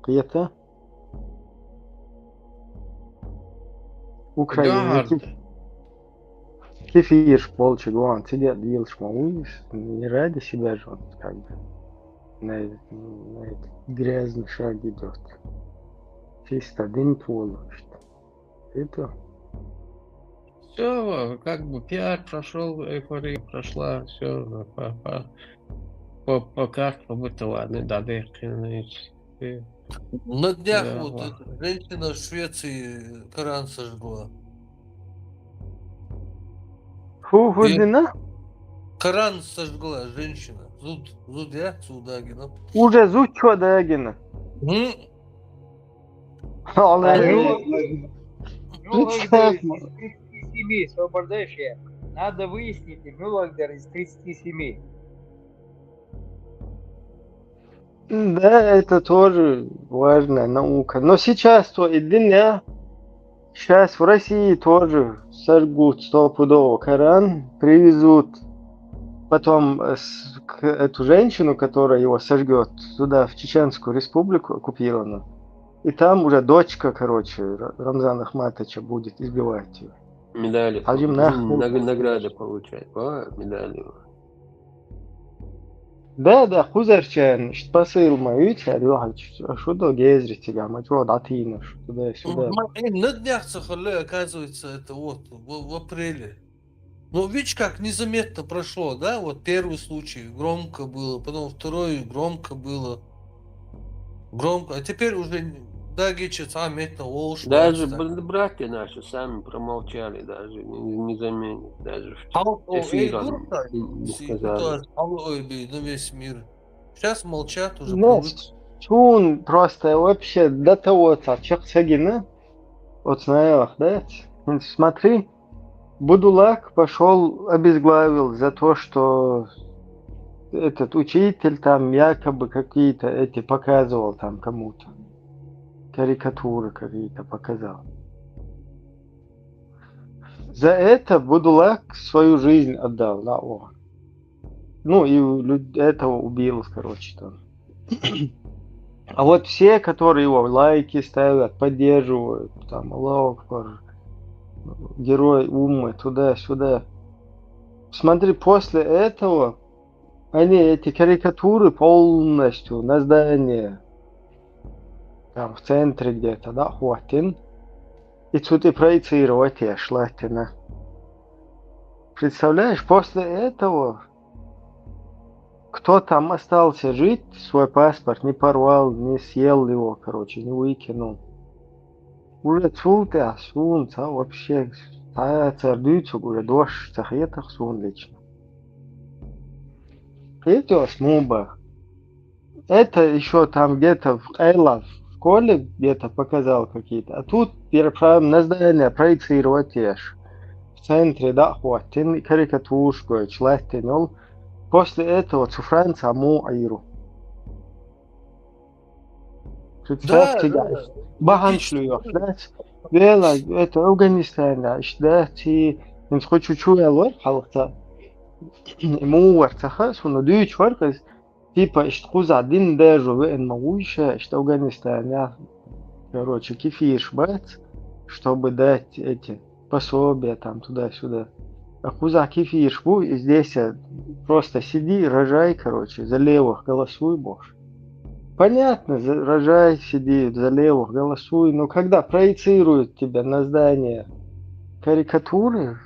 قيتها Украина кефир полчаса гуан сидят делаешь мамуис не ради себя же он как бы на этот грязный шаг идет чисто один пол. Это. Все, как бы пиар прошел, эйфория прошла, все по карту побытовала, да, На днях Да, вот ладно. эта женщина в Швеции Коран сожгла. Фу, Гудина? Коран сожгла женщина. Зуд я, Судагина. Уже зуд что Дагина? Мюллагдер из 37, освобождаешь я? Надо выяснить, Мюллагдер из 37. Да, это тоже важная наука. Но сейчас то и дня, сейчас в России тоже сожгут стопудово Коран, привезут потом эту женщину, которая его сожгет, сюда, в Чеченскую республику оккупированную. И там уже дочка, короче, Рамзана Ахматовича будет избивать ее. Медали, Хажим награды получает, медали. Да, хузарчан, что посыл мой, что до гезрите, гамма, что датина, туда-сюда. На днях Сахале, оказывается, это вот в апреле. Ну, видишь, как незаметно прошло, да? Вот первый случай громко было, потом второй громко было. Громко. А теперь уже дагичи заметно волш. Даже братья наши сами промолчали, даже не заметили, даже эфиром не сказали. На весь мир. Сейчас молчат уже. Чун просто вообще до того, Чахсагина, вот знаешь, да? Смотри, Будулак пошел, обезглавил за то, что этот учитель там якобы какие-то эти показывал там кому-то. Карикатуры какие-то показал. За это Будулак свою жизнь отдал на О. Ну и этого убил, короче, там. А вот все, которые его лайки ставят, поддерживают, там, Аллаху Акбар, герой умы, туда-сюда. Смотри, после этого они эти карикатуры полностью на здание, там в центре где-то, да, хватин, и тут и проецировать я шлатина. Представляешь, после этого кто там остался жить, свой паспорт не порвал, не съел его, короче, не выкинул. Уже цулты, сунца вообще, цардуйцуг уже дождь, цахетах сун лично. Это смуба. Это еще там где-то в Айла, в школе где-то показал какие-то. А тут переправим на здание проецировать ешь. В центре, да, хватит, карикатурушку, чластенел. После этого цуфран саму айру. Представьте, да. Баганшлю, да. Вела, это Афганистан, да, ти, не хочу чуялор, халта. Ему вартаха, суну дюйч варкас, типа, иштхуз один держу, вен могуйша, что Афганистан, я, короче, кефиш бать, чтобы дать эти пособия там туда-сюда. А куза кефиш бу, и здесь просто сиди, рожай, короче, за левых голосуй, боже. Понятно, рожай, сиди, за левых голосуй, но когда проецируют тебя на здание карикатуры,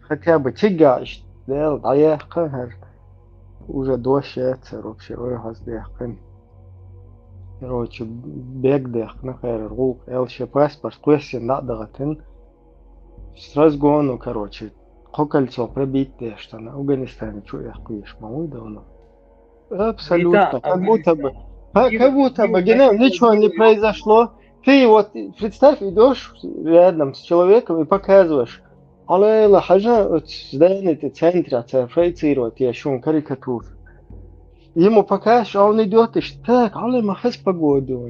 хотя бы тягаешь, да, уже дощается вообще, короче, бег дэх, нахер, рул, элще паспорт, квестен надагатын, с разгону, короче, кольцо пробитое, что на Афганистане, что я хуешь, могу давно. Абсолютно, как будто бы, ничего не произошло. Ты вот, представь, идешь рядом с человеком и показываешь, алейла хажа, здание ты центре, проецировать, я шум карикатур. Ему покажешь, а он идет и так, алей махас погоду.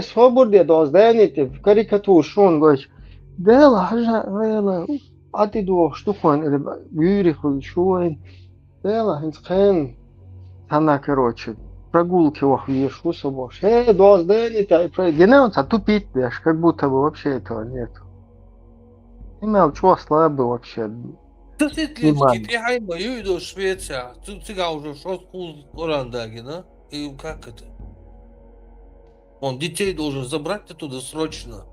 Свободе до здания ты в карикатур, что он говорит, дела хажа, алейла, а ты думал, что он, юриху, что он, дела, инсхан, она, короче, прогулки охуешь, усобош. До здания ты, генеонца тупить, как будто бы вообще этого нет. Имел чего слабый вообще. Ты хайма юйду Швеция, ты уже шо скуз Орандагина, и как это? Он детей должен забрать оттуда срочно,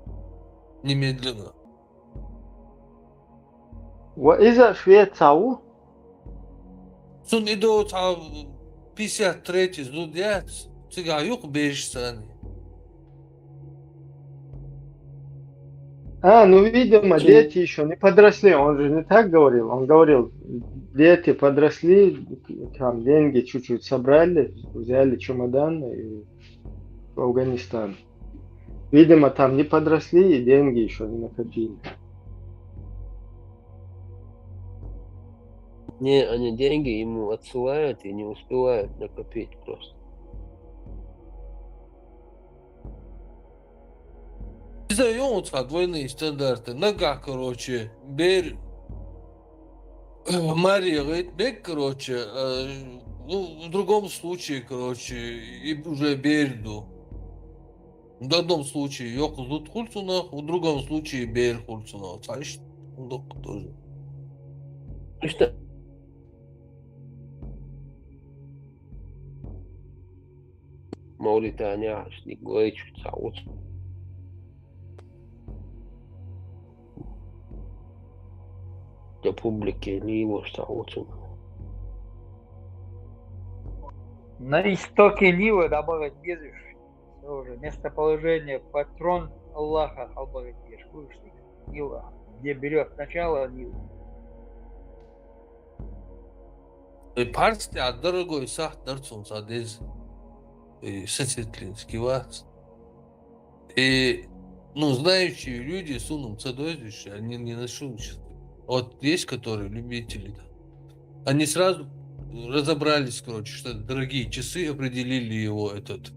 немедленно. وإذا شوية Sun идут 53 студент, сега yok 5 saniye. ну, видимо, дети еще не подросли. Он же не так говорил. Он говорил, дети подросли, там деньги чуть-чуть собрали, взяли чемодан и в Афганистан. Видимо, там не подросли и деньги еще не накопили. Не, они деньги ему отсылают и не успевают накопить просто. Издаются двойные стандарты. Нога, короче, бер... Мария говорит, бег, короче, ну, в другом случае, короче, и уже берду. В одном случае yok зут хульцуна, в другом случае бер хульцуна. Знаешь, тоже. Что? Мauritania, știi, goici sau Республики Ливо sau На истоке Нила добавить Гезиш. Уже местоположение патрон Аллаха Албагатеш. Нила, где берет начало Нила. Парсти, дорогой сах, дарцун садез. Сосветлинский вас. И, ну, знающие люди сунут цадозишь, они не нашут. Вот есть, которые любители, да. Они сразу разобрались, короче, что это дорогие часы, определили его этот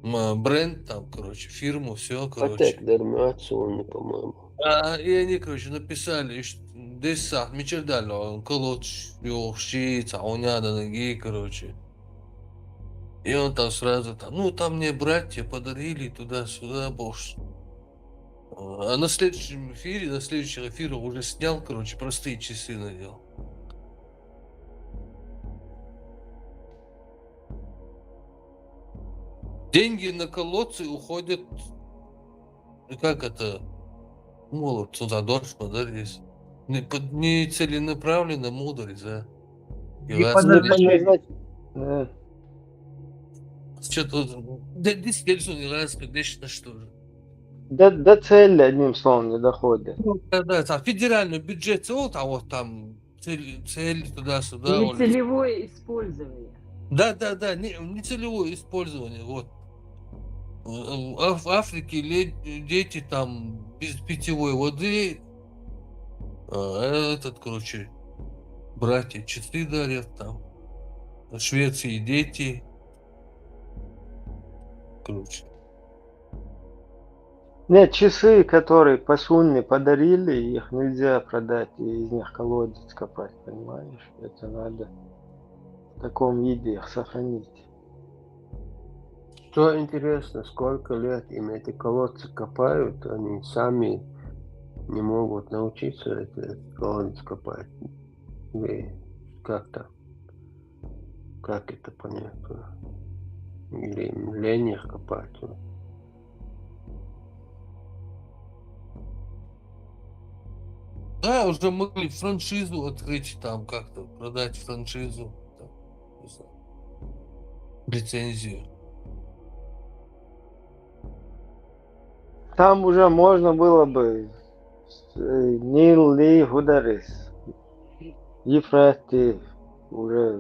бренд, там, короче, фирму, все, короче. по-моему. И они, короче, написали, что здесь сах, мечердало, колоть, щица, уняда ноги, короче. И он там сразу там, ну там мне братья подарили туда-сюда, боже. А на следующем эфире, на следующем эфире уже снял, короче, простые часы надел. Деньги на колодцы уходят, как это, молот, за дождь подарились. Не целенаправленно мудрость, да. Что-то здесь не раз, конечно, что же. До цели, одним словом, не доходит. Да, федеральный бюджет, вот, а вот там цель туда-сюда. Нецелевое использование. Да, нецелевое использование, вот. В Африке дети там без питьевой воды, короче, братья часы дарят там. В Швеции дети. Короче. Нет, часы, которые по сунне подарили, их нельзя продать и из них колодец копать, понимаешь? Это надо в таком виде их сохранить. Что интересно, сколько лет им эти колодцы копают, они сами не могут научиться этот колодец копать. Или как-то. Как это понятно? Или лень их копать. Да, уже могли франшизу открыть там как-то, продать франшизу, там, не знаю, лицензию. Там уже можно было бы Нил Ли Хударис, Ефрати, уже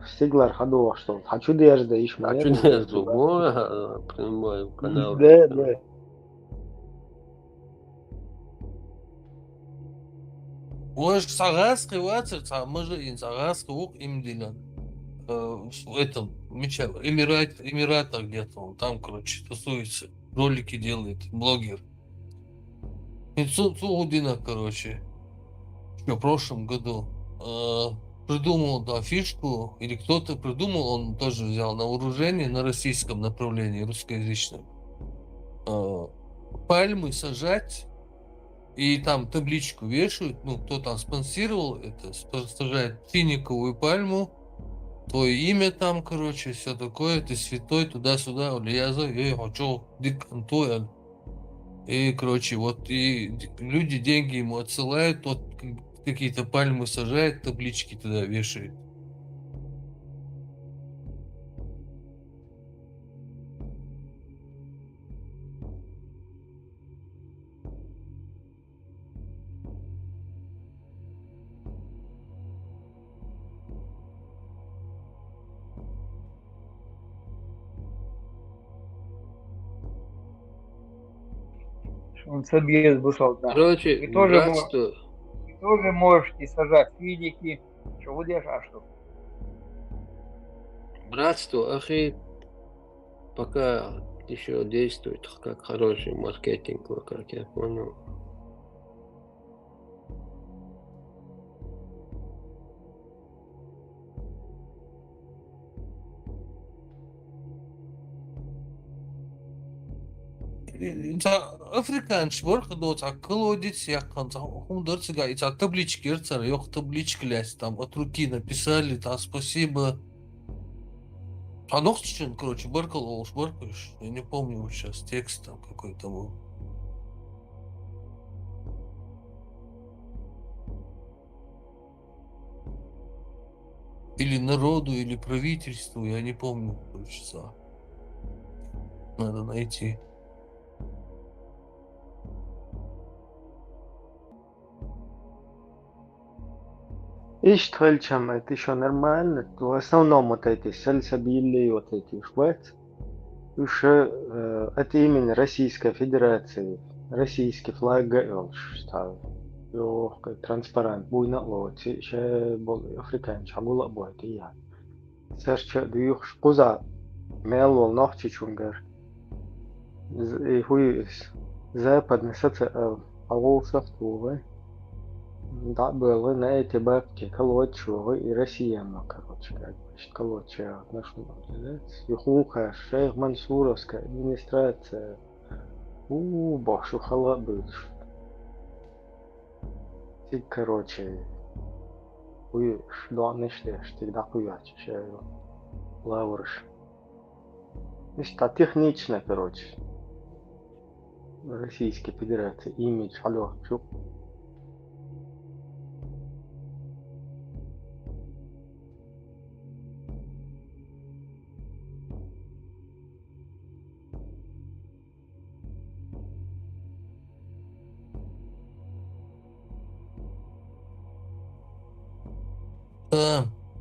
стиглар ходу, что хочу дежда ищу. Хочу дежду, прямой канал. Да. Уж Сагарский вацер, може Сагарский ук имдилан. В этом Эмиратах где-то он там, короче, тусуется, ролики делает, блогер. И Цугудина, короче, в прошлом году придумал, да, фишку, или кто-то придумал, он тоже взял на вооружение на российском направлении, русскоязычном. Пальмы сажать, и там табличку вешают, ну, кто там спонсировал это, сажает финиковую пальму, твое имя там, короче, все такое, ты святой, туда-сюда, Олияза, хочу, дик, Антуэль. И, короче, вот и люди деньги ему отсылают, вот какие-то пальмы сажает, таблички туда вешает. Он собьет бушал, да. Короче, Вы тоже, братство, вы тоже можете сажать финики. Что будешь, а что? братство, ахи, пока еще действует как хороший маркетинг, вот как я понял. Африканш борха дот акколодец якканца хумдорцга и таблички рцар yok таблички лясь там от руки написали там спасибо. А ногтичен, короче, баркал олш баркаешь. Я не помню вот сейчас текст там какой-то был. Или народу, или правительству, я не помню, короче, надо найти. Ишь, это еще нормально. В основном вот эти сальсабильные вот эти швец. Уж это именно Российская Федерация. Российский флаг ставит. Легкий, транспарант. Буйна лоти. Еще африканец. Агула будет и я. Серче дух шпуза. Мелвол ногти чунгар. И хуй западный социал. Агулсов тувы. Да, было на эти бабки колочу и Россия, короче, как бы, колочу отношения. И хуха, шейх Мансуровская администрация. Башу халабы. Ты, короче, хуешь, да, не шлешь, ты да хуячишь, я лаврыш. Это технично, короче. Российской Федерации, имидж, алло, чё?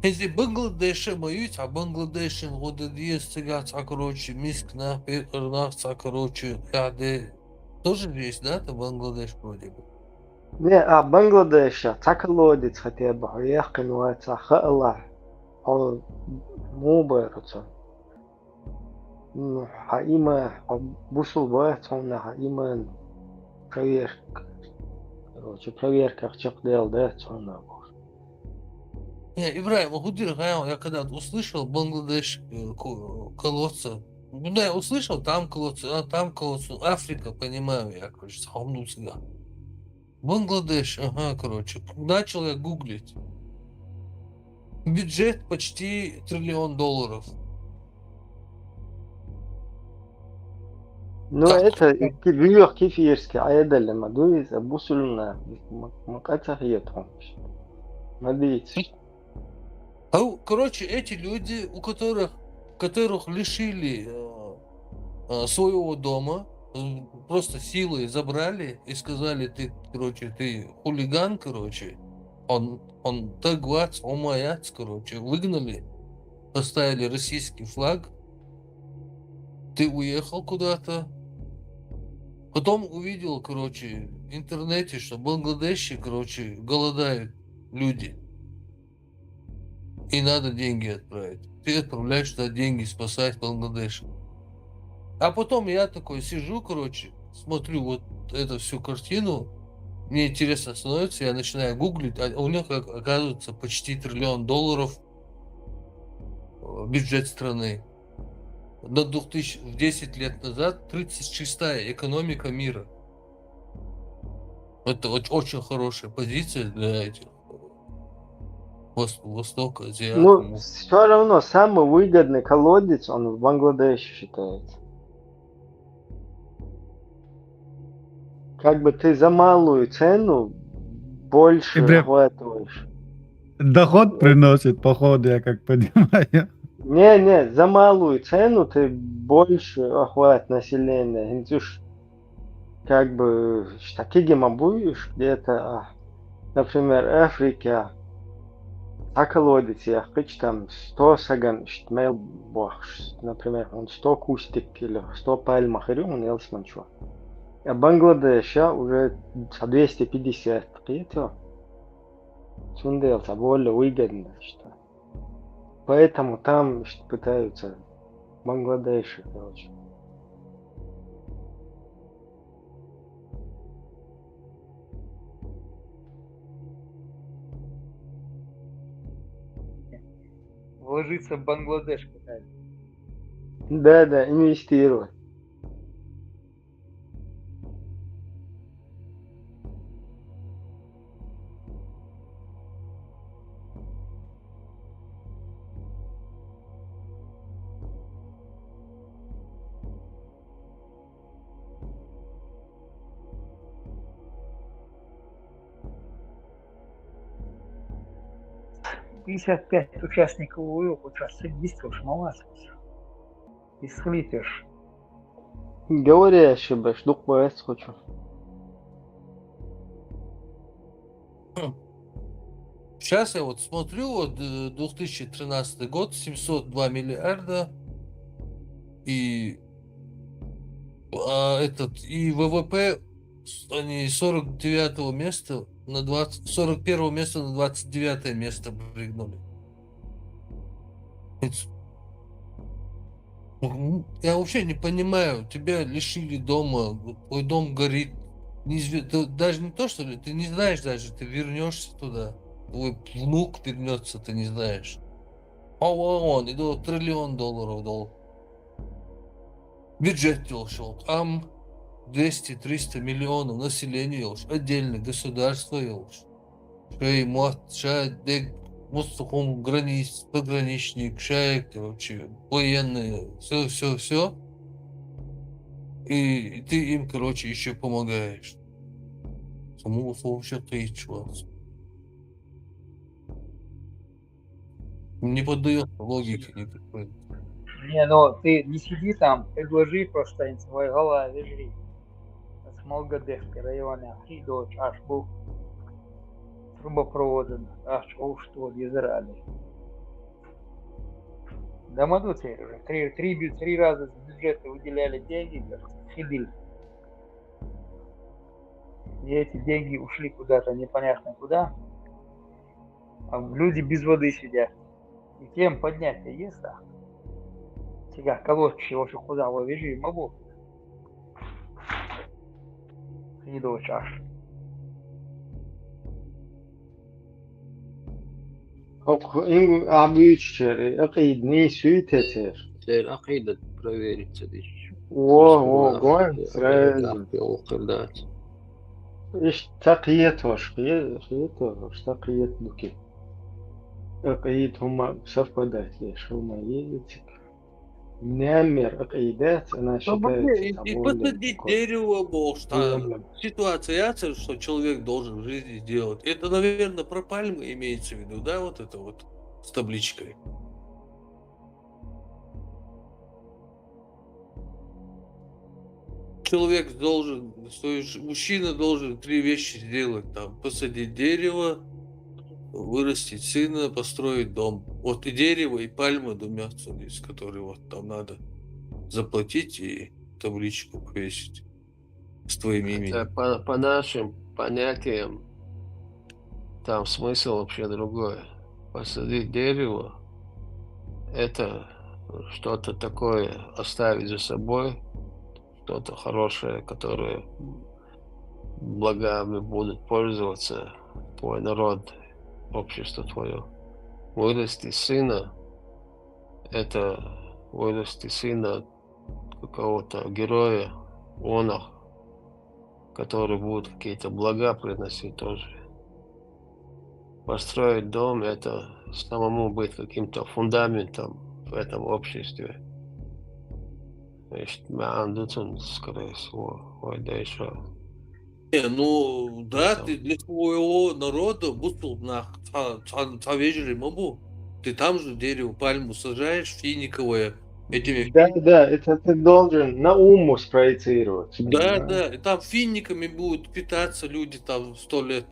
Если Бангладеше моють, а Бангладешин года диестегат, короче, мискна, пернахца, короче, яде. Тоже есть, да, это Бангладеш вроде бы? Не, Бангладеш, так лодец хотя бы, ехка нуается, хала, он муберца. Ну, има, бусул бается, он има проверка. Короче, проверка, чек дел, да, он Не, Ибраим, Гудир, я когда-то услышал Бангладеш колодца. Ну да, я услышал, там колодца, там колодца. Африка, понимаю я, короче, схомнулся. Бангладеш, ага, короче. Начал я гуглить. Бюджет почти $1 триллион. Ну, это вверх кефирский, а я дали мадуиз, бусульна, макаца хиетом. Надеюсь. Короче, эти люди, у которых лишили своего дома, просто силой забрали и сказали, ты, короче, ты хулиган, короче, он тагвац, омаяц, короче, выгнали, поставили российский флаг, ты уехал куда-то, потом увидел, короче, в интернете, что в Бангладеше, короче, голодают люди. И надо деньги отправить. Ты отправляешь туда деньги спасать Бангладеш. А потом я такой сижу, короче, смотрю вот эту всю картину. Мне интересно становится, я начинаю гуглить, а у них, оказывается, почти $1 триллион бюджет страны. До 10 лет назад 36-я экономика мира. Это очень хорошая позиция для этих Востока, Ну, азиатам. все равно самый выгодный колодец, он в Бангладеше считается. Как бы ты за малую цену больше Ибрем, охватываешь. доход приносит, походу, я как понимаю. Не, за малую цену ты больше охват населения. Индюш, как бы, такие будешь где-то, например, Африка, а колодец, я хочу там 100 саган, мейл бахш, например, он 100 кустик или 100 пальм ахирю, он елсманчу. А Бангладеш уже 250, это сундел, более выгодно, что. Поэтому там пытаются Бангладеши, короче. Вложиться в Бангладеш пытаются. Да, инвестировать. Пятьдесят 55 участников участвуют, действуешь, молодец. И слитишь. Говоря, ошибаюсь, дух боец хочу. Сейчас я вот смотрю, вот 2013 год, 702 миллиарда, и и ВВП, они 49 места на 20, 41 места на 29 место прыгнули. Я вообще не понимаю, тебя лишили дома, твой дом горит. Ты даже не то, что ли, ты не знаешь даже, ты вернешься туда. Твой внук вернется, ты не знаешь. Он, и до $1 триллион долг. Бюджет ушел, там 200-300 миллионов населения, отдельно государство, Мустахом пограничник, шайк, короче, военные, все. И ты им, короче, еще помогаешь. Самому вообще ты чувак. Не поддается логике никакой. Не, ну ты не сиди там, предложи просто in своей голове жри. С Малгадешской района, Хидоч, аж был трубопроводен, аж что Израиль. Да могу теперь уже. Три раза с бюджета выделяли деньги, Хидиль. И эти деньги ушли куда-то непонятно куда. А люди без воды сидят. И тем поднять есть, да? Сега колодчи вообще куда вы вижу, могу. Хидо чаш. Абючери, акидни сюйтетер. Теперь акида проверится еще. Гон, сразу. Уқилдат. إيش تقيت وش تقيت دوكي أقيد هما صفقات ليش هما يجتك نعمر أقيدات أنا считаю И посадить дерево, что ситуация, что человек должен в жизни делать. Это, наверное, про пальмы имеется в виду, да, вот это вот с табличкой. Человек должен, мужчина должен 3 вещи сделать, там, посадить дерево, вырастить сына, построить дом. Вот и дерево, и пальма двумя, из которых вот там надо заплатить и табличку повесить с твоим именем. По нашим понятиям, там смысл вообще другой. Посадить дерево — это что-то такое оставить за собой, что-то хорошее, которое благами будет пользоваться твой народ, общество твое. Вырасти сына — это вырасти сына какого-то героя, который будет какие-то блага приносить тоже. построить дом, это самому быть каким-то фундаментом в этом обществе. Значит, Андерсон, скорее всего, ой, да еще. Не, ну да, ты для своего народа бутыл на цавежери мобу. Ты там же дерево, пальму сажаешь, финиковое. Этими Да, это ты должен на уму спроецировать. Да, да, и там финиками будут питаться люди там 100 лет.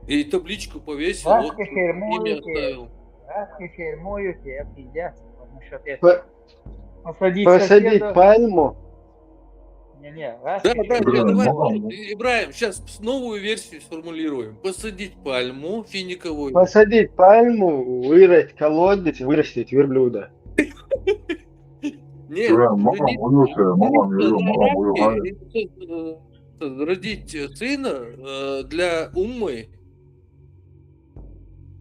И табличку повесил, вот имя оставил. Посадить пальму. Да, давай, Ибраим, сейчас новую версию сформулируем. Посадить пальму финиковую. Посадить пальму, вырыть колодец, вырастить верблюда. Нет, родить сына для уммы.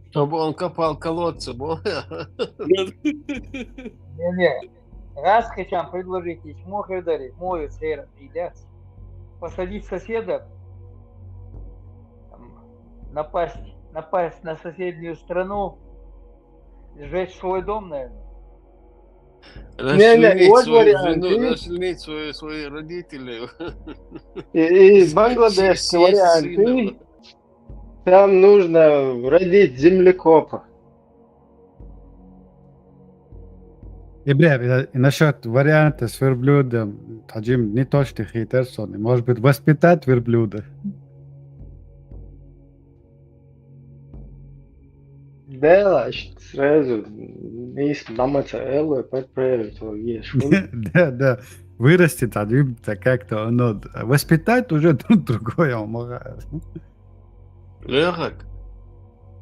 Чтобы он копал колодцы, Не-не. Раз хотям предложить мохердари, мою сферу идет. Посадить соседа, напасть на соседнюю страну, сжечь свой дом, наверное. Расчленить своих родителей. И бангладешский вариант. Там нужно родить землекопа. И, бля, и насчет варианта с верблюдом, Таджим не точно хитерсон. Может быть, воспитать верблюда? Да, сразу есть намаца эллы, подправить его ешь. Да. Вырастет Таджим-то как-то оно. Воспитать уже другое. Легок.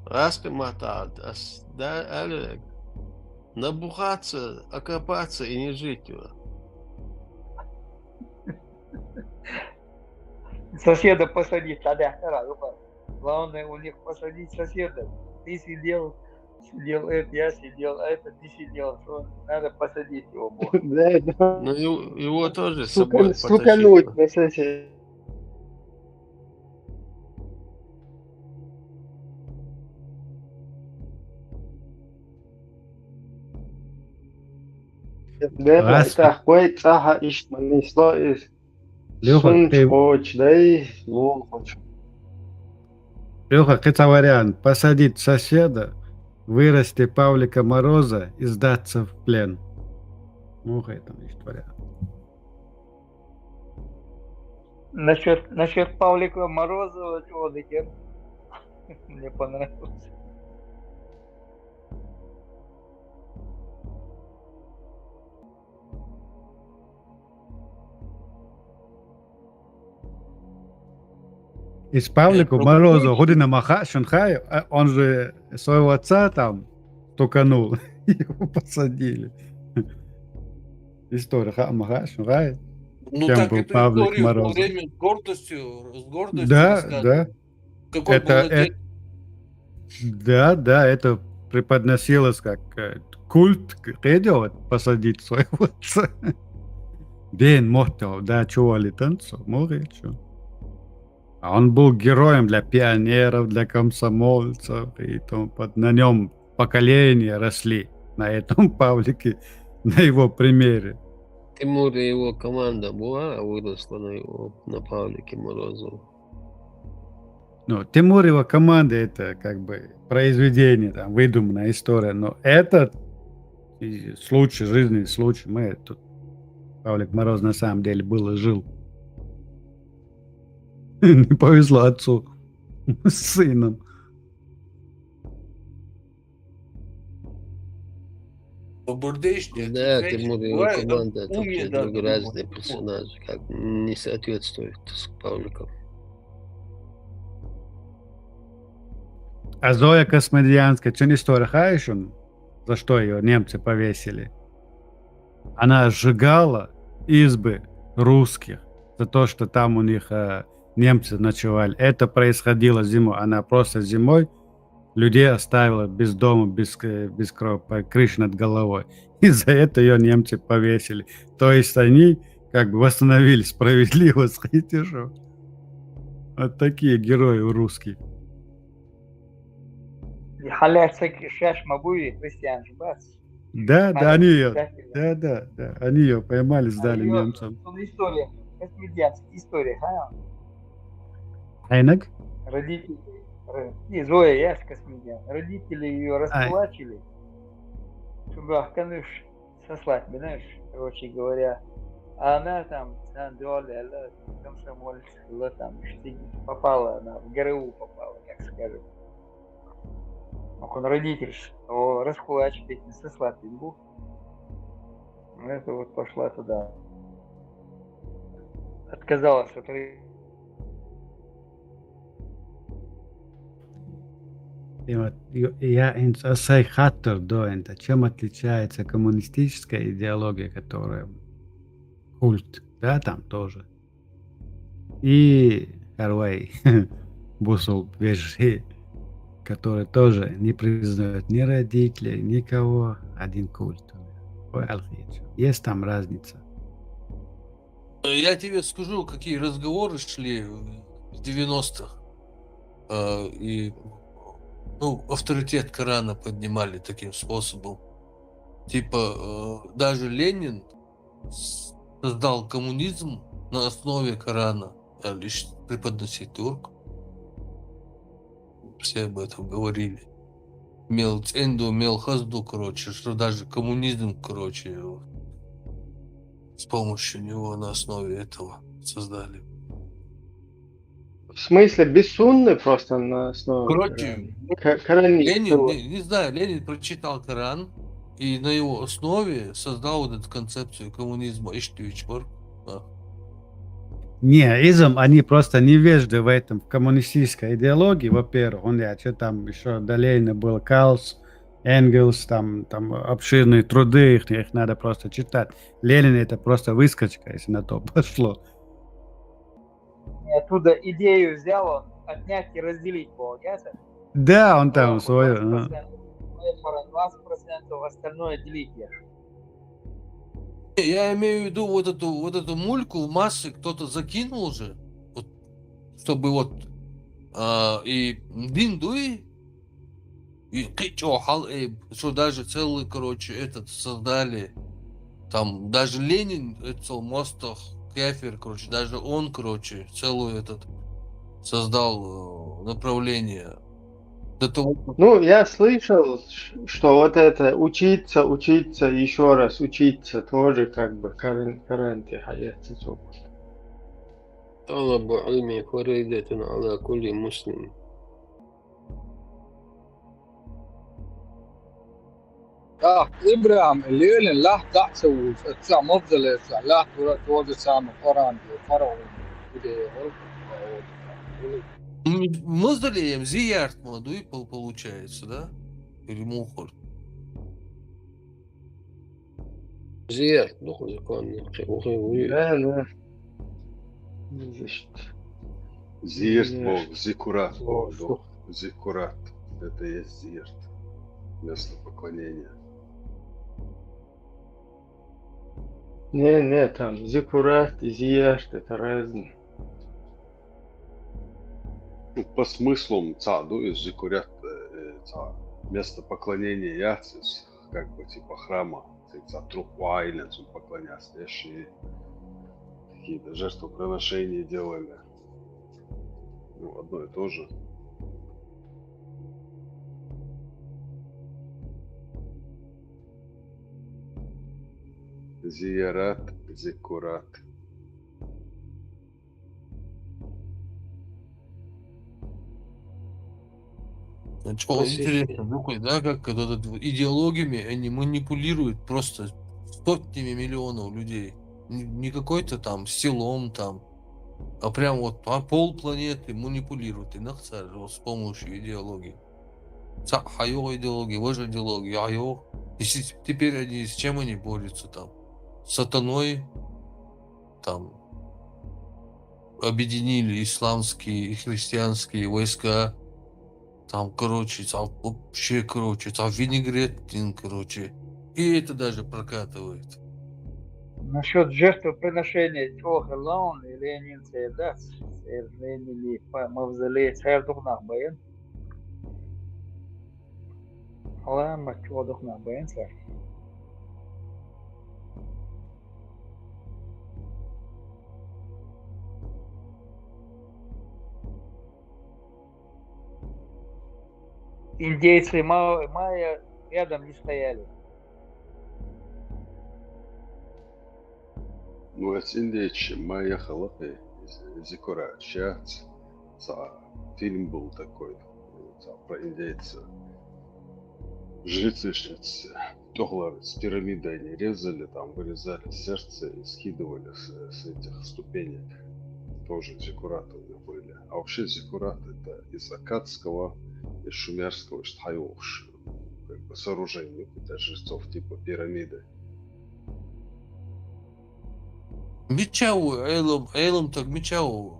Распимата, да, Олег. Набухаться, окопаться и не жить его. Соседа посадить, тогда главное у них посадить соседа. Ты сидел это, я сидел, а это ты сидел. Что? Надо посадить его. Да. Ну его тоже с собой стукануть на соседа. Да, это хуй цаха ишмани слоис. Сунчоч, да и лолхоч. Леха, это вариант. Посадить соседа, вырасти Павлика Мороза и сдаться в плен. Ну, это есть вариант. Насчет Павлика Морозова, чего дикер? Мне понравилось. Из Павлика Мороза Гудина Маха Шанхай, он же своего отца там туканул, его посадили. История Маха Шанхай. Ну Кем так был это Павлик история во Морозов? время с гордостью Да, рассказывают. да. Какой молодец. Да, это преподносилось как культ, идет посадить своего отца. День мотов, да, чували танцу, море, что. А он был героем для пионеров, для комсомольцев, и на нем поколения росли, на этом Павлике, на его примере. Тимур и его команда была, выросла на Павлике Морозову. Ну, Тимур и его команда это как бы произведение, там, выдуманная история, но этот случай, жизненный случай, мы тут, Павлик Мороз на самом деле был и жил. Не повезло отцу с сыном. Да, Тимур и его команда это вообще разные персонажи, как не соответствует с Павликом. А Зоя Космодемьянская, что не история, знаешь, за что ее немцы повесили? Она сжигала избы русских за то, что там у них немцы ночевали. Это происходило зимой. Она просто зимой людей оставила без дома, без крыши над головой. И за это ее немцы повесили. То есть они как бы восстановили справедливость. Вот такие герои русские. И халяцик шаш мабуи христиан жбац. Да, они ее, да, они ее поймали, сдали немцам. История, космедианская история, Айнак? Родители, Зоя, я космедиан. Родители ее раскулачили, чтобы Ахканыш сослать, понимаешь, короче говоря. А она там, комсомольская, там, попала, она в ГРУ попала, как скажем. Он родитель, что раскулачить, не сослать был. Это вот пошла туда. Отказалась от... И вот я инсай хаттер до это. Чем отличается коммунистическая идеология, которая культ, да, там тоже. И Харвей Бусул Вежи, который тоже не признает ни родителей, никого, один культ. Есть там разница. Я тебе скажу, какие разговоры шли в 90-х. И авторитет Корана поднимали таким способом. Типа, даже Ленин создал коммунизм на основе Корана. Лишь преподносить турк. Все об этом говорили. Мел ценду, мел хазду, короче, что даже коммунизм, короче, с помощью него на основе этого создали. В смысле, без сунны просто на основе Короче, Ленин, не знаю, Ленин прочитал Коран и на его основе создал вот эту концепцию коммунизма. Не, изм, они просто невежды в этом, в коммунистической идеологии, во-первых, что там еще до Ленина был Калс, Энгельс, там обширные труды, их надо просто читать. Ленин это просто выскочка, если на то пошло. Оттуда идею взял он, отнять и разделить получается? Да, он там свое. 20%, остальное делить я. Я имею в виду вот эту мульку в массы кто-то закинул же, вот, чтобы и Биндуи, и Кичо Халэйб, что даже целый, короче, создали, там даже Ленин, это Мостах, Кефир, короче, даже он, короче, целую создал направление. До того... Ну, я слышал, что вот это учиться, еще раз учиться, тоже как бы каренте хаяти сопус. طلب علم فريدة على كل مسلم. إبراهيم الليل لا تحسو تسع مفضل تسع لا توجد سام قرآن فرع Мавзолеем, Зиярд молодой получается, да? Или Мухор? Зиярд, закон. Да. Зиярд Бог, Зикурат Бог, Зикурат. Это есть Зиярд. Место поклонения. Не, там Зикурат и Зиярд это разные. По смыслу цаду из Зикурят место поклонения Яцис, как бы типа храма, Трухуайлен, поклоняться, какие-то жертвоприношения делали. Ну, одно и то же. Зиярат, Зикурат. Значит, интересно, да, как идеологиями они манипулируют просто сотнями миллионов людей. Не какой-то там селом там, а прям полпланеты манипулируют и с помощью идеологии. Хайо идеология, ваша идеология, айо. И теперь с чем они борются там? С сатаной, там объединили исламские и христианские войска. Там, вообще, там винегрет, и это даже прокатывает. Насчет жертвоприношения Чохелаун и Ленин Цейдас, Ленин Мавзолей Цейрдухнах Баян. Allah maç olduk na benzer. Индейцы майя рядом не стояли. Ну, это индейцы, моя халапы, зикура, сейчас, фильм был такой, про индейца. Жрецы, Тоглары с пирамидой они резали, там вырезали сердце и скидывали с этих ступенек. Тоже зиккураты у них были. А вообще зиккурат это из аккадского, из шумерского, из тхайовш, как бы сооружений для жрецов типа пирамиды. Мечау, Эйлом так мечау.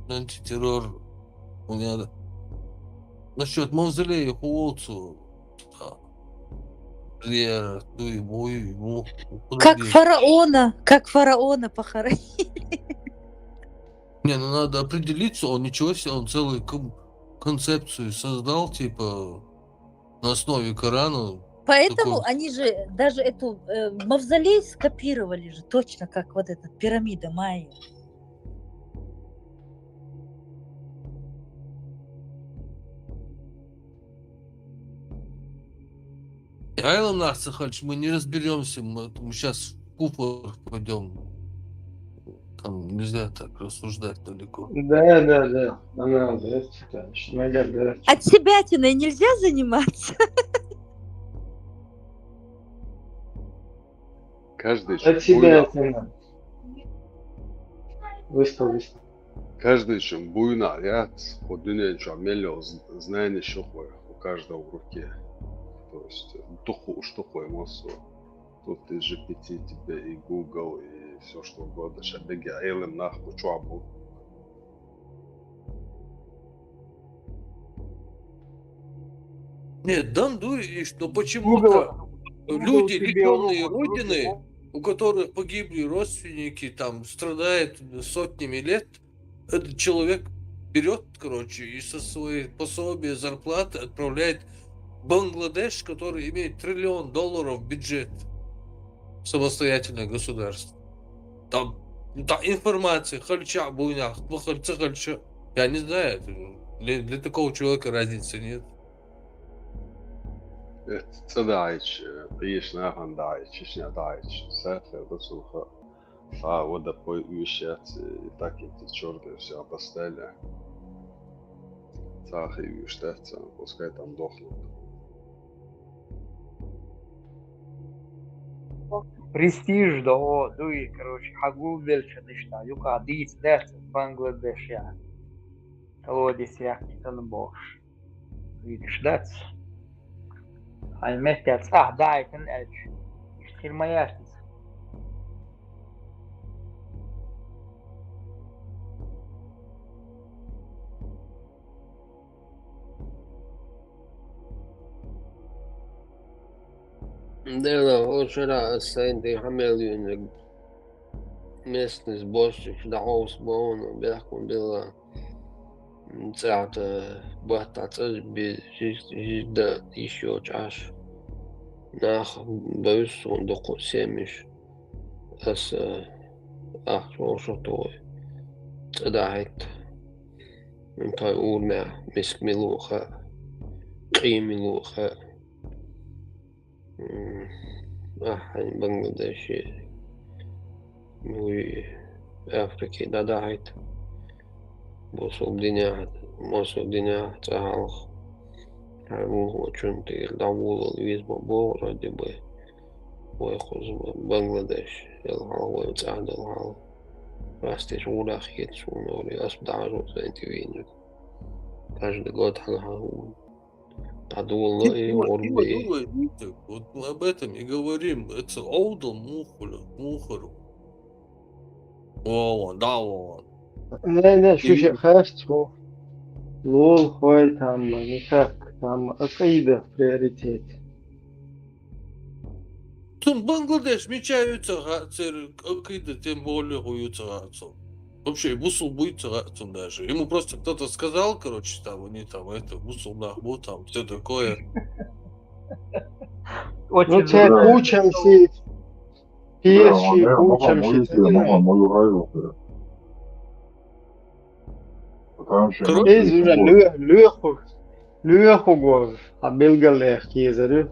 Антитеррор. У меня насчет мавзолея Хуолцу. Как фараона похоронили. Не, ну надо определиться, он ничего себе, он целую концепцию создал, типа, на основе Корана. Поэтому Такой. они же даже эту мавзолей скопировали же, точно как вот эта пирамида майя. Айлом Нахцахальч, мы не разберемся, мы сейчас в купор пойдем. Там нельзя так рассуждать далеко. Да. Она, да, конечно. Да. От себятиной нельзя заниматься? Каждый От себя это выставил. Каждый чем буйна, я под дневничем мелел знание шухвы у каждого в руке. То есть туху что такое массу. Тут и GPT тебе, и Google, и все что угодно. Шабеги Эйлем нахуй чуабу. Нет, дандуй, что почему-то люди, лишенные родины, у которых погибли родственники, там, страдают сотнями лет, этот человек берет, короче, и со своей пособия, зарплаты отправляет в Бангладеш, который имеет $1 триллион бюджет, самостоятельное государство. Там информация, хальча, буйнях, хальча. Я не знаю, для такого человека разницы нет. Цадайч, приешна гандайч, ишнядайч, сахар, басуха. А вот да поющать, и так эти черные все обостали. Сахар и штаться, пускай там дохнут. Престиж, да, дуй, короче, хагул дельча дышта, юка дис дец Бангладеш, я. Колодец яхни танбош. Видишь, дец. Альмехтец, дай, тен эльч. Хирмаяштиц. Да, вчера Сэнди Хамелюн местный сборщик дал сборную, бяхун была цата бахтаться без жижда еще час. Нах боюсь он доку семиш с что той. Цадает. Той урмя мискмилуха, кримилуха. Бангладеш и Африки дадает босол диня цахалх очень ты давул визбо бо ради бы ويخرج بنغلاديش يلعب ويتعاد العالم راستيش ولا خيط شونوري أصبح عجوز انتوين каждый год هنحاول عدو الله وربي Вот мы об этом и говорим. Это Оудл Мухару. О, да, он. Не, слушай, хорошо. Лол, хватит там, никак, там Акаида в приоритете. Там Бангладеш мечаются, Акаида тем более хуются. Вообще, Бусул будет даже. Ему просто кто-то сказал, короче, там, они там, это, Бусул нахбу, там, все такое. очень це любопытно. учимся, пиши, учимся. Biz уже lühü gor, a bilgeler kizeri.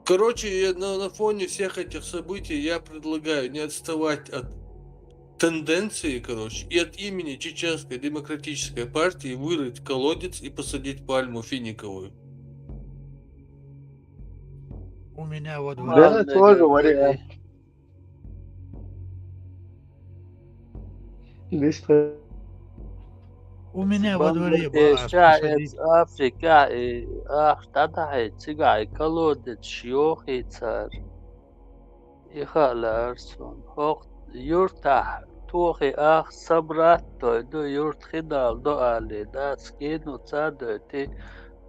Короче, на фоне всех этих событий я предлагаю не отставать от тенденции, короче, и от имени Чеченской демократической партии вырыть колодец и посадить пальму финиковую. У меня во дворе. Да, тоже вариант. У меня во дворе بنگلاديش была قاعد посадить. أفريقيا تدعي تقعد كلودة شيوخي تار إخالارسون وقت يرتاح توخي صبرات دو يرت خدال دو علي داس كينو تادو تي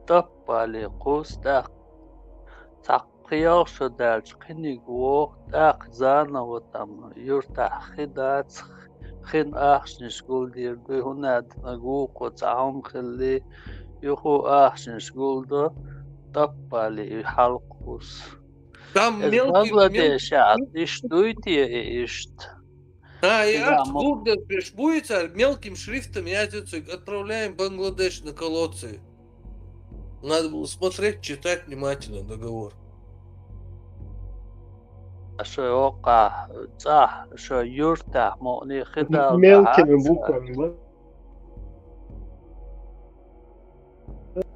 طبالي قوس تقياق شدالش قنيق وقت زانا وطم يرتاح خدات خن أخشنش قول دير بي هناد نقوق وتعهم خلي يخو أخشنش قول دو طبالي حلقوس Там إذ мелкий... بنگلاديش إشتويتي إشت и Сега откуда пришбуется мелким шрифтом языцу отправляем в Бангладеш на колодцы. Надо было смотреть, читать внимательно договор. شو يوقع صح شو يرتاح مؤني خدال Мелкими буквами.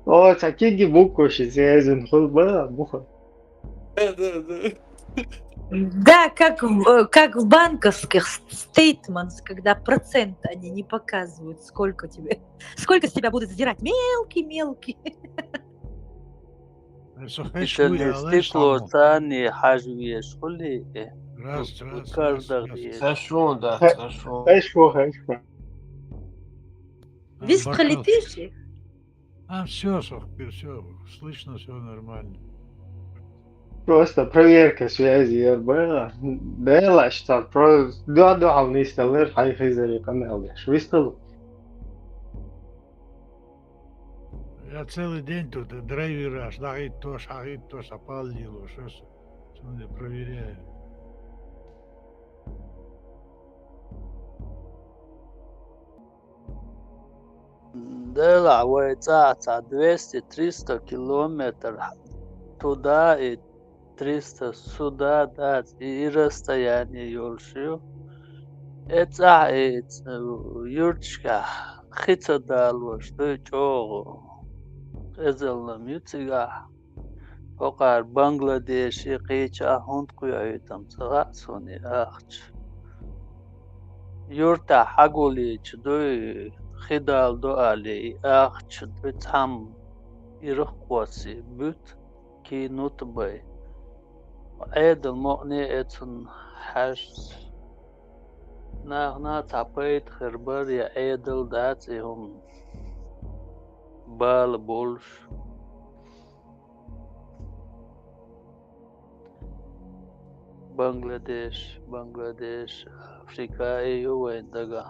О, такие буквы связаны, хоть буха. Да. Да, как в банковских стейтментах, когда процент они не показывают, сколько с тебя будут сдирать. Мелкий. إتني استيقلو ثاني حاجوية شغلي Раз. Хорошо, да, хорошо. Хорошо. Вистха летишь? Все, слышно, все нормально. Просто проверка связи была. Да, что просто да, не стал, хай за канал. Что Я целый день тут драйвера, шагит то, опалило, что я проверяю. دلع ويتاع 200-300 километров туда и 300 сюда, да, и расстояние юршию. Это юрчка хица дало, что чого. Эзелнам ютига. Покар Бангладеш и Кича хунд куяйтам цагасуни ахч. Юрта хагулич дуй خدال دو علی اخچ دوت هم ایرخ قواسی بود کی نوت بای ایدل معنی اتون هشت نه تپید خربر یا ایدل داتی هم بال بولش بنگلاديش افریقای وين دگا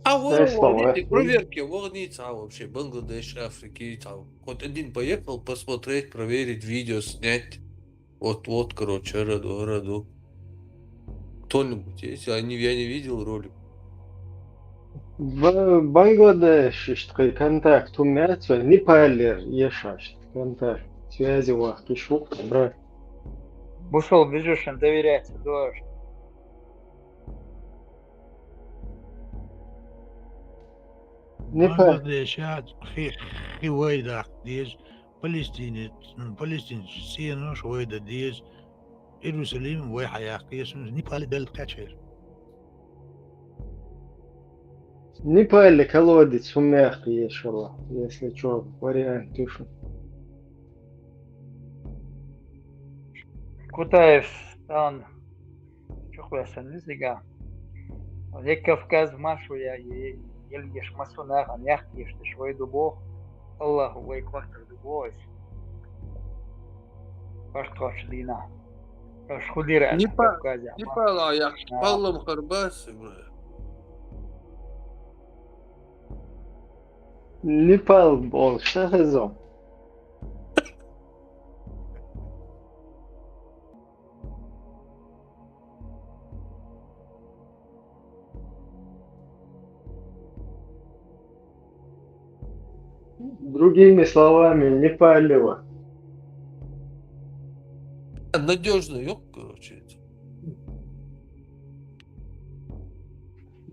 А вот проверки, волнится вообще, Бангладеш, Африки, там. Вот один поехал посмотреть, проверить видео, снять. Вот, короче, роду. Кто-нибудь есть? Я не видел ролик. В Бангладеше, что контакт у меня, не палер, ешаш, контакт, связи у вас, кишук, брат. Бушел, бежишь, доверяйте, дождь. Бангладеш, хивайда, здесь Палестине, сиено, швайда, здесь Иерусалим, вайхаях, здесь не палидал качер. Не пали колодец у меня ешала, если что, вариант тушу. Кутаев, там, чухуясан, низига. Лек Кавказ машу я елгеш масунах, а няхтиш, ты швой дубо, Аллаху вай квартер дубоис. Паш трочлина. Паш худира Не Кавказе. пала, я палом харбасы, бля. Непал бол, что сезон? Другими словами, не палево. Надежно, ёп, короче.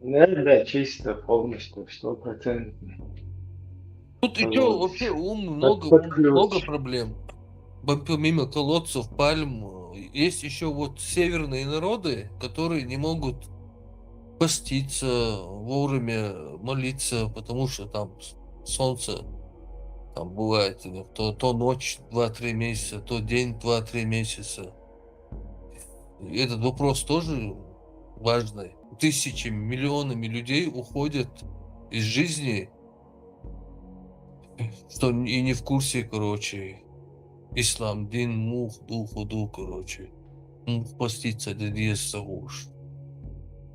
Да, чисто, полностью, 100%. Тут еще вообще много проблем. Помимо колодцев, пальм, есть еще вот северные народы, которые не могут поститься, вовремя молиться, потому что там солнце там бывает то ночь 2-3 месяца, то день 2-3 месяца. И этот вопрос тоже важный. Тысячами, миллионами людей уходят из жизни, что и не в курсе, короче. Ислам, дин мух, худу, короче. Мух поститься, да диеса уж.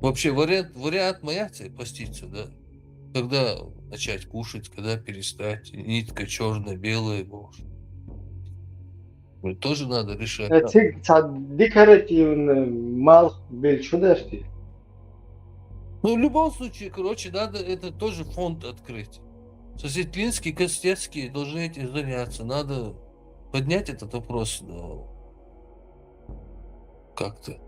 Вообще вариант мояться поститься, да. Когда начать кушать, когда перестать. Нитка черная, белая, боже. Тоже надо решать. Декоративный мал был чудесный. Ну, в любом случае, короче, надо это тоже фонд открыть. Сосветлинские, Костецкие должны этим заняться. Надо поднять этот вопрос, да, как-то.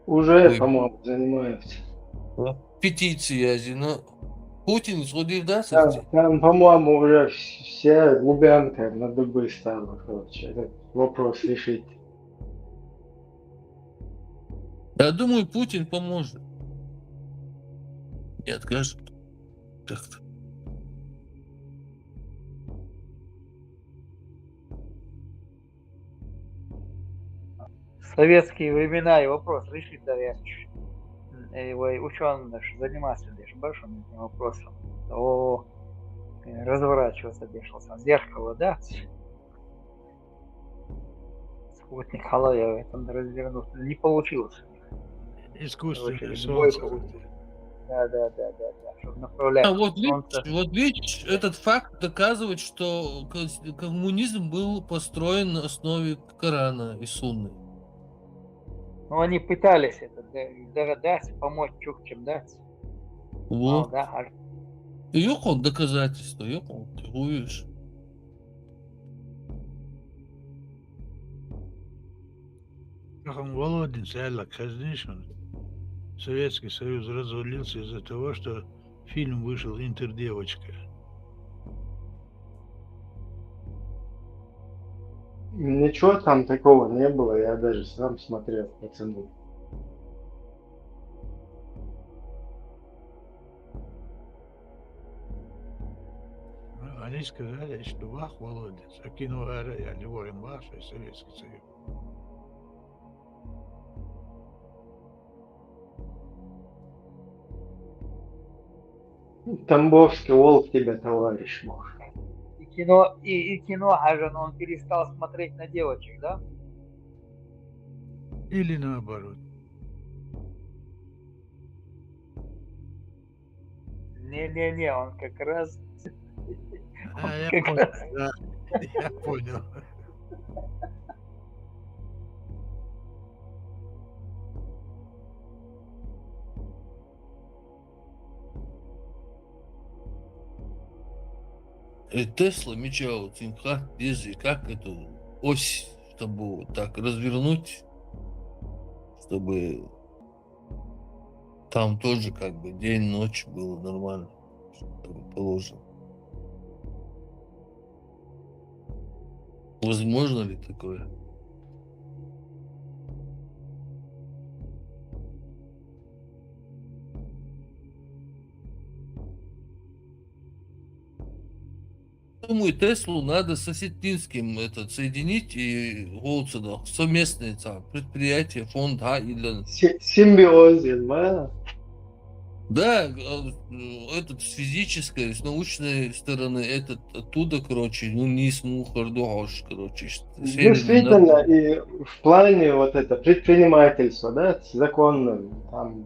Уже, по-моему, занимаются. Петиции, но Путин сходил, да? Там, по-моему, уже вся Лубянка на дыбы стала, короче. Этот вопрос решить. Я думаю, Путин поможет. Не откажет. Как-то. Советские времена и вопрос решить, товарищ. Ученый заниматься большим этим вопросом. Разворачиваться бешился. Зеркало, да? Спутник Халаева это развернулся. Не получилось. Искусственное солнце. Да. Чтобы направлять. Вот видишь, этот факт доказывает, что коммунизм был построен на основе Корана и Сунны. Ну, они пытались это дать, помочь чукчам дать. Вот. Да. Yok он доказательства, yok он, ты увидишь. Володин Сайлак, знаешь, Советский Союз развалился из-за того, что фильм вышел «Интердевочка». Ничего там такого не было, я даже сам смотрел, пацаны. Они сказали, что вах, Володец, а кино я говорим ваш и Советский Союз. Тамбовский волк тебя, товарищ мой. И кино, Ажан, он перестал смотреть на девочек, да? Или наоборот. Не, он как раз... Я понял, да, я понял. Тесла мечал Тинха, как эту ось, чтобы вот так развернуть, чтобы там тоже как бы день-ночь было нормально, как положено. Возможно ли такое? Думаю, Теслу надо с Осетинским соединить и Голцина, совместные предприятия, фонд или... Симбиозе, да? Да, этот с физической, с научной стороны, этот оттуда, короче, не смог Ардуаш, короче. Действительно, и в плане вот это предпринимательства, да, с законным, там,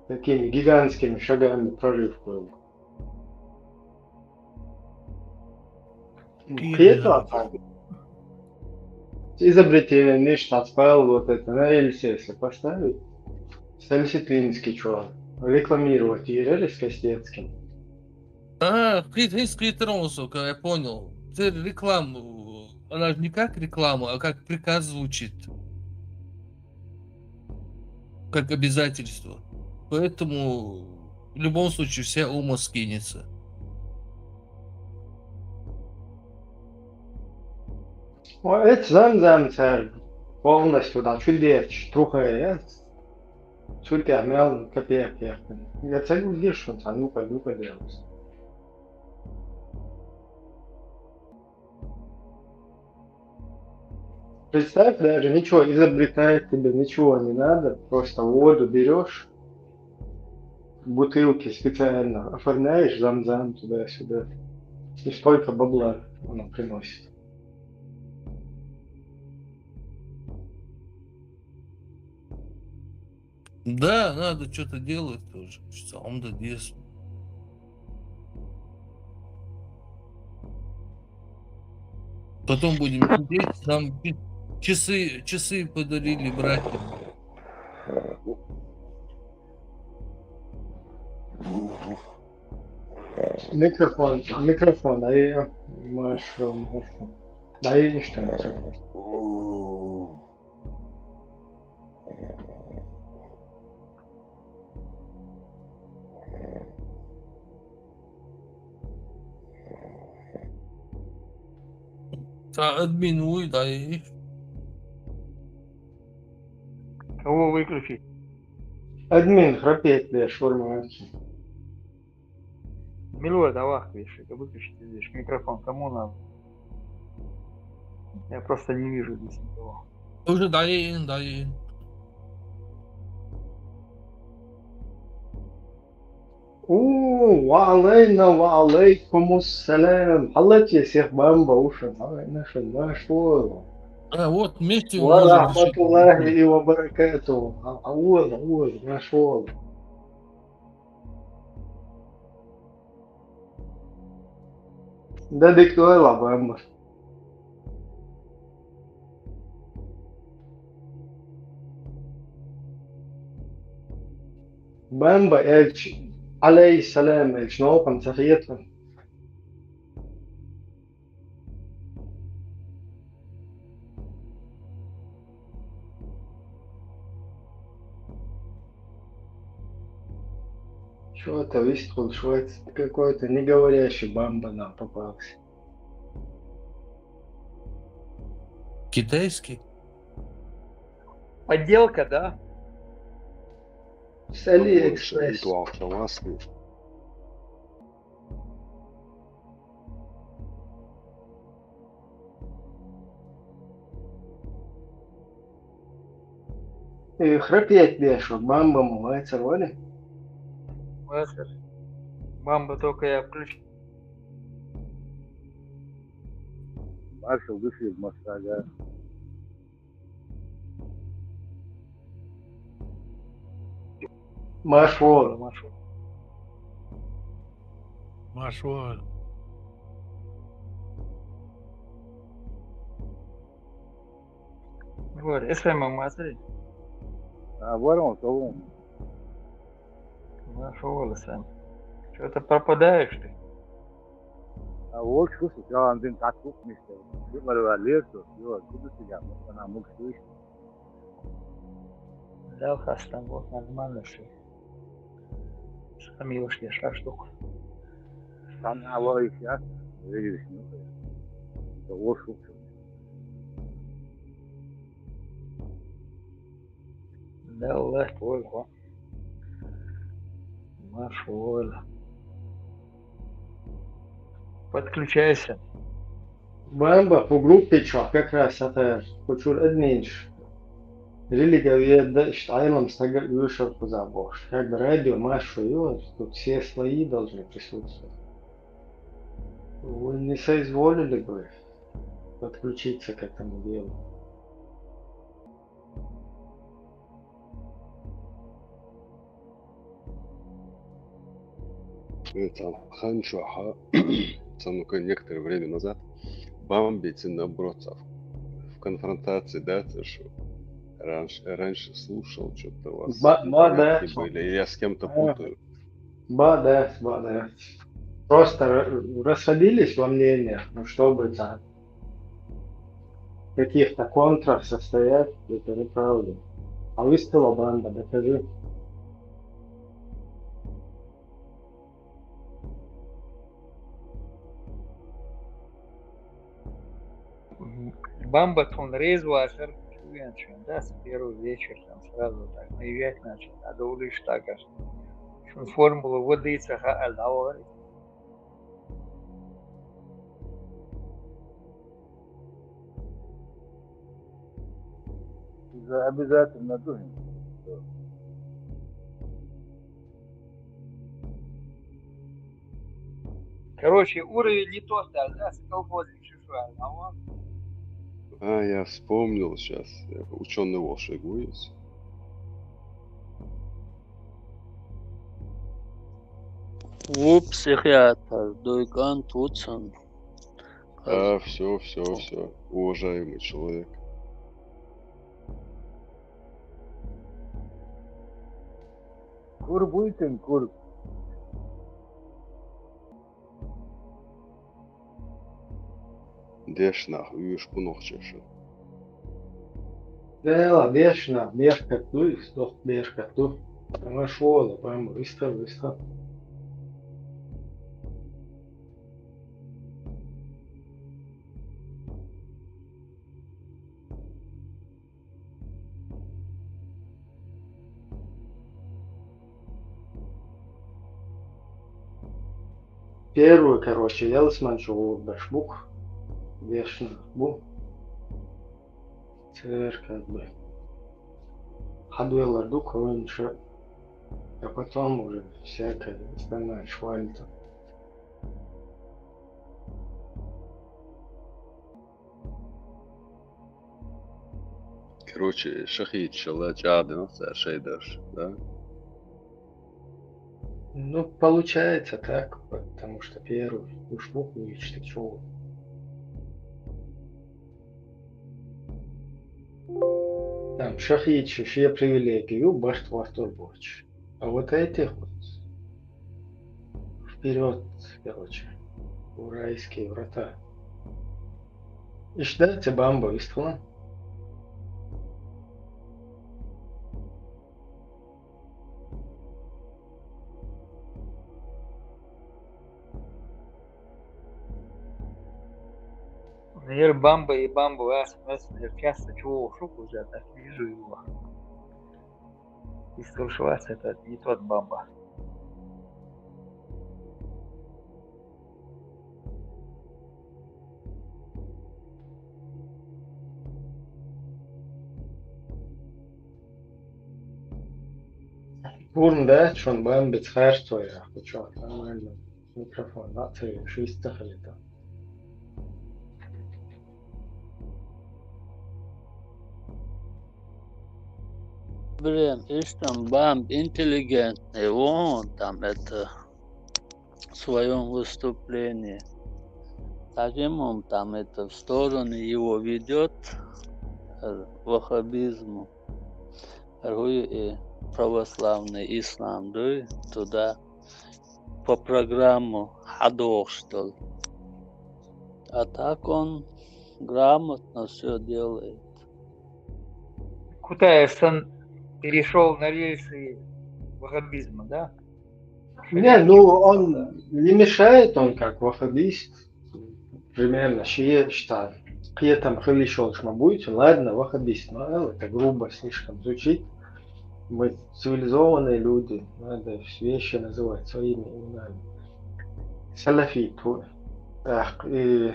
такими гигантскими шагами прорыв был. Pietrāts. Изобретение, нечто отправил вот это на рельсе, если поставить. Сальситринский чувак. Рекламировать Ерели с Костецким. Скритронсу, я понял. Ты рекламу, она же не как реклама, а как приказ звучит. Как обязательство. Поэтому в любом случае вся ума скинется. Это зам полностью, да, чудес, трухая, чуть мял копеек. Я целью лишь, ну-ка делать. Представь, даже ничего изобретать тебе ничего не надо, просто воду берешь, бутылки специально оформляешь, зам-зам туда-сюда, и столько бабла оно приносит. Да, надо что-то делать тоже. Сам да дес. Потом будем сидеть, нам часы подарили братьям. Микрофон, дай Машу. Дай что микрофон. Админ, дай. Кого выключить? Админ, храпеть, бля, шурмовать. Милой, давай, видишь, это выключите здесь микрофон, кому надо? Я просто не вижу здесь никого. Уже дай. Ва алейкум ассалям. Халат я всех бамба уши. Наша школа. Вот вместе мы Ва можем рахматуллахи и ва баракату. Вот, нашел. Да диктуэла бамба. Бамба эльч. عليه السلام الشنوقا تحية Что-то выстрел, что-то какой-то неговорящий бамба нам попался. Китайский? Подделка, да? С Алиэкспресс. И храпеть бешут, бамба мы сорвали. Бамба только я включил. Маршал вышел из моста, да. Машвол. Вот, СМ матери. Ворон, кого? Машвол, СМ. Что-то пропадаешь ты. Вот, слушай, я один так кухнешь. Ты говорю, лесу, я куда тебя, она мог слышать. Да, там вот нормально все. Сами уж я штук. Там алой сейчас, видишь, ну, вот слушай. Да, Allah твой, Машвол. Подключайся. Бамба по группе чё, как раз это кучур админш. Религия да штайлом стага вышел позабош. Как бы радио Машу и тут все слои должны присутствовать. Вы не соизволили бы подключиться к этому делу? Это Ханчуаха, некоторое время назад бомбить, наоборот, в конфронтации, да, ты что? Раньше слушал, что-то у вас Да. непонятки были, или я с кем-то путаю. Да. Просто расходились во мнениях, ну, чтобы там каких-то контрах состоять, это неправда. А выставила банда, докажи. Бамба он резво ашер чуянчан, да, с первого вечера там сразу так наезжать начал, а до улиц так аж. Формулу водится аллауэр. Обязательно думаем. Короче, уровень не тот, да, с колхозом шишуа, Я вспомнил сейчас. Ученый волшебуец. У психиатр, Дойган Туцен. Все. Уважаемый человек. Кур буйтин, кур. Дешнах, уж пунохчеши. Да, вечно, мерка ту, сдох мерка ту. Она шола, прям быстро. Первый, короче, я лысманчу башбук. Вечно, бу. Как бы. Ходуэларду, кого-нибудь. А потом уже всякое остальное швалится. Короче, шахид, шалач, аденался, шейдаш, да? Ну, получается так, потому что первый уж бог ты чего. Там шахичи, все привилегии, башт вартор борч. А вот этих вот вперед, короче, в райские врата. И ждать бамба из клан. Наверное, бамба и бамба, часто чего шуку уже, так вижу его. И слушался, это не тот бамба. Бурн, да, что он бамбит харство, я хочу нормально. Микрофон, да, ты 6 лет. Блин, ишь там бамб интеллигентный, он там это в своем выступлении. Таким он там это в сторону его ведет ваххабизму, и православный ислам, да, туда по программу Хадох, что ли. А так он грамотно все делает. Кутаев-сан перешел на рельсы ваххабизма, да? Не, ну он не мешает, он как ваххабист. Примерно, считаю. Какие там хорошо будет, ладно, ваххабист, но это грубо слишком звучит. Мы цивилизованные люди, надо вещи называть своими именами. Салафит, и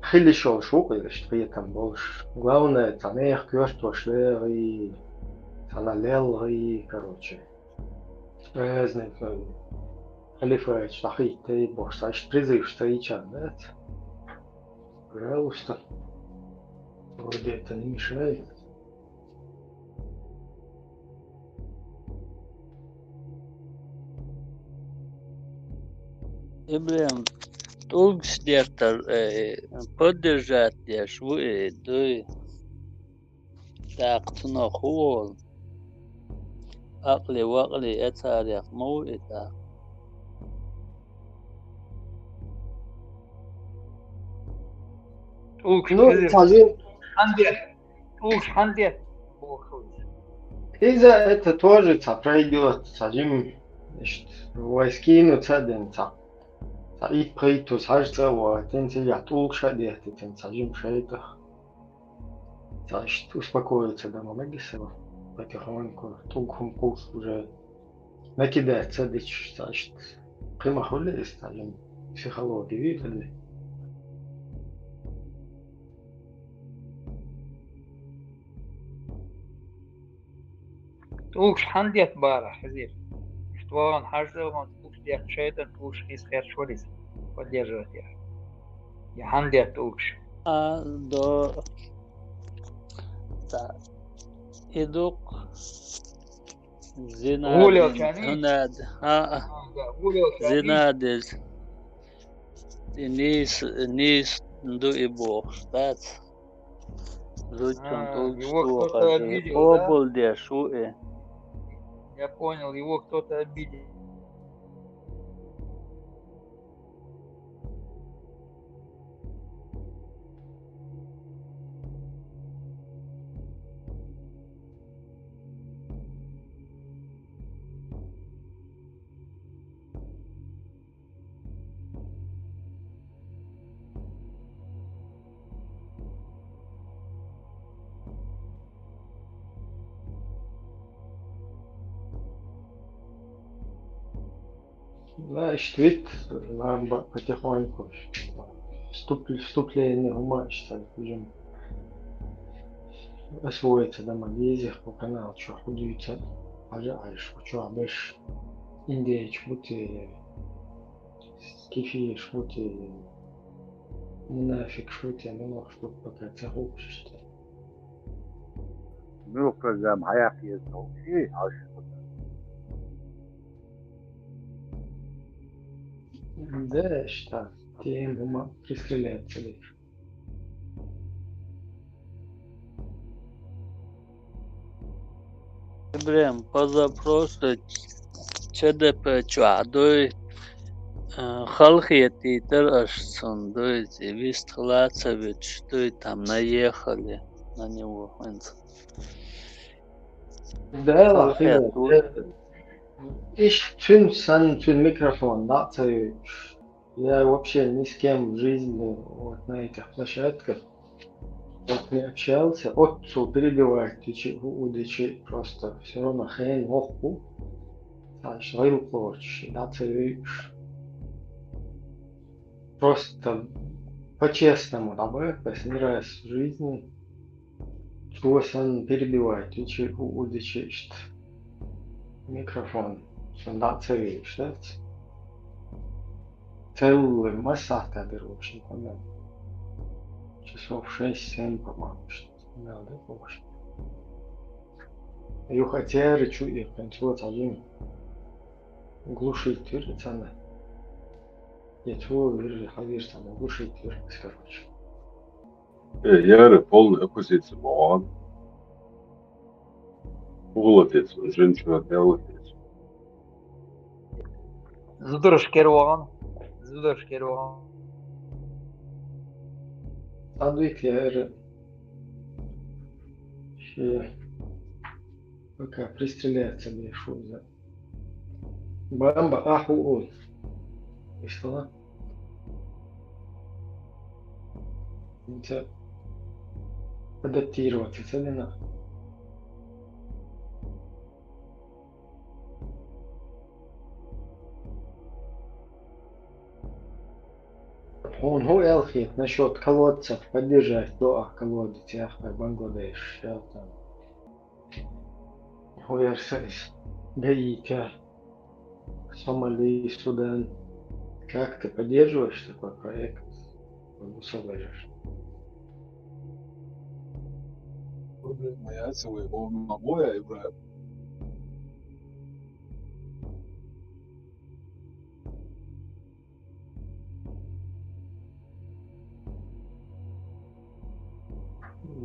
хорошо шукай, что там больше. Главное, там их кверто шлер и таналел и, короче. Разные халифа, штахи, ты босс, аж призыв стоичан, да? Пожалуйста. Вроде это не мешает. И, блин, Tulkstietar поддержать я швы дой так тно хул акли вакли этарях мou это Ну, Цажим, Хандет. из-за это тоже пройдет. Цажим, войски, ну, цаденца. И приту сажца, вот, я толкша дехты, цажим шейта. Значит, успокоиться дома, магисова. Потихоньку, толком курс уже накидается, значит, примахули, цажим, психологии, видели. Уж хандет бара, хазир. Что он хажда, он уж дек шейтан, уж из хершварис. Поддерживать я. Я хандет уж. до та идук зинад зинад нис ду и бог стат зучем Его кто-то обидел, да? обл де шуэ. Я понял, его кто-то обидел. Значит, вид, нам потихоньку вступление в матч, так скажем, освоиться дома везих по каналу, что худеется, ажаешь, что обеш, индейч, бути, кефиш, бути, нафиг, шути, много что пока цехупшишь. Ну, программ Хаях есть, и аж. Да, что, тем ума пристреляется лишь. Прям по запросу ЧДП чуадой халхи титр аж сундуй Вистлацевич, что и там наехали на него. Да, ладно. Ich finde für микрофон, да, я вообще ни с кем в жизни вот на этих площадках вот не общался. Отцу перебивать, удичи просто все равно хрен оху. Значит, рылкоч, да, просто по-честному, да, последний раз в жизни чего сан перебивать, удичи, микрофон. Да, да? Целую массаж беру, в общем, по-моему. Часов 6-7, по-моему, что-то. Да, больше. Я хотел речу и концу один глушить тюрь, цена. Я чего вижу, ходишь там, глушить тюрь, короче. Я полный оппозиция, мон. Уголотец, женщина делает. Задурш керуан. Задурш керуан. Адвик я пока пристреляется мне шуза. Бамба, аху он. И что? Это адаптироваться, целина. Он هو الخيط насчет колодцев поддержать до колодца в Бангладеш. Там. Хуярсайс. Гаити, Сомали, Судан. Как ты поддерживаешь такой проект? Условишь. Моя своего мамоя Ибраим.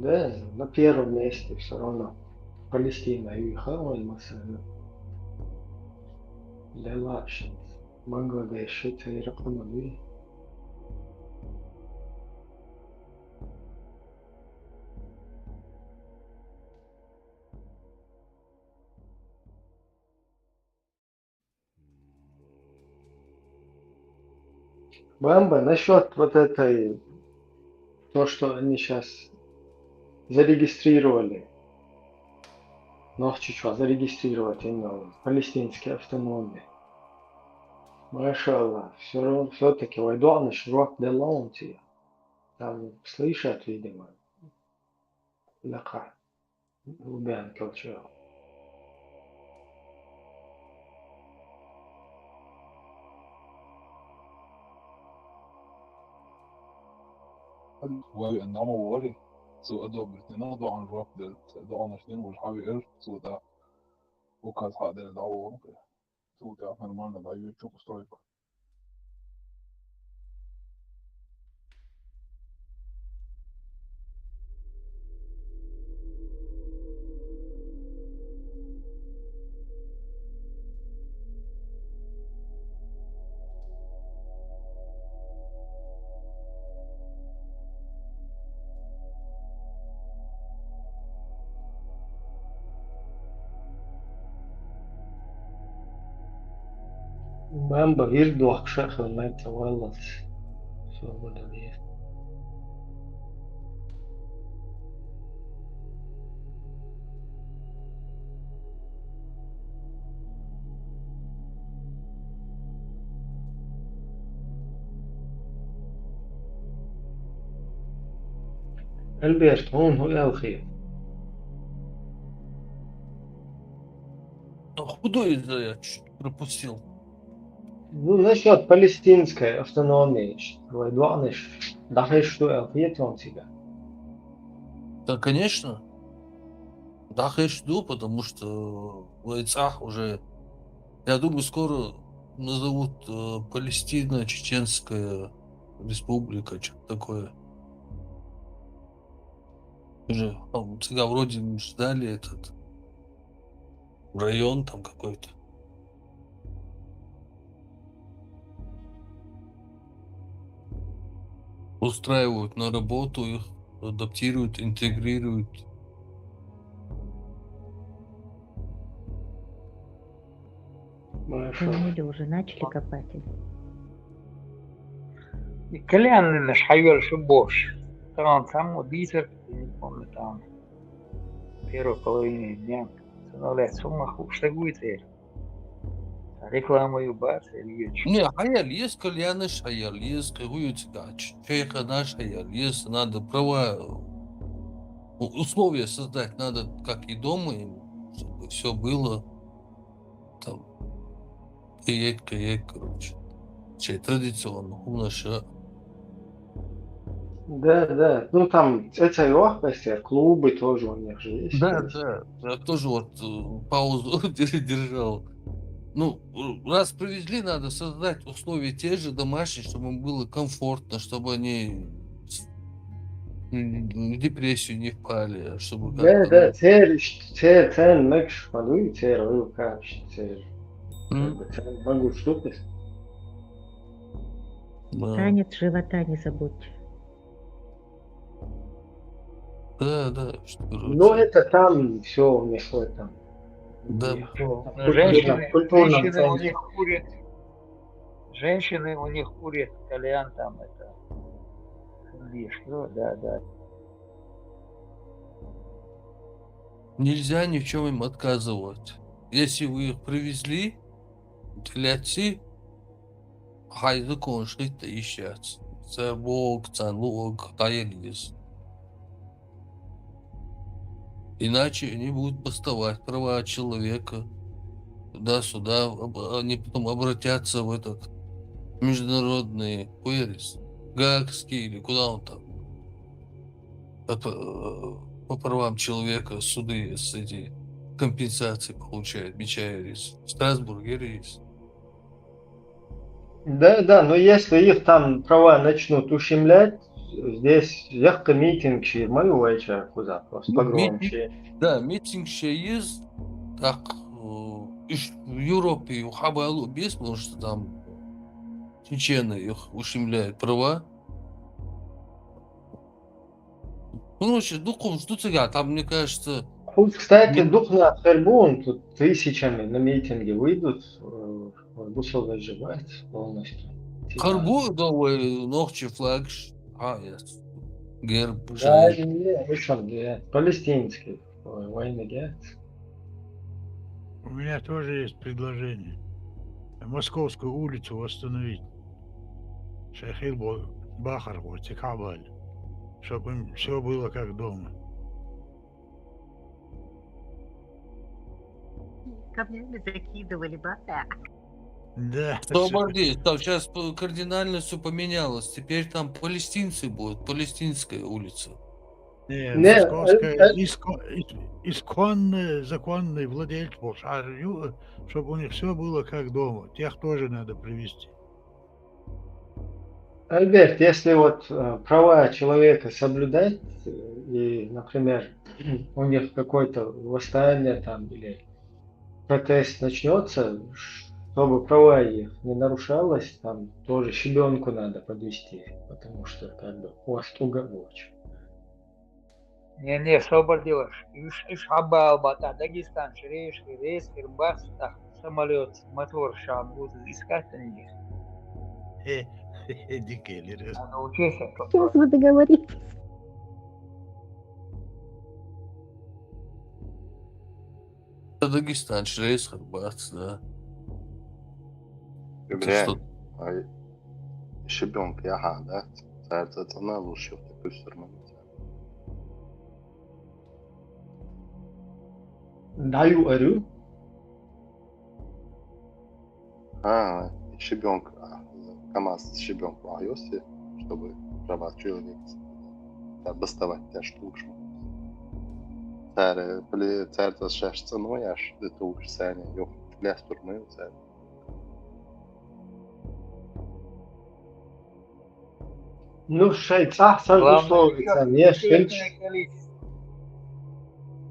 Да, на первом месте все равно. Палестина и Хамас, Лелаш, Бангладеш, это и Ракумави. Бамба, насчет вот этой, то, что они сейчас зарегистрировали, Нохчичва зарегистрировать именно палестинские автономии. Машаллах, все-таки Вайдуаныш рок де лаунти. Там слышат, видимо, лака, Лубян Колчак. وأن عمر وولي سوء أدوب الاثنين ضاع عن الراب ضاع عن الاثنين والحاوي إير سوء ده وكان حق ده دعوة سوء ده أنا مرنا بعيد شوف سترايك Бамба вирду акшах лайта валлас. Свобода есть. Альберт, он هو الخير. Худой я чуть пропустил. Ну, насчет палестинской автономии, Вайдуаныш, дахай что ответ он тебя. Да, конечно. Да, я жду, потому что в Айцах уже, я думаю, скоро назовут Палестино-Чеченская республика, что-то такое. Уже всегда вроде ждали этот район там какой-то. Устраивают на работу их, адаптируют, интегрируют. Туннели уже начали копать. И Колян наш хайвер шубош. Там дитер, не помню там. Первой половине дня. Становляет сумма что будет теперь. Реклама юбат или Не, хаялиес, кальяныш, хаялиес, кагуют гач. Чайха наш хаялиес, надо права, условия создать надо, как и дома, чтобы все было там, короче. Чай традиционно, у нас. Да. Ну там это легкости, клубы тоже у них же есть. Да. Я тоже вот паузу держал. Ну, раз привезли, надо создать условия те же домашние, чтобы им было комфортно, чтобы они в депрессию не впали, чтобы Да, цер, мэкш, падуй, цер, рукаш, цер. Могу штуки. Танец живота не забудьте. Да. Ну это там все у них в этом. Да. Женщины у них курят, кальян там это. Да. Нельзя ни в чем им отказывать. Если вы их привезли, ляци, хайзы коншит ищать. Цербок, цанлук, таялис. Иначе они будут поставать права человека туда-сюда, они потом обратятся в этот международный Пэрис, Гаагский или куда он там, по правам человека суды с эти компенсации получают, Мичайрис, в Страсбурге рейс. Да, но если их там права начнут ущемлять, здесь ярко митинг шир, мою вечер куда просто погромче. Да, митинг есть, так, в Европе у Хабалу без, потому что там чечены их ущемляют права. Ну, духом ждут, там, мне кажется... Кстати, дух на Хэрбун, тут тысячами на митинге выйдут, Бусел выживает полностью. Харбу, да, ногчи флагш, герб, Да, жайт. палестинский, войны нет. У меня тоже есть предложение. Московскую улицу восстановить. Шахир Бахар, Тикабаль. Чтобы им все было как дома. Камнями закидывали, бата. Да. Обалдеть, там сейчас кардинально все поменялось. Теперь там палестинцы будут, палестинская улица. Не, московская исконный, законный владелец был, чтобы у них все было как дома. Тех тоже надо привести. Альберт, если вот права человека соблюдать, и, например, у них какое-то восстание там или протест начнется, чтобы права их не нарушалось, там тоже щебенку надо подвести, потому что как бы у вас туго очень. Не, собор делаешь. Иш Хабал, Бата, Дагестан, Шреш, Рейс, Ирбас, самолет, мотор, шам, будут искать они. Дикелер. Сейчас вы договоритесь. Дагестан, Шрейс, Харбац, да. Ибрahim, щебенка, ага, да? Это на лучше в такую сторону. Даю арю. Щебенка, КамАЗ щебенку айоси, чтобы права человека доставать те штуки. Церта шеш ценой, аж это уж сани, yok лес турмы, церта. Ну, шейц ахсан условия, не шейч.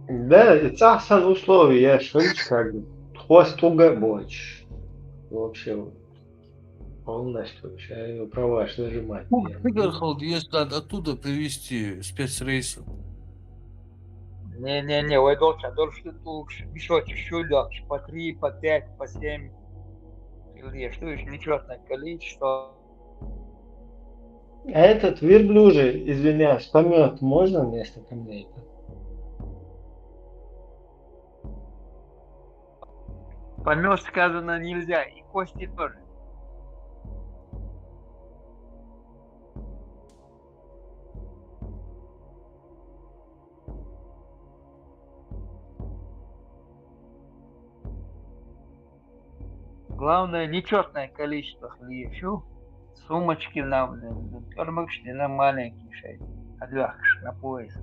Да, это ахсан условия, шейч как бы. Хвост туго больше. Вообще полностью вообще права нажимать. Приехал, если оттуда привезти спецрейсы. Не, ой, дольше тут еще чуть-чуть, по 3, по 5, по 7. Или что еще нечетное количество. А этот верблюжий, извиняюсь, помет можно вместо камней? Помет сказано нельзя, и кости тоже. Главное, нечетное количество хлещу. Сумочки на тормышки на маленький шей. Отвяхшь на пояс.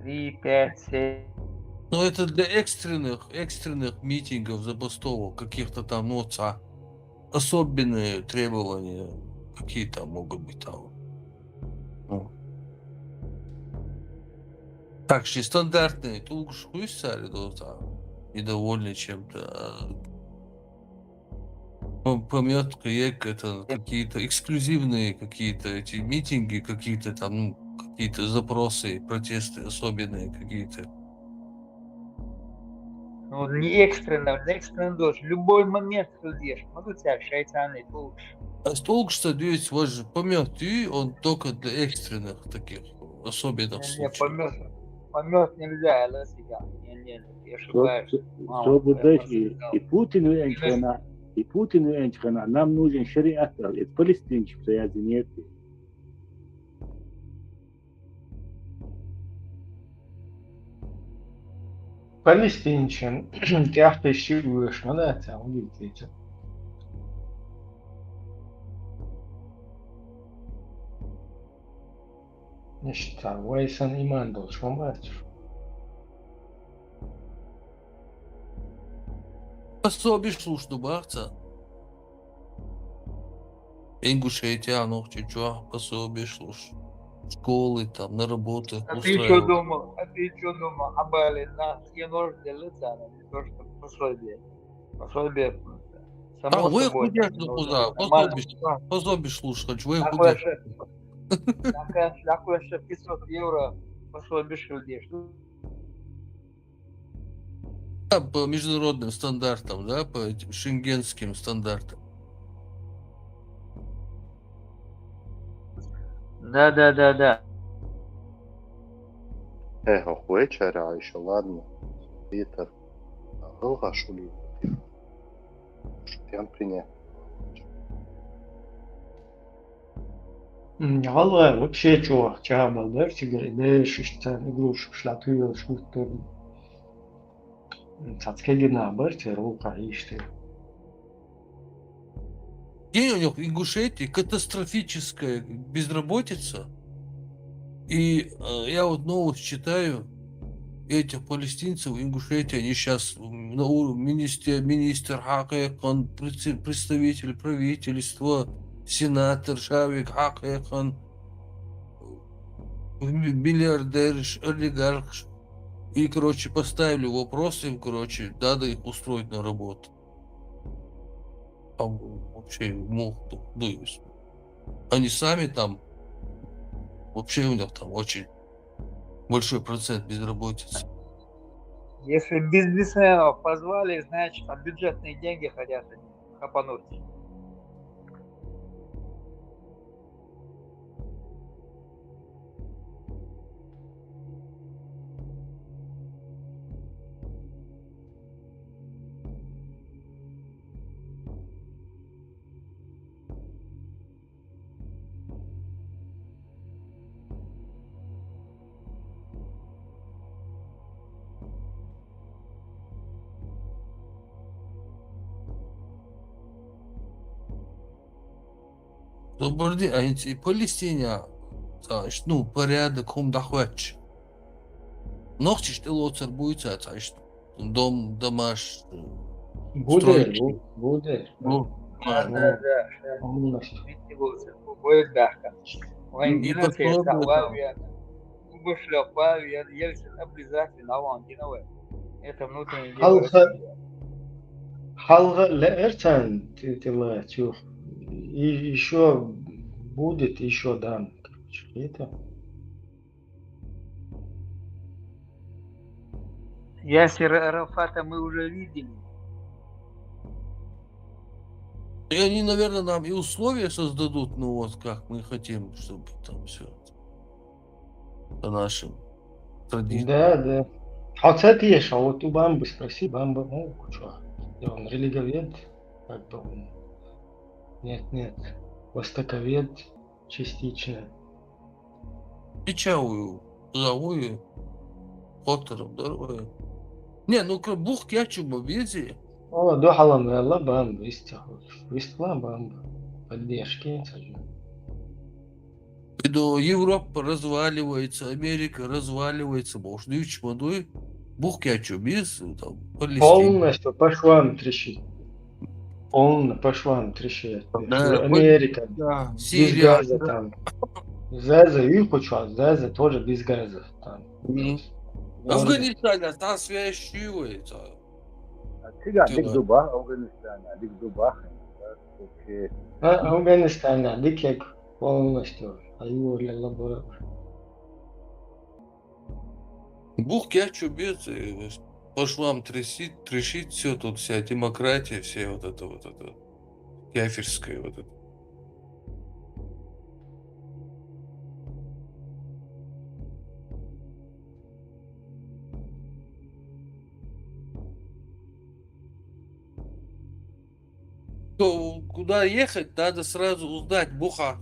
3, 5, 7. Ну, это для экстренных митингов, забастовок, каких-то там, ну, особенные требования, какие там могут быть там. Ну. Так что стандартные, тут уж хуй стали, недовольны чем-то. Пометка ЕК, это какие-то эксклюзивные какие-то эти митинги, какие-то там, ну, какие-то запросы, протесты особенные какие-то. Ну, не экстренно дождь. Любой момент ходишь. Могу тебя шайтаны лучше. А столк, что есть, вот же помет, и он только для экстренных таких особенных случаев. Помет нельзя, я себя. Не, я ошибаюсь. Чтобы даже и Путин венчана, нам нужен шариат, это палестинчик, я нет. Палестинчин, тях пищуешь, ну да, это удивительно. Значит, Вайсан иман должен быть. Пособишь слушну барца. Ингушетия, ну, чуть-чуть пособие слушай. Школы там, на работу А ты что устраивал. думал? Абали, нас не нужно делиться, не то, что пособие. Пособие, само Вы собой, худешь, там, ну нужно куда? нормально. Пособие слушать, вы Так худешь. вообще 500 евро пособие шильдешь. По международным стандартам, да, по этим шенгенским стандартам. Да. Вечера еще, ладно. Питер. Алга шули. Шутян принять. والله вообще чувак, чаба, да, всегда, да, шишта, игруш, шлатую, шутер. Цацкегина, барте, рука, иште. День у них в Ингушетии катастрофическая безработица. И я вот новость читаю, этих палестинцев в Ингушетии, они сейчас на уровне министр Хакехан, представитель правительства, сенатор Шавик Хакехан, миллиардер, олигарх. И, короче, поставили вопрос им, короче, надо их устроить на работу. Там вообще могут, они сами там, вообще у них там очень большой процент безработицы. Если бизнесменов позвали, значит, там бюджетные деньги хотят хапануть. Добрый день, а эти Палестине, значит, ну, порядок, хумдахвач. Ногти, что лоцер будет, значит, дом, домаш, строить. Буде. Да. Полностью. Будет дахка. И Вангина потом, цеста, Убышлёк, Ельцин обязательно, Вангина. Это внутреннее дело. Халга лерцан, ты чух. И еще будет, еще дам. Это. Ясер Арафата мы уже видели. И они, наверное, нам и условия создадут, ну вот как мы хотим, чтобы там все по нашим традициям. Да. А кстати, есть, а вот у Бамбы спроси, Бамба, ну, что, он религовед, как бы он. Нет, востоковед частично. Печавую, завую, Поттером, здоровье. Не, ну бух кячуба, вези. О, дохалам, ла Бамба, истла Бамба, поддержки. И до Европа разваливается, Америка разваливается, может, дивич модой, бух кячуб, без, там, Палестина. Полностью по швам трещит. Полно по швам трещит. Да, Америка, да, без Сирия, газа там. Заза, и хочу, Заза тоже без газа там. Афганистан, там свящивается. Tiga dik Dubai, Afganistan, dik Dubai. Афганистан, дикек полностью. Аюрля лабора. Бух кячуб, без, по швам трещит все тут, вся демократия, все вот это, кафирское вот это. Куда ехать, надо сразу узнать бухах,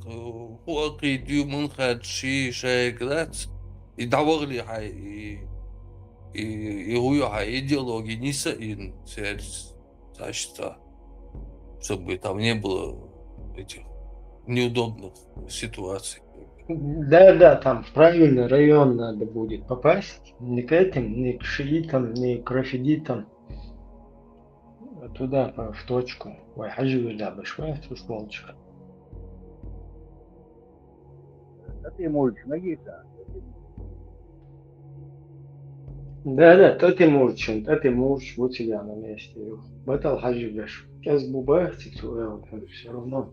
хуаки, дюмунхат, шейк, и давали хай, и хуя идеологии не саин, значит, чтобы там не было этих неудобных ситуаций. Да, там в правильный район надо будет попасть. Не к этим, не к шиитам, не к рафидитам. Туда, в точку. Ой, хаживы, да, башва, сволочка. تأتي مولش نجيسة Да, тот и мурчин, тот и мурч, вот тебя на месте. Батал хажибеш. Каз бубах, все равно.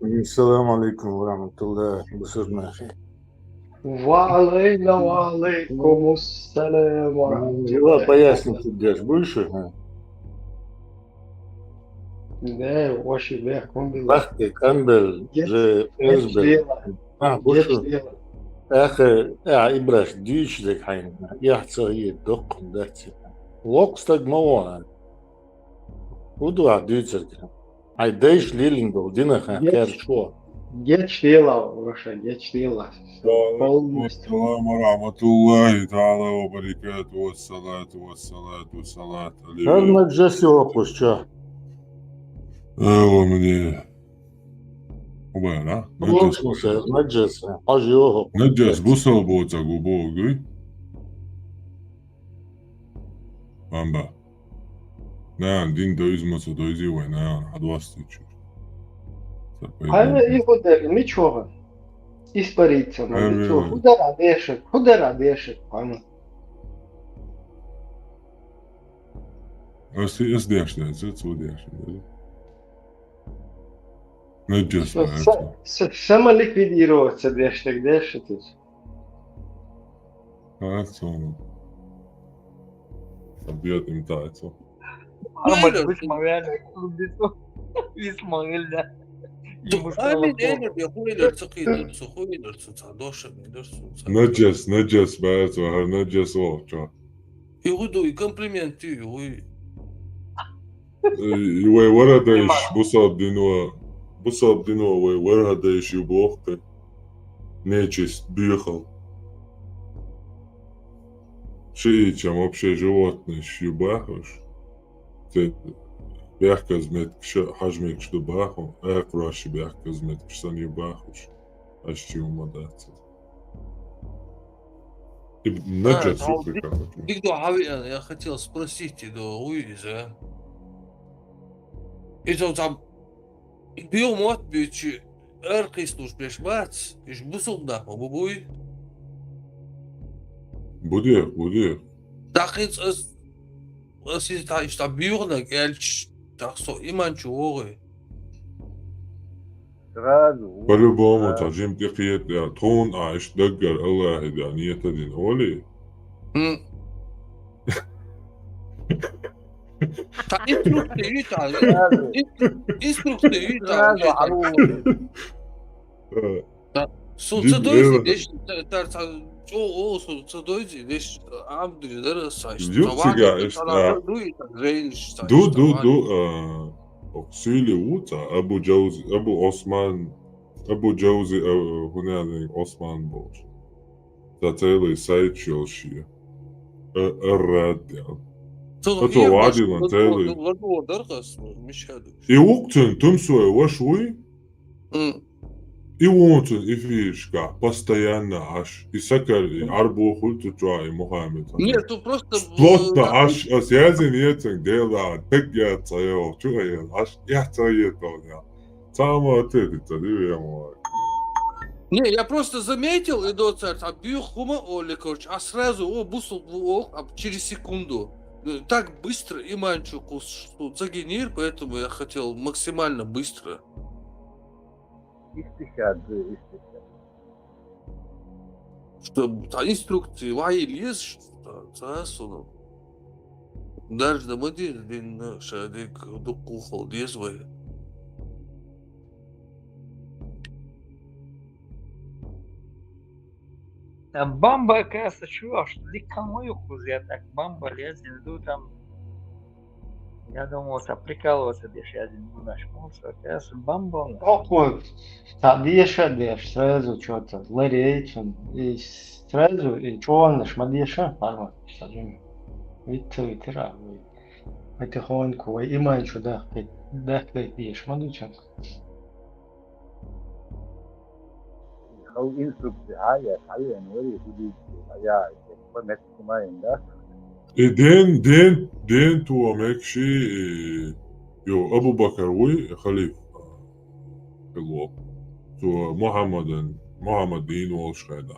السلام عليكم ورحمة الله وبركاته. وعليكم السلام ورحمة Дела الله. пояснить идешь больше? Да, ваши бех, комбил. Бахты, камбел, же эзбел. بوشو اخر ابرش ديش ذيك حين يحصل هي الدق داتي وقت موان ودوا ديتر هاي ديش ليلينغو دينا خان كير شو Geç değil abi, Roşa, geç değil abi. السلام ورحمة الله تعالى وبركاته والصلاة عليه هل مجلس وقوش شا ايوه مني وبانا نجس حاجيوه نجس بوسو بوتا غوبوغي بامبا نعم دين دويزمسو دويزي وين حدواستيچو Але і удар, нічого. Испариться, нічого. Худара дешек, пану. Es dēšties, es udēšu. Нечестно. Самоликвидироваться дешек, дешетись. Хорошо. Объект им тайцу. Армат высмояли, висмояли. Amin enerji huylar çıkıydı, huylar çıksa, doşa bilir çıksa. Neces bəyət var, neces olca. Yuhudu, komplimenti, yuhuy. Way waradayış bu sabdino way waradayış yuboqti. Neces büyüxal. Чем вообще животных юбахуш. بيحكز متكش حجمك شو باخو اقراش بيحكز متكش ثاني باخوش اشتي ومدات نجد супер как. Я хотел спросить до Уиза. Это там биомат бичи эркислуш бешмац, иш бусулда, бубуй. Bude. Так es ist da ist da Bürger Geld. Так что иманчу оры. سرادو по-любому ترجم تقيت تون عايش دقر الله هدانية دين أولي أقسيلي ووتا أبو جوزي هنا عثمان بوش تاتيلي سايد شيلشي الراد يعني أتو وعدي لانتيلي وقتن تمسوي وشوي وقتن إفيشكا постоянно аж سكر عربو خلطو جاي محمد Нет, тут просто... Плотно аж связи нет, дела, так я царел, чуя, аж я царел, самое это, Не, я просто заметил, и до царь, а биохума оли, короче, а сразу, бусул, через секунду. Так быстро и манчуку загенер, поэтому я хотел максимально быстро. Чтобы инструкции, вай лез, что-то, даже до модели, блин, шадик, до кухол, дезвай. Бамба, оказывается, чего, что дикомою я так бамба лезет, иду там. Я думал, прикалываться, дешь, я один начнулся, оказывается, бамба. Какой? Дешь, сразу что-то, ларейчен, и сразу, и что он наш, мадеша, парма, сажем. Витера, потихоньку, и манчу, да, дешь, мадучен. أو instrukcje, ja حاليا وري بدي يا كمان كمان ده دين تو ماكشي يو أبو بكر وي خليفة الوقت تو محمد Muhammedin olşayda.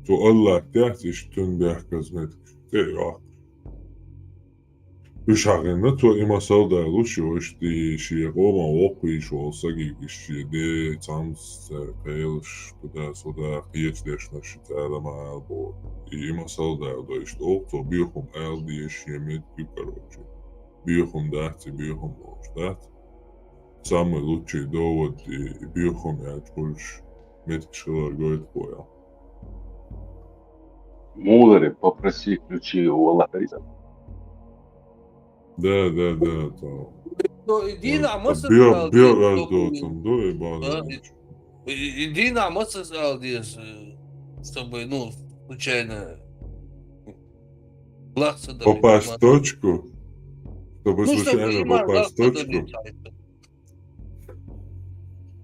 To Allah dert iştün behkazmet. Eyvah. Üç hakkında to imasal da luşu işte şey Roma okuş olsa işte de tam kayılış da soda kıyıçleşme şitarama bu imasal da işte o to büyükum el diye şemet yukarı. Büyükum da büyükum oluştu. Самый лучший довод и бьюхом я чуть меткшилар говорит понял. Мудрый, попроси ключи у Аллаха. Да, то. Иди на мысль Бил раздотом, да, и база. Иди на мысль чтобы, ну, случайно попасть в точку, чтобы ну, случайно чтобы попасть в точку.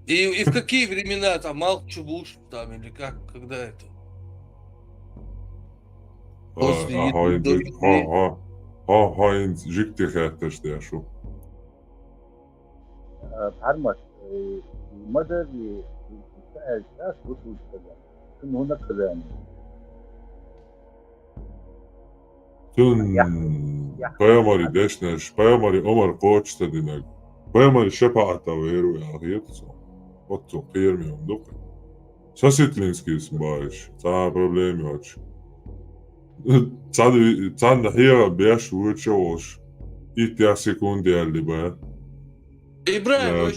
И в какие времена там Малк-Чубуш там или как, когда это? Heinz жигтэй хайртай штэ яшу. Пармас модерни сейчас вот сказал. Ну на кране. Tun Pajamari Dešņš, Pajamari Omar Kočstadinag, Pajamari Šepāta vēru jāhietso, otso pirmjom duka. Sasitlinskis bājuši, tā problēma joči. Цанда хера бяш училось. И 5 секунд либо. Ибраим,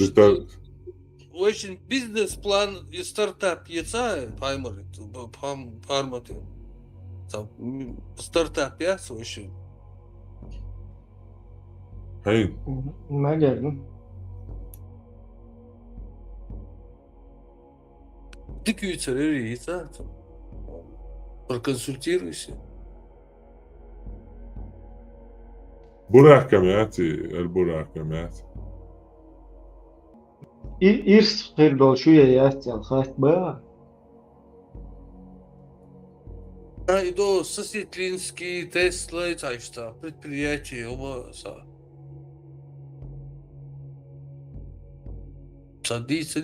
очень бизнес-план и стартап яца, паймары, парматы. Там стартап яца очень. Хейн. Наверное. Ты кьюцерери яца, проконсультируйся. Burakamiati, البراكمات. إيرس غير شوية ياسي الخاص بقى. Иду Сосветлинский, Тесла, так что предприятия оба садится.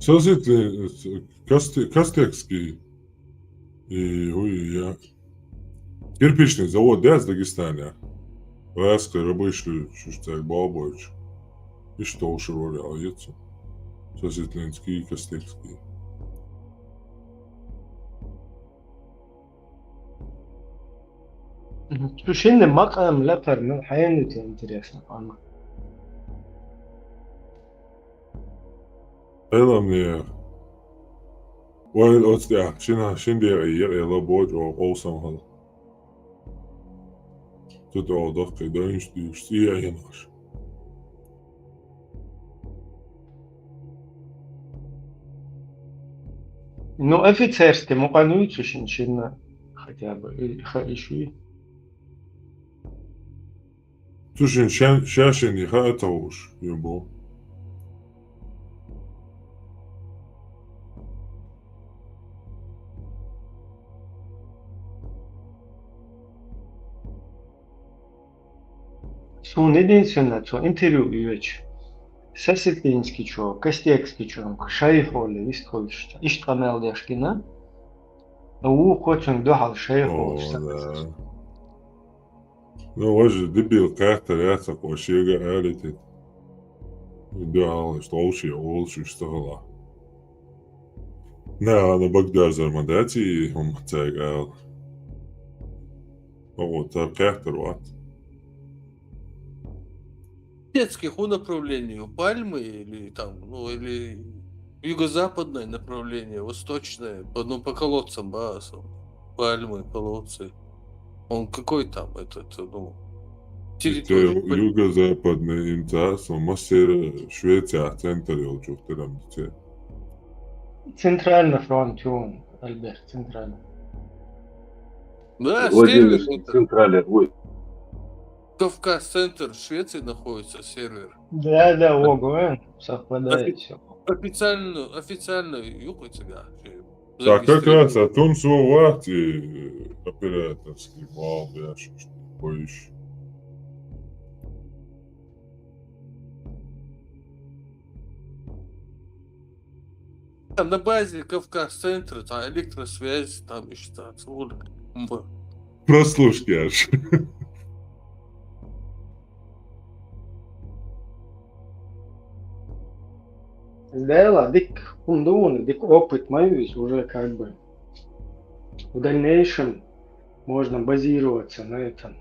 Сосветлинский, Костекский. И я. Кирпичный завод, да, из Дагестана. Vēsturē rabuši šis tiek balbojuši. Iztauši varēja iet. Sasitlinskī, Kastekskī. Слушай, مقام لفر من حياتي интересно, Анна. Ela мне. Vai отстя, şimdi ela boş olsam hal. Тут odakka dönüştü, yanar. Ну, офицерский, мукануется шинчина хотя бы, или еще. Слушай, шашин не хатауш, ебо. Son единственное, что интервью вещь. Саситинский чё, Костекский чё, Шайхоли, истхольш, Иштамел Яшкина. У хочем дохал Шайхол. Ну, воже, дебил карта ряцак, ошега алитет. Дохал, что оши, олши, что на Багдазар мандати, он тягал. Вот, так карта руат. Детских направлений, Пальмы или там, ну или юго-западное направление, восточное, по колодцам Баасом, Пальмы, колодцы. Он какой там этот, ну, территория? Юго-западный интас, он мастер Швеция, центр его чухтерам. Центральный фронт, Альберт, центральный. Да, Владимир, сервер. центральный, ой. Кавказ-центр Швеции находится, сервер. Да, ого, совпадает все. Так Официально как раз о том словате операторский бал, я что боюсь. Там на базе Кавказ-центра, там электросвязь, там еще отсюда. Прослушки аж. Да, дик фундун, дик опыт моюсь уже как бы. В дальнейшем можно базироваться на этом,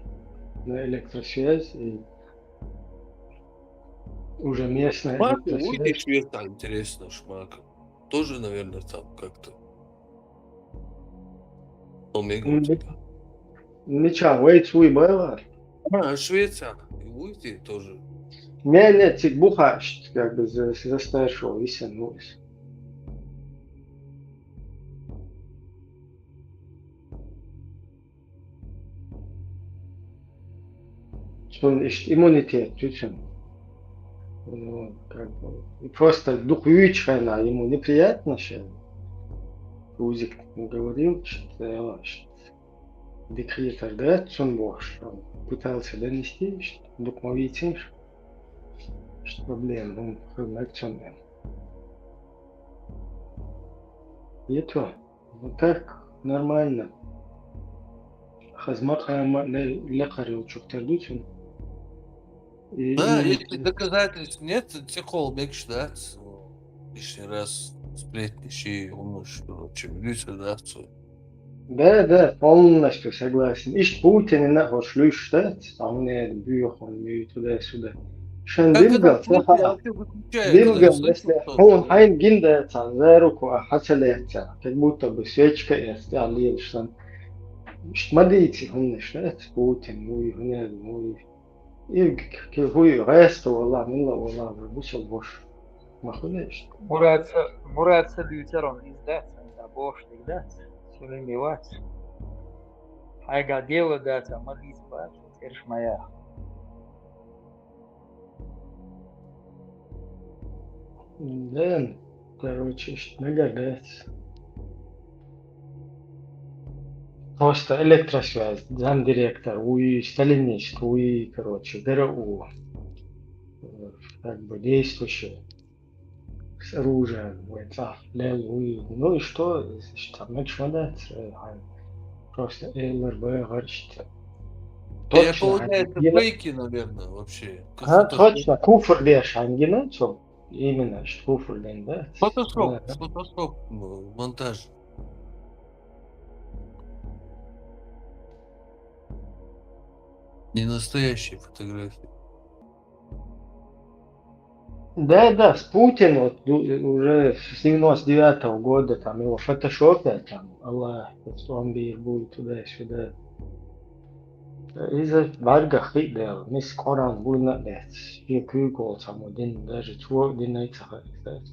на электросвязь и уже местная Шмак, электросвязь. ой, Швеция интересно, Шмак. Тоже, наверное, там как-то. Ничего, вейц уйбала. Швеция, и уйти тоже. Не, цик бухаш, как бы застаршил, и сянулись. Что иммунитет, чуть-чуть. Ну, как бы, и просто дух ючхана, ему неприятно, что Узик говорил, что декретор, да, Цунбош, он пытался донести, что дух мовитим, что проблем, он хрумакционный. И то, вот так нормально. Хазмаха лекарю чуктардучун. Да, если доказательств нет, тихол бекш, да, лишний раз сплетничай, умножь, короче, да, Да, полностью согласен. Ишь Путин на хошлюш, да, а он не бьёхон, туда-сюда. Шен дилгал, если он хайн гиндается, за руку ахацалется, как будто бы свечка есть, а лишь смотрите, он не Путин, мой. И кивую, ресту, вала, мила, вала, выбусил бош. Махулеш. Мурат Садютерон издаться, да бош издаться, сулемивать. Айга дело даться, молись, баш, терш моя. Да, короче, нагадается. Просто электросвязь, замдиректор, уи сталинист, уи, короче, ГРУ, как бы действующий с оружием, уи, ну и что, там начинать, просто ЛРБ говорит. Это получается фейки, наверное, вообще. Точно, куфр леш, ангина, именно, что куфр лен, да? Фотошоп, монтаж. Не настоящие фотографии. Да, с Путиным вот, уже с 99-го года там его фотошопят, там, Аллах, он будет туда-сюда. Из-за варга хидел, мисс Коран будет нет, и кюгол там один, даже чего один найца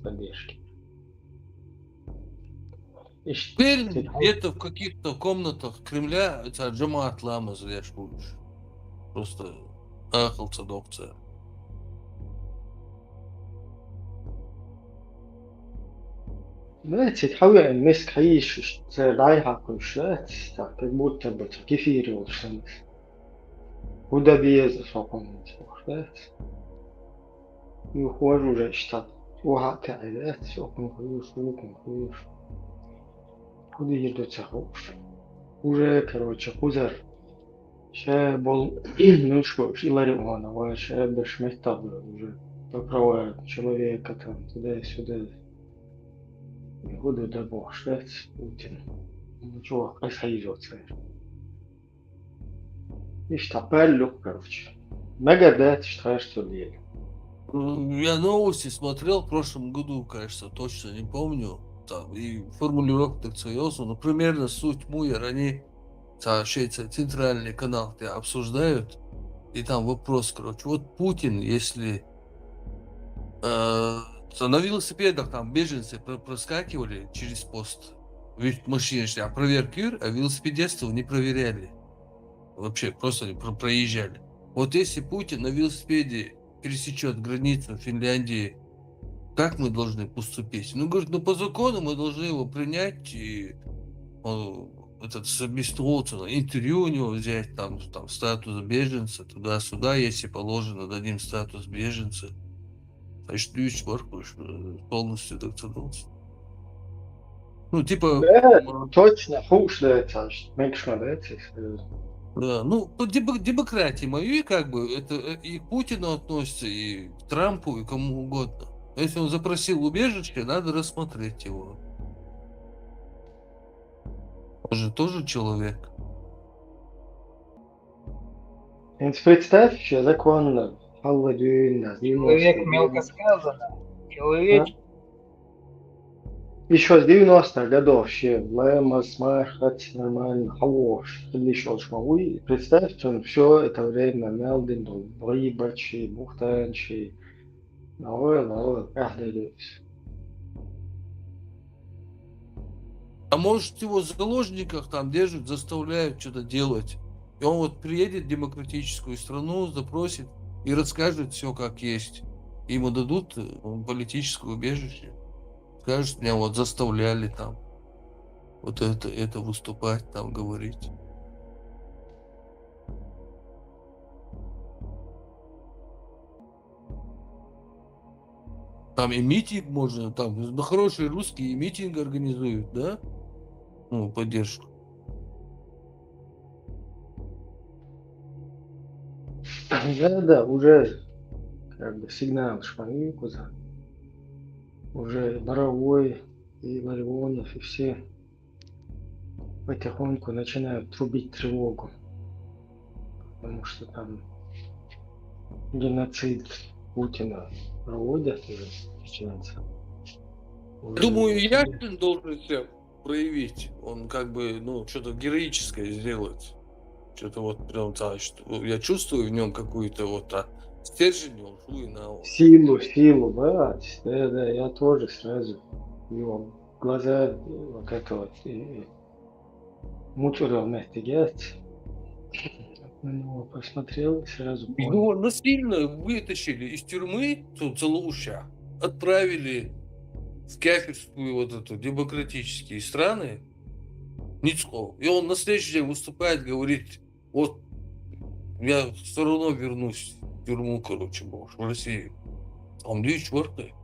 поддержки. Теперь где-то в каких-то комнатах Кремля это Джамаат Лама зряш будешь. Просто ахался доктор. Знаете, تحاول الناس تعيش رايحة كل شيء как будто бы кефировался. Куда без соком и ухожу уже что وهكا عادات سوكم خيوش куда едут сахуш уже короче кузар ше бол ну что илари он а ше бешмета уже поправляют человека там туда-сюда. Года до бога, Путин. Ничего, происходит. И штапель, короче. Нагадать, что ли. Я новости смотрел в прошлом году, кажется, точно не помню. Там и формулировка так серьезно, но примерно суть муя они сообщается центральный канал, где обсуждают. И там вопрос, короче, вот Путин, если на велосипедах там беженцы проскакивали через пост. Ведь машины шли, а проверки, а велосипедистов не проверяли. Вообще, просто они проезжали. Вот если Путин на велосипеде пересечет границу Финляндии, как мы должны поступить? Ну, говорит, ну по закону мы должны его принять и этот Собестроцина, интервью у него взять, там статус беженца, туда-сюда, если положено, дадим статус беженца. Значит, полностью докторился. Ну, типа... Да, точно, хушлется, меньше надо. Да, ну, по демократии моей, как бы, это и к Путину относится, и к Трампу, и кому угодно. Если он запросил убежище, надо рассмотреть его. Он же тоже человек. Представь, что закон Алладин, Человек мелко сказано. Человек. Еще с 90-х годов вообще Лэма, Смахать, нормально, Хавош, еще шмауи. Представь, что он все это время Мелдин был, Брибачи, Бухтанчи, Навой, Ахдалюсь. А может, его в заложниках там держат, заставляют что-то делать. И он вот приедет в демократическую страну, запросит и расскажет все как есть. Ему дадут политическое убежище. Скажет, меня вот заставляли там вот это выступать, там говорить. Там и митинг можно, там хорошие русские и митинг организуют, да? Ну, поддержку. Да, уже как бы сигнал шпанику, уже Боровой и Ларионов и все потихоньку начинают трубить тревогу, потому что там геноцид Путина проводят уже чеченцы. Думаю, Яшин должен себя проявить. Он как бы, ну, что-то героическое сделать. Что-то вот прям так, что я чувствую в нем какую-то вот стержень, Силу, да, я тоже сразу его глаза вот это вот мучурал мехтегет, на него посмотрел и сразу понял. Его насильно вытащили из тюрьмы Целуша, отправили в кафирскую вот эту демократические страны Ницкого. И он на следующий день выступает, говорит, вот я все равно вернусь в тюрьму, короче, в Россию. А он 2004.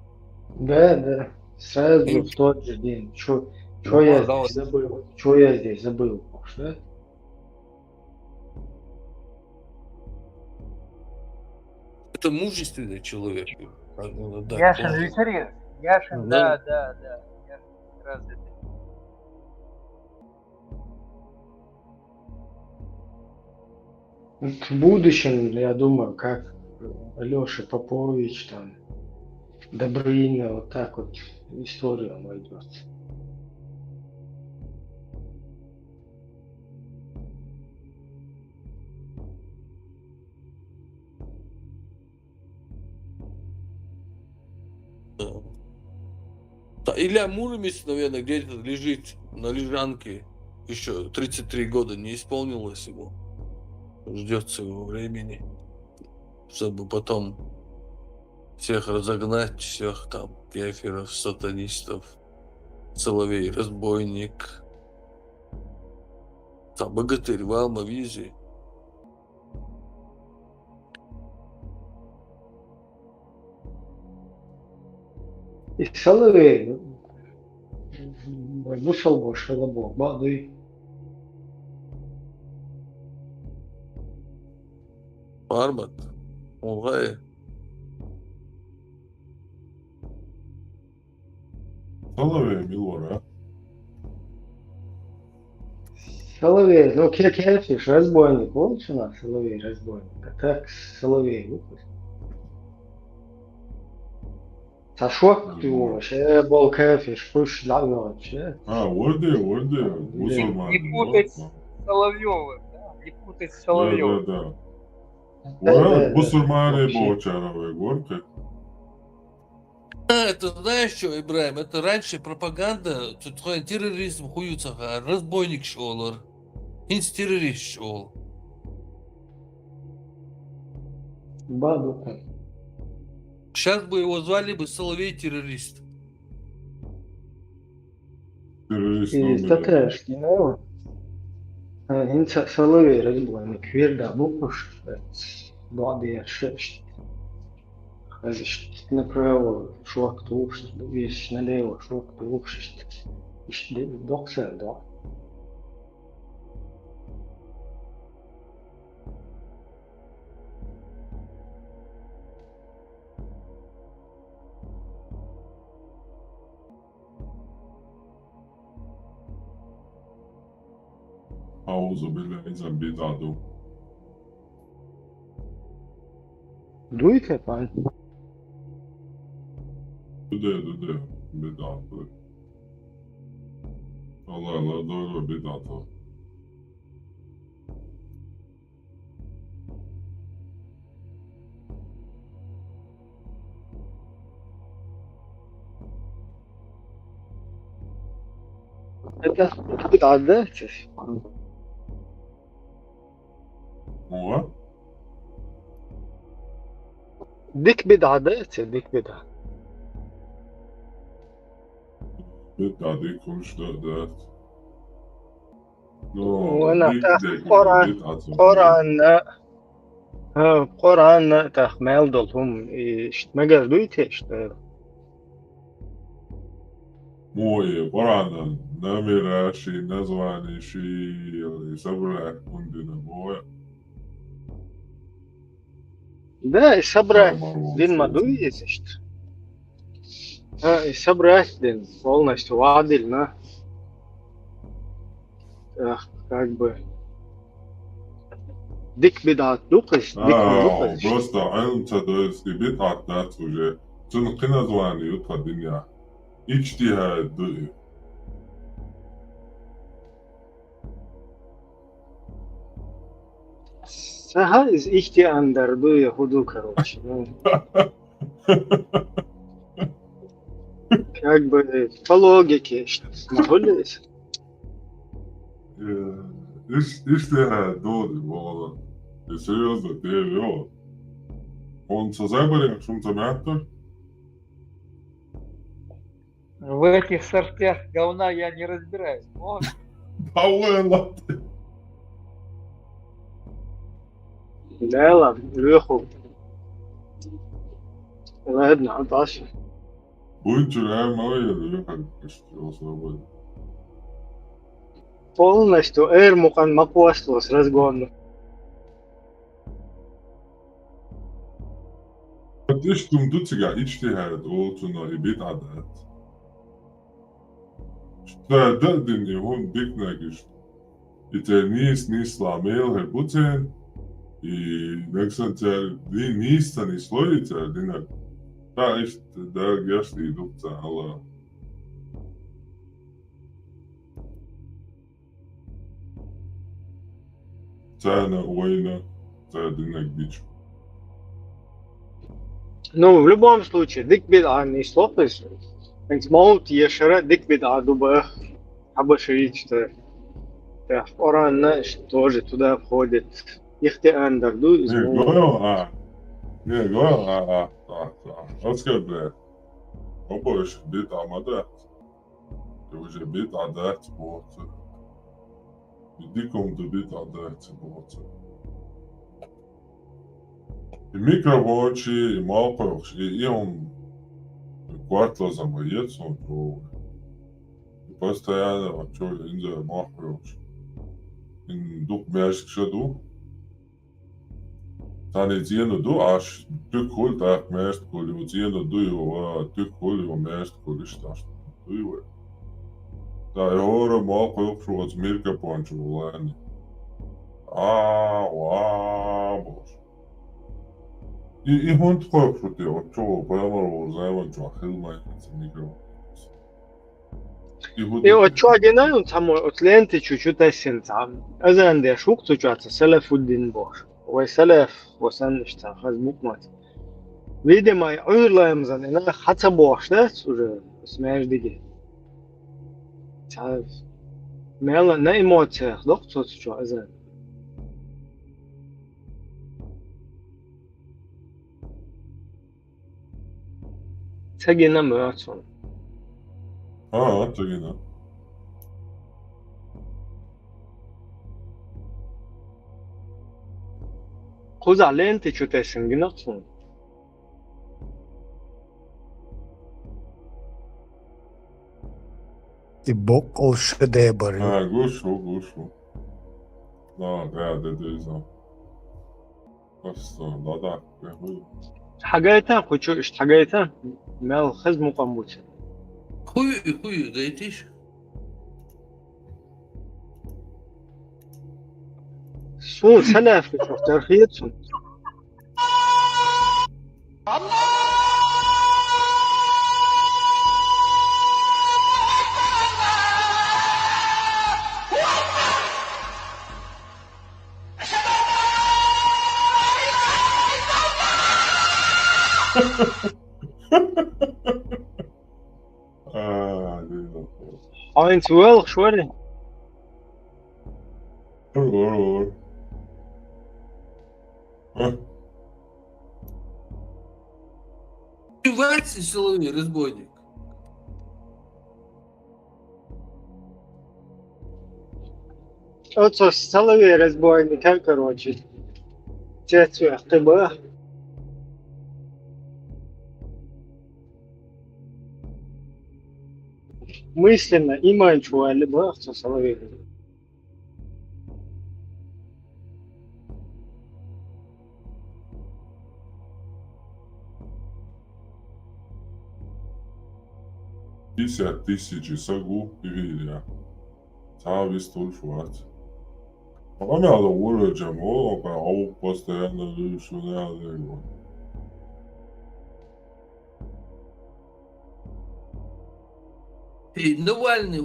Да, сразу в тот же день. Что я здесь забыл? Что я здесь забыл? Да? Это мужественный человек. Яшин ветеринар. Яшин, да. Яшин как раз это. В будущем, я думаю, как Алеша Попович, там, Добрыня, вот так вот в историю он войдет. Илья Муромец, наверное, где-то лежит на лежанке. Еще 33 года не исполнилось ему. Ждет своего времени. Чтобы потом всех разогнать, всех там кефиров, сатанистов, Соловей, разбойник, там богатырь в Алма-Визе. И Соловей вышел больше лобок, бады. Армат, Улгай. Соловей, Милора. Соловей, ну кефиш, разбойник, вот у нас Соловей, разбойник. А так Соловей выпустил. Ташок ты вообще был кефиш, пусть ладно вообще. Ворды, мусульмане. Не путать с Соловьевым, да? Не путать с Соловьевым. Да. Вот, мусульмане Бочановые, горка. Это знаешь что, Ибраим, это раньше пропаганда, терроризм хуются, разбойник шолар, террорист шол. Баду. Сейчас бы его звали бы Соловей террорист. Террорист И татарский народ. Инца Соловей разбойник, верда, букуш, бады, шесть. Направо шок тушь, весь налево шок тушь. İşte 90'da. أعوذ بالله من بدعة. Duyt efendim. Düde بدعة. Allah Allah doğru بدعة. Это بدعة. هو ديك بدعة ديك بدعة. بدعة دي كلش ده. No, وانا ديك تاخ ديك قرآن قرآن تاخ ميلدلهم مجر دويت işte. موي قرآن نمير شي نزواني شي صبر كندنا موي Да, собрать din мадуи есть. И собрать din полностью вадильно. Как бы дик бедат дукаш, дик дукаш. просто علم تدرس بدعة ذات وجه تنقنا زواني يطلع الدنيا اجتهاد Сага из ихти андарду я худу, короче. Как бы по логике, могу ли? اجتهاد دولي والله серьезно ты он созаборил шум замятор. В этих сортах говна я не разбираюсь. Да ладно. لا لا ليخو ладно عطاش Buncho ya мое я полностью эрмукан макуаслос разгон. قديش تمدتسجع اجتهاد قلتنا بدعة دقدن هون بيكناجش إتانيس نيس لعميل هربوتين نكسن تار دي نيس تاني سلوي تار دينا تا إشت دار جاشتي دوبتا الله تانا وينا تا دينا جديش. Ну, в любом случае, дик беда не слопаешь. Мол, ешера дик беда дуба абаширичта. Оран, знаешь, тоже туда входит. Их те андерду из Не, говорил, Оскар, блядь. Побольше бит амада. Ты уже бит адать, вот. Иди кому-то бит адать, вот. И микроволчи, и малпорч, и он квартал замоется, он другой. И постоянно, вот что, инда малпорч. In дух мяшек шаду. Tani dzienu du aš tik kul tā mēst kuli, un dzienu du jau tik kuli, un mēst kuli štāst. Du jau. Tā ir ora malko ilgšots mirka ponču lēni. Bož. I hund kopšuti, o čo, pojamaru zēvanču, hilmaiņas mikro. И вот что один там от ленты чуть-чуть осен там. Азан der шук цучаться Salafuddin boş. O Salaf وسن işte hazbuk mat. Видимо, uyurlayımızın ina hatsa boşta уже смеждиги. Çav. Mela ne emotsiya yok çocuk azan. Çagina mörtson. Тагина. Kuza lente çötesin günahsın. и бог ол шедевр. Гушу. Да, ده بس ده حاجايتان خوشو إشت حاجايتان مال خزمو قموش Хую, да и ты ж. سو سلاف شوف ترخيص Eins wel, schwöre. Убивайся, силовой разбойник. Вот со столовой разбойника, короче. Тетя, ты бы. Мысленно и манчу, а либо со столовой. $50,000 сагу пивилия. Цави стул шварц. Маме надо уроджам, ау постоянно лишу не надо. И Навальный,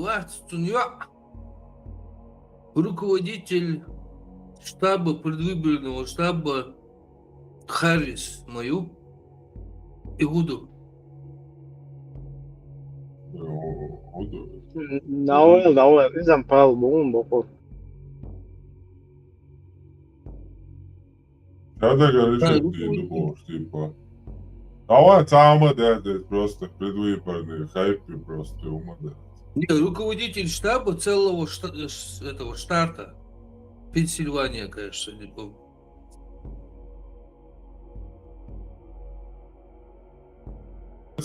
руководитель штаба, предвыборного штаба Харрис, мою Игуду. Давай, изам пал бум бокор. Когда говоришь, ты думаешь, типа. Давай самое, да, просто предвыборные хайпы просто умада. Не, руководитель штаба целого этого штата. Пенсильвания, конечно, не помню.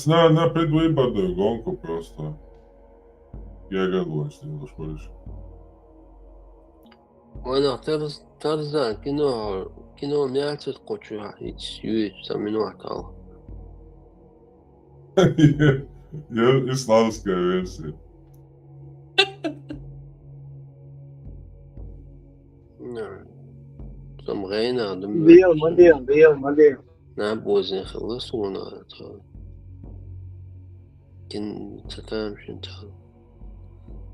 На предвыборную гонку просто. Я говорю, что не больше. وانا ترزان كنو مياتت قوشو يتسيوي سامنوها كاو Я исламская версия. سمغينا دم بيل نابوزين خلصونا كن تتام شنتها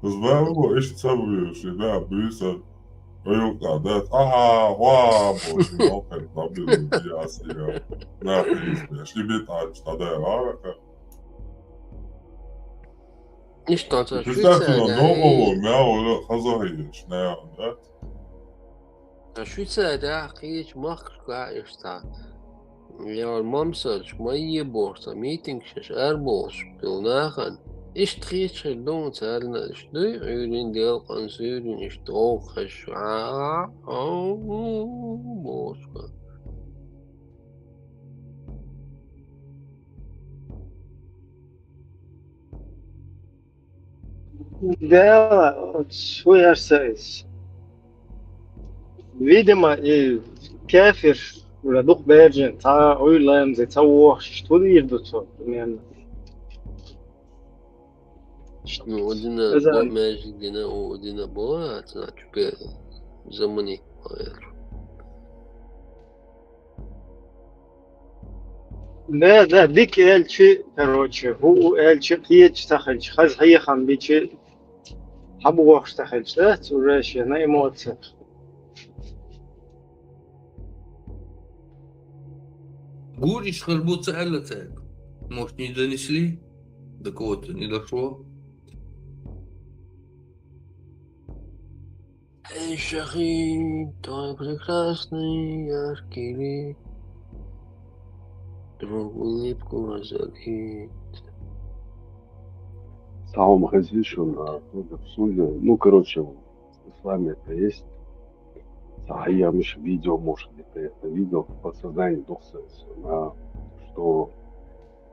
Знамо, ايش تسوي да, بيسا ويوقع ذات بوشي موقع طبيل الجاسية ناقل شي بيتعج تداير عاركة نشتغل بيستاكلوا نومو وماو خزاهيش نايم ذات Швейцария قيش مخلقة إشتا يا الممسج ما يبورس ميتينغ شش أربوش بلناخن إشتريش خلون سالنا إشتري عيرين ديال قنصيرين إشتروك خشعاء بوشكا Да, свой арсайс. Видимо, и кефир ولا دوق بيرجن تا اويلايم زي تسوح شتو دي يردوتو يعني ودنا بو ماجي دينا ودنا بو تنعجب زمني да, дик эльчи, короче, هو эльчи قيتش تخلش خز هي خان بيتشي حبو وحش تخلش да, توريش на эмоциях. Гурич харбуца эллатек. Может, не донесли? До кого-то не дошло? Эй, шахи, твой прекрасный яркий вид, друг улыбку озарит. Саум Хазишин, в Суде, ну, короче, в исламе это есть. Я мыш видео, может, где-то это видел, в подсознании духса, что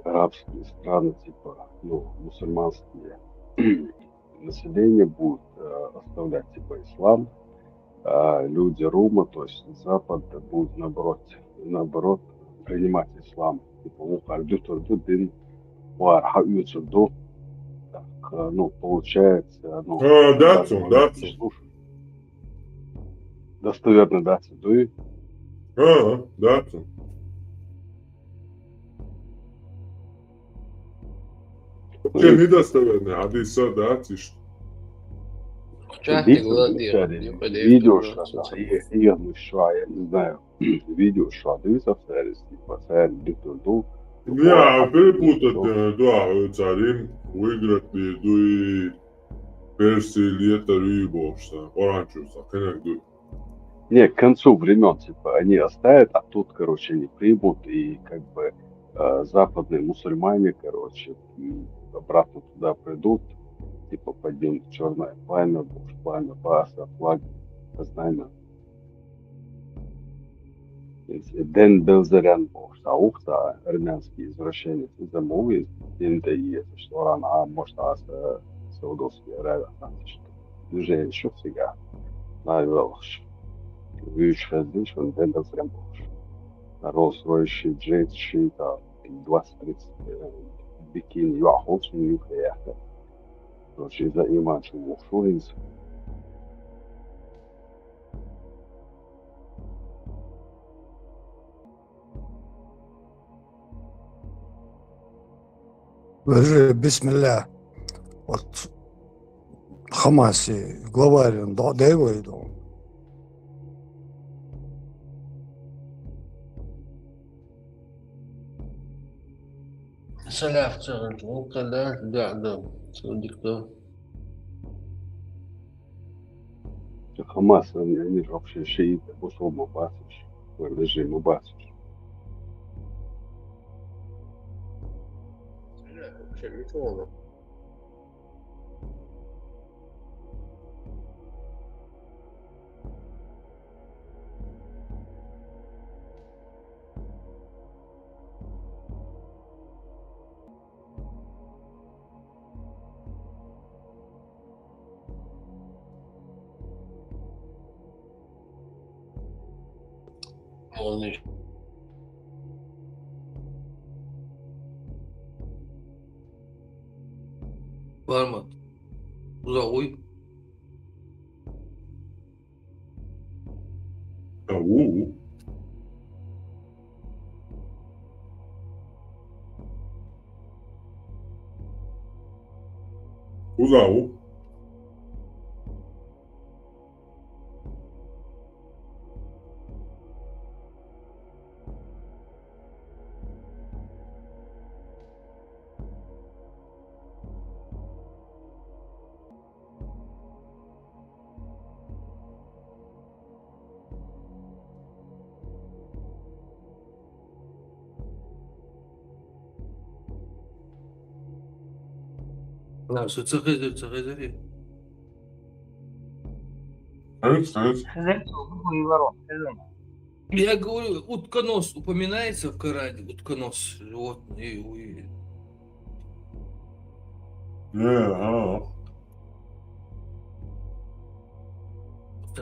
арабские страны, типа, ну, мусульманские, население будет оставлять типа ислам, а люди Рума, то есть Запад, будут наоборот принимать ислам. Типа, дин, ну, получается, ну, Дацу. достоверно дацу, да? Дацу. Вообще недостоверно, а ты дациш. Видео шоу, я не знаю, видео шоу, типа, Jā, перепутать, да, царим выиграть еду и персии лето рыбовства, оранжевса, конечно. Не, к концу времен, типа, они оставят, а тут, короче, они примут, и как бы западные мусульмане, короче, обратно туда придут, типа, поднимут черное пламя, пламя, баса, флаг, знамя. Ден Белзарян Саухта, армянский извращенец, замовил, день дает, что она может Саудовская Аравия, уже еще всегда, навелось. Вич хаздиш, он Ден Белзарян Роллс-Ройс, Джейт, Шита, 20-30 бикини, юахолс, юхаяхта. Короче, из-за имачу мухшуринс. Бисмилля. Вот Хамаси, главарь, он да его иду. Саляв царин, ну когда, да, судикто. Хамас, они же вообще шииты, пошел Мубасиш, режим Мубасиш. Ничего. Он еще. Бармат. Ой. Ау. Узау. Цехезери. Я говорю, утконос упоминается в Коране, утконос, животное.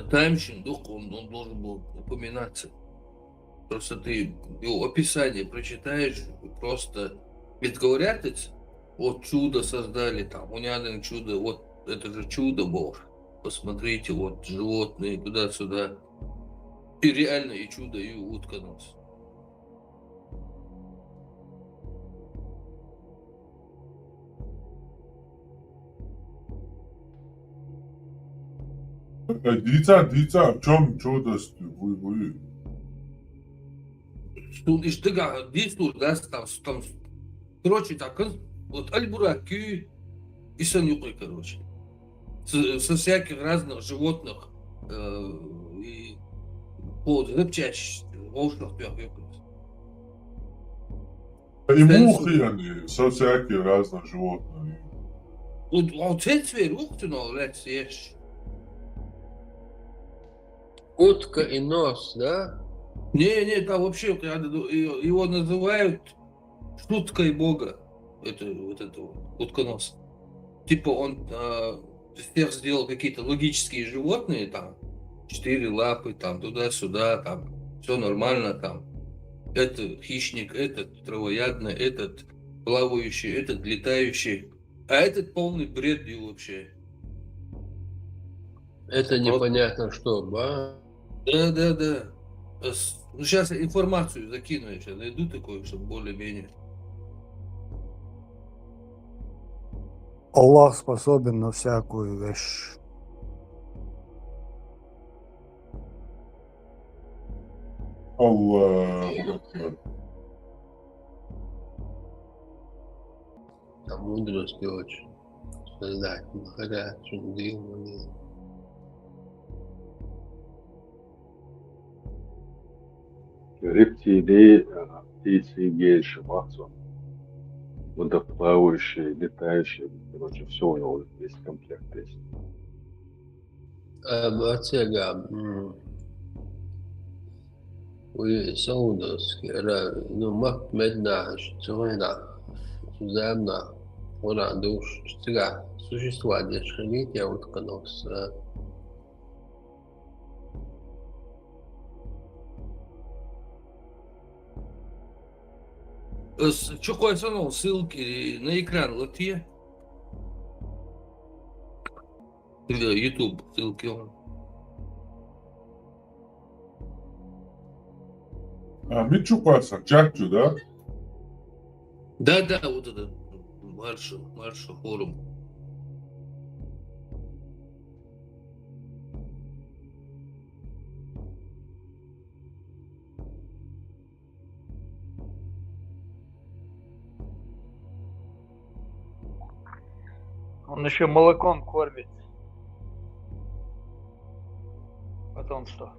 Таймшин, дух, он должен был упоминаться. Просто ты его описание прочитаешь, просто... Ведь говорят, вот чудо создали, там, уняден чудо, вот это же чудо Бог. Посмотрите, вот животные туда-сюда. И реально и чудо, и утконос. Дица, в чем чудо-с вы? Тут иштыга, дистур, да, там, короче, так, вот альбураки и санюкой, короче. Со всяких разных животных и рыбчач, волшных пёрков. И мухи они, со всяких разных животных. Вот эти уктуно, лет ешь. Утка и нос, да? Не, там вообще его называют шуткой Бога. Это вот утконос. Типа он из тех сделал какие-то логические животные, там, 4 лапы, там, туда-сюда, там, все нормально, там. Этот хищник, этот травоядный, этот плавающий, этот летающий. А этот полный бред был вообще. Это непонятно что, ба? Да. Ну, сейчас информацию закину, я сейчас найду такое, чтобы более-менее. Аллах способен на всякую вещь. Аллаху Акбар. Там мудрости очень. Создать, хотя, чунди, Рептилии, птицы, гейши, мацу. Водоплавающие, летающие. Короче, все у него весь комплект есть. Бацега. Вы саудовский, ну, мак медна, чуйна, суземна, ура, душ, чтига, существа, дешханить, я уткнусь. Что кое-что, ссылки на экран Латвия. Или YouTube ссылки он. Мичупаса, Чакчу, да? Да, вот это марша форум. Он еще молоком кормит. Потом что?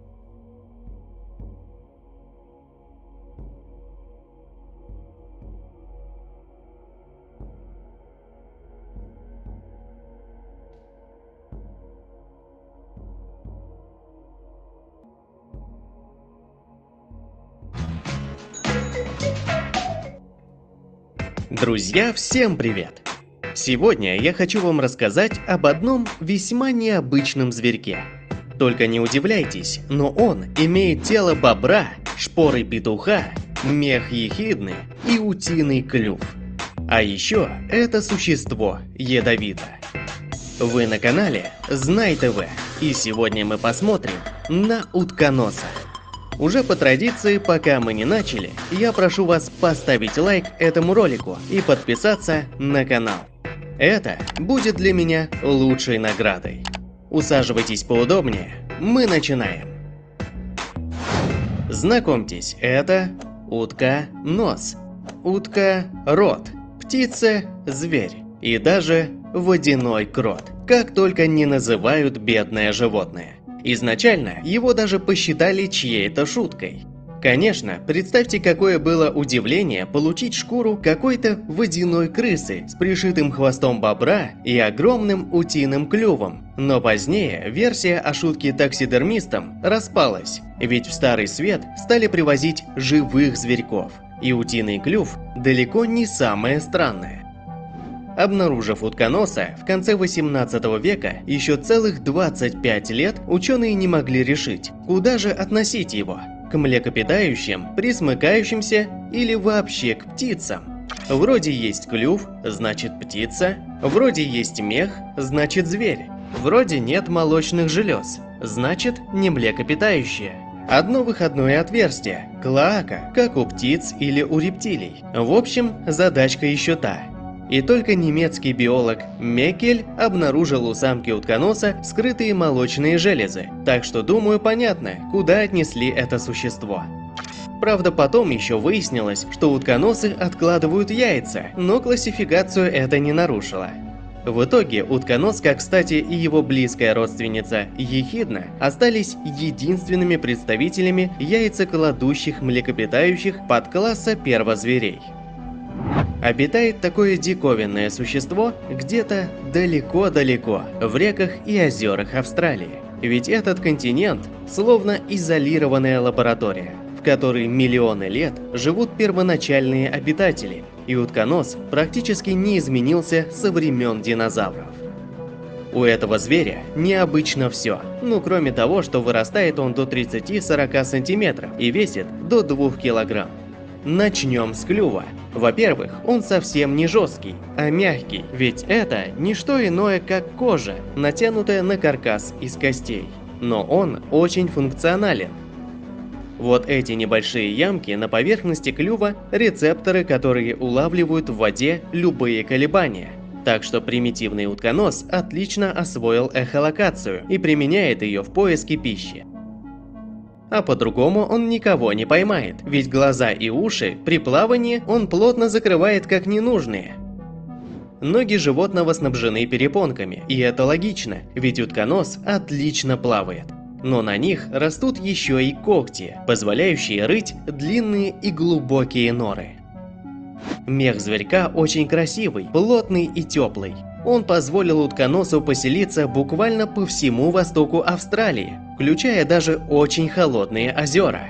Друзья, всем привет! Сегодня я хочу вам рассказать об одном весьма необычном зверьке. Только не удивляйтесь, но он имеет тело бобра, шпоры петуха, мех ехидны и утиный клюв. А еще это существо ядовито. Вы на канале Знай ТВ, и сегодня мы посмотрим на утконоса. Уже по традиции, пока мы не начали, я прошу вас поставить лайк этому ролику и подписаться на канал. Это будет для меня лучшей наградой. Усаживайтесь поудобнее, мы начинаем. Знакомьтесь, это утка-нос, утка-рот, птица-зверь и даже водяной крот, как только не называют бедное животное. Изначально его даже посчитали чьей-то шуткой. Конечно, представьте, какое было удивление получить шкуру какой-то водяной крысы с пришитым хвостом бобра и огромным утиным клювом. Но позднее версия о шутке таксидермистам распалась, ведь в Старый Свет стали привозить живых зверьков, и утиный клюв далеко не самое странное. Обнаружив утконоса в конце 18 века, еще целых 25 лет ученые не могли решить, куда же относить его – к млекопитающим, пресмыкающимся или вообще к птицам. Вроде есть клюв, значит птица, вроде есть мех, значит зверь, вроде нет молочных желез, значит не млекопитающее. Одно выходное отверстие – клоака, как у птиц или у рептилий. В общем, задачка еще та. И только немецкий биолог Меккель обнаружил у самки утконоса скрытые молочные железы, так что, думаю, понятно, куда отнесли это существо. Правда, потом еще выяснилось, что утконосы откладывают яйца, но классификацию это не нарушило. В итоге утконос, как, кстати, и его близкая родственница ехидна, остались единственными представителями яйцекладущих млекопитающих подкласса первозверей. Обитает такое диковинное существо где-то далеко-далеко, в реках и озерах Австралии. Ведь этот континент словно изолированная лаборатория, в которой миллионы лет живут первоначальные обитатели, и утконос практически не изменился со времен динозавров. У этого зверя необычно все. Ну, кроме того, что вырастает он до 30-40 сантиметров и весит до 2 килограмм. Начнем с клюва. Во-первых, он совсем не жесткий, а мягкий, ведь это не что иное, как кожа, натянутая на каркас из костей. Но он очень функционален. Вот эти небольшие ямки на поверхности клюва – рецепторы, которые улавливают в воде любые колебания. Так что примитивный утконос отлично освоил эхолокацию и применяет ее в поиске пищи. А по-другому он никого не поймает, ведь глаза и уши при плавании он плотно закрывает как ненужные. Ноги животного снабжены перепонками, и это логично, ведь утконос отлично плавает. Но на них растут еще и когти, позволяющие рыть длинные и глубокие норы. Мех зверька очень красивый, плотный и теплый. Он позволил утконосу поселиться буквально по всему востоку Австралии, включая даже очень холодные озера.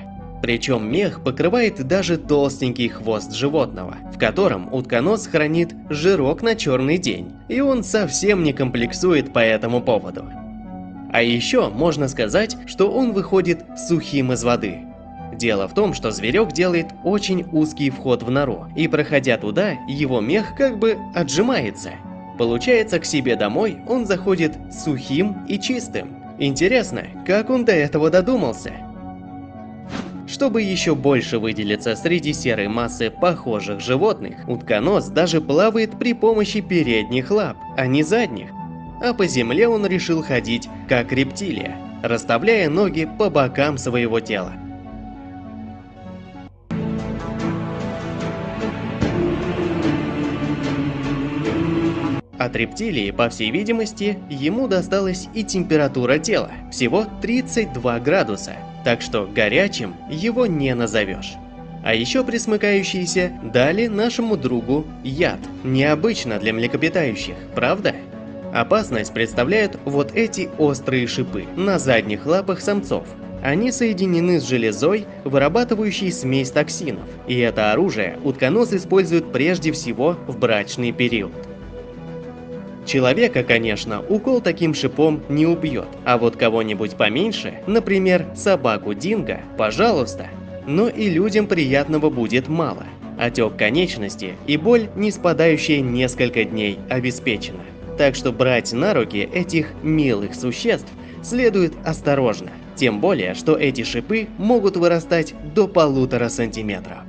Причем мех покрывает даже толстенький хвост животного, в котором утконос хранит жирок на черный день, и он совсем не комплексует по этому поводу. А еще можно сказать, что он выходит сухим из воды. Дело в том, что зверек делает очень узкий вход в нору, и проходя туда, его мех как бы отжимается. Получается, к себе домой он заходит сухим и чистым. Интересно, как он до этого додумался? Чтобы еще больше выделиться среди серой массы похожих животных, утконос даже плавает при помощи передних лап, а не задних. А по земле он решил ходить как рептилия, расставляя ноги по бокам своего тела. От рептилии, по всей видимости, ему досталась и температура тела, всего 32 градуса, так что горячим его не назовешь. А еще пресмыкающиеся дали нашему другу яд, необычно для млекопитающих, правда? Опасность представляют вот эти острые шипы на задних лапах самцов. Они соединены с железой, вырабатывающей смесь токсинов, и это оружие утконос использует прежде всего в брачный период. Человека, конечно, укол таким шипом не убьет, а вот кого-нибудь поменьше, например, собаку динго, пожалуйста. Но и людям приятного будет мало. Отек конечности и боль, не спадающая несколько дней, обеспечена. Так что брать на руки этих милых существ следует осторожно. Тем более, что эти шипы могут вырастать до 1,5 сантиметра.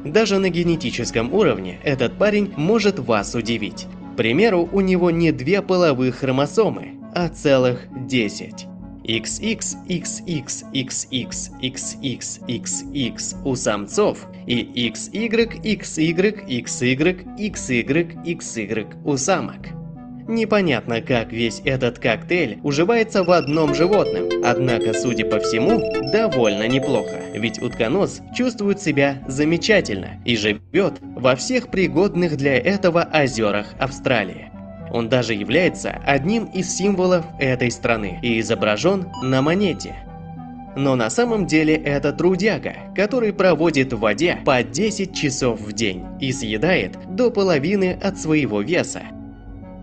Даже на генетическом уровне этот парень может вас удивить. К примеру, у него не 2 половых хромосомы, а целых 10. XX, XX, XX, XX, XX у самцов и XY, XY, XY, XY, XY у самок. Непонятно, как весь этот коктейль уживается в одном животном, однако, судя по всему, довольно неплохо, ведь утконос чувствует себя замечательно и живет во всех пригодных для этого озерах Австралии. Он даже является одним из символов этой страны и изображен на монете. Но на самом деле это трудяга, который проводит в воде по 10 часов в день и съедает до половины от своего веса.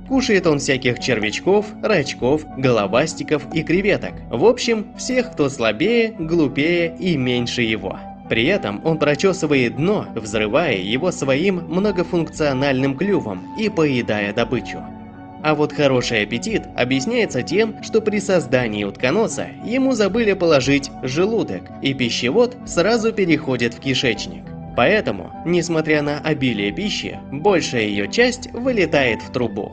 Кушает он всяких червячков, рачков, головастиков и креветок. В общем, всех, кто слабее, глупее и меньше его. При этом он прочесывает дно, взрывая его своим многофункциональным клювом и поедая добычу. А вот хороший аппетит объясняется тем, что при создании утконоса ему забыли положить желудок, и пищевод сразу переходит в кишечник. Поэтому, несмотря на обилие пищи, большая ее часть вылетает в трубу.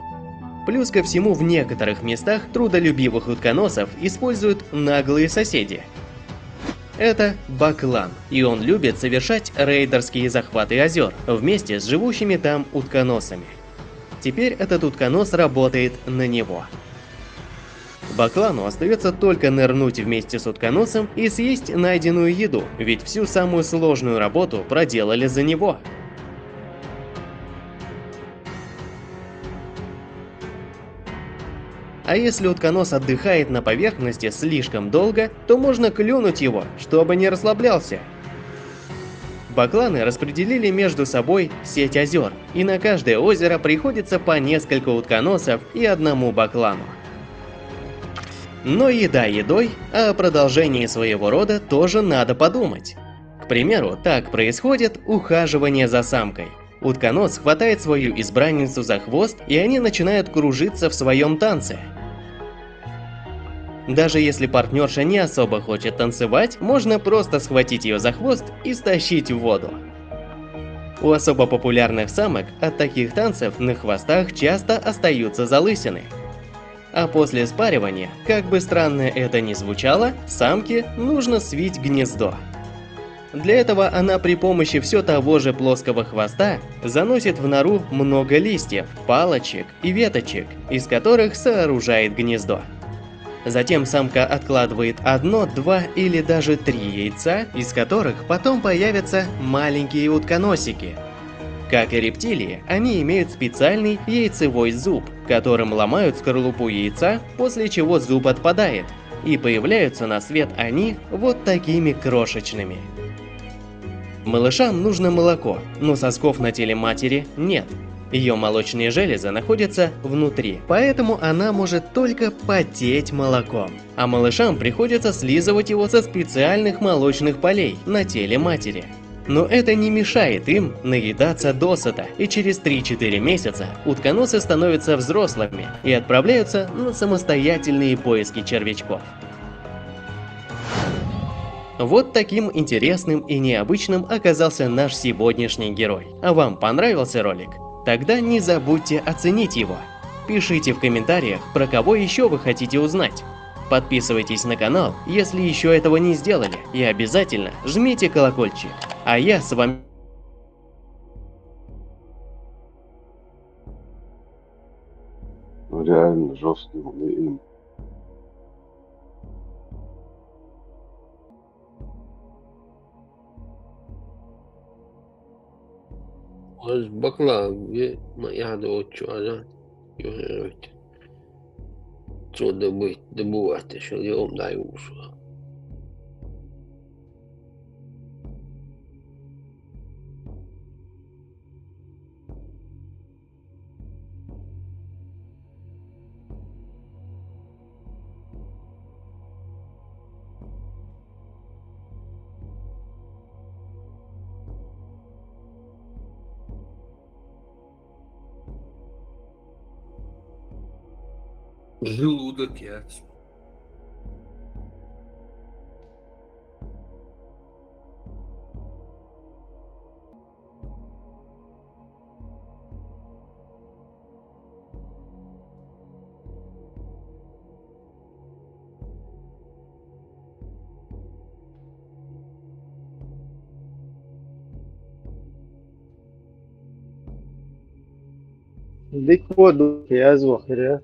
Плюс ко всему, в некоторых местах трудолюбивых утконосов используют наглые соседи. Это баклан, и он любит совершать рейдерские захваты озер вместе с живущими там утконосами. Теперь этот утконос работает на него. Баклану остается только нырнуть вместе с утконосом и съесть найденную еду, ведь всю самую сложную работу проделали за него. А если утконос отдыхает на поверхности слишком долго, то можно клюнуть его, чтобы не расслаблялся. Бакланы распределили между собой сеть озер, и на каждое озеро приходится по несколько утконосов и одному баклану. Но еда едой, а о продолжении своего рода тоже надо подумать. К примеру, так происходит ухаживание за самкой. Утконос хватает свою избранницу за хвост, и они начинают кружиться в своем танце. Даже если партнерша не особо хочет танцевать, можно просто схватить ее за хвост и стащить в воду. У особо популярных самок от таких танцев на хвостах часто остаются залысины. А после спаривания, как бы странно это ни звучало, самке нужно свить гнездо. Для этого она при помощи все того же плоского хвоста заносит в нору много листьев, палочек и веточек, из которых сооружает гнездо. Затем самка откладывает 1, 2 или даже 3 яйца, из которых потом появятся маленькие утконосики. Как и рептилии, они имеют специальный яйцевой зуб, которым ломают скорлупу яйца, после чего зуб отпадает, и появляются на свет они вот такими крошечными. Малышам нужно молоко, но сосков на теле матери нет. Ее молочные железы находятся внутри, поэтому она может только потеть молоком. А малышам приходится слизывать его со специальных молочных полей на теле матери. Но это не мешает им наедаться досыта, и через 3-4 месяца утконосы становятся взрослыми и отправляются на самостоятельные поиски червячков. Вот таким интересным и необычным оказался наш сегодняшний герой. А вам понравился ролик? Тогда не забудьте оценить его. Пишите в комментариях, про кого еще вы хотите узнать. Подписывайтесь на канал, если еще этого не сделали, и обязательно жмите колокольчик. А я с вами... Реально жесткий им. Az bakla ma jahda ocho аза юрить. Что добывать еще اليوم дай ушло. Желудок ясно. ديك ودو يا أزوخ يا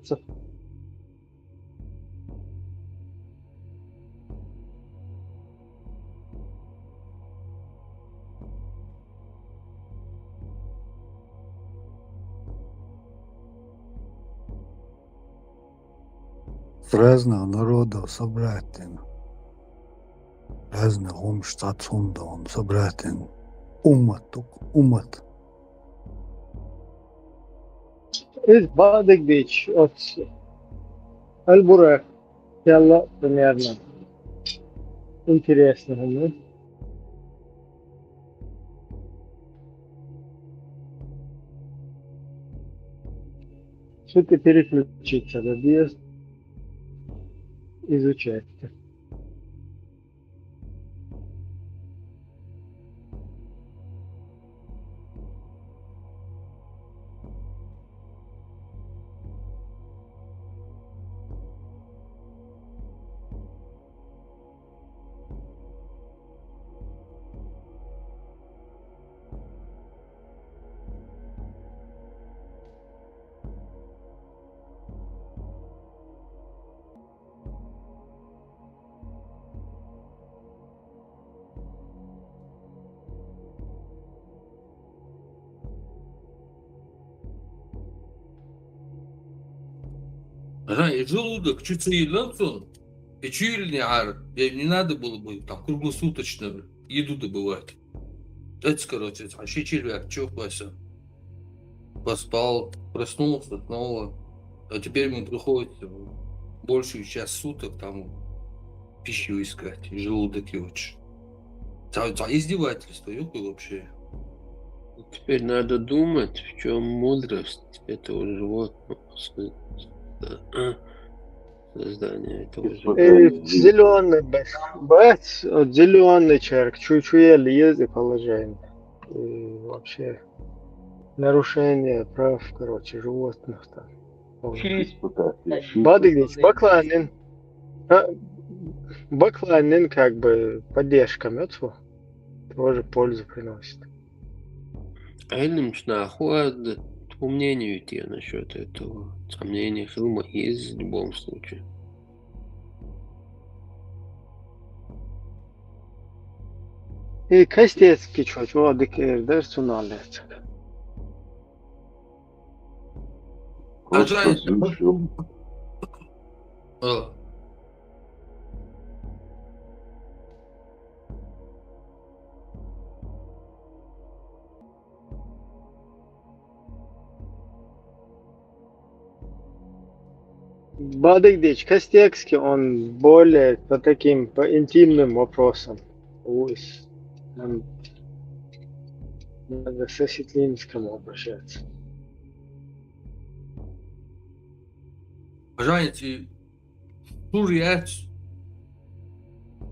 С разных народов собратьям. Разных умштатсунда он собратьям. Умат. إذ بعدك ديش أتس البراق يلا примерно интересно, да? Что-то переключиться, да, без изучать. Ага, и желудок чуть соединился, и чуяли не ар. Не надо было бы там круглосуточно еду добывать. Это, короче, вообще червяк чухался. Поспал, проснулся снова. А теперь ему приходится большую часть суток там пищу искать, и желудок ючь. Издевательство, ёпта, вообще. Теперь надо думать, в чем мудрость этого животного, создания этого животного. Зеленый бать, вот зеленый человек, чуть-чуть язык положение. И вообще нарушение прав, короче, животных там. Бадыгнич, бакланин как бы поддержка мёцу тоже пользу приносит. Эльмш нахуй, по мнению тебе насчет этого. Сомнения Хилма есть в любом случае. И кастецкий чуть, вот дикер, даже суналец. Бадыгдич, Костекский, он более по таким, по интимным вопросам. Надо к Сосетлинскому обращаться. Знаете, сурьяц,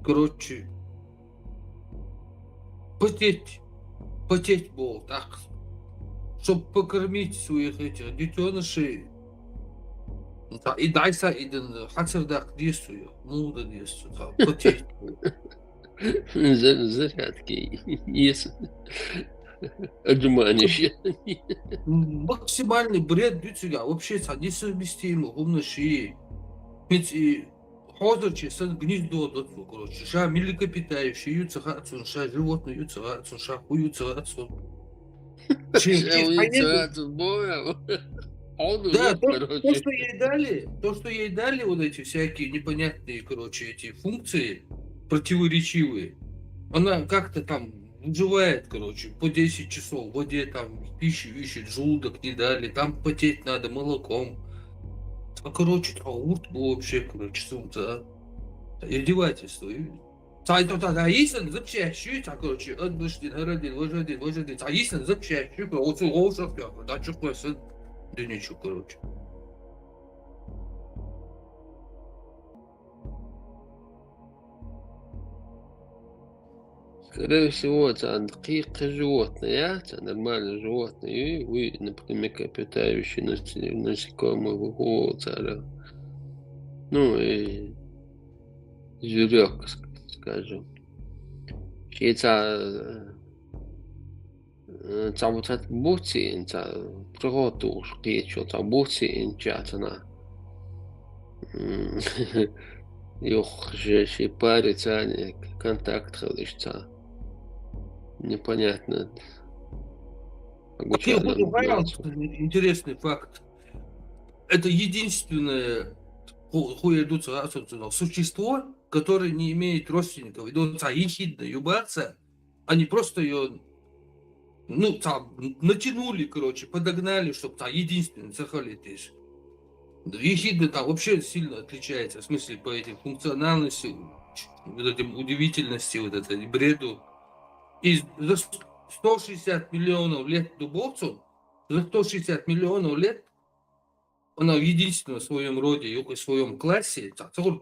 короче, потеть был так, чтобы покормить своих этих детенышей. И дайса иден хацердак действую, ну да действую, потеть. Зарядки есть. Отжимаешь. Максимальный бред бюджета вообще несовместимо, умноши. Ведь и хозерчи сан гнездо доту, короче, ша млекопитающие ются хацун, ша животные ются хацун, ша хуются хацун. Да, то, что ей дали, вот эти всякие непонятные, короче, эти функции противоречивые, она как-то там выживает, короче, по 10 часов в воде, там, пищу ищет, желудок не дали, там потеть надо молоком. А, короче, урт был вообще, короче, сумца, издевательство. А если запчащу, короче, отбышли, народин, вождин, а если запчащу, вот слушал, да, что сын. Да ничего, короче. Скорее всего, это какие-то животные, это нормальные животные, и вы, например, млекопитающие насекомые, ну и зверек, скажем. Цабутат бути, приготу шкічу, та буці інчатана. Йох же ще париться, не контакт хлища. Непонятно. Интересный факт. Это единственное существо, которое не имеет родственников. Идут ехидно юбаться, они просто ее там натянули, короче, подогнали, чтобы там единственный захолетишь. Ехидна там вообще сильно отличается, в смысле, по этим функциональности, вот этим удивительности, вот этой бреду. И за 160 миллионов лет дубовцу, за 160 миллионов лет она в единственном своем роде, и в своем классе,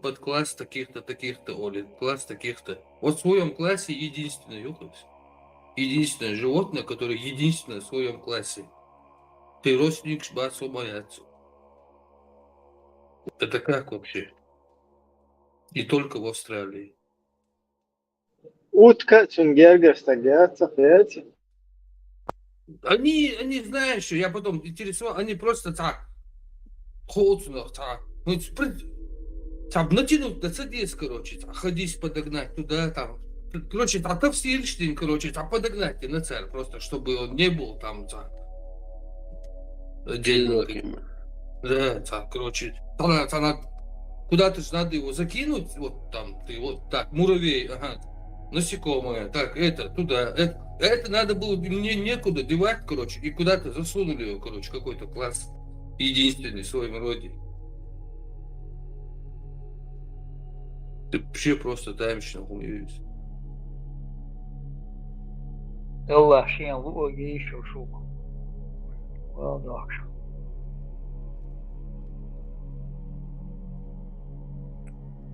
подкласс таких-то, класс таких-то. Вот в своем классе единственное животное, которое единственное в своем классе. Ты родственник шбацу боятся. Это как вообще? И только в Австралии. Утка, цунгерга, стагиатся, понимаете? Они, знаешь, я потом интересовал, они просто так, холодно, так, натянуть на цадис, короче, ходить подогнать туда, там, короче, там Сильштейн, короче, подогнать на царь, просто, чтобы он не был там, отдельно. Да, так, короче, куда-то же надо его закинуть, вот там, ты вот так, муравей, ага, насекомое, так, это, туда, это. Это надо было мне некуда девать, короче, и куда-то засунули его, короче, какой-то класс единственный в своем роде. Ты вообще просто таймщина хуевись. يلا عشان ضوء جيش وشوك واضح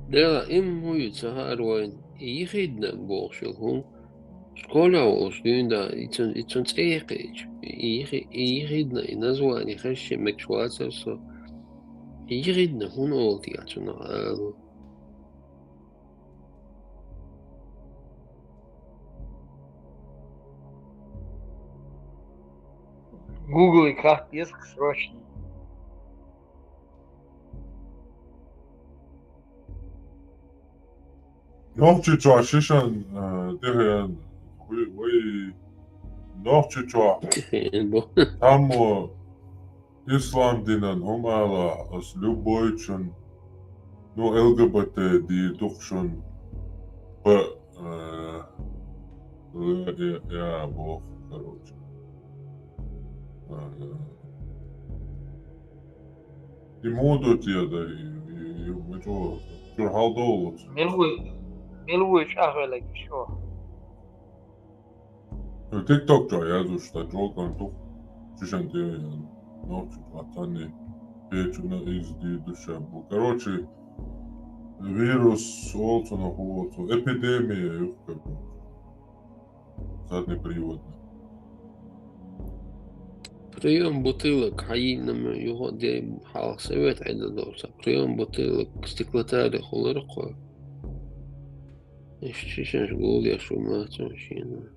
Да, им муется гарвайн. И хидна бошел, школа олштюнда, и цун цейкич. И хидна, и название хэши мекшвацерсо. И хидна, хун олти, а цун алу. Google и как диск срочно. Noch zu Shishan, der we noch zu Там Ислам динан хумала с любойчен, ну ЛГБТ ди духшен я бог, короче. И моду те да и мы что халдолут. ملوي شغلك شو تيك توك جا yazıyor işte çok antuk Shishan diyor yani. Ne yapacak atani печена изди душа. Короче, вирус олцо на хуоцо, эпидемия юхка. Задний привод. Прием бутылок хаинам его де хал совет айдадоса. Прием бутылок стеклотари холорко. Ищишь гул я шумать мужчина.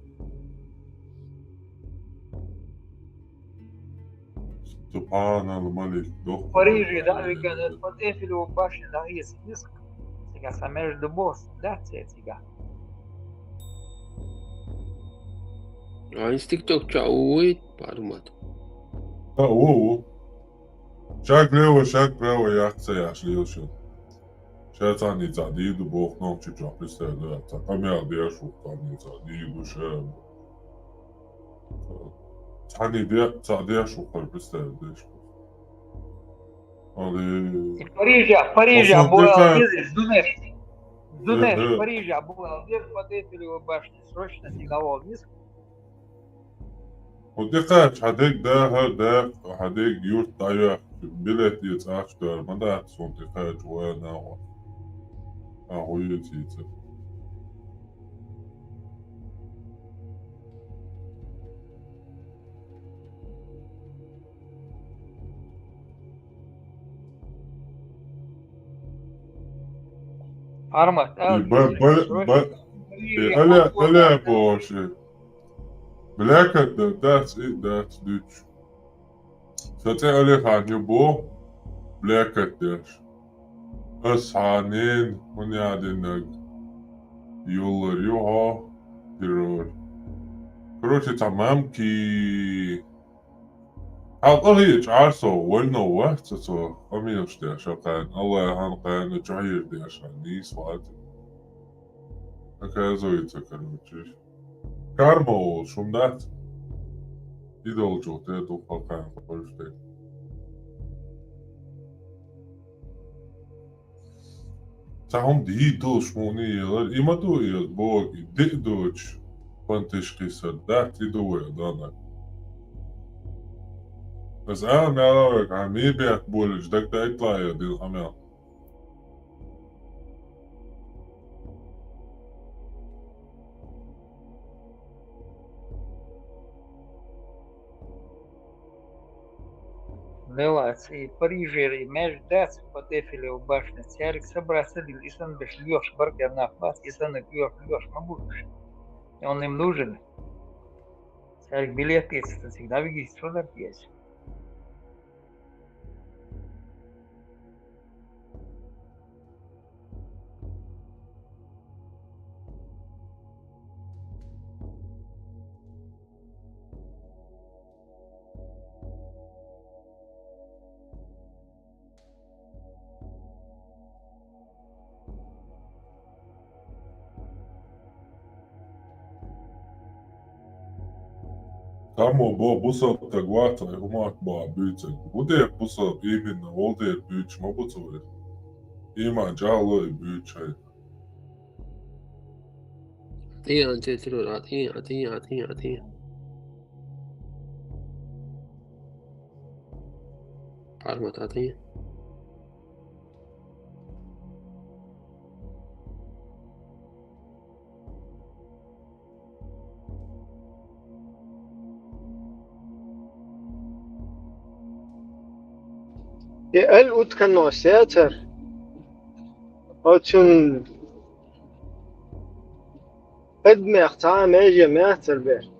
سبحان الملك В Париже, да, ведь под Эйфелеву башню, да, есть диск. Сега са между босс, да, сега. А инстинкток чаует пармат. О. Шаг лево, шаг право, яхца я шлился. Сейчас они задиду бог ночи, что представляют. Там я держу, они задиду ше. Они задержу, представляешь. В Париже была диск, Думаешь, в Париже была диск под Эйфелеву башню, срочно сигнал диск. ودقات حديك ده حديك يورت ضيع بلاد يتعاش دار ما ده صندقات وانا أهويتي Армат, ألا بوشي Blackert, that's it, that's Dutch. Zat alle gaan je bo, Blackert dus. As hanin, wanneer de nag. Joller, joha, terror. Короче, تمام كي حلقة هي تعرسو ولنا وقت سو أمي أشتي شقان الله هنقان جعير دي عشان نيس وقت هكذا يتكلم Karma şundat. İdolcu te tu halkan koşte. Sahum di doş moni yeler imadu yel bo di doç panteş kısadat idu dana. بس أنا معرفك عم يبيعك بولج دك دا يطلع يا دي الأمير Велац и Париже, и меж дац под Эйфелеву башню. Цярик собрался, и сан беш лёш баргер на плац, и сан лёш мабуш. И он им нужен. Цярик билет есть, это всегда видишь, что так есть. Кому бо бусал тагвата хумак ба бюцек. Буде бусал именно волде бюч мабуцует. Има джало и бючай. عطيه عارمة عطيه El utkano seacer. Otun ادمغ تعام اجي ماتر بير.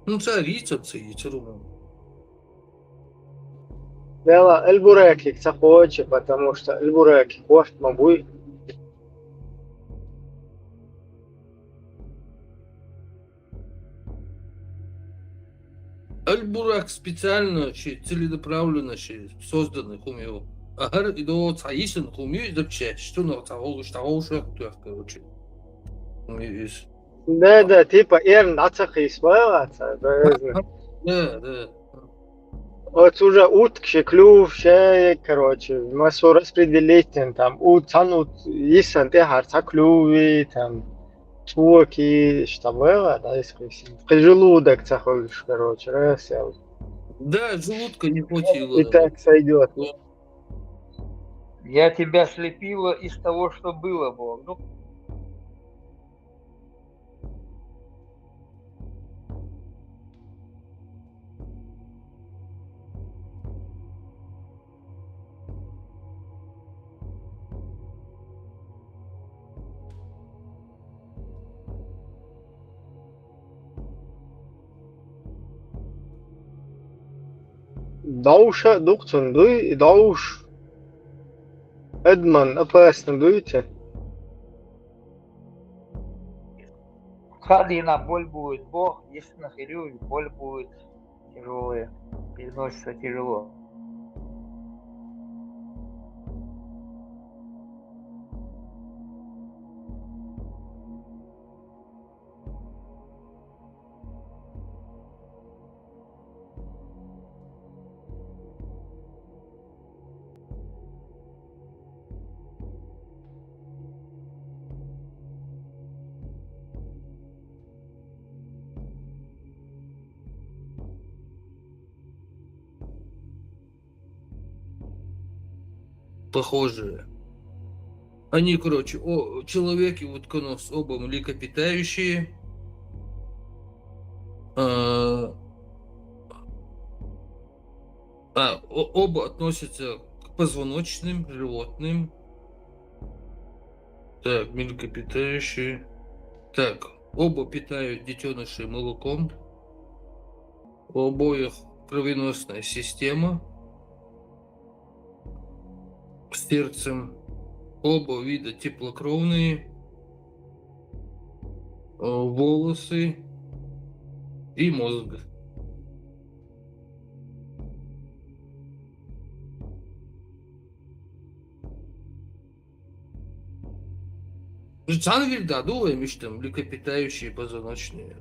Ну, царицапцы, яйцеру. Вела эльбуреки цахочи, потому что эльбуреки кошт мабуй. Альбурак специально, целенаправленно созданный хумил. Агар и до цаисен хумил запче, что на того шахту, короче. Да, типа эрн ацахис вэлаца, Да. Вот уже утки, клюв, шеи, короче, массу распределитель, там, цанут, исен, харца клюви, там, чуки, что было, да, если желудок цахолишь, короче, рассел. Да, желудка не хватило. И так сойдет. Я тебя слепила из того, что было, Бог. Ну, Дауша, дуктун, дуй, дауш. Эдман, опасно, дуйте. Хадина боль будет, Бог, если нахерю, боль будет тяжелая, переносится тяжело. Похожие. Они, короче, человек и утконос, оба млекопитающие. Оба относятся к позвоночным животным. Так, млекопитающие. Так, оба питают детенышей молоком. У обоих кровеносная система с сердцем. Оба вида теплокровные. Волосы и мозг. Цан вильдадулы, мечтам, млекопитающие позвоночные.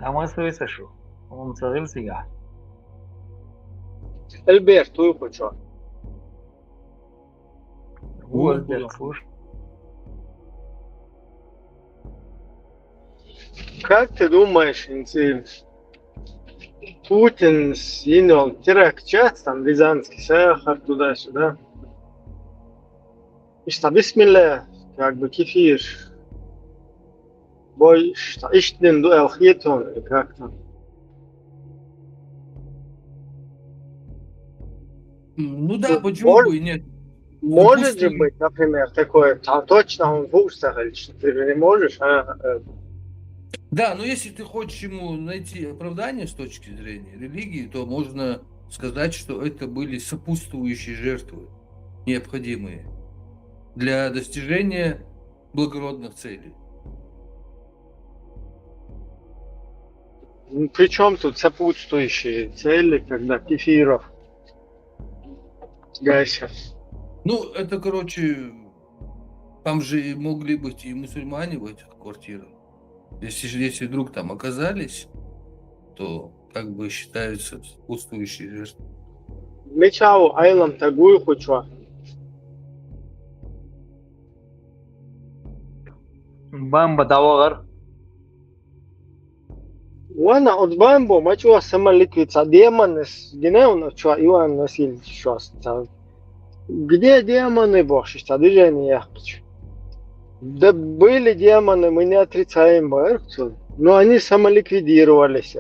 Там остается что? Он царил себя. Альберт, ты хочешь? Альберт, слушай. Как ты думаешь, Путин снял теракт час, там Рязанский Сахар туда-сюда? И что, бисмилля, как бы кефир, бой, что, иштен дуэл хитон, или как-то? Ну да, почему бы и нет? Может же Допустим, быть, например, такое, точно он в устах, или что, ты же не можешь, да, но если ты хочешь ему найти оправдание с точки зрения религии, то можно сказать, что это были сопутствующие жертвы, необходимые для достижения благородных целей. Причем тут сопутствующие цели, когда кефиров гасят? Ну, это, короче, там же могли быть и мусульмане в этих квартирах. Если вдруг там оказались, то как бы считаются сопутствующие жертвы. Мечау айлам тагую хоча. Бамба давар. Вана от бамбо мачуа сама ликвица демонес генеуна чуа Иван Васильевич сейчас. Где демоны боши, движение яхчу? Да были демоны, мы не отрицаем Бэркцу, но они самоликвидировались.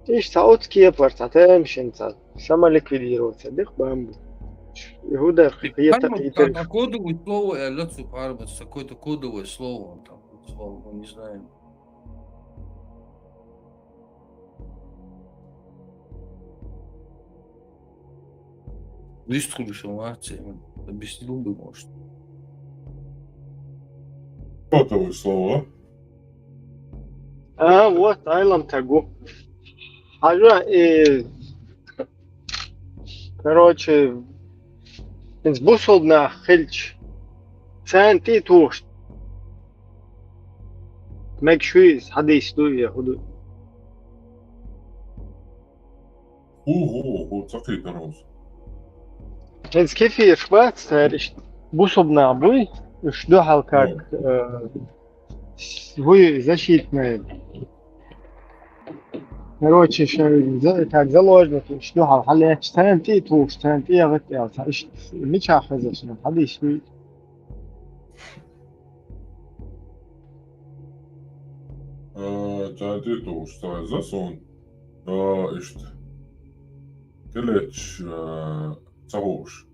И саудские партатемщинца самоликвидироваться. Дых бамбу. Иуда Там кодовое слово, какое-то кодовое слово, там, мы не знаем. Лист худшего объяснил бы, может. Кодовое слово. Вот, айлам тагу. Короче, из бусолдна хельч. Центи туш. Мекшуиз, хадис дуя худу. Ого, цакай дорос. Из кефир швац, бусолдна буй, ждал как вы защитные. Короче, как заложники, что حاليا تنتي توش تنتي غتيال تعيش مش حافظ شنو هذه شوي Tādi tūkstoši zasun, işte, teleç, cavuş,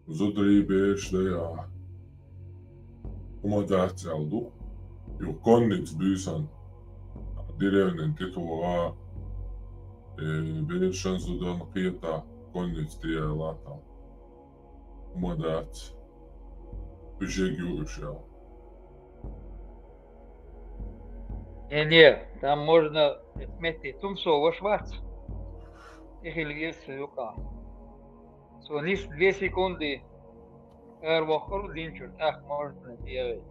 zudrība šajā umadāts aldu, jo konnits bīsan, direvnen tituvā, bēšan zudan kietā, konnits tie lātā, umadāts, bīžēgjušā. Не, там можно отметить Тумсова Шварц. Их ильгился юка. Лишь 2 секунды. Эрвохор динчур. Так можно делать.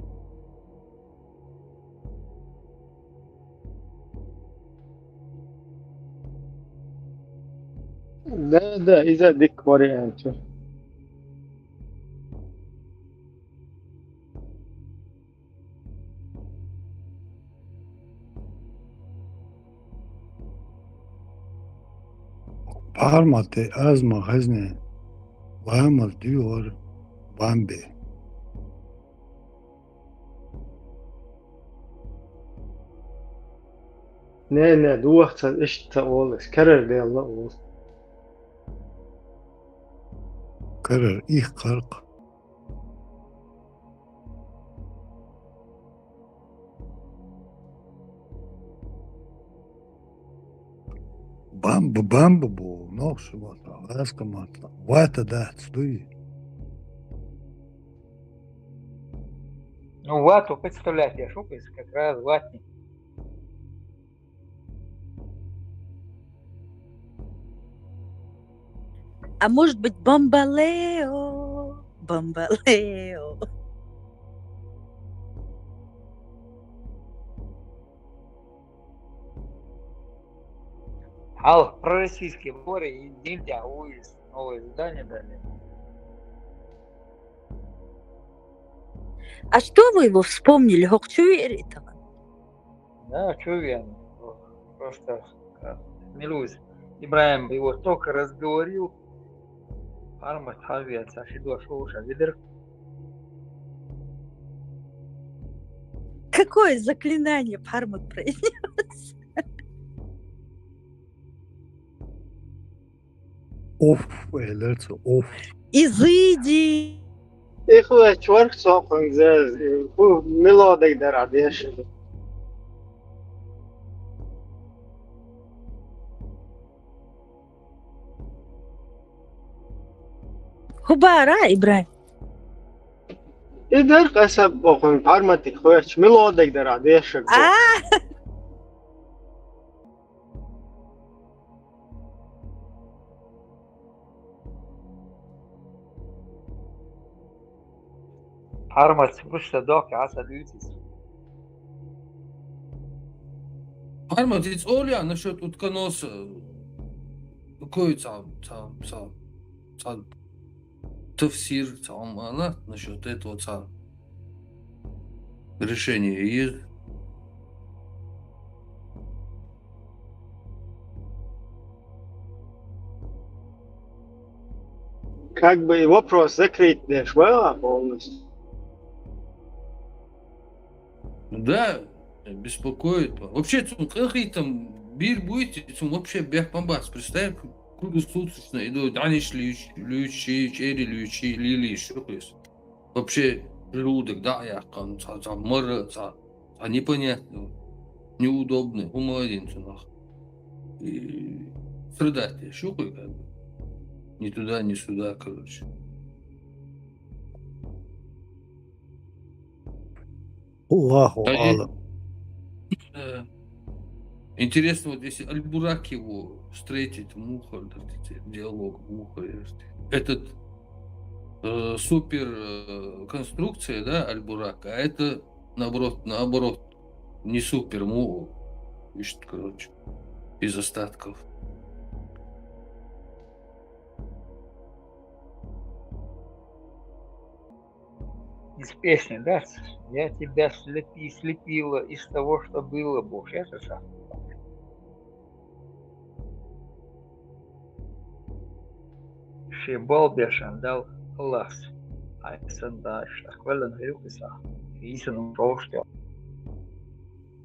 Да, из-за дик вариантов. Parmate azma hazne vamal diyor Bambi. Не, дуахца ишта олес. Керер де Allah олес. Karar их kalk. Бамбу bu noqsu matla, vaska matla. Vata dat stui. Ну, вату представлять, я шукаюсь, как раз ватник. А может быть, бамбалео, бамбалео. Ал, про российские море нельзя увидеть новое издание дали. А что вы его вспомнили? Хокчуэритова? Да, чувен. Просто смелюсь. Ибраим его только разговорил. Армат Хавиат, Сашидо Шоуша, видер. Какое заклинание Пармат произнес? Оф, элерц, оф. Изыди. إخوة شورك صوفن زاز هو ميلودي در عديش Хубара, Ибраим. إدر قسم بخون فرمتك خوش ميلودي در عديش Армат просто док асад ютис. Армат, ведь Оля насчет утконоса. Какой тафсир, она насчет этого решения есть. как бы вопрос закрыть швела полностью. Да, беспокоит. Вообще, какие там бир будете, вообще бях помбас. Представь, круглосуточно идут, они шли, чери, лили, что есть. Вообще, желудок, да, я там, мора, непонятно, неудобно, умолоденцы, нахуй. И страдать я щупаю, как бы. Ни туда, ни сюда, короче. Аллаху алам. Интересно, вот если Аль-Бурак его встретит, муха, диалог, муха, этот супер конструкция, да, Аль-Бурак, а это наоборот, не супер, ищет, короче, из остатков. Из песни, да? Я тебя слепила из того, что было, Бог. Это же. Шибал бешен дал лас. А санда штахвелен грюкиса. Висен прошло.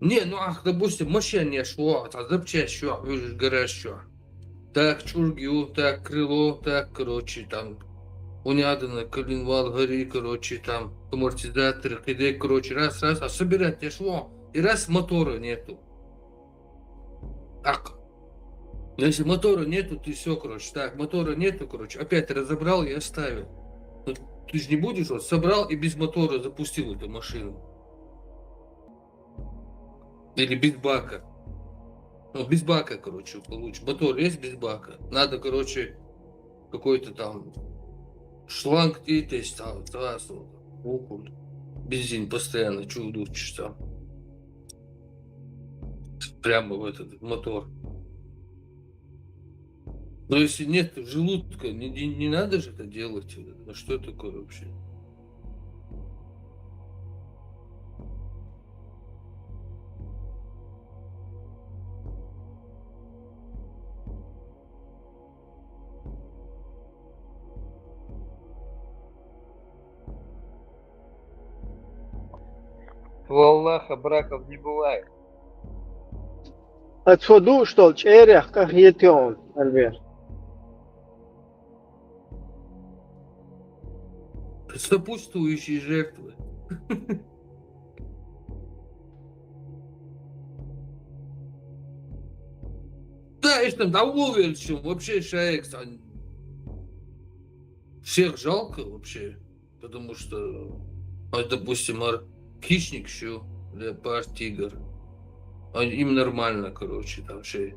Не, ну ах, допустим, машине шло, а запчасть что, видишь, гараж что. Так, чургю, так, крыло, так, короче, там. Унядано, коленвал, гори, короче, там, амортизаторы, кидек, короче, раз, а собирать не шло, и раз мотора нету. Ак. Если мотора нету, ты все, короче, так, мотора нету, короче, опять разобрал и оставил. Но ты же не будешь, вот, собрал и без мотора запустил эту машину. Или без бака. Ну, без бака, короче, получше. Мотор есть без бака. Надо, короче, какой-то там шланг есть, бензин постоянно чудушишь там. Прямо в этот мотор. Но если нет желудка, не надо же это делать. Ну что такое вообще? У Аллаха браков не бывает. Отсюда что черях как етион, Альбер. Сопутствующие жертвы. Да, я там уверен, что вообще человек всех жалко вообще, потому что, допустим, хищник еще, леопард, тигр, им нормально, короче, там все.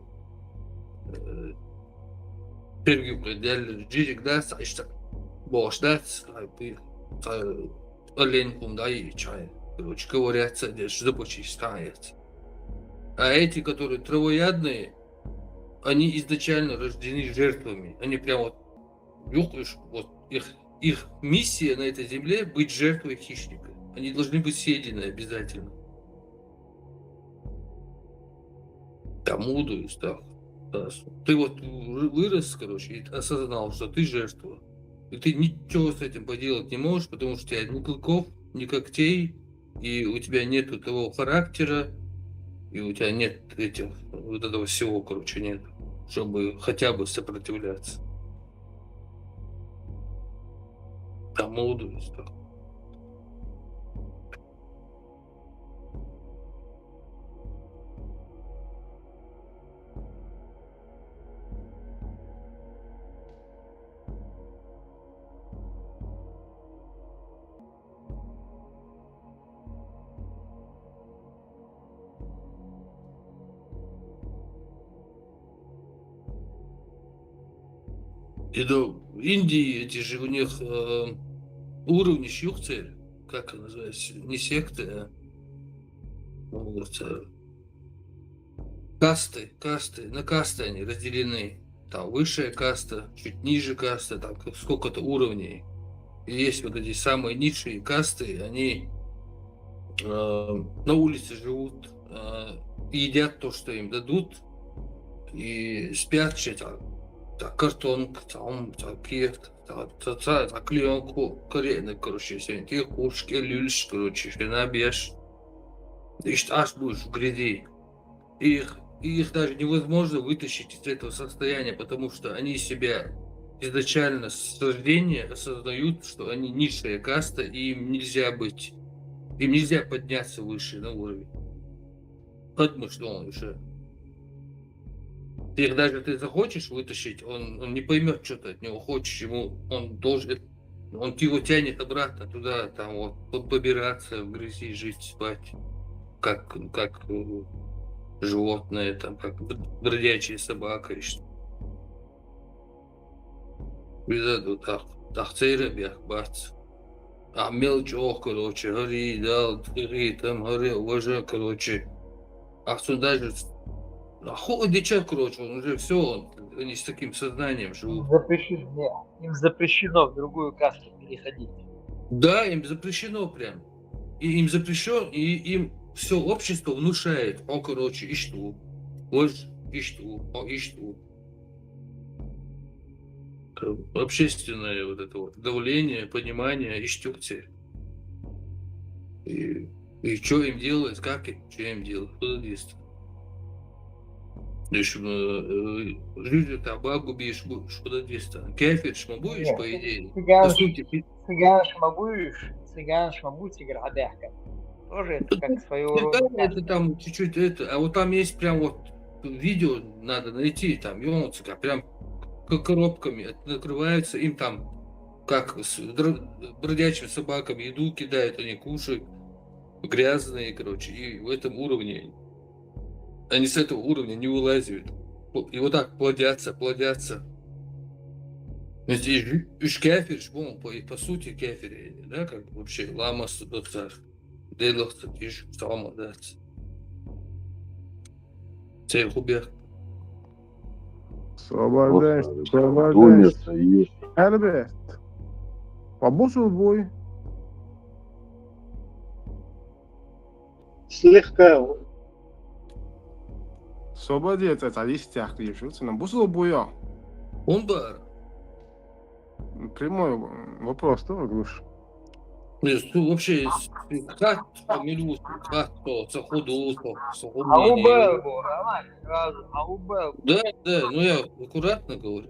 Перги предельно, джизик, да, бош, да, оленькум, да, и чай, короче, ковыряться, здесь зубочи ставят. А эти, которые травоядные, они изначально рождены жертвами. Они прям вот их миссия на этой земле быть жертвой хищника. Они должны быть съедены обязательно. Там мудрость, да. Ты вот вырос, короче, и осознал, что ты жертва. И ты ничего с этим поделать не можешь, потому что у тебя ни клыков, ни когтей, и у тебя нету того характера, и у тебя нет вот этого всего, короче, нет, чтобы хотя бы сопротивляться. Там мудрость, да. И в Индии эти же у них уровни шюхцель, как это называется, не секты, а вот, касты, на касты они разделены. Там высшая каста, чуть ниже каста, там сколько-то уровней. И есть вот эти самые низшие касты, они на улице живут, едят то, что им дадут, и спят картонка, там кирт, клеенку, коренок, короче, те кушки, люльш, короче, набьешь. И аж будешь в грязи. Их даже невозможно вытащить из этого состояния, потому что они себя изначально с рождения осознают, что они низшая каста, и им нельзя подняться выше на уровень. Потому что он уже... Их даже ты захочешь вытащить, он не поймет, что ты от него хочешь, он его тянет обратно туда, там вот побираться в грязи, жить, спать, как животное, там, как бродячая собака и что. Видно, так церебях бац. А мелочь, короче, гори, дал, там, гори, уже, короче. А даже дичат, короче, он уже все, они с таким сознанием живут. Им запрещено в другую касту переходить. Да, им запрещено прям. И им запрещено, и им все общество внушает. Короче, и что? Вот, и что? Общественное вот это вот давление, понимание, и штукте. И что им делать, как им, что им делать, куда действовать. Люди табаку бьешь, куда действовать. Кефир шмабуешь, по идее. Цыган шмабуешь, игра дяхка. Тоже это как своего рода. Это там чуть-чуть это, а вот там есть прям вот видео надо найти, там ёнцика, прям коробками накрываются, им там как с бродячими собаками еду кидают, они кушают, грязные, короче, и в этом уровне они с этого уровня не вылазят. И вот так плодятся. Здесь кефир, по сути кефир, да, как вообще ламас доктор. Делохта тиш сама дать. Цей хубер. Освобождаешь. Эрбет. Побусил бой. Слегка. Освободец, это листьях лишился. На бусил боя. Он бар. Прямой вопрос тоже, Глуш. Вообще, как фамилию, как то, заходу, Да, ну я аккуратно говорю.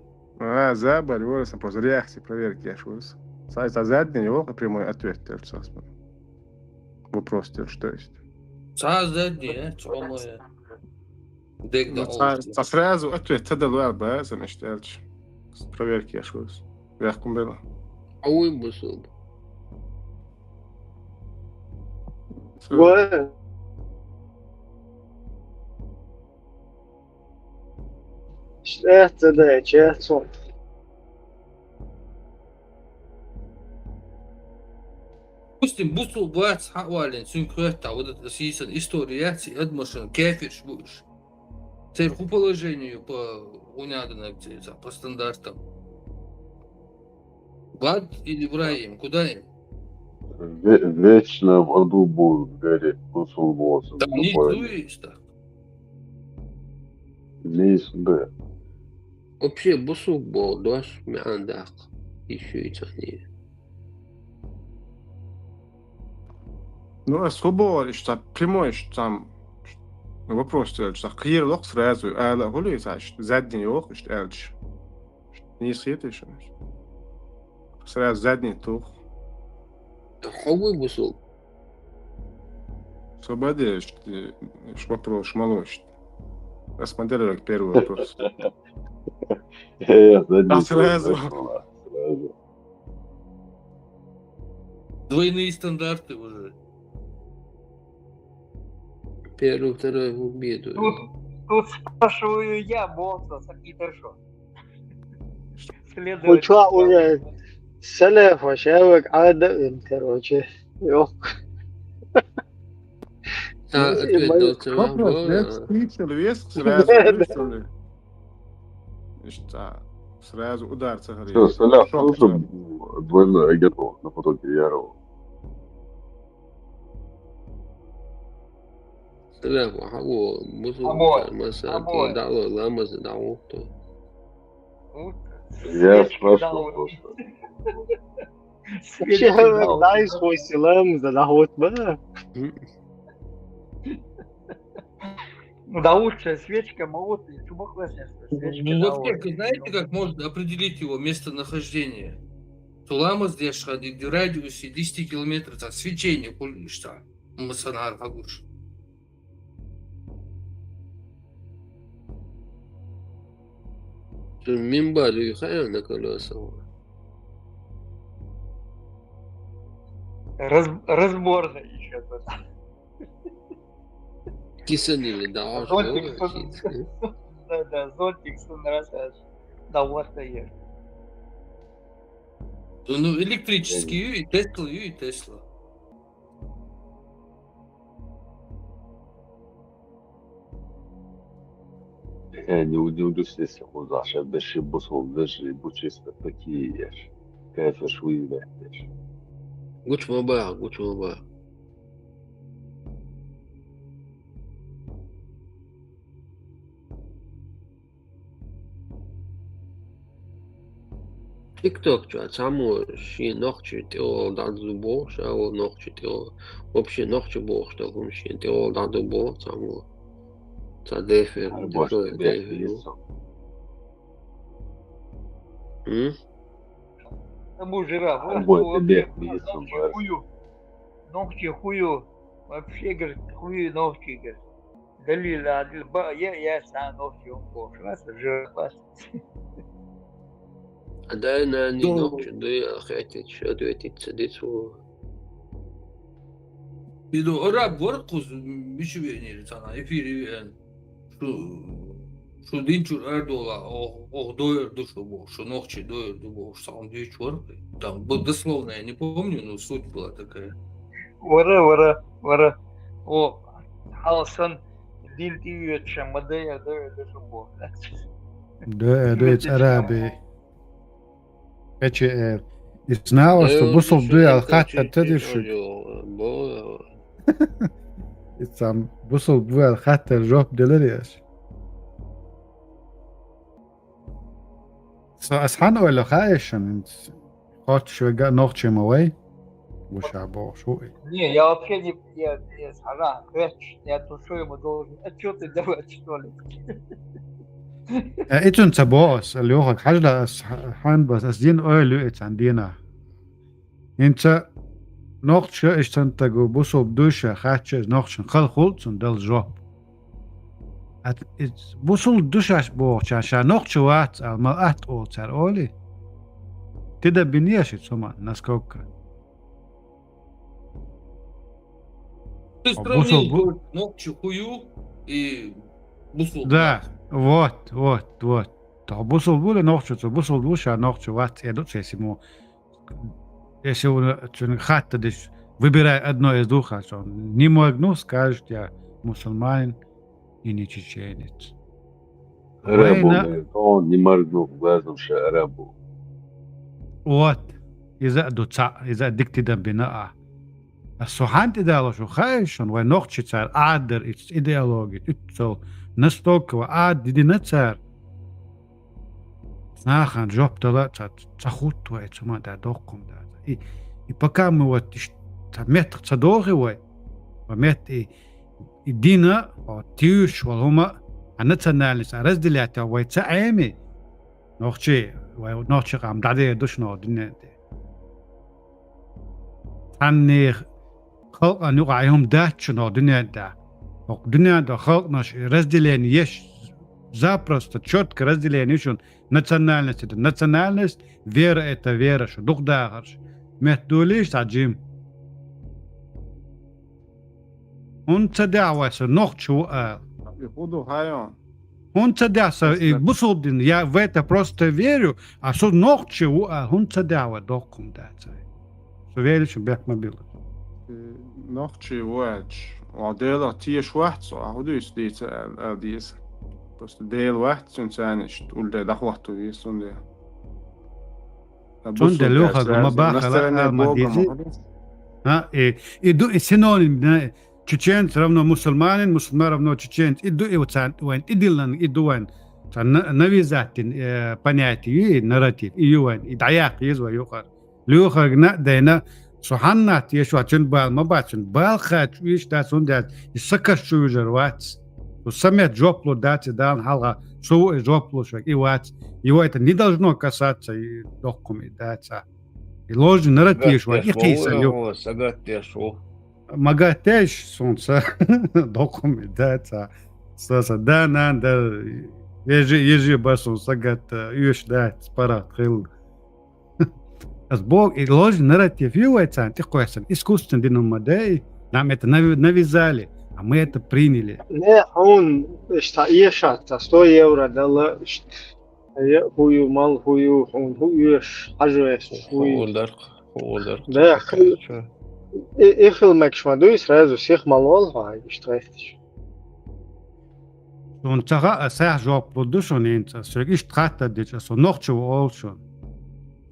Забор, вырос, после реакции проверки я швырс. Сайт задний, него прямой ответ. Вопрос, что есть. Задний, что мы... Сразу ответ, это два, значит, проверки я швырс. Вяхком было. А выбусил. What? ده часом. Допустим, бусул бац хавален сюнкрета вот это сисан историации адмашин кефир шбуш. Сверху положению по уняданности, по стандартам. В ад или в рай им? Куда им? Вечно в аду будут гореть, кусул волосы. Там внизу есть так. Лезь, да. Вообще, бусук был, дождь, мяндак. Еще и тяни. Ну, особо, что прямой, что там вопрос, что кирилл сразу, а гули, значит, задний ох, что эльч. Не съедешь, сразу задний тух. Хавы бусук. Свободе, что вопрос, малыш. Рассмотрели первый вопрос. Сразу. Двойные стандарты уже. Первый, второй в обеду. Тут спрашиваю я, Болса, какие-то что? Учла уже سلف وشاوك عادة короче. Ёк. Вопрос, вес сразу выстрелили. Сразу удар царит. Все, Салях тоже двойной агент на потоке Ярова. Салях, хаву, бусук, масаки, дало, ламаз, дало, то. Я спрашивал просто. Вообще, дай свой силам, задоход, да? Да лучшая свечка, молотый, чубахлесня свечка. Ну вообще, знаете, как можно определить его местонахождение? Тулама здесь ходит в радиусе 10 километров от свечения кулишта. Масанар Хагуш. Мимбарю и хая на колесах. Разборно еще тут. Кисанили, да, Да, зонтик сын раз, да, вот стоишь. Ну, электрические и Тесла. Я не удивлюсь, если он Саша дальше бусол, даже бучисто такие ешь. Кайфа швы ешь. Гуч маба. TikTok, что, само ши ночи тео даду бо, шао ночи тео, вообще ночи бо, что он ши тео даду бо, само. Та дефер, дефер. Тому жира, ногти хую, вообще, говорит, хую ногти, говорит. Далила, я сам ногти он бог, раз, жира, Да, на не ночи, да, я хотел, что эти цедицу. Иду, раб воркуз, мишвени, sana, эфире, что динчур эрдола, доер душу бог, что ночи доер бог, сам дичур. Там, дословно, я не помню, но суть была такая. Вара. О, Халсан, дилти, чамадая, доер душу бог. ده عربي اتش يتناول بوصل دويا الخاتة تدرشو يتسام بوصل دويا الخاتة الجوب دلرياش أسحان ولا خايش خاط شو جا نوختش موي وش عبو شو Не, я вообще не, я сара, я тушу ему должен. А что ты делаешь, что ли? إتون تبوس اللي هو حاجة حان بس أسدين أولو إت عندنا إنت نقطش إشتنتجو بوسو بدوشة خاتش نقطش خل خلصن دل جوب بوسو دوشة بوش عشان نقطش وات المرأة أو تر أولي تدا بنياش سما ناسكوكا Ты сравнил ногти хую и бусул. Да. Вот. То бусул буле ногчу, бусул душа ногчу, вот я тут если он хатта десь выбирай одно из двух, что не могу скажет я мусульманин и не чеченец. أرابو طون يمرقوا لازم شيء أرابو وات إذا دوتسا إذا دكتدا بناء السوحانت إدالو شو خايشون ونوختش تسار عادر إتس إيديولوجي إتسو نستوك وعاد دي نتسار ناخان جوب تلا تخوت وإتسما دا دوقكم دا إبقام واتش تمت تصدوغي ومت إدينا وتيوش والهما عنتسناليس رزدلياتا ويتسعيمي نوختشي ونوختشي قام دعدي دوشنو دينا عني خلق أن يقعهم داتشنو دنيا دا دنيا دا خلق ناش رزدلين يش زابرست تشوتك رزدلين يشون ناتشنالنس فيرا إتا فيرا شو دوق داغرش مهدوليش تعجيم انت دعوة سنوخت شو يقولوا هايون он цадяса и бусулдин я в это просто верю а что ногче он цадява докум дата что веришь бях мобил نوختشي واج وعديلا تيش واحد صح ودو يسديت الديس بس ديل واحد سنسانش تقول ده دخوحتو يسون ده تون ده لوخا ما باخلا ما ديزي ها и синоним чеченец равно мусульманин, мусульман равно чеченец. Иду и вот идилан, идуан. Навязать понятие и нарратив. И юан, и даяк езва юхар. Люха гна дайна суханнат ешва чун бал мабачун. Бал хат виш да сундят. И сакаш чужер вац. Самет жоплу дати дан халга. Су и жоплу шак и вац. Его это не должно касаться и докуми даться. И ложный нарратив шва. И киса ю. Магатеш солнце документация саса да ежи басун сагат юш да спарат хил асбог и ложный нарратив юэцан тихоясан искусственно динумадей нам это навязали а мы это приняли не он что ешат 100 евро дала хую мал хую он хуеш ажуэс холдер да Ich will mich schon mal durch, also sich mal wollen, ist richtig. Und Sache, sehr job, du schon in, so ich trate dich, so noch zu all schon.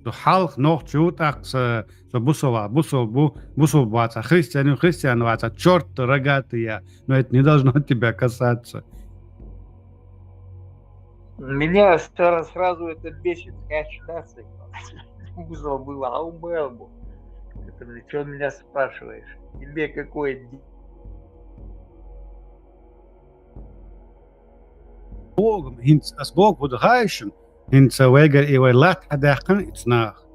So halb noch zu, so Busol was, Christian was, черт рогатый, но это не должно тебя касаться. Меня сразу это бесит, качаться. Бузол было, а умел бы. Ты что меня спрашиваешь? Тебе какой Богом, as Бог буде гайшен, вегер и вайлат адахкан ицнах.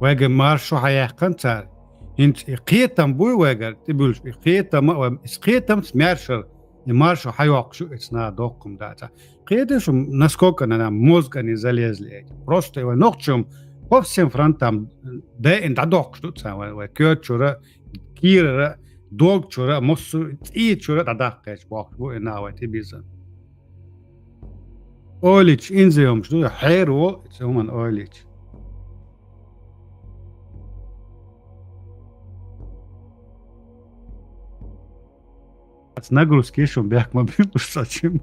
Вегер маршу хаяхкан цар. Иқиетам буй вегер, ты будешь иқиетам смершер, и маршу хайокшу ицна докум дата. Иқиетам, насколько на мозга не залезли эти. Просто его ногчем по всем фронтам, да и до докшуца, кёчура, кира, докчура, мосу, и чура, да дахкач, бог, и на эти бизан. Олич, инзиум, что хайру, это уман олич. От нагрузки еще бях мобил, что чем.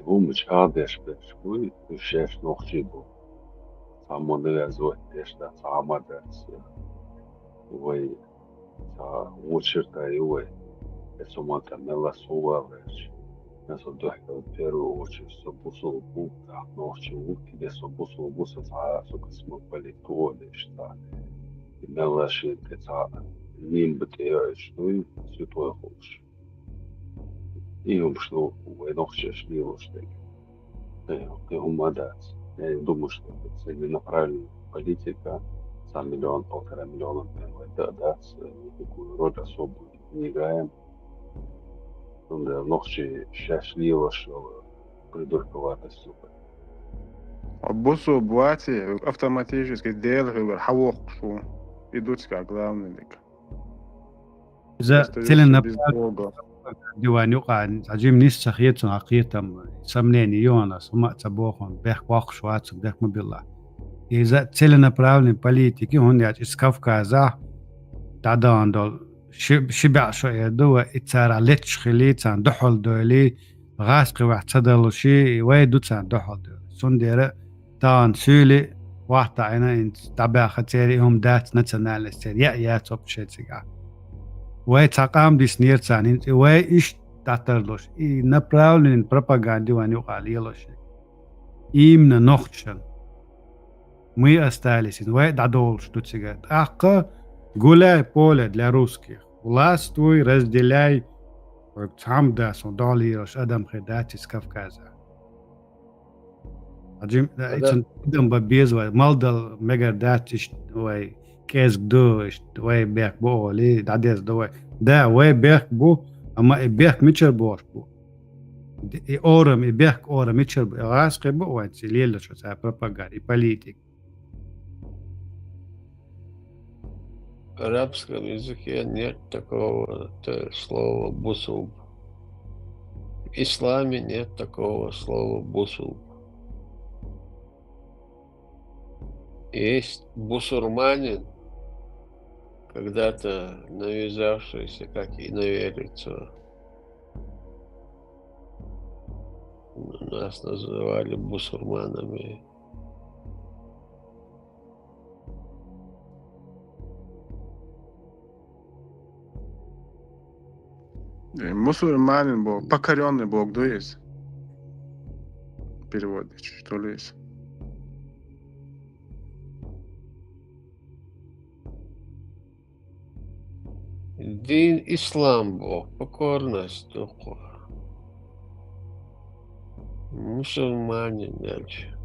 هم مش قادش بشوي وشاش نخشيبو صامون لازوت ديش دا صامدس وي صا وشرتا يوي اسمات ملا سوالش ناسو دوحكا بيرو وشي سبوسو بوكا نخشي وكي دي سبوسو بوسا صا سوكسمو باليتولش تا ملا شي تتا نيم بتياش نوي سيطوي خوش им что войнах счастливо что هم отдать. Я не думаю, что это целенаправленная политика, сам миллион, 1,5 миллиона, это отдать никакую роль особую не играем. Ночи счастливо, что придурковато супер. Босу бывайте автоматически делают хавок, что идут как главный. За целенаправленная ديوان يقع عجيم نسخ يتسون عقيتم سمنين يونس وما تبوخون بيخ واقش واتسب ديك مبيلا إذا تسلنا براولين политики هون ياج إسكاف كازا تعدان دول شبع شوية دوا اتسارع لتش خلي تسان دحول دولي غاسقي واحد صدلو شي ويدو تسان دحول دولي سنديرة تان سولي واحد عينا انت تابع خطيري هم دات نتسنال استير يا توب شي تسيقا وي تاقام دي سنير تسان انت وي ايش تاترلوش اي نبراولين بروباغاندي واني وقاليلوش ايمنا نوختشن مي استاليسين وي دادول شتو تسيقا اقا гуляй поле для русских, властвуй, разделяй, там да сондалирош адам хедати с Кавказа. Аджим итен дам бабезва малдал мегардатиш вай кезг дош вай бек боли дадес довай да вай бек бу ама бек мичер бош бу и орам и бек орам мичер раске бу вай целило что за пропаганда и политик. В арабском языке нет такого слова бусулб. В исламе нет такого слова бусулб. Есть бусурманин, когда-то навязавшийся, как и иноверец. Нас называли бусурманами. Мусульманин Бог, покоренный Бог, да есть? Перевод, что ли есть? Дин ислам Бог, покорность только. Мусульманин дальше.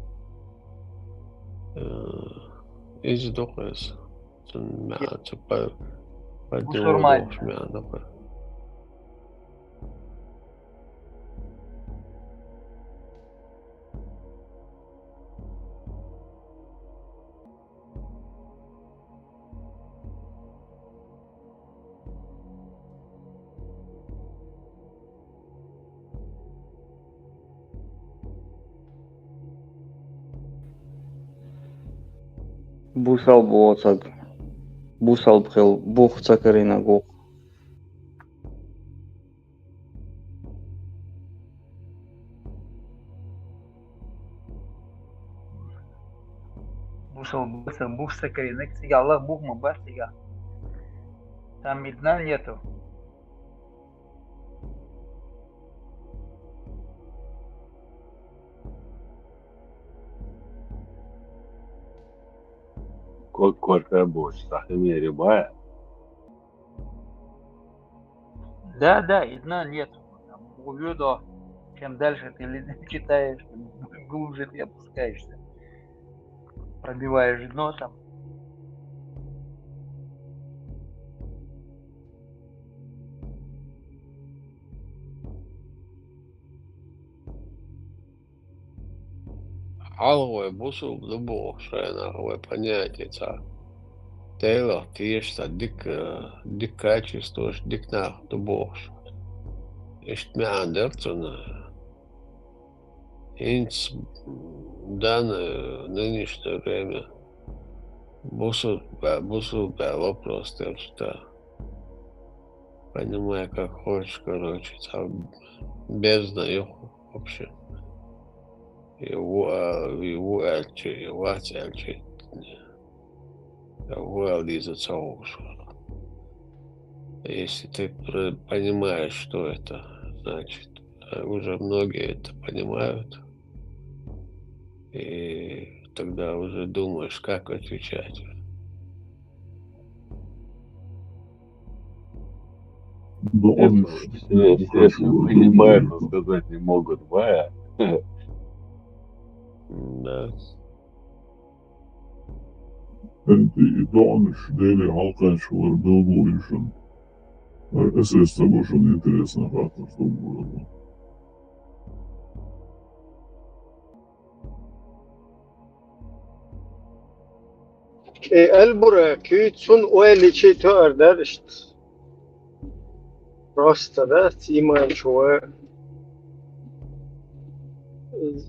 Из духовца. Мусульманин. Бусал болсак, бусал бхел, бух цакарина гух. Бусал, бух цакарина, ксига, Аллах бух ма басига. Там видна нету. Сколько больше, сахами рибая. Да, и дна нету. Уведу, чем дальше ты читаешь, тем глубже ты опускаешься. Пробиваешь дно там. Алгой бусул да Бог, шайнаговое понятие ца. Тейлор тиешься дик качество, дик нах да Бог. Ишт меандерцена. Инц данное нынешнее время бусул вопрос тем, что понимай как хочешь, короче, там бездна вообще. Его эльчи, вать эльчи, лиза цауш. Если ты понимаешь, что это значит, уже многие это понимают, и тогда уже думаешь, как отвечать. Ну, он все понимают, но сказать не могут. Вая. Да. انت دانش دeli halkan şular bilgu için SS başın интересно как что было. Эльбура күйцун уэличи тёрдер ишт. Просто, да, тима чуэ.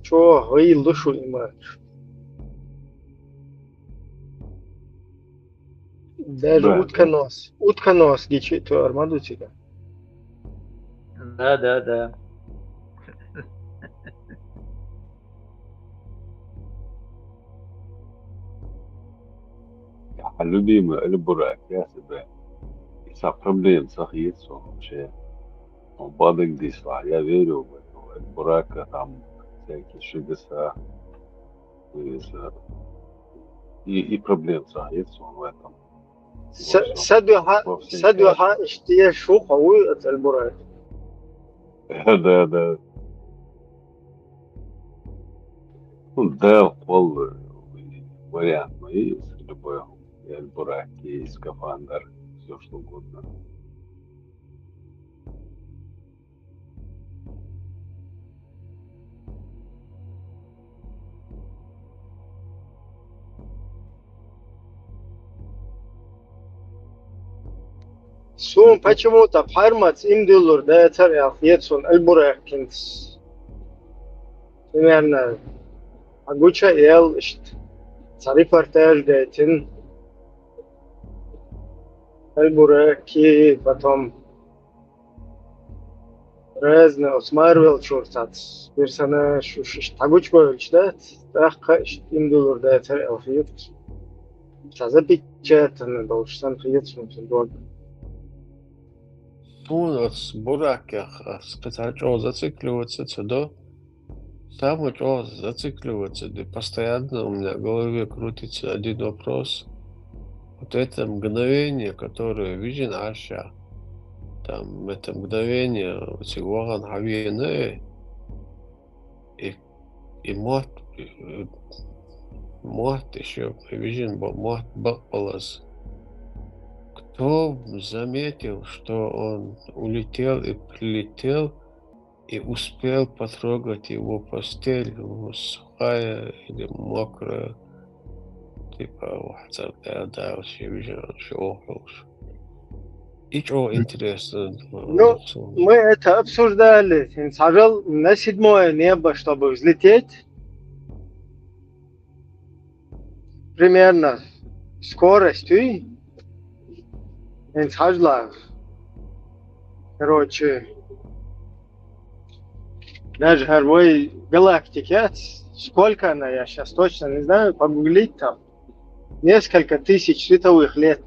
Чо гыл душу имаешь. Даже Да. утконос. Утконос гичит армаду тебя. Да. Любимый Эльбурак, я себя. Из-за проблем с Ахицом вообще. Он бадок дисла. Я верю в этого Эльбурака, там всякие чудеса. И проблем с Ахицом в этом. Садуха اشتيا شو قوي البراك. Да. Ну, да, пол вариант, но есть любой Эльбурак, есть скафандр, все что угодно. Сум почему-то фармац им дилур да царь Ахицон البراك كنت. Примерно Агуча ел репортаж дейтин Эльбураки, потом разные с Марвел чуртат персонаж Агуч бойлч да так им дилур да царь Ахиет. Запечатано должен Ахиетсон долго. Ну, с бураках сказать, что зацикливаться сюда. Самое что зацикливаться, да постоянно у меня в голове крутится один вопрос. Вот это мгновение, которое виден Аша, там это мгновение Сигуаган Хавиене и мот еще виден мот Бакпалас. Кто заметил, что он улетел и прилетел, и успел потрогать его постель, сухая или мокрая, типа да, вообще вижу, что и что интересно. Ну, мы это обсуждали. Он сажал на 7-е небо, чтобы взлететь. Примерно скоростью. Он сажал. Короче, даже горвой галактики, сколько она, я сейчас точно не знаю, погуглить там. Несколько тысяч световых лет.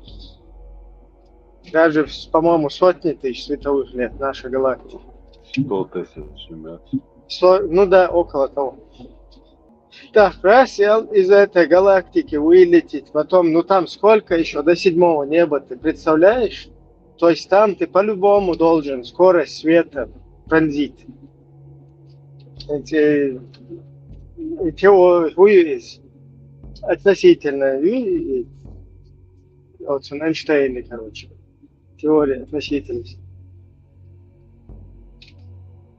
Даже, по-моему, сотни тысяч световых лет наша галактика. 100 тысяч, да. Ну да, около того. Так, раз из этой галактики вылететь, потом, ну там сколько еще, до 7-го неба, ты представляешь? То есть там ты по-любому должен скорость света пронзить. Эти теории относительно вот Эйнштейна, короче. Теория относительности.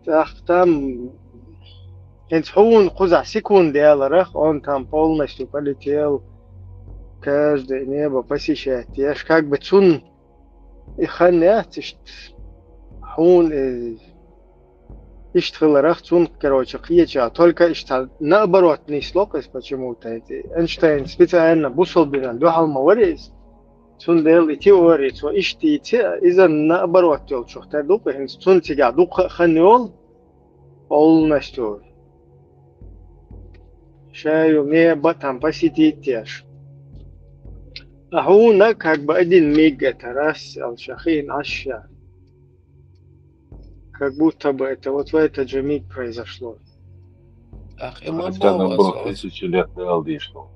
Так, там он куда секунды, он там полностью полетел, каждое небо посещает. Я ж как бы цун и ханят, он иштреларах цун, короче, хьеча, только наоборот не слокость почему-то. Эйнштейн специально бусол бинан, духал маварис, цун дел и теории, что иштите, из-за наоборот дел, что ты дупы, цун тебя духа ханиол полностью. Шаю небо там посетить теж. А он как бы один миг это раз, аль-Шахин Аша. Как будто бы это вот в этот же миг произошло. Ах, Хотя наоборот, тысячи лет не алдишно.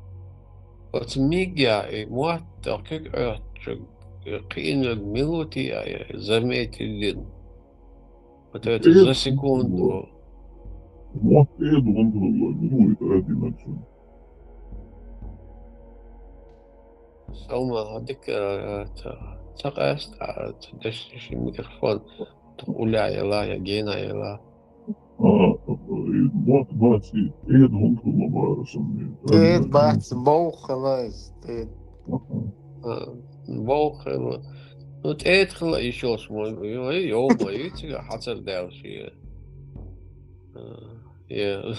Вот мигя и муат, как кино минуты заметили. Вот это за секунду. Вот это он был, это один отсюда. Салма, هذيك تقاس تدش الميكروفون تقول يا جينا يلا Вот бацы, это он был барсом. Ты бац, бохалась, ты. بوخ وتأدخل еще شمال يوم يتجا حصل داوشي يا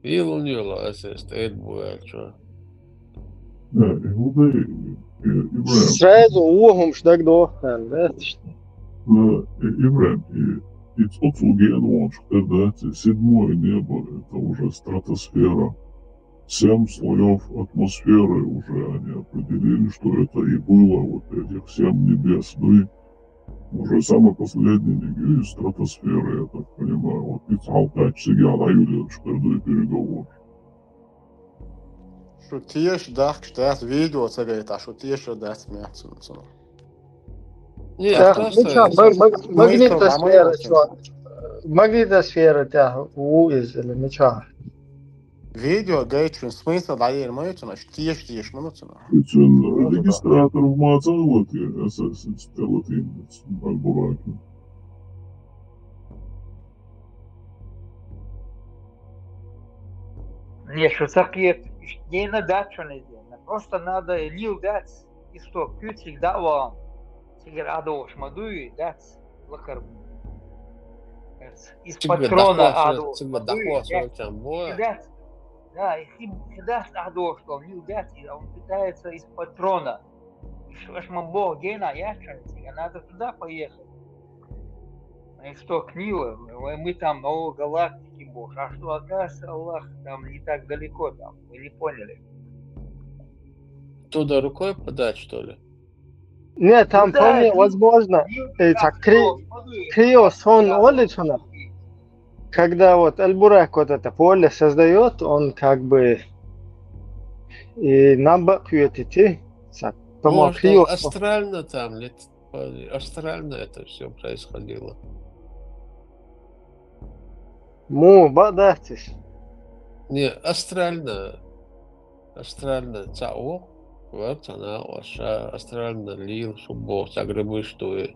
يلون يلا أساس تأد بوالشوا Сразу угом штаг дохнан, да? Иврен, и Цоцуген, он что, да, седьмое небо, это уже стратосфера. 7 слоев атмосферы уже они определили, что это и было вот этих 7 небес. Ну и уже самый последний нигде стратосферы, я так понимаю. Вот и Цалтач сигал, а Юлия, что и переговор. Что тieši dāk, что это видео сagaitā, что tieši dāk смеяться. Нет, Так, просто... магнитосфера, что? Магнитосфера, да, уизели, ничего. Видео, гайчу, смысл, да, я имею, что tieši minūtes. Ведь он регистратор в Мацалоте, Assassin Stellatine, Альбураки. Не, что сакет, не надо, что не делать. Просто надо лил дать, и что, ключик давал. Теперь адош мадуи дать лакар. Из патрона адош мадуи дать. Да, и даст адош, что он лил дать, и он питается из патрона. Что ж мамбо гена яшчанцы, надо туда поехать. И что, книга, мы там новой галактики, Бог. А что, оказывается, Аллах там не так далеко там. Вы не поняли? Туда рукой подать, что ли? Нет, там вполне возможно. Криосон Оличона, когда вот Альбурак вот это поле создает, он как бы и нам идти. Может, астрально там, астрально это все происходило. Бадатиш. Не, астрально цао, вот она астрально лил, что Бог загребы, что и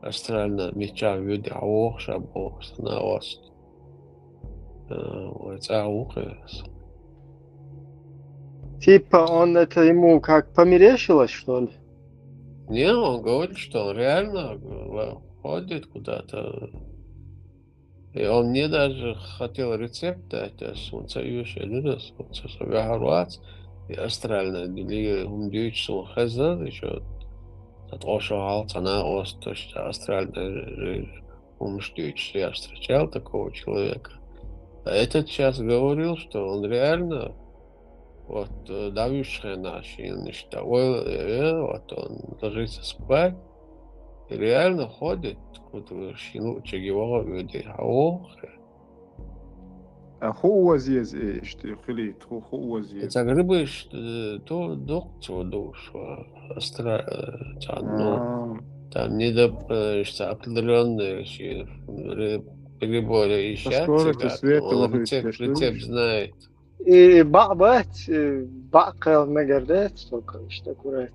астрально меча в виде аох, что Бог на вас. Цао, Типа он это ему как померещилось, что ли? Не, он говорит, что он реально ходит куда-то. И он мне даже хотел рецепт дать, а солнцеющий лидер, солнцеявяруац, и астрально дили умдюч сумхаза, еще от ошал, цена ост, то есть астрально умштюч, я встречал такого человека. А этот сейчас говорил, что он реально вот давишь наши, вот он ложится спать, и реально ходит, куда чегевого люди, هو زيز ايش خليت هو زيز. Это грибы, то доктор душ, там не до определенные переборы ищать, он рецепт знает. И бабать, бакал нагардет, только что курать.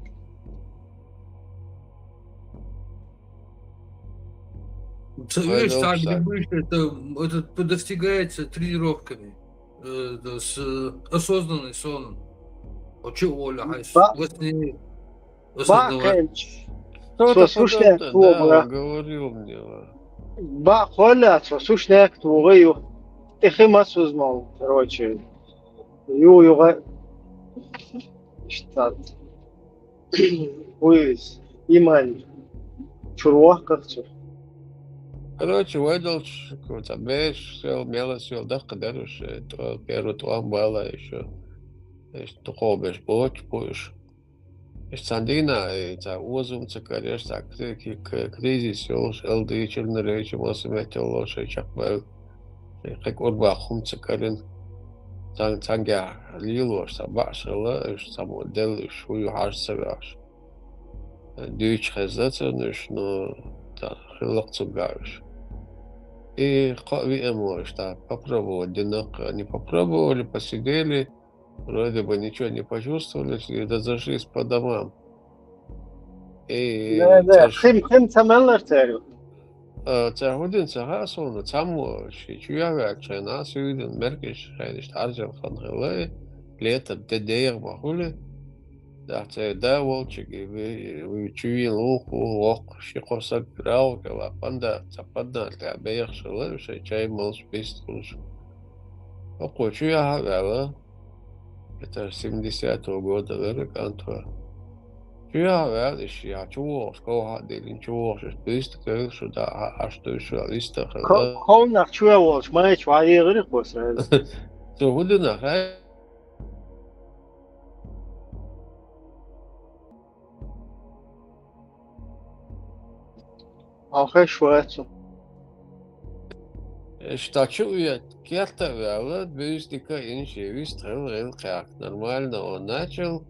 Видишь, так грибы, это достигается тренировками, с осознанным соном. Чего лягаешь? Во сне осознавать. Что сушняк твоего? Говорил мне. Холя, что сушняк твоего? Их и массу знал, короче. Юга. Штат. Уйс. Иман. Чурвах как-то. Короче, выдал, какой-то беш, все, мело, все, да, кадаруш, то первый туам было еще. Такого беш, будешь. Сандина, это озум, цикареш, так, кризис, все, элды, черный речь, масса метил, лошадь, чакбал. Как урбахум, цикарин. Цангя, лилош, собашила, само делаешь, свою хаш саваш. Дюч хазацануш, но да, хилок цугавиш. И можешь, да, попробовать, одиноко не попробовали, посидели, вроде бы ничего не почувствовали, и разошлись по домам. И... Да, хим цамеллар царю. Царгудин царасону цаму, чуявак, чайна, сюдин, меркиш, хайдиш, таржам, ханхилай, лето, дедеер, махули. Да, да, волчики, вы чуин луку, лок, шикосак, граука, лапанда, цапанда, табеер, шилы, чай, молш, бест, луш. Око, чуя хагала, Это 70-го года лирика Антва. Я вялиш, я чувствовал, что один чувствовал, что быстро говорил, что да, а что еще листа. Конах чувствовал, что мы чувствовали просто. So, гуды на Ах, Швецию. Штачу я керта вяло, быстро инши выстрел рыл как нормально он начал.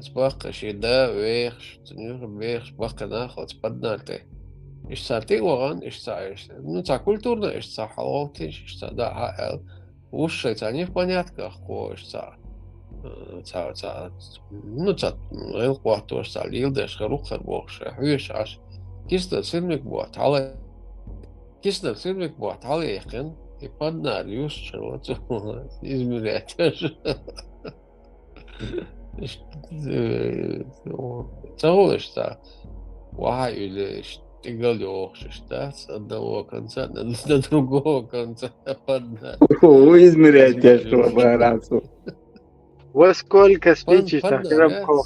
Спака шида вверх, вверх, спака наход, поднятый. Ишца ты ворон, ишца. Ну, це культурно, ишца халовки, ишца да гаэл. Уши, це не в понятках, ко ишца. Ну, це рил кварту, ишца, лилдеш, рухар бокше, хвиш аш. Кисна сильник бот, але кисна сильник бот, але яхен. И поднар, юшчер, вот измерять. Целую, что или тягал да, с одного конца до другого конца поднять. Измерять, что, барацу. Во сколько спичечных коробков